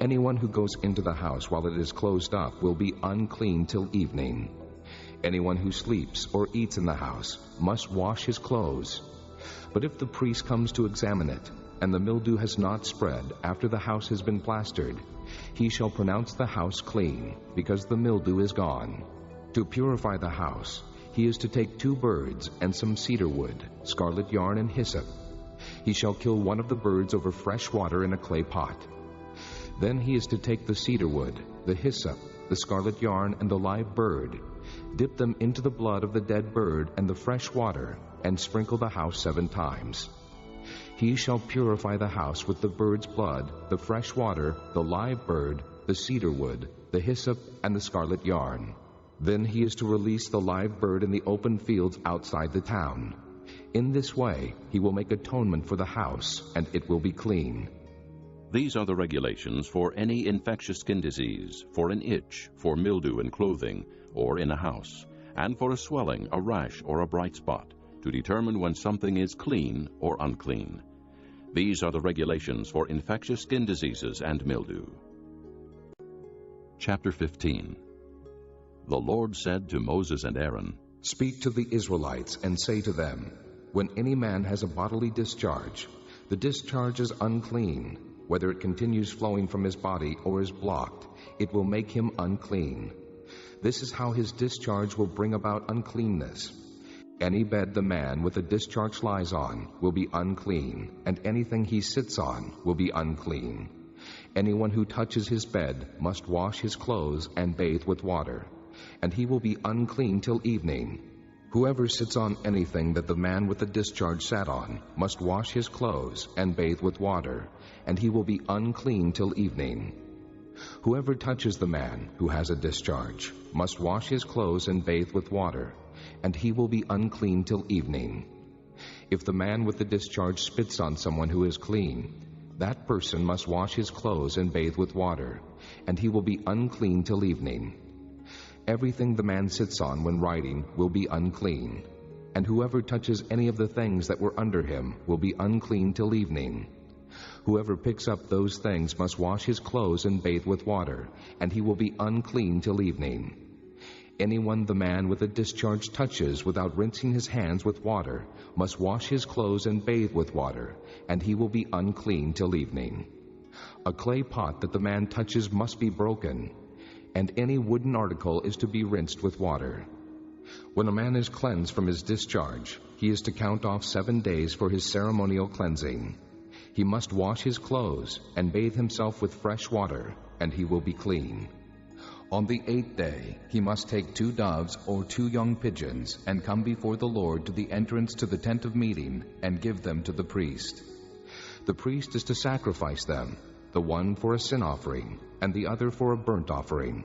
Anyone who goes into the house while it is closed up will be unclean till evening. Anyone who sleeps or eats in the house must wash his clothes. But if the priest comes to examine it, and the mildew has not spread after the house has been plastered, he shall pronounce the house clean, because the mildew is gone. To purify the house, he is to take 2 birds and some cedar wood, scarlet yarn, and hyssop. He shall kill one of the birds over fresh water in a clay pot. Then he is to take the cedar wood, the hyssop, the scarlet yarn, and the live bird, dip them into the blood of the dead bird and the fresh water, and sprinkle the house 7 times. He shall purify the house with the bird's blood, the fresh water, the live bird, the cedar wood, the hyssop, and the scarlet yarn. Then he is to release the live bird in the open fields outside the town. In this way he will make atonement for the house, and it will be clean. These are the regulations for any infectious skin disease, for an itch, for mildew in clothing or in a house, and for a swelling, a rash, or a bright spot, to determine when something is clean or unclean. These are the regulations for infectious skin diseases and mildew. Chapter 15. The Lord said to Moses and Aaron, "Speak to the Israelites and say to them, when any man has a bodily discharge, the discharge is unclean. Whether it continues flowing from his body or is blocked, it will make him unclean. This is how his discharge will bring about uncleanness. Any bed the man with a discharge lies on will be unclean, and anything he sits on will be unclean. Anyone who touches his bed must wash his clothes and bathe with water, and he will be unclean till evening. Whoever sits on anything that the man with the discharge sat on must wash his clothes and bathe with water, and he will be unclean till evening. Whoever touches the man who has a discharge must wash his clothes and bathe with water, and he will be unclean till evening. If the man with the discharge spits on someone who is clean, that person must wash his clothes and bathe with water, and he will be unclean till evening. Everything the man sits on when riding will be unclean, and whoever touches any of the things that were under him will be unclean till evening. Whoever picks up those things must wash his clothes and bathe with water, and he will be unclean till evening. Anyone the man with a discharge touches without rinsing his hands with water must wash his clothes and bathe with water, and he will be unclean till evening. A clay pot that the man touches must be broken, and any wooden article is to be rinsed with water. When a man is cleansed from his discharge, he is to count off 7 days for his ceremonial cleansing. He must wash his clothes and bathe himself with fresh water, and he will be clean. On the 8th day he must take 2 doves or 2 young pigeons and come before the Lord to the entrance to the tent of meeting and give them to the priest. The priest is to sacrifice them, the one for a sin offering and the other for a burnt offering.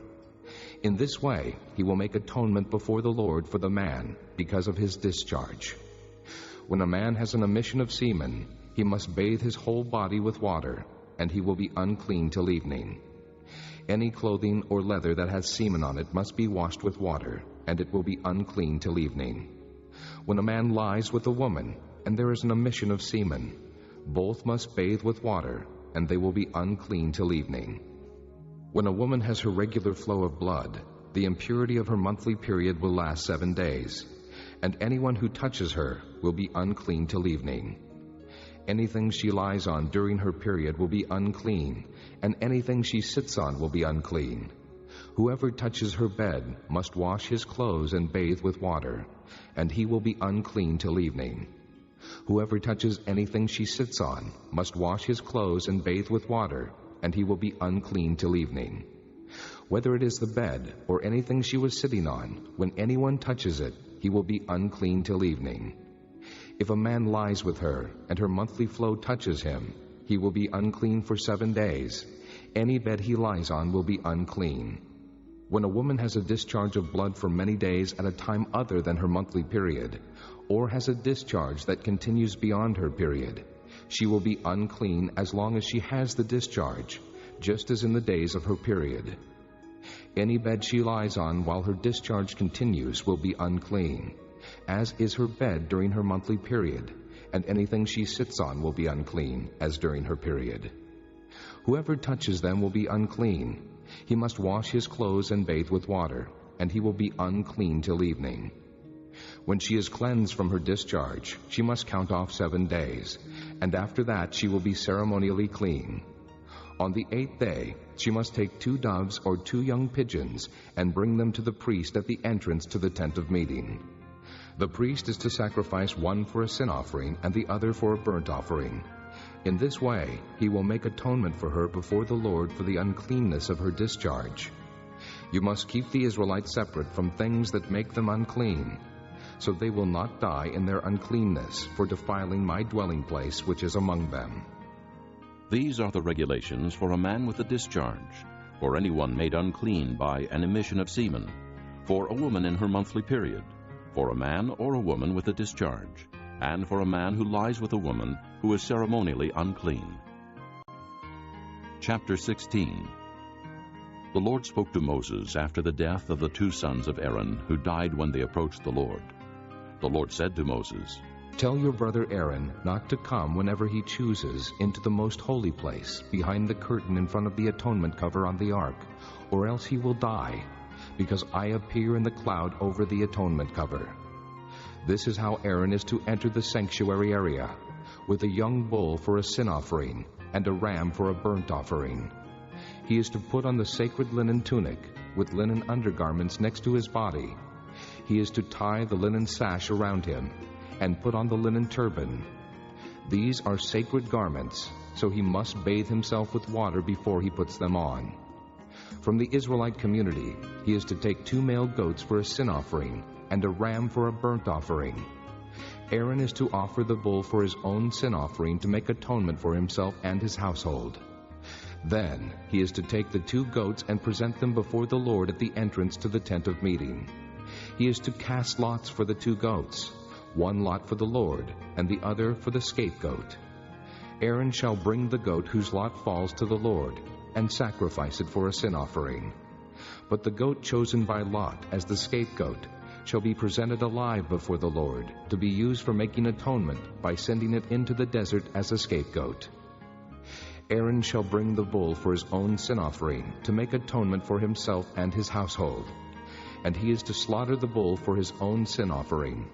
In this way he will make atonement before the Lord for the man because of his discharge. When a man has an emission of semen, he must bathe his whole body with water, and he will be unclean till evening. Any clothing or leather that has semen on it must be washed with water, and it will be unclean till evening. When a man lies with a woman, and there is an emission of semen, both must bathe with water, and they will be unclean till evening. When a woman has her regular flow of blood, the impurity of her monthly period will last 7 days, and anyone who touches her will be unclean till evening. Anything she lies on during her period will be unclean, and anything she sits on will be unclean. Whoever touches her bed must wash his clothes and bathe with water, and he will be unclean till evening. Whoever touches anything she sits on must wash his clothes and bathe with water, and he will be unclean till evening. Whether it is the bed or anything she was sitting on, when anyone touches it, he will be unclean till evening. If a man lies with her, and her monthly flow touches him, he will be unclean for 7 days. Any bed he lies on will be unclean. When a woman has a discharge of blood for many days at a time other than her monthly period, or has a discharge that continues beyond her period, she will be unclean as long as she has the discharge, just as in the days of her period. Any bed she lies on while her discharge continues will be unclean, as is her bed during her monthly period, and anything she sits on will be unclean, as during her period. Whoever touches them will be unclean. He must wash his clothes and bathe with water, and he will be unclean till evening. When she is cleansed from her discharge, she must count off 7 days, and after that she will be ceremonially clean. On the 8th day, she must take 2 doves or 2 young pigeons and bring them to the priest at the entrance to the tent of meeting. The priest is to sacrifice one for a sin offering and the other for a burnt offering. In this way, he will make atonement for her before the Lord for the uncleanness of her discharge. You must keep the Israelites separate from things that make them unclean, so they will not die in their uncleanness for defiling my dwelling place which is among them. These are the regulations for a man with a discharge, for anyone made unclean by an emission of semen, for a woman in her monthly period, for a man or a woman with a discharge, and for a man who lies with a woman who is ceremonially unclean. Chapter 16. The Lord spoke to Moses after the death of the 2 sons of Aaron who died when they approached the Lord. The Lord said to Moses, Tell your brother Aaron not to come whenever he chooses into the most holy place behind the curtain in front of the atonement cover on the ark, or else he will die, because I appear in the cloud over the atonement cover. This is how Aaron is to enter the sanctuary area, with a young bull for a sin offering and a ram for a burnt offering. He is to put on the sacred linen tunic with linen undergarments next to his body. He is to tie the linen sash around him and put on the linen turban. These are sacred garments, so he must bathe himself with water before he puts them on. From the Israelite community, he is to take 2 male goats for a sin offering and a ram for a burnt offering. Aaron is to offer the bull for his own sin offering to make atonement for himself and his household. Then he is to take the 2 goats and present them before the Lord at the entrance to the tent of meeting. He is to cast lots for the 2 goats, one lot for the Lord, and the other for the scapegoat. Aaron shall bring the goat whose lot falls to the Lord, and sacrifice it for a sin offering. But the goat chosen by lot as the scapegoat shall be presented alive before the Lord, to be used for making atonement by sending it into the desert as a scapegoat. Aaron shall bring the bull for his own sin offering, to make atonement for himself and his household, and he is to slaughter the bull for his own sin offering.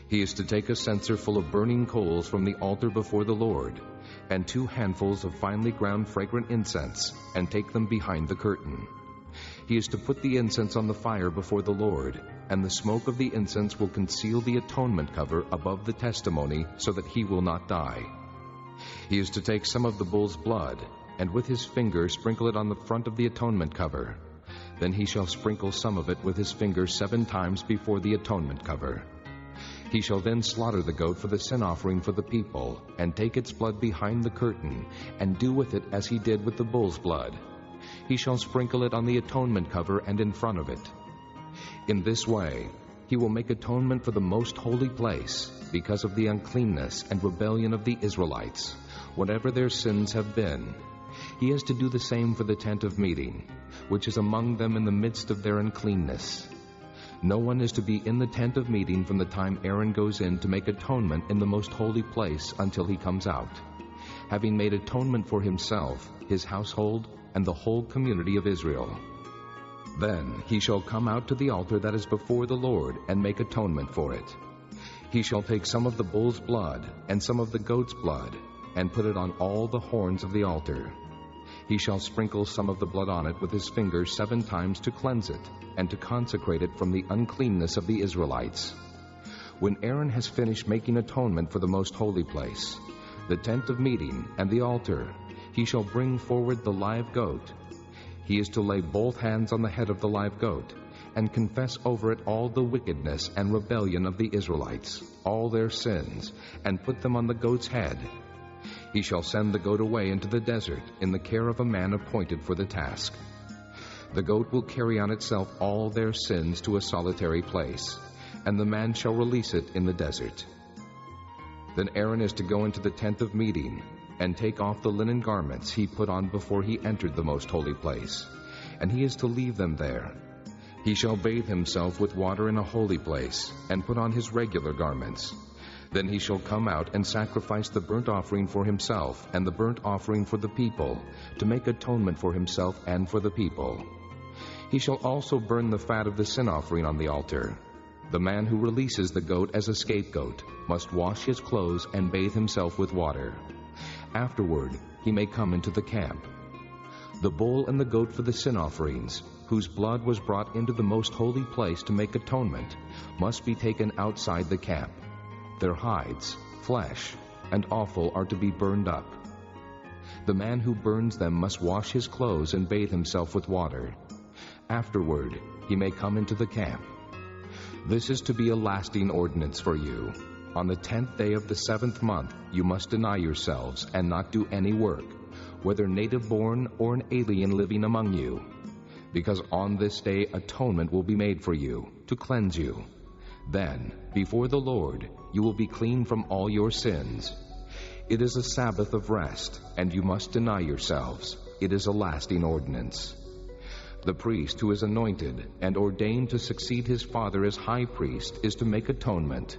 He is to take a censer full of burning coals from the altar before the Lord, and 2 handfuls of finely ground fragrant incense, and take them behind the curtain. He is to put the incense on the fire before the Lord, and the smoke of the incense will conceal the atonement cover above the testimony, so that he will not die. He is to take some of the bull's blood, and with his finger sprinkle it on the front of the atonement cover. Then he shall sprinkle some of it with his finger 7 times before the atonement cover. He shall then slaughter the goat for the sin offering for the people, and take its blood behind the curtain, and do with it as he did with the bull's blood. He shall sprinkle it on the atonement cover and in front of it. In this way, he will make atonement for the most holy place, because of the uncleanness and rebellion of the Israelites, whatever their sins have been. He is to do the same for the tent of meeting, which is among them in the midst of their uncleanness. No one is to be in the tent of meeting from the time Aaron goes in to make atonement in the most holy place until he comes out, having made atonement for himself, his household, and the whole community of Israel. Then he shall come out to the altar that is before the Lord and make atonement for it. He shall take some of the bull's blood and some of the goat's blood, and put it on all the horns of the altar. He shall sprinkle some of the blood on it with his finger 7 times to cleanse it, and to consecrate it from the uncleanness of the Israelites. When Aaron has finished making atonement for the most holy place, the tent of meeting, and the altar, he shall bring forward the live goat. He is to lay both hands on the head of the live goat, and confess over it all the wickedness and rebellion of the Israelites, all their sins, and put them on the goat's head. He shall send the goat away into the desert in the care of a man appointed for the task. The goat will carry on itself all their sins to a solitary place, and the man shall release it in the desert. Then Aaron is to go into the tent of meeting, and take off the linen garments he put on before he entered the most holy place, and he is to leave them there. He shall bathe himself with water in a holy place, and put on his regular garments. Then he shall come out and sacrifice the burnt offering for himself and the burnt offering for the people, to make atonement for himself and for the people. He shall also burn the fat of the sin offering on the altar. The man who releases the goat as a scapegoat must wash his clothes and bathe himself with water. Afterward he may come into the camp. The bull and the goat for the sin offerings, whose blood was brought into the most holy place to make atonement, must be taken outside the camp. Their hides, flesh, and offal are to be burned up. The man who burns them must wash his clothes and bathe himself with water. Afterward he may come into the camp. This is to be a lasting ordinance for you. On the 10th day of the 7th month you must deny yourselves and not do any work, whether native-born or an alien living among you, because on this day atonement will be made for you, to cleanse you. Then, before the Lord, you will be clean from all your sins. It is a Sabbath of rest, and you must deny yourselves. It is a lasting ordinance. The priest who is anointed and ordained to succeed his father as high priest is to make atonement.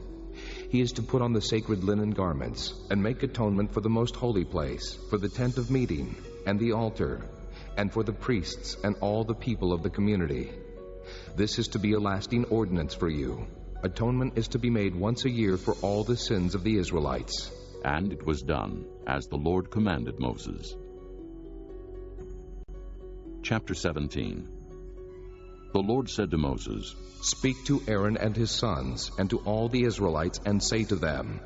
He is to put on the sacred linen garments and make atonement for the most holy place, for the tent of meeting and the altar, and for the priests and all the people of the community. This is to be a lasting ordinance for you. Atonement is to be made once a year for all the sins of the Israelites. And it was done, as the Lord commanded Moses. Chapter 17. The Lord said to Moses, Speak to Aaron and his sons, and to all the Israelites, and say to them,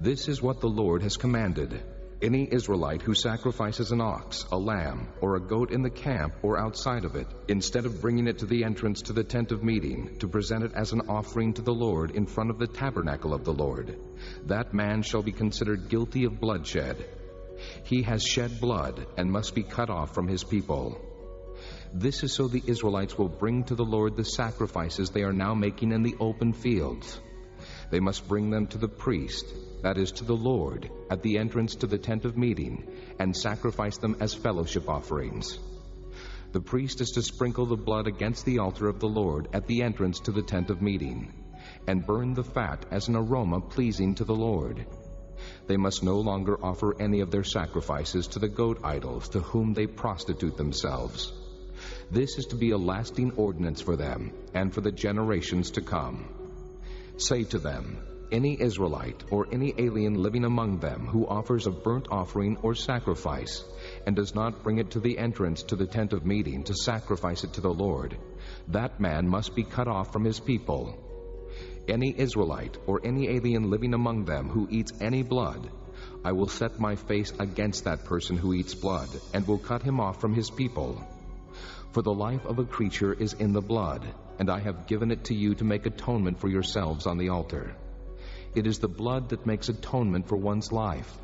This is what the Lord has commanded. Any Israelite who sacrifices an ox, a lamb, or a goat in the camp or outside of it, instead of bringing it to the entrance to the tent of meeting, to present it as an offering to the Lord in front of the tabernacle of the Lord, that man shall be considered guilty of bloodshed. He has shed blood and must be cut off from his people. This is so the Israelites will bring to the Lord the sacrifices they are now making in the open fields. They must bring them to the priest, that is, to the Lord, at the entrance to the tent of meeting, and sacrifice them as fellowship offerings. The priest is to sprinkle the blood against the altar of the Lord at the entrance to the tent of meeting, and burn the fat as an aroma pleasing to the Lord. They must no longer offer any of their sacrifices to the goat idols to whom they prostitute themselves. This is to be a lasting ordinance for them and for the generations to come. Say to them, Any Israelite or any alien living among them who offers a burnt offering or sacrifice and does not bring it to the entrance to the tent of meeting to sacrifice it to the Lord, that man must be cut off from his people. Any Israelite or any alien living among them who eats any blood, I will set my face against that person who eats blood and will cut him off from his people. For the life of a creature is in the blood, and I have given it to you to make atonement for yourselves on the altar. It is the blood that makes atonement for one's life.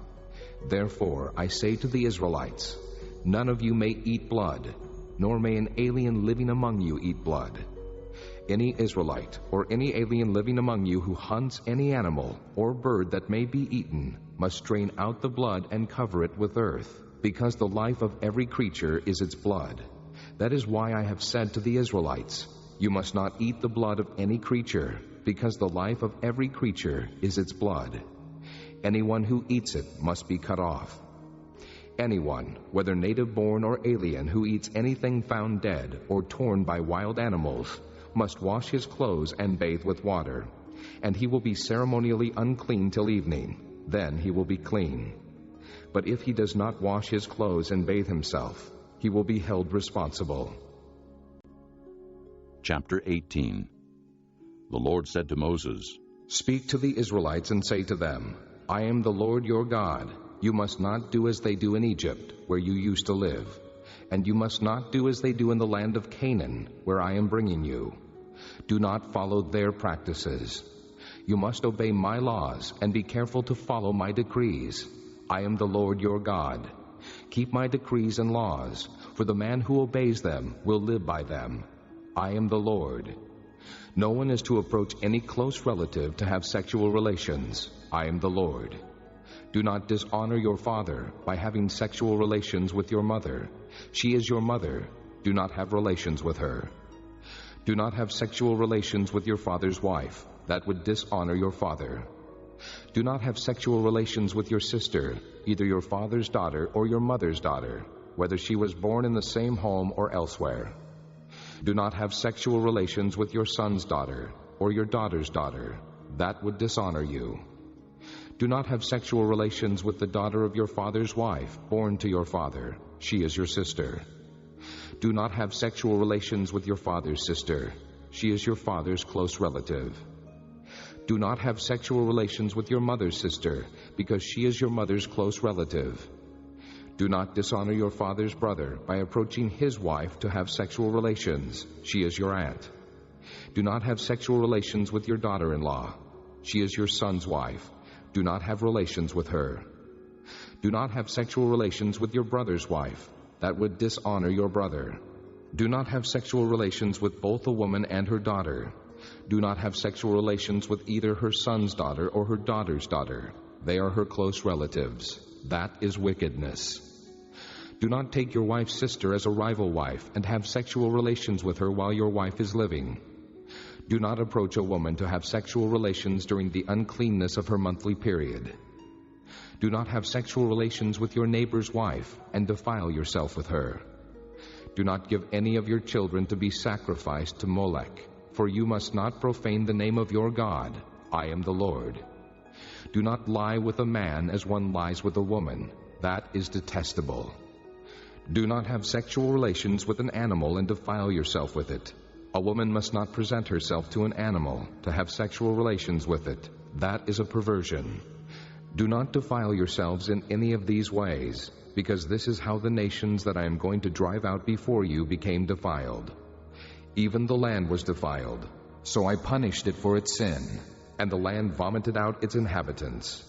Therefore I say to the Israelites, None of you may eat blood, nor may an alien living among you eat blood. Any Israelite or any alien living among you who hunts any animal or bird that may be eaten must drain out the blood and cover it with earth, because the life of every creature is its blood. That is why I have said to the Israelites, You must not eat the blood of any creature, because the life of every creature is its blood. Anyone who eats it must be cut off. Anyone, whether native-born or alien, who eats anything found dead or torn by wild animals, must wash his clothes and bathe with water, and he will be ceremonially unclean till evening. Then he will be clean. But if he does not wash his clothes and bathe himself, he will be held responsible. Chapter 18. The Lord said to Moses, Speak to the Israelites and say to them, I am the Lord your God. You must not do as they do in Egypt, where you used to live, and you must not do as they do in the land of Canaan, where I am bringing you. Do not follow their practices. You must obey my laws and be careful to follow my decrees. I am the Lord your God. Keep my decrees and laws, for the man who obeys them will live by them. I am the Lord. No one is to approach any close relative to have sexual relations. I am the Lord. Do not dishonor your father by having sexual relations with your mother. She is your mother. Do not have relations with her. Do not have sexual relations with your father's wife. That would dishonor your father. Do not have sexual relations with your sister, either your father's daughter or your mother's daughter, whether she was born in the same home or elsewhere. Do not have sexual relations with your son's daughter or your daughter's daughter. That would dishonor you. Do not have sexual relations with the daughter of your father's wife, born to your father. She is your sister. Do not have sexual relations with your father's sister. She is your father's close relative. Do not have sexual relations with your mother's sister, because she is your mother's close relative. Do not dishonor your father's brother by approaching his wife to have sexual relations. She is your aunt. Do not have sexual relations with your daughter-in-law. She is your son's wife. Do not have relations with her. Do not have sexual relations with your brother's wife. That would dishonor your brother. Do not have sexual relations with both a woman and her daughter. Do not have sexual relations with either her son's daughter or her daughter's daughter. They are her close relatives. That is wickedness. Do not take your wife's sister as a rival wife and have sexual relations with her while your wife is living. Do not approach a woman to have sexual relations during the uncleanness of her monthly period. Do not have sexual relations with your neighbor's wife and defile yourself with her. Do not give any of your children to be sacrificed to Molech, for you must not profane the name of your God. I am the Lord. Do not lie with a man as one lies with a woman. That is detestable. Do not have sexual relations with an animal and defile yourself with it. A woman must not present herself to an animal to have sexual relations with it. That is a perversion. Do not defile yourselves in any of these ways, because this is how the nations that I am going to drive out before you became defiled. Even the land was defiled, so I punished it for its sin, and the land vomited out its inhabitants.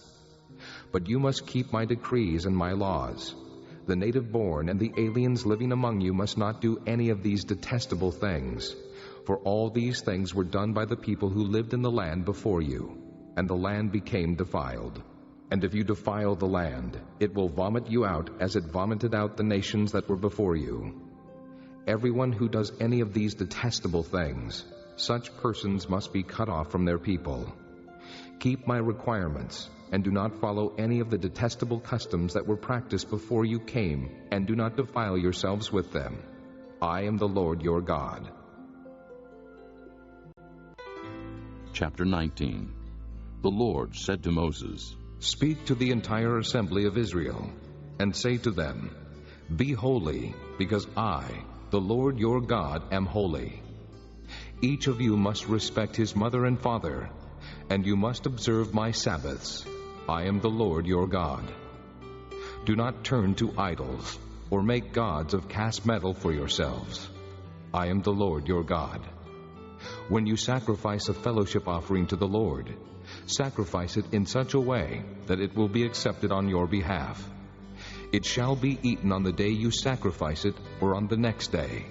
But you must keep my decrees and my laws. The native-born and the aliens living among you must not do any of these detestable things, for all these things were done by the people who lived in the land before you, and the land became defiled. And if you defile the land, it will vomit you out as it vomited out the nations that were before you. Everyone who does any of these detestable things, such persons must be cut off from their people. Keep my requirements, and do not follow any of the detestable customs that were practiced before you came, and do not defile yourselves with them. I am the Lord your God. Chapter 19. The Lord said to Moses, Speak to the entire assembly of Israel, and say to them, Be holy, because I, the Lord your God, am holy. Each of you must respect his mother and father, and you must observe my Sabbaths. I am the Lord your God. Do not turn to idols, or make gods of cast metal for yourselves. I am the Lord your God. When you sacrifice a fellowship offering to the Lord, sacrifice it in such a way that it will be accepted on your behalf. It shall be eaten on the day you sacrifice it or on the next day.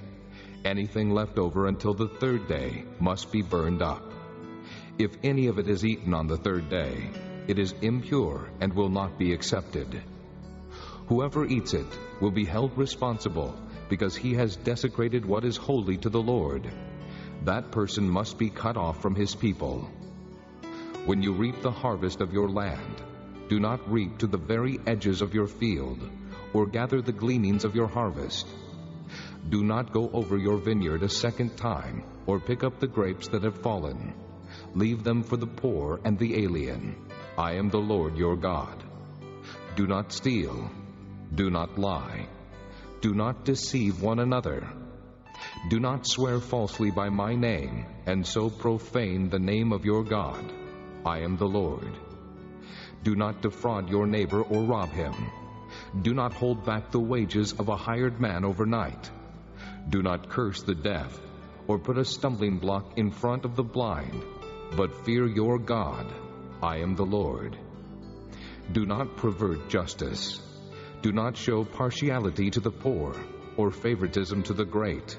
Anything left over until the third day must be burned up. If any of it is eaten on the third day, it is impure and will not be accepted. Whoever eats it will be held responsible because he has desecrated what is holy to the Lord. That person must be cut off from his people. When you reap the harvest of your land, do not reap to the very edges of your field, or gather the gleanings of your harvest. Do not go over your vineyard a second time, or pick up the grapes that have fallen. Leave them for the poor and the alien. I am the Lord your God. Do not steal. Do not lie. Do not deceive one another. Do not swear falsely by my name, and so profane the name of your God. I am the Lord. Do not defraud your neighbor or rob him. Do not hold back the wages of a hired man overnight. Do not curse the deaf, or put a stumbling block in front of the blind, but fear your God. I am the Lord. Do not pervert justice. Do not show partiality to the poor or favoritism to the great,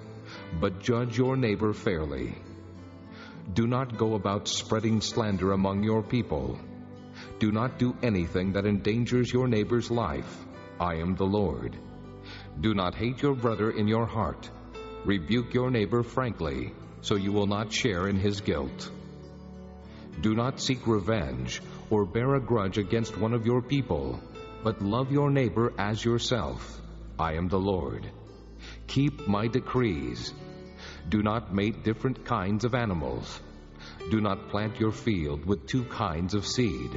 but judge your neighbor fairly. Do not go about spreading slander among your people. Do not do anything that endangers your neighbor's life. I am the Lord. Do not hate your brother in your heart. Rebuke your neighbor frankly, so you will not share in his guilt. Do not seek revenge or bear a grudge against one of your people, but love your neighbor as yourself. I am the Lord. Keep my decrees. Do not mate different kinds of animals. Do not plant your field with two kinds of seed.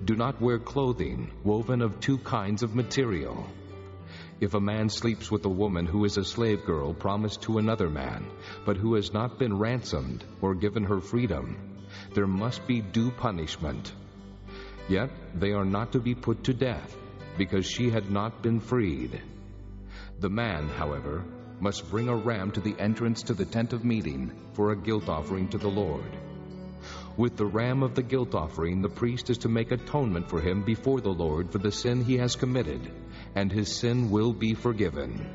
Do not wear clothing woven of two kinds of material. If a man sleeps with a woman who is a slave girl promised to another man, but who has not been ransomed or given her freedom, there must be due punishment. Yet they are not to be put to death, because she had not been freed. The man, however, must bring a ram to the entrance to the tent of meeting for a guilt offering to the Lord. With the ram of the guilt offering, the priest is to make atonement for him before the Lord for the sin he has committed, and his sin will be forgiven.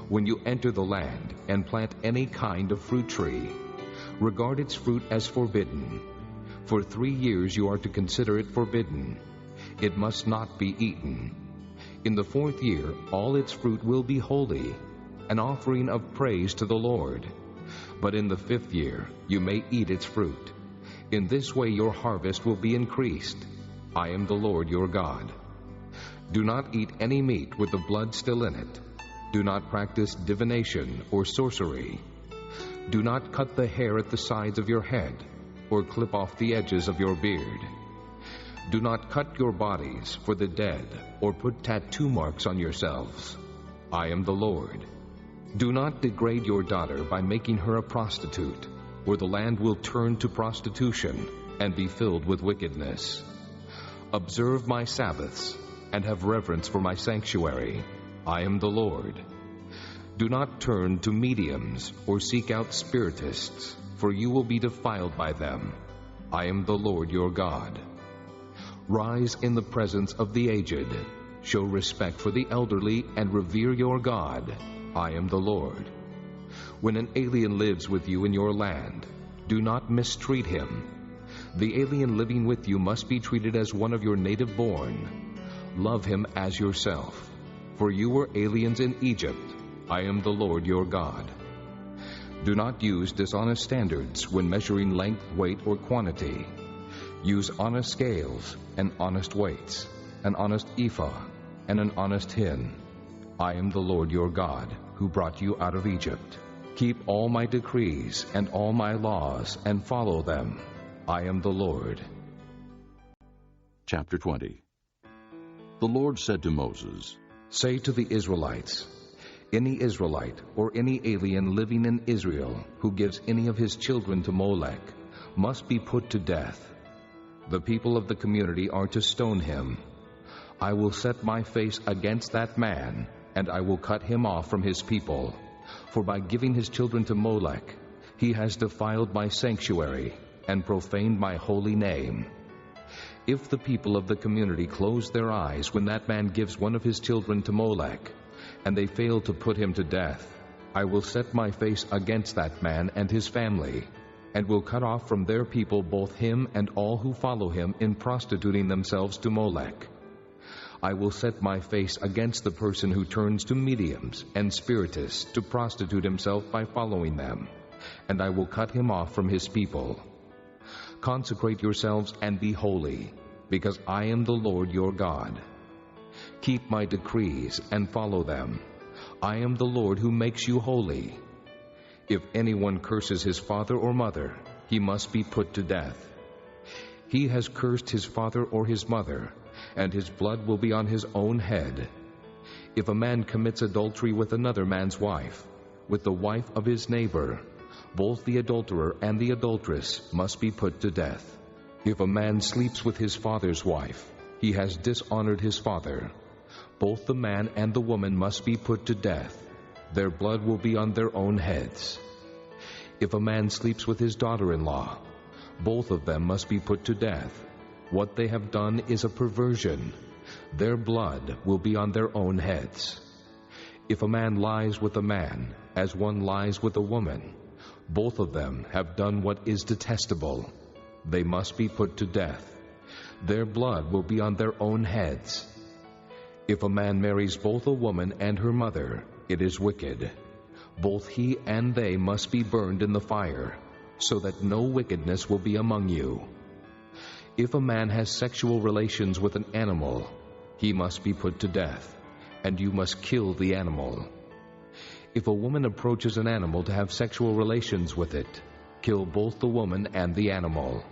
When you enter the land and plant any kind of fruit tree, regard its fruit as forbidden. For 3 years you are to consider it forbidden. It must not be eaten. In the 4th year all its fruit will be holy, an offering of praise to the Lord. But in the 5th year you may eat its fruit. In this way your harvest will be increased. I am the Lord your God. Do not eat any meat with the blood still in it. Do not practice divination or sorcery. Do not cut the hair at the sides of your head, or clip off the edges of your beard. Do not cut your bodies for the dead, or put tattoo marks on yourselves. I am the Lord. Do not degrade your daughter by making her a prostitute, or the land will turn to prostitution and be filled with wickedness. Observe my Sabbaths and have reverence for my sanctuary. I am the Lord. Do not turn to mediums or seek out spiritists, for you will be defiled by them. I am the Lord your God. Rise in the presence of the aged. Show respect for the elderly and revere your God. I am the Lord. When an alien lives with you in your land, do not mistreat him. The alien living with you must be treated as one of your native born. Love him as yourself, for you were aliens in Egypt. I am the Lord your God. Do not use dishonest standards when measuring length, weight, or quantity. Use honest scales and honest weights, an honest ephah and an honest hin. I am the Lord your God, who brought you out of Egypt. Keep all my decrees and all my laws and follow them. I am the Lord. Chapter 20. The Lord said to Moses, Say to the Israelites, any Israelite or any alien living in Israel who gives any of his children to Molech must be put to death. The people of the community are to stone him. I will set my face against that man, and I will cut him off from his people. For by giving his children to Molech, he has defiled my sanctuary and profaned my holy name. If the people of the community close their eyes when that man gives one of his children to Molech, and they fail to put him to death, I will set my face against that man and his family, and will cut off from their people both him and all who follow him in prostituting themselves to Molech. I will set my face against the person who turns to mediums and spiritists to prostitute himself by following them, and I will cut him off from his people. Consecrate yourselves and be holy, because I am the Lord your God. Keep my decrees and follow them. I am the Lord who makes you holy. If anyone curses his father or mother, he must be put to death. He has cursed his father or his mother, and his blood will be on his own head. If a man commits adultery with another man's wife, with the wife of his neighbor, both the adulterer and the adulteress must be put to death. If a man sleeps with his father's wife, he has dishonored his father. Both the man and the woman must be put to death. Their blood will be on their own heads. If a man sleeps with his daughter-in-law, both of them must be put to death. What they have done is a perversion. Their blood will be on their own heads. If a man lies with a man, as one lies with a woman, both of them have done what is detestable. They must be put to death. Their blood will be on their own heads. If a man marries both a woman and her mother, it is wicked. Both he and they must be burned in the fire, so that no wickedness will be among you. If a man has sexual relations with an animal, he must be put to death, and you must kill the animal. If a woman approaches an animal to have sexual relations with it, kill both the woman and the animal.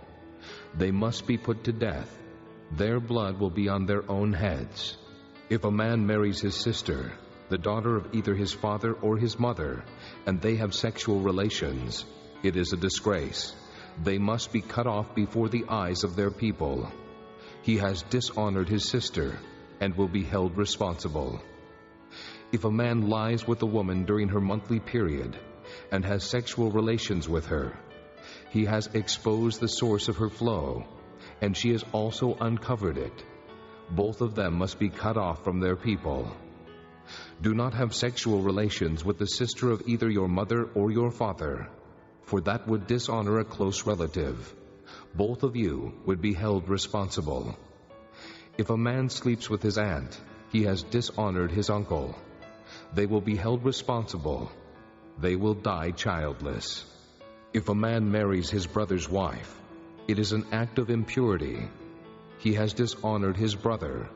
They must be put to death. Their blood will be on their own heads. If a man marries his sister, the daughter of either his father or his mother, and they have sexual relations, it is a disgrace. They must be cut off before the eyes of their people. He has dishonored his sister and will be held responsible. If a man lies with a woman during her monthly period and has sexual relations with her, he has exposed the source of her flow, and she has also uncovered it. Both of them must be cut off from their people. Do not have sexual relations with the sister of either your mother or your father, for that would dishonor a close relative. Both of you would be held responsible. If a man sleeps with his aunt, he has dishonored his uncle. They will be held responsible. They will die childless. If a man marries his brother's wife, it is an act of impurity. He has dishonored his brother.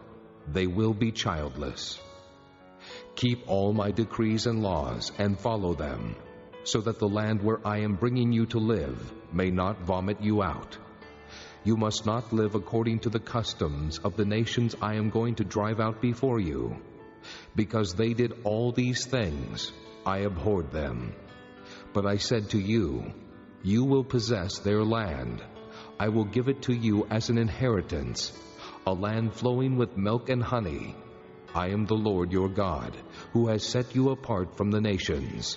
They will be childless. Keep all my decrees and laws and follow them, so that the land where I am bringing you to live may not vomit you out. You must not live according to the customs of the nations I am going to drive out before you. Because they did all these things, I abhorred them. But I said to you, you will possess their land. I will give it to you as an inheritance, a land flowing with milk and honey. I am the Lord your God, who has set you apart from the nations.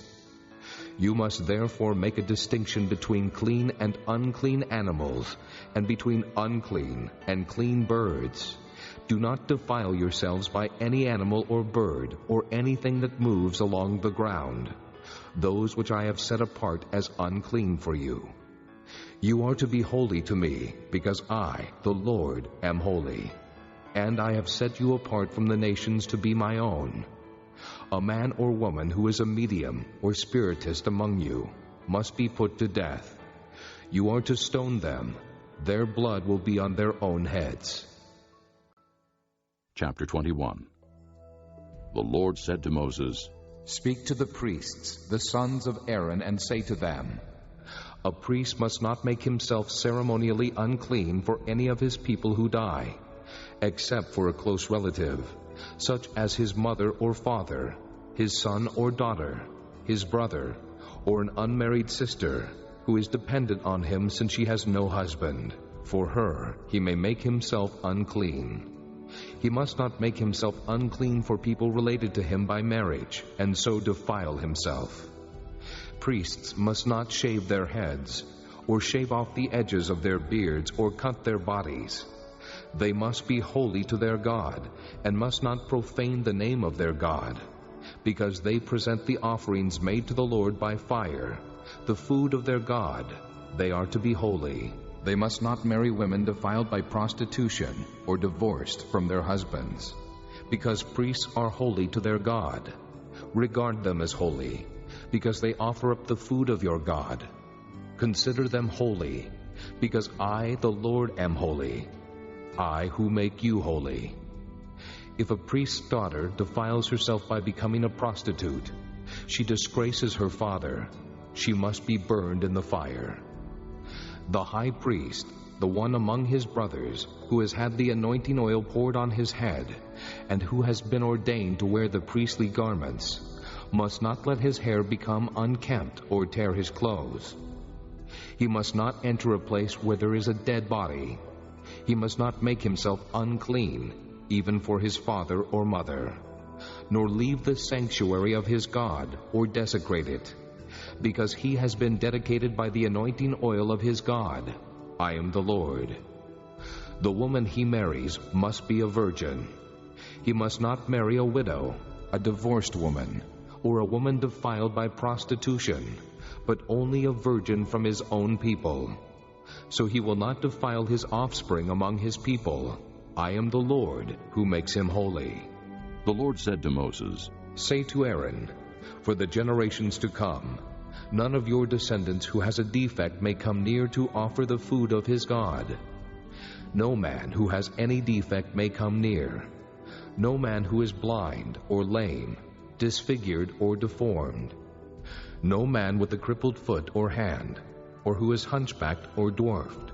You must therefore make a distinction between clean and unclean animals, and between unclean and clean birds. Do not defile yourselves by any animal or bird, or anything that moves along the ground, those which I have set apart as unclean for you. You are to be holy to me, because I, the Lord, am holy. And I have set you apart from the nations to be my own. A man or woman who is a medium or spiritist among you must be put to death. You are to stone them. Their blood will be on their own heads. Chapter 21. The Lord said to Moses, Speak to the priests, the sons of Aaron, and say to them, A priest must not make himself ceremonially unclean for any of his people who die, except for a close relative, such as his mother or father, his son or daughter, his brother, or an unmarried sister, who is dependent on him since she has no husband. For her he may make himself unclean. He must not make himself unclean for people related to him by marriage, and so defile himself. Priests must not shave their heads, or shave off the edges of their beards, or cut their bodies. They must be holy to their God, and must not profane the name of their God, because they present the offerings made to the Lord by fire, the food of their God. They are to be holy. They must not marry women defiled by prostitution or divorced from their husbands, because priests are holy to their God. Regard them as holy, because they offer up the food of your God. Consider them holy, because I, the Lord, am holy. I who make you holy. If a priest's daughter defiles herself by becoming a prostitute, she disgraces her father. She must be burned in the fire. The high priest, the one among his brothers, who has had the anointing oil poured on his head, and who has been ordained to wear the priestly garments, must not let his hair become unkempt or tear his clothes. He must not enter a place where there is a dead body. He must not make himself unclean, even for his father or mother, nor leave the sanctuary of his God or desecrate it, because he has been dedicated by the anointing oil of his God. I am the Lord. The woman he marries must be a virgin. He must not marry a widow, a divorced woman, or a woman defiled by prostitution, but only a virgin from his own people. So he will not defile his offspring among his people. I am the Lord who makes him holy. The Lord said to Moses, Say to Aaron, for the generations to come, none of your descendants who has a defect may come near to offer the food of his God. No man who has any defect may come near. No man who is blind or lame, disfigured or deformed. No man with a crippled foot or hand, or who is hunchbacked or dwarfed,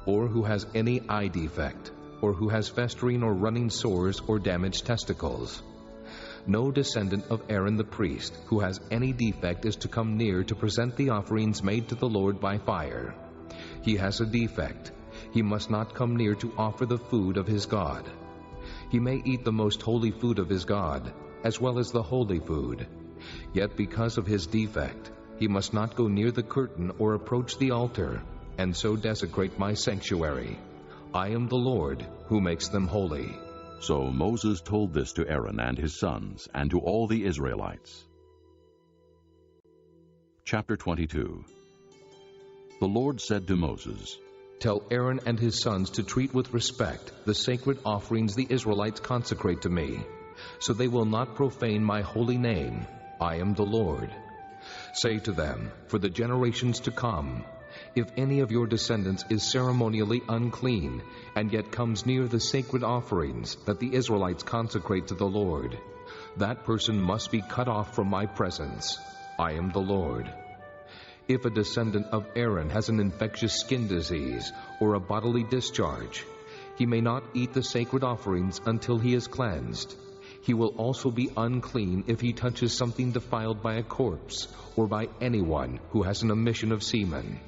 or who has any eye defect, or who has festering or running sores or damaged testicles. No descendant of Aaron the priest who has any defect is to come near to present the offerings made to the Lord by fire. He has a defect. He must not come near to offer the food of his God. He may eat the most holy food of his God, as well as the holy food. Yet because of his defect, he must not go near the curtain or approach the altar, and so desecrate my sanctuary. I am the Lord who makes them holy. So Moses told this to Aaron and his sons, and to all the Israelites. Chapter 22. The Lord said to Moses, Tell Aaron and his sons to treat with respect the sacred offerings the Israelites consecrate to me, so they will not profane my holy name. I am the Lord. Say to them, for the generations to come, if any of your descendants is ceremonially unclean, and yet comes near the sacred offerings that the Israelites consecrate to the Lord, that person must be cut off from my presence. I am the Lord. If a descendant of Aaron has an infectious skin disease or a bodily discharge, he may not eat the sacred offerings until he is cleansed. He will also be unclean if he touches something defiled by a corpse or by anyone who has an emission of semen,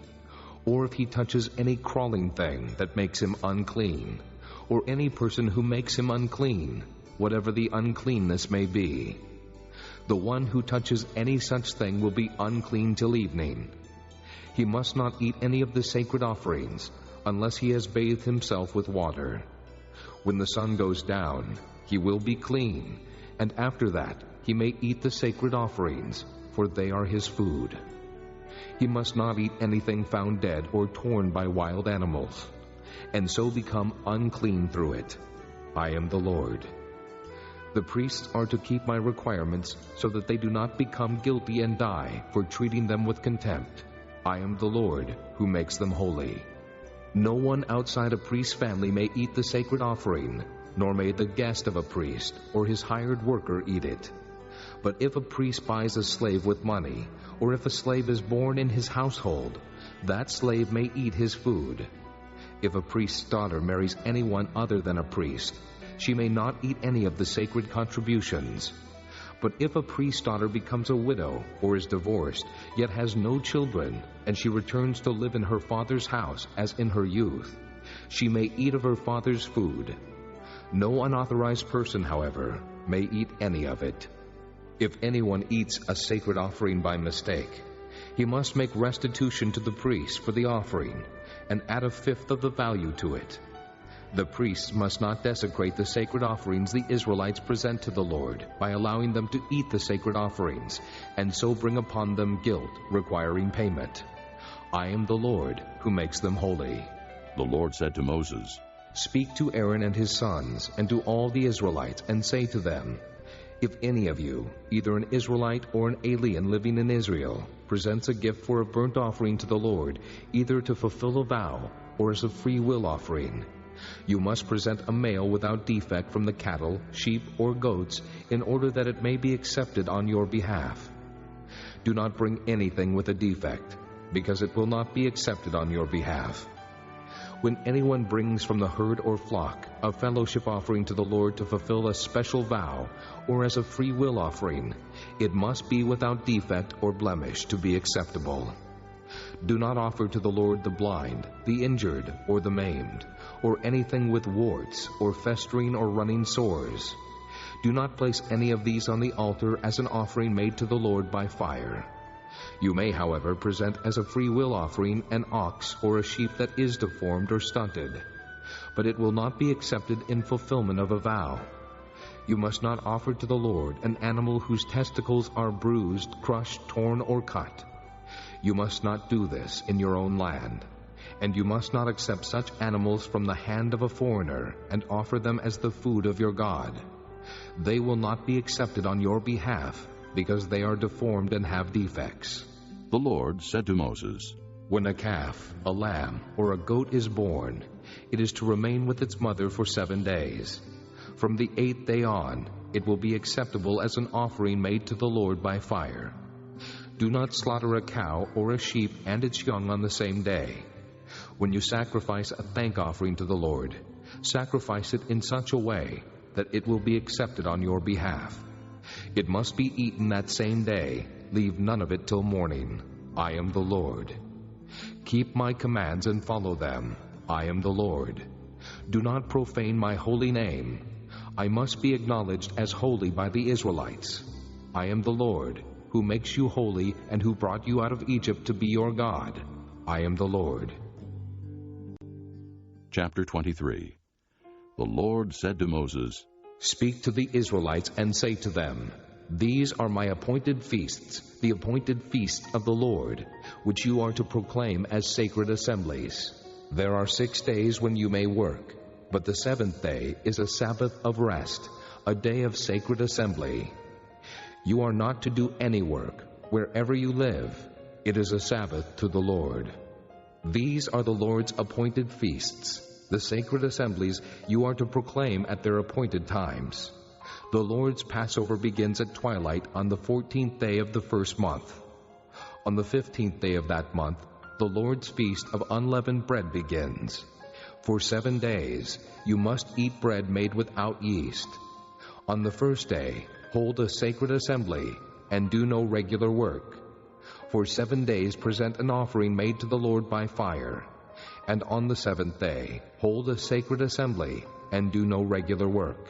or if he touches any crawling thing that makes him unclean, or any person who makes him unclean, whatever the uncleanness may be. The one who touches any such thing will be unclean till evening. He must not eat any of the sacred offerings unless he has bathed himself with water. When the sun goes down, he will be clean, and after that he may eat the sacred offerings, for they are his food. He must not eat anything found dead or torn by wild animals, and so become unclean through it. I am the Lord. The priests are to keep my requirements so that they do not become guilty and die for treating them with contempt. I am the Lord who makes them holy. No one outside a priest's family may eat the sacred offering, nor may the guest of a priest or his hired worker eat it. But if a priest buys a slave with money, or if a slave is born in his household, that slave may eat his food. If a priest's daughter marries anyone other than a priest, she may not eat any of the sacred contributions. But if a priest's daughter becomes a widow or is divorced, yet has no children, and she returns to live in her father's house as in her youth, she may eat of her father's food. No unauthorized person, however, may eat any of it. If anyone eats a sacred offering by mistake, he must make restitution to the priest for the offering, and add 1/5 of the value to it. The priests must not desecrate the sacred offerings the Israelites present to the Lord by allowing them to eat the sacred offerings, and so bring upon them guilt requiring payment. I am the Lord who makes them holy. The Lord said to Moses, Speak to Aaron and his sons, and to all the Israelites, and say to them, If any of you, either an Israelite or an alien living in Israel, presents a gift for a burnt offering to the Lord, either to fulfill a vow or as a free will offering, you must present a male without defect from the cattle, sheep, or goats, in order that it may be accepted on your behalf. Do not bring anything with a defect, because it will not be accepted on your behalf. When anyone brings from the herd or flock a fellowship offering to the Lord to fulfill a special vow, or as a free will offering, it must be without defect or blemish to be acceptable. Do not offer to the Lord the blind, the injured, or the maimed, or anything with warts, or festering or running sores. Do not place any of these on the altar as an offering made to the Lord by fire. You may, however, present as a free will offering an ox or a sheep that is deformed or stunted. but it will not be accepted in fulfillment of a vow. You must not offer to the Lord an animal whose testicles are bruised, crushed, torn, or cut. You must not do this in your own land, and you must not accept such animals from the hand of a foreigner and offer them as the food of your God. They will not be accepted on your behalf, because they are deformed and have defects. The Lord said to Moses, When a calf, a lamb, or a goat is born, it is to remain with its mother for 7 days. From the 8th day on, it will be acceptable as an offering made to the Lord by fire. Do not slaughter a cow or a sheep and its young on the same day. When you sacrifice a thank offering to the Lord, sacrifice it in such a way that it will be accepted on your behalf. It must be eaten that same day. Leave none of it till morning. I am the Lord. Keep my commands and follow them. I am the Lord. Do not profane my holy name. I must be acknowledged as holy by the Israelites. I am the Lord, who makes you holy and who brought you out of Egypt to be your God. I am the Lord. Chapter 23. The Lord said to Moses, Speak to the Israelites and say to them, These are my appointed feasts, the appointed feasts of the Lord, which you are to proclaim as sacred assemblies. There are 6 days when you may work, but the 7th day is a Sabbath of rest, a day of sacred assembly. You are not to do any work, wherever you live. It is a Sabbath to the Lord. These are the Lord's appointed feasts, the sacred assemblies you are to proclaim at their appointed times. The Lord's Passover begins at twilight on the 14th day of the first month. On the 15th day of that month, the Lord's feast of unleavened bread begins. For 7 days you must eat bread made without yeast. On the first day, hold a sacred assembly and do no regular work. For 7 days present an offering made to the Lord by fire. And on the 7th day, hold a sacred assembly and do no regular work.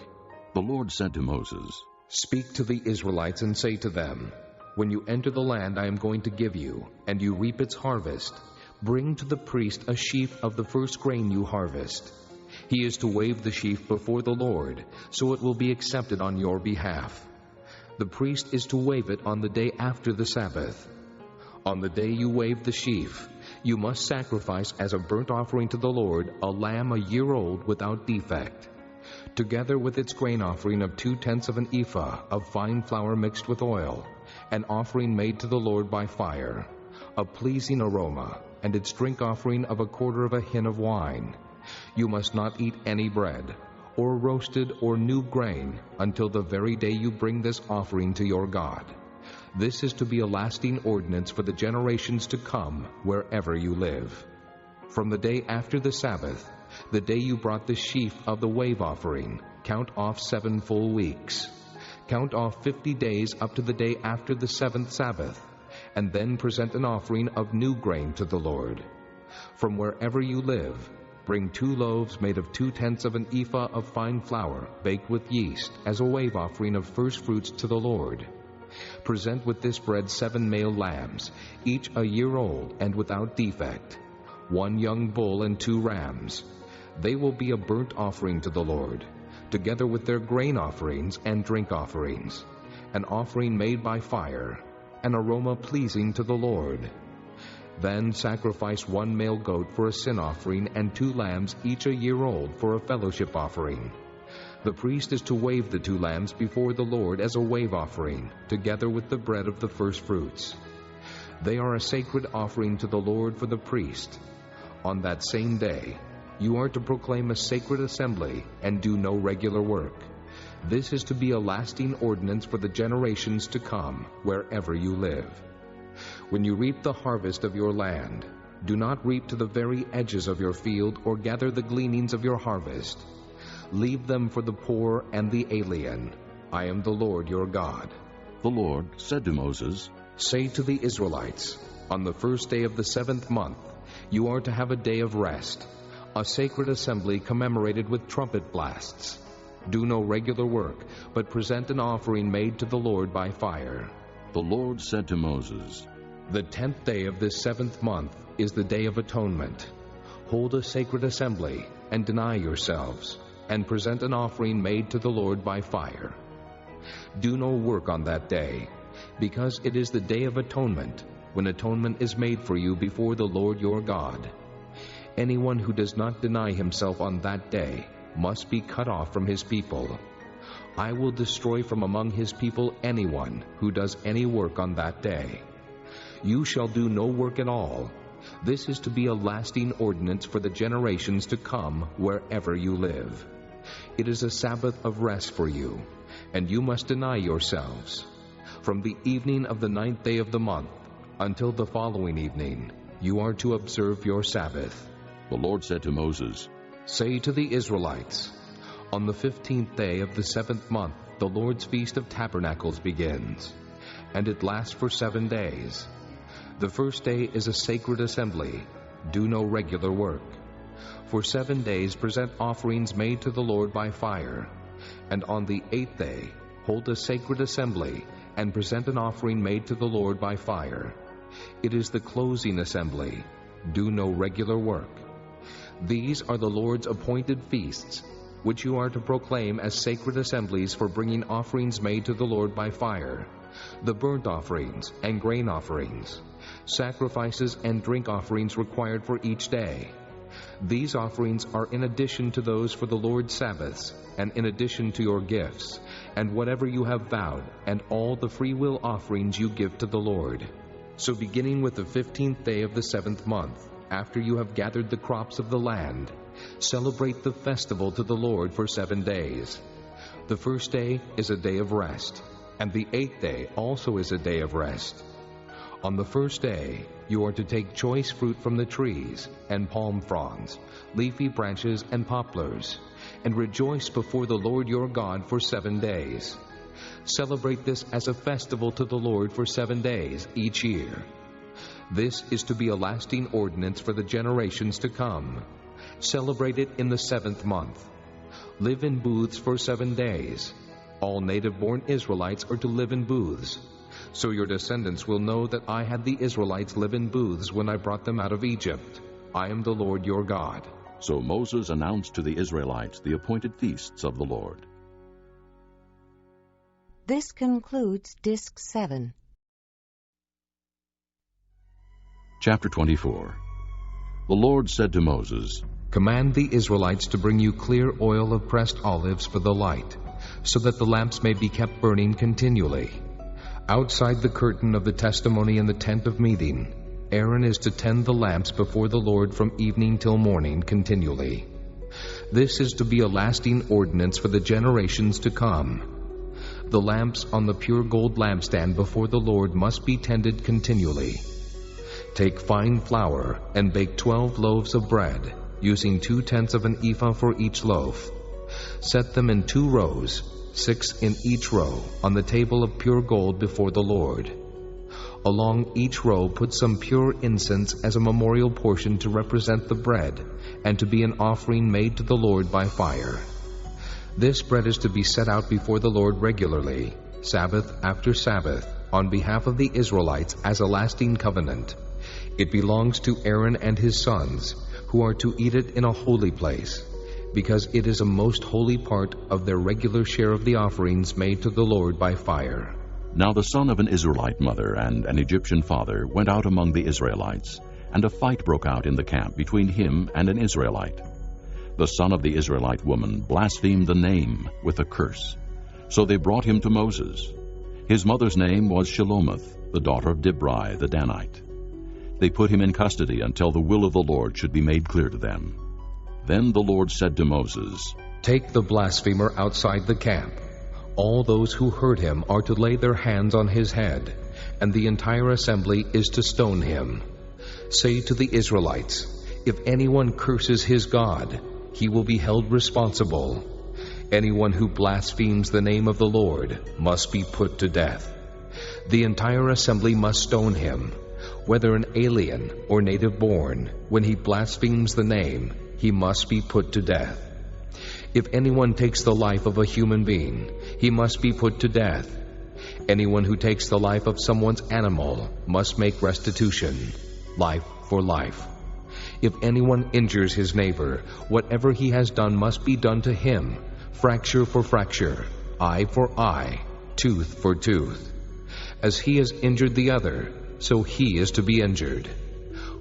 The Lord said to Moses, Speak to the Israelites and say to them, When you enter the land I am going to give you, and you reap its harvest, bring to the priest a sheaf of the first grain you harvest. He is to wave the sheaf before the Lord, so it will be accepted on your behalf. The priest is to wave it on the day after the Sabbath. On the day you wave the sheaf, you must sacrifice as a burnt offering to the Lord a lamb a year old without defect, together with its grain offering of 2/10 of an ephah of fine flour mixed with oil, an offering made to the Lord by fire, a pleasing aroma, and its drink offering of 1/4 of a hin of wine. You must not eat any bread, or roasted or new grain, until the very day you bring this offering to your God. This is to be a lasting ordinance for the generations to come, wherever you live. From the day after the Sabbath, the day you brought the sheaf of the wave offering, count off 7 full weeks. Count off 50 days up to the day after the 7th Sabbath, and then present an offering of new grain to the Lord. From wherever you live, bring 2 loaves made of 2/10 of an ephah of fine flour, baked with yeast, as a wave offering of first fruits to the Lord. Present with this bread 7 male lambs, each a year old and without defect, 1 young bull and 2 rams. They will be a burnt offering to the Lord, together with their grain offerings and drink offerings, an offering made by fire, an aroma pleasing to the Lord. Then sacrifice 1 male goat for a sin offering and 2 lambs each a year old for a fellowship offering. The priest is to wave the 2 lambs before the Lord as a wave offering, together with the bread of the first fruits. They are a sacred offering to the Lord for the priest. On that same day, you are to proclaim a sacred assembly and do no regular work. This is to be a lasting ordinance for the generations to come, wherever you live. When you reap the harvest of your land, do not reap to the very edges of your field or gather the gleanings of your harvest. Leave them for the poor and the alien. I am the Lord your God. The Lord said to Moses, Say to the Israelites, On the first day of the 7th month, you are to have a day of rest, a sacred assembly commemorated with trumpet blasts. Do no regular work, but present an offering made to the Lord by fire. The Lord said to Moses, The 10th day of this 7th month is the Day of Atonement. Hold a sacred assembly, and deny yourselves, and present an offering made to the Lord by fire. Do no work on that day, because it is the Day of Atonement, when atonement is made for you before the Lord your God. Anyone who does not deny himself on that day must be cut off from his people. I will destroy from among his people anyone who does any work on that day. You shall do no work at all. This is to be a lasting ordinance for the generations to come wherever you live. It is a Sabbath of rest for you, and you must deny yourselves. From the evening of the 9th day of the month until the following evening, you are to observe your Sabbath. The Lord said to Moses, Say to the Israelites, on the 15th day of the 7th month, the Lord's Feast of Tabernacles begins, and it lasts for 7 days. The first day is a sacred assembly. Do no regular work. For 7 days present offerings made to the Lord by fire, and on the 8th day hold a sacred assembly, and present an offering made to the Lord by fire. It is the closing assembly. Do no regular work. These are the Lord's appointed feasts, which you are to proclaim as sacred assemblies for bringing offerings made to the Lord by fire, the burnt offerings and grain offerings, sacrifices and drink offerings required for each day. These offerings are in addition to those for the Lord's Sabbaths, and in addition to your gifts, and whatever you have vowed, and all the freewill offerings you give to the Lord. So beginning with the 15th day of the 7th month, after you have gathered the crops of the land, celebrate the festival to the Lord for 7 days. The first day is a day of rest, and the 8th day also is a day of rest. On the first day, you are to take choice fruit from the trees, and palm fronds, leafy branches, and poplars, and rejoice before the Lord your God for 7 days. Celebrate this as a festival to the Lord for 7 days each year. This is to be a lasting ordinance for the generations to come. Celebrate it in the 7th month. Live in booths for 7 days. All native-born Israelites are to live in booths. So your descendants will know that I had the Israelites live in booths when I brought them out of Egypt. I am the Lord your God. So Moses announced to the Israelites the appointed feasts of the Lord. This concludes Disc 7. Chapter 24. The Lord said to Moses, Command the Israelites to bring you clear oil of pressed olives for the light, so that the lamps may be kept burning continually. Outside the curtain of the testimony in the tent of meeting, Aaron is to tend the lamps before the Lord from evening till morning continually. This is to be a lasting ordinance for the generations to come. The lamps on the pure gold lampstand before the Lord must be tended continually. Take fine flour and bake 12 loaves of bread, using 2/10 of an ephah for each loaf. Set them in 2 rows, 6 in each row, on the table of pure gold before the Lord. Along each row put some pure incense as a memorial portion to represent the bread, and to be an offering made to the Lord by fire. This bread is to be set out before the Lord regularly, Sabbath after Sabbath, on behalf of the Israelites as a lasting covenant. It belongs to Aaron and his sons, who are to eat it in a holy place, because it is a most holy part of their regular share of the offerings made to the Lord by fire. Now the son of an Israelite mother and an Egyptian father went out among the Israelites, and a fight broke out in the camp between him and an Israelite. The son of the Israelite woman blasphemed the name with a curse. So they brought him to Moses. His mother's name was Shelomith, the daughter of Dibri the Danite. They put him in custody until the will of the Lord should be made clear to them. Then the Lord said to Moses, Take the blasphemer outside the camp. All those who heard him are to lay their hands on his head, and the entire assembly is to stone him. Say to the Israelites, If anyone curses his God, he will be held responsible. Anyone who blasphemes the name of the Lord must be put to death. The entire assembly must stone him, whether an alien or native born. When he blasphemes the name, he must be put to death. If anyone takes the life of a human being, he must be put to death. Anyone who takes the life of someone's animal must make restitution, life for life. If anyone injures his neighbor, whatever he has done must be done to him, fracture for fracture, eye for eye, tooth for tooth. As he has injured the other, so he is to be injured.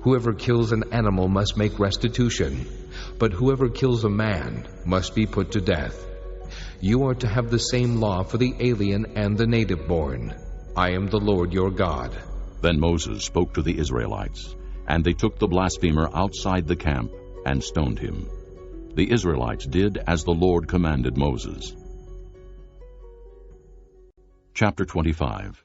Whoever kills an animal must make restitution, but whoever kills a man must be put to death. You are to have the same law for the alien and the native-born. I am the Lord your God." Then Moses spoke to the Israelites, and they took the blasphemer outside the camp and stoned him. The Israelites did as the Lord commanded Moses. Chapter 25.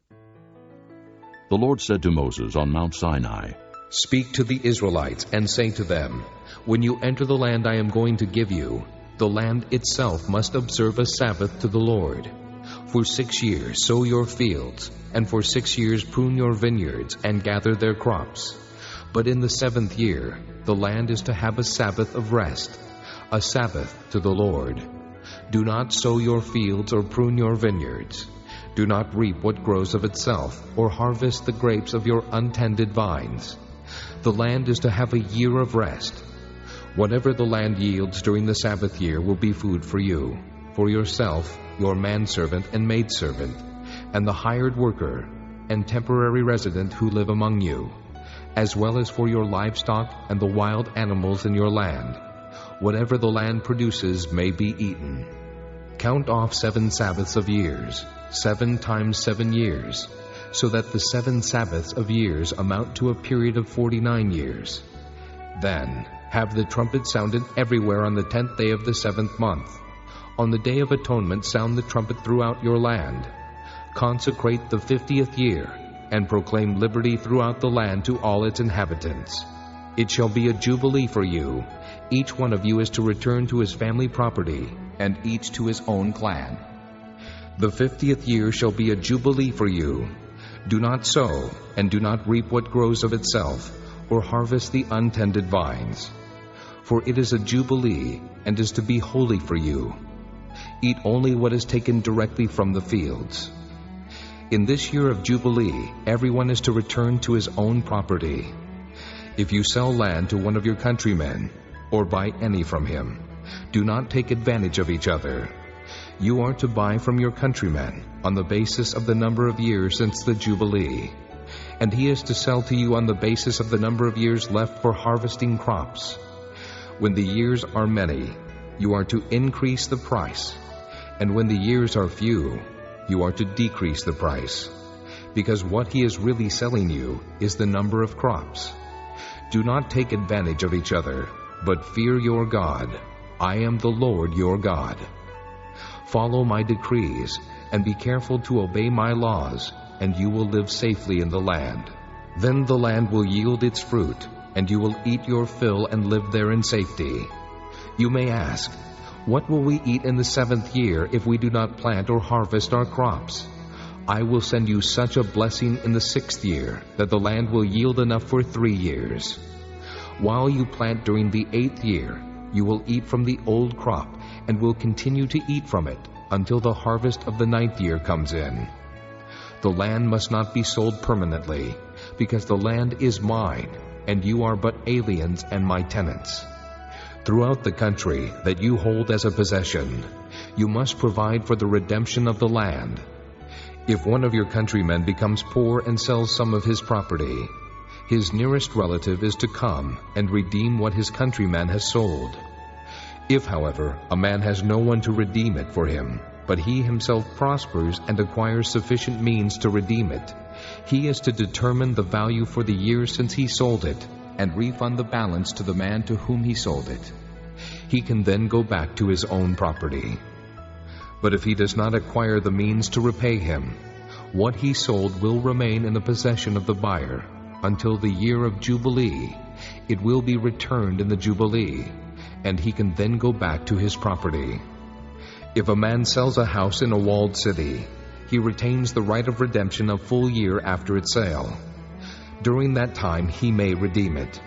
The Lord said to Moses on Mount Sinai, "Speak to the Israelites and say to them, when you enter the land I am going to give you, the land itself must observe a Sabbath to the Lord. For 6 years sow your fields, and for 6 years prune your vineyards and gather their crops. But in the 7th year the land is to have a Sabbath of rest, a Sabbath to the Lord. Do not sow your fields or prune your vineyards. Do not reap what grows of itself, or harvest the grapes of your untended vines. The land is to have a year of rest. Whatever the land yields during the Sabbath year will be food for you, for yourself, your manservant and maidservant, and the hired worker and temporary resident who live among you, as well as for your livestock and the wild animals in your land. Whatever the land produces may be eaten. Count off 7 Sabbaths of years, 7 times 7 years, so that the 7 Sabbaths of years amount to a period of 49 years. Then have the trumpet sounded everywhere on the 10th day of the 7th month. On the Day of Atonement sound the trumpet throughout your land. Consecrate the 50th year, and proclaim liberty throughout the land to all its inhabitants. It shall be a jubilee for you. Each one of you is to return to his family property, and each to his own clan. The 50th year shall be a jubilee for you. Do not sow, and do not reap what grows of itself, or harvest the untended vines. For it is a jubilee, and is to be holy for you. Eat only what is taken directly from the fields. In this year of jubilee, everyone is to return to his own property. If you sell land to one of your countrymen, or buy any from him, do not take advantage of each other. You are to buy from your countryman on the basis of the number of years since the Jubilee, and he is to sell to you on the basis of the number of years left for harvesting crops. When the years are many, you are to increase the price, and when the years are few, you are to decrease the price, because what he is really selling you is the number of crops. Do not take advantage of each other, but fear your God. I am the Lord your God. Follow my decrees, and be careful to obey my laws, and you will live safely in the land. Then the land will yield its fruit, and you will eat your fill and live there in safety. You may ask, what will we eat in the 7th year if we do not plant or harvest our crops? I will send you such a blessing in the 6th year that the land will yield enough for 3 years. While you plant during the 8th year, you will eat from the old crop and will continue to eat from it until the harvest of the 9th year comes in. The land must not be sold permanently, because the land is mine, and you are but aliens and my tenants. Throughout the country that you hold as a possession, you must provide for the redemption of the land. If one of your countrymen becomes poor and sells some of his property, his nearest relative is to come and redeem what his countryman has sold. If, however, a man has no one to redeem it for him, but he himself prospers and acquires sufficient means to redeem it, he is to determine the value for the year since he sold it, and refund the balance to the man to whom he sold it. He can then go back to his own property. But if he does not acquire the means to repay him, what he sold will remain in the possession of the buyer until the year of Jubilee. It will be returned in the Jubilee, and he can then go back to his property. If a man sells a house in a walled city, he retains the right of redemption a full year after its sale. During that time he may redeem it.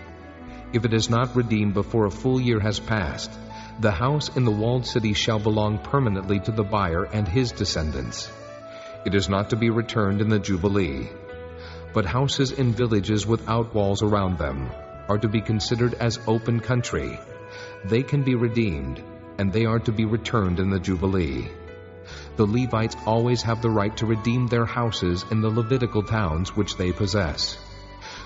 If it is not redeemed before a full year has passed, the house in the walled city shall belong permanently to the buyer and his descendants. It is not to be returned in the Jubilee. But houses in villages without walls around them, are to be considered as open country. They can be redeemed, and they are to be returned in the Jubilee. The Levites always have the right to redeem their houses in the Levitical towns which they possess.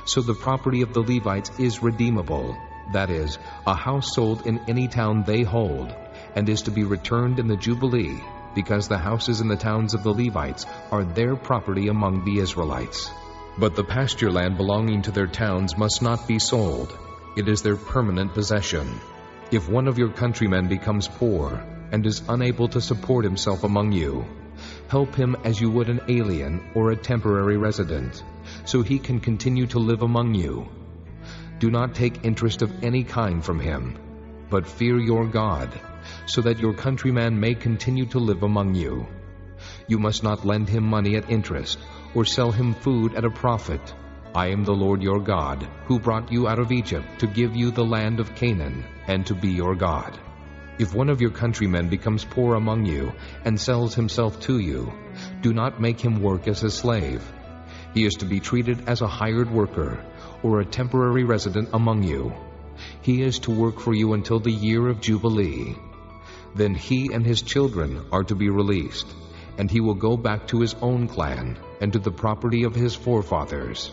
So the property of the Levites is redeemable, that is, a house sold in any town they hold, and is to be returned in the Jubilee, because the houses in the towns of the Levites are their property among the Israelites. But the pasture land belonging to their towns must not be sold. It is their permanent possession. If one of your countrymen becomes poor and is unable to support himself among you, help him as you would an alien or a temporary resident, so he can continue to live among you. Do not take interest of any kind from him, but fear your God, so that your countryman may continue to live among you. You must not lend him money at interest, or sell him food at a profit. I am the Lord your God, who brought you out of Egypt to give you the land of Canaan, and to be your God. If one of your countrymen becomes poor among you, and sells himself to you, do not make him work as a slave. He is to be treated as a hired worker, or a temporary resident among you. He is to work for you until the year of Jubilee. Then he and his children are to be released, and he will go back to his own clan and to the property of his forefathers.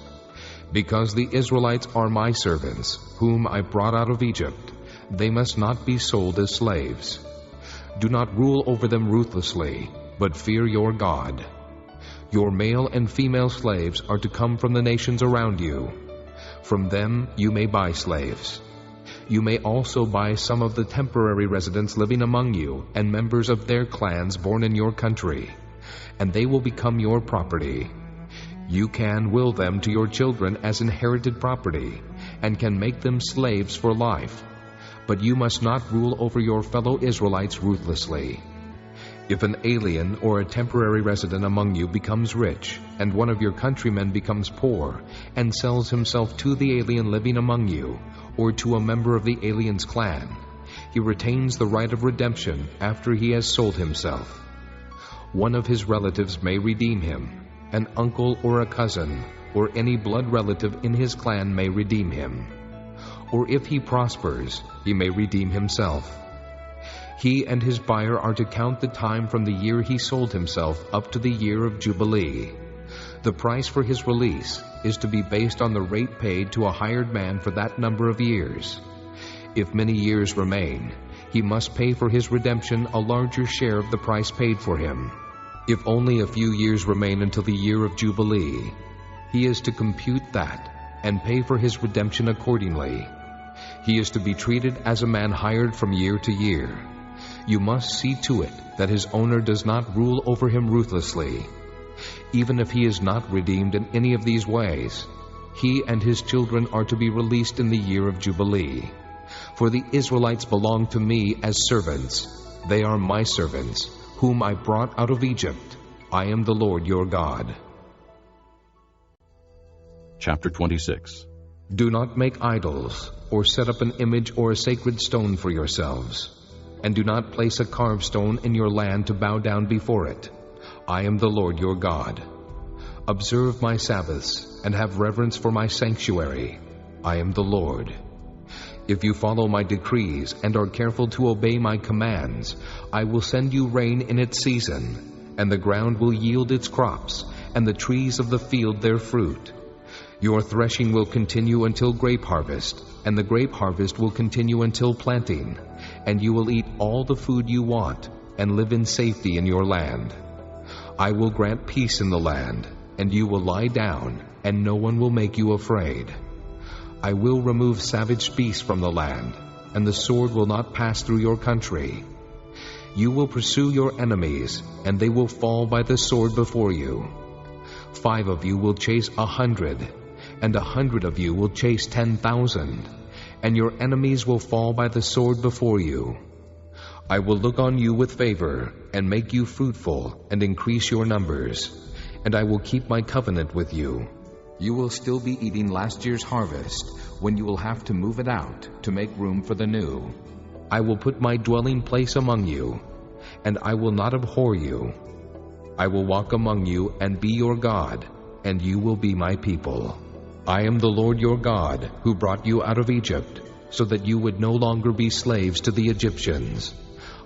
Because the Israelites are my servants, whom I brought out of Egypt, they must not be sold as slaves. Do not rule over them ruthlessly, but fear your God. Your male and female slaves are to come from the nations around you. From them you may buy slaves. You may also buy some of the temporary residents living among you and members of their clans born in your country, and they will become your property. You can will them to your children as inherited property, and can make them slaves for life. But you must not rule over your fellow Israelites ruthlessly. If an alien or a temporary resident among you becomes rich, and one of your countrymen becomes poor, and sells himself to the alien living among you, or to a member of the alien's clan, he retains the right of redemption after he has sold himself. One of his relatives may redeem him. An uncle or a cousin, or any blood relative in his clan may redeem him. Or if he prospers, he may redeem himself. He and his buyer are to count the time from the year he sold himself up to the year of Jubilee. The price for his release is to be based on the rate paid to a hired man for that number of years. If many years remain, he must pay for his redemption a larger share of the price paid for him. If only a few years remain until the year of Jubilee, he is to compute that and pay for his redemption accordingly. He is to be treated as a man hired from year to year. You must see to it that his owner does not rule over him ruthlessly. Even if he is not redeemed in any of these ways, he and his children are to be released in the year of Jubilee. For the Israelites belong to me as servants. They are my servants, whom I brought out of Egypt. I am the Lord your God. Chapter 26. Do not make idols, or set up an image or a sacred stone for yourselves, and do not place a carved stone in your land to bow down before it. I am the Lord your God. Observe my Sabbaths, and have reverence for my sanctuary. I am the Lord. If you follow my decrees and are careful to obey my commands, I will send you rain in its season, and the ground will yield its crops, and the trees of the field their fruit. Your threshing will continue until grape harvest, and the grape harvest will continue until planting, and you will eat all the food you want, and live in safety in your land. I will grant peace in the land, and you will lie down, and no one will make you afraid. I will remove savage beasts from the land, and the sword will not pass through your country. You will pursue your enemies, and they will fall by the sword before you. 5 of you will chase 100, and 100 of you will chase 10,000, and your enemies will fall by the sword before you. I will look on you with favor, and make you fruitful, and increase your numbers, and I will keep my covenant with you. You will still be eating last year's harvest, when you will have to move it out to make room for the new. I will put my dwelling place among you, and I will not abhor you. I will walk among you and be your God, and you will be my people. I am the Lord your God, who brought you out of Egypt, so that you would no longer be slaves to the Egyptians.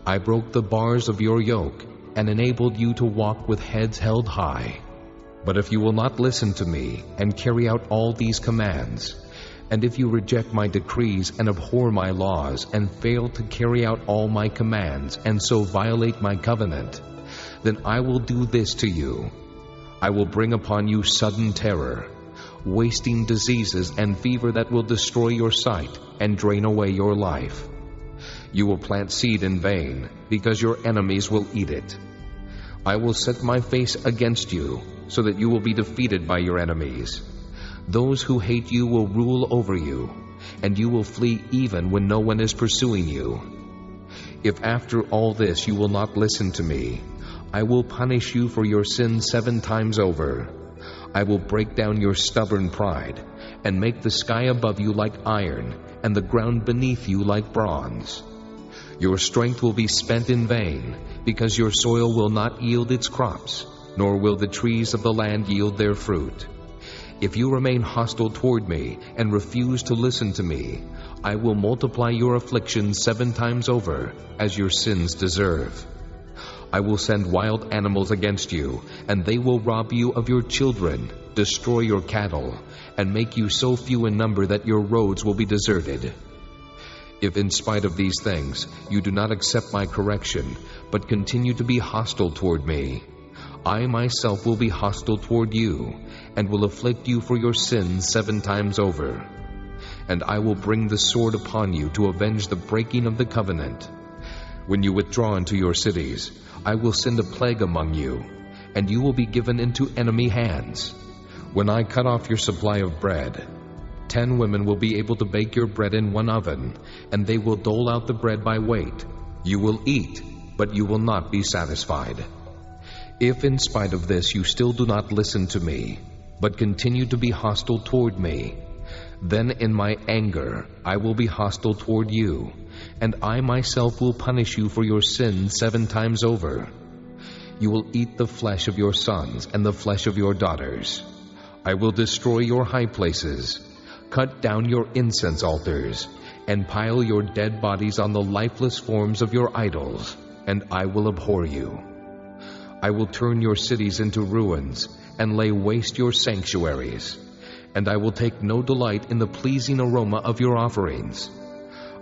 I broke the bars of your yoke, and enabled you to walk with heads held high. But if you will not listen to me, and carry out all these commands, and if you reject my decrees and abhor my laws, and fail to carry out all my commands, and so violate my covenant, then I will do this to you. I will bring upon you sudden terror, wasting diseases and fever that will destroy your sight and drain away your life. You will plant seed in vain, because your enemies will eat it. I will set my face against you, so that you will be defeated by your enemies. Those who hate you will rule over you, and you will flee even when no one is pursuing you. If after all this you will not listen to me, I will punish you for your sins 7 times over. I will break down your stubborn pride, and make the sky above you like iron, and the ground beneath you like bronze. Your strength will be spent in vain, because your soil will not yield its crops, nor will the trees of the land yield their fruit. If you remain hostile toward me, and refuse to listen to me, I will multiply your afflictions 7 times over, as your sins deserve. I will send wild animals against you, and they will rob you of your children, destroy your cattle, and make you so few in number that your roads will be deserted. If in spite of these things you do not accept my correction, but continue to be hostile toward me, I myself will be hostile toward you, and will afflict you for your sins 7 times over. And I will bring the sword upon you to avenge the breaking of the covenant. When you withdraw into your cities, I will send a plague among you, and you will be given into enemy hands. When I cut off your supply of bread, 10 women will be able to bake your bread in 1 oven, and they will dole out the bread by weight. You will eat, but you will not be satisfied. If in spite of this you still do not listen to me, but continue to be hostile toward me, then in my anger I will be hostile toward you, and I myself will punish you for your sins 7 times over. You will eat the flesh of your sons and the flesh of your daughters. I will destroy your high places, cut down your incense altars, and pile your dead bodies on the lifeless forms of your idols, and I will abhor you. I will turn your cities into ruins, and lay waste your sanctuaries, and I will take no delight in the pleasing aroma of your offerings.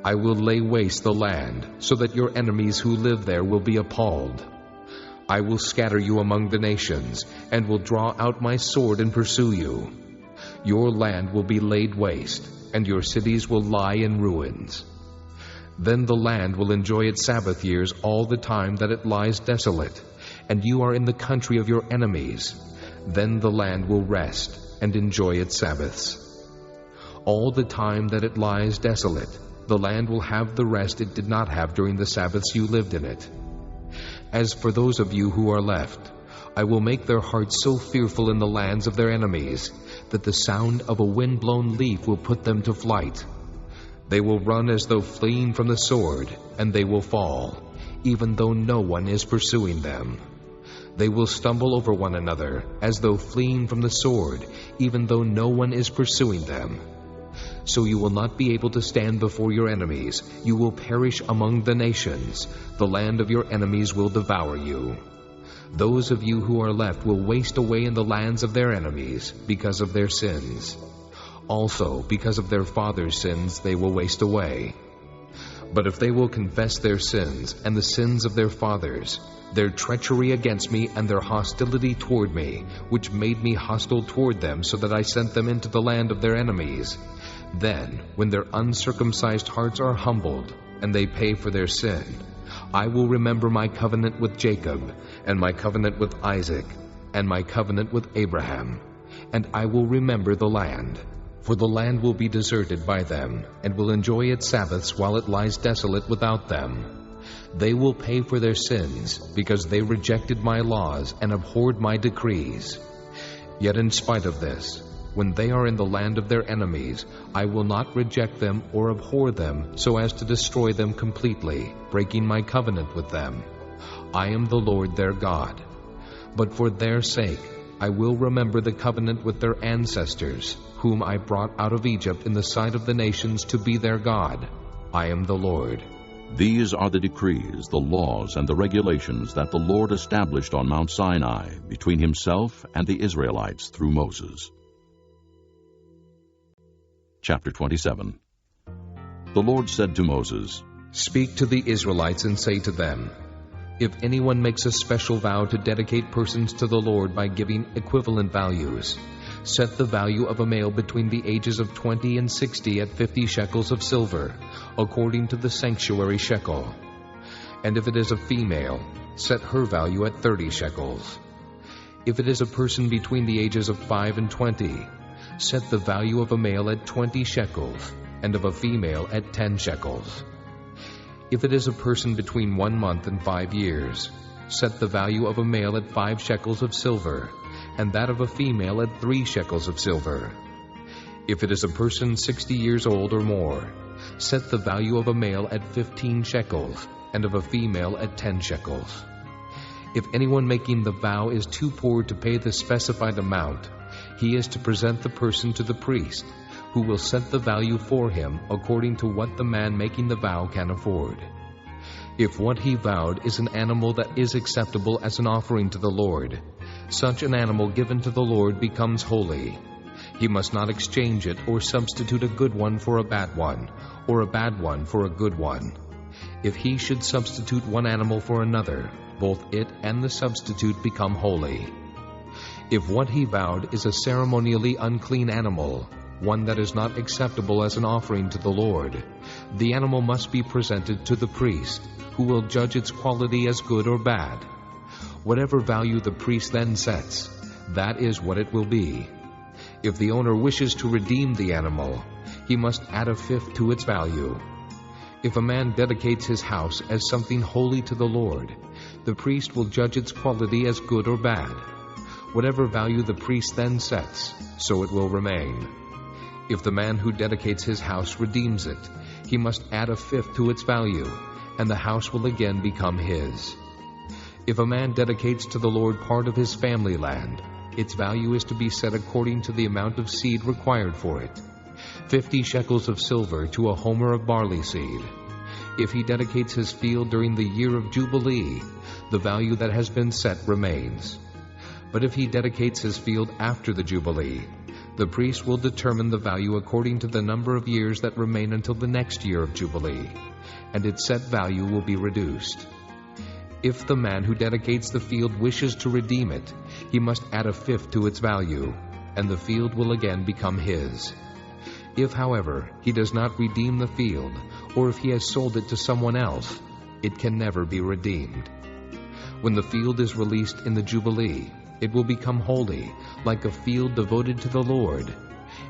I will lay waste the land, so that your enemies who live there will be appalled. I will scatter you among the nations, and will draw out my sword and pursue you. Your land will be laid waste, and your cities will lie in ruins. Then the land will enjoy its Sabbath years all the time that it lies desolate, and you are in the country of your enemies. Then the land will rest and enjoy its Sabbaths. All the time that it lies desolate, the land will have the rest it did not have during the Sabbaths you lived in it. As for those of you who are left, I will make their hearts so fearful in the lands of their enemies that the sound of a wind-blown leaf will put them to flight. They will run as though fleeing from the sword, and they will fall, even though no one is pursuing them. They will stumble over one another as though fleeing from the sword, even though no one is pursuing them. So you will not be able to stand before your enemies. You will perish among the nations. The land of your enemies will devour you. Those of you who are left will waste away in the lands of their enemies because of their sins. Also, because of their fathers' sins, they will waste away. But if they will confess their sins and the sins of their fathers, their treachery against me and their hostility toward me, which made me hostile toward them so that I sent them into the land of their enemies, then, when their uncircumcised hearts are humbled and they pay for their sin, I will remember my covenant with Jacob, and my covenant with Isaac, and my covenant with Abraham, and I will remember the land. For the land will be deserted by them, and will enjoy its Sabbaths while it lies desolate without them. They will pay for their sins, because they rejected my laws and abhorred my decrees. Yet in spite of this, when they are in the land of their enemies, I will not reject them or abhor them so as to destroy them completely, breaking my covenant with them. I am the Lord their God. But for their sake, I will remember the covenant with their ancestors, whom I brought out of Egypt in the sight of the nations to be their God. I am the Lord. These are the decrees, the laws, and the regulations that the Lord established on Mount Sinai between himself and the Israelites through Moses. Chapter 27. The Lord said to Moses, Speak to the Israelites and say to them, If anyone makes a special vow to dedicate persons to the Lord by giving equivalent values, set the value of a male between the ages of 20 and 60 at 50 shekels of silver, according to the sanctuary shekel. And if it is a female, set her value at 30 shekels. If it is a person between the ages of 5 and 20, set the value of a male at 20 shekels, and of a female at 10 shekels. If it is a person between 1 month and 5 years, set the value of a male at 5 shekels of silver, and that of a female at 3 shekels of silver. If it is a person 60 years old or more, set the value of a male at 15 shekels, and of a female at 10 shekels. If anyone making the vow is too poor to pay the specified amount, he is to present the person to the priest, who will set the value for him according to what the man making the vow can afford. If what he vowed is an animal that is acceptable as an offering to the Lord, such an animal given to the Lord becomes holy. He must not exchange it or substitute a good one for a bad one, or a bad one for a good one. If he should substitute one animal for another, both it and the substitute become holy. If what he vowed is a ceremonially unclean animal, one that is not acceptable as an offering to the Lord, the animal must be presented to the priest, who will judge its quality as good or bad. Whatever value the priest then sets, that is what it will be. If the owner wishes to redeem the animal, he must add a fifth to its value. If a man dedicates his house as something holy to the Lord, the priest will judge its quality as good or bad. Whatever value the priest then sets, so it will remain. If the man who dedicates his house redeems it, he must add a fifth to its value, and the house will again become his. If a man dedicates to the Lord part of his family land, its value is to be set according to the amount of seed required for it, 50 shekels of silver to a homer of barley seed. If he dedicates his field during the year of Jubilee, the value that has been set remains. But if he dedicates his field after the Jubilee, the priest will determine the value according to the number of years that remain until the next year of Jubilee, and its set value will be reduced. If the man who dedicates the field wishes to redeem it, he must add a fifth to its value, and the field will again become his. If, however, he does not redeem the field, or if he has sold it to someone else, it can never be redeemed. When the field is released in the Jubilee, it will become holy, like a field devoted to the Lord.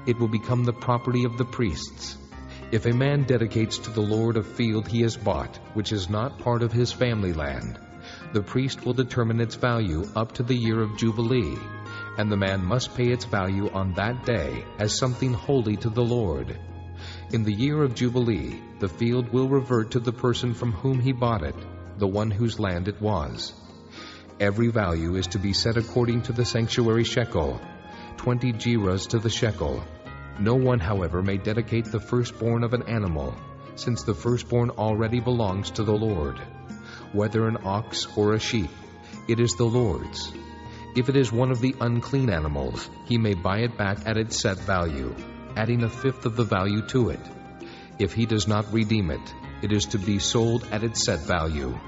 It will become the property of the priests. If a man dedicates to the Lord a field he has bought, which is not part of his family land, the priest will determine its value up to the year of Jubilee, and the man must pay its value on that day as something holy to the Lord. In the year of Jubilee, the field will revert to the person from whom he bought it, the one whose land it was. Every value is to be set according to the sanctuary shekel, 20 gerahs to the shekel. No one, however, may dedicate the firstborn of an animal, since the firstborn already belongs to the Lord. Whether an ox or a sheep, it is the Lord's. If it is one of the unclean animals, he may buy it back at its set value, adding a fifth of the value to it. If he does not redeem it, it is to be sold at its set value.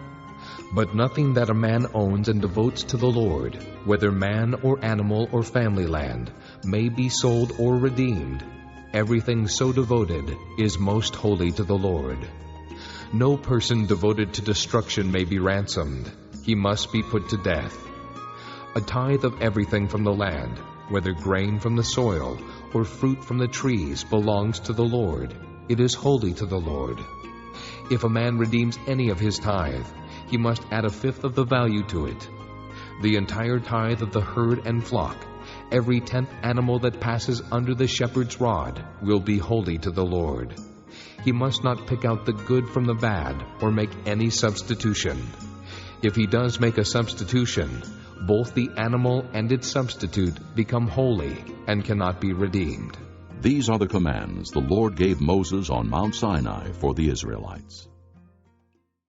But nothing that a man owns and devotes to the Lord, whether man or animal or family land, may be sold or redeemed. Everything so devoted is most holy to the Lord. No person devoted to destruction may be ransomed. He must be put to death. A tithe of everything from the land, whether grain from the soil or fruit from the trees, belongs to the Lord. It is holy to the Lord. If a man redeems any of his tithe, he must add a fifth of the value to it. The entire tithe of the herd and flock, every 10th animal that passes under the shepherd's rod, will be holy to the Lord. He must not pick out the good from the bad or make any substitution. If he does make a substitution, both the animal and its substitute become holy and cannot be redeemed. These are the commands the Lord gave Moses on Mount Sinai for the Israelites.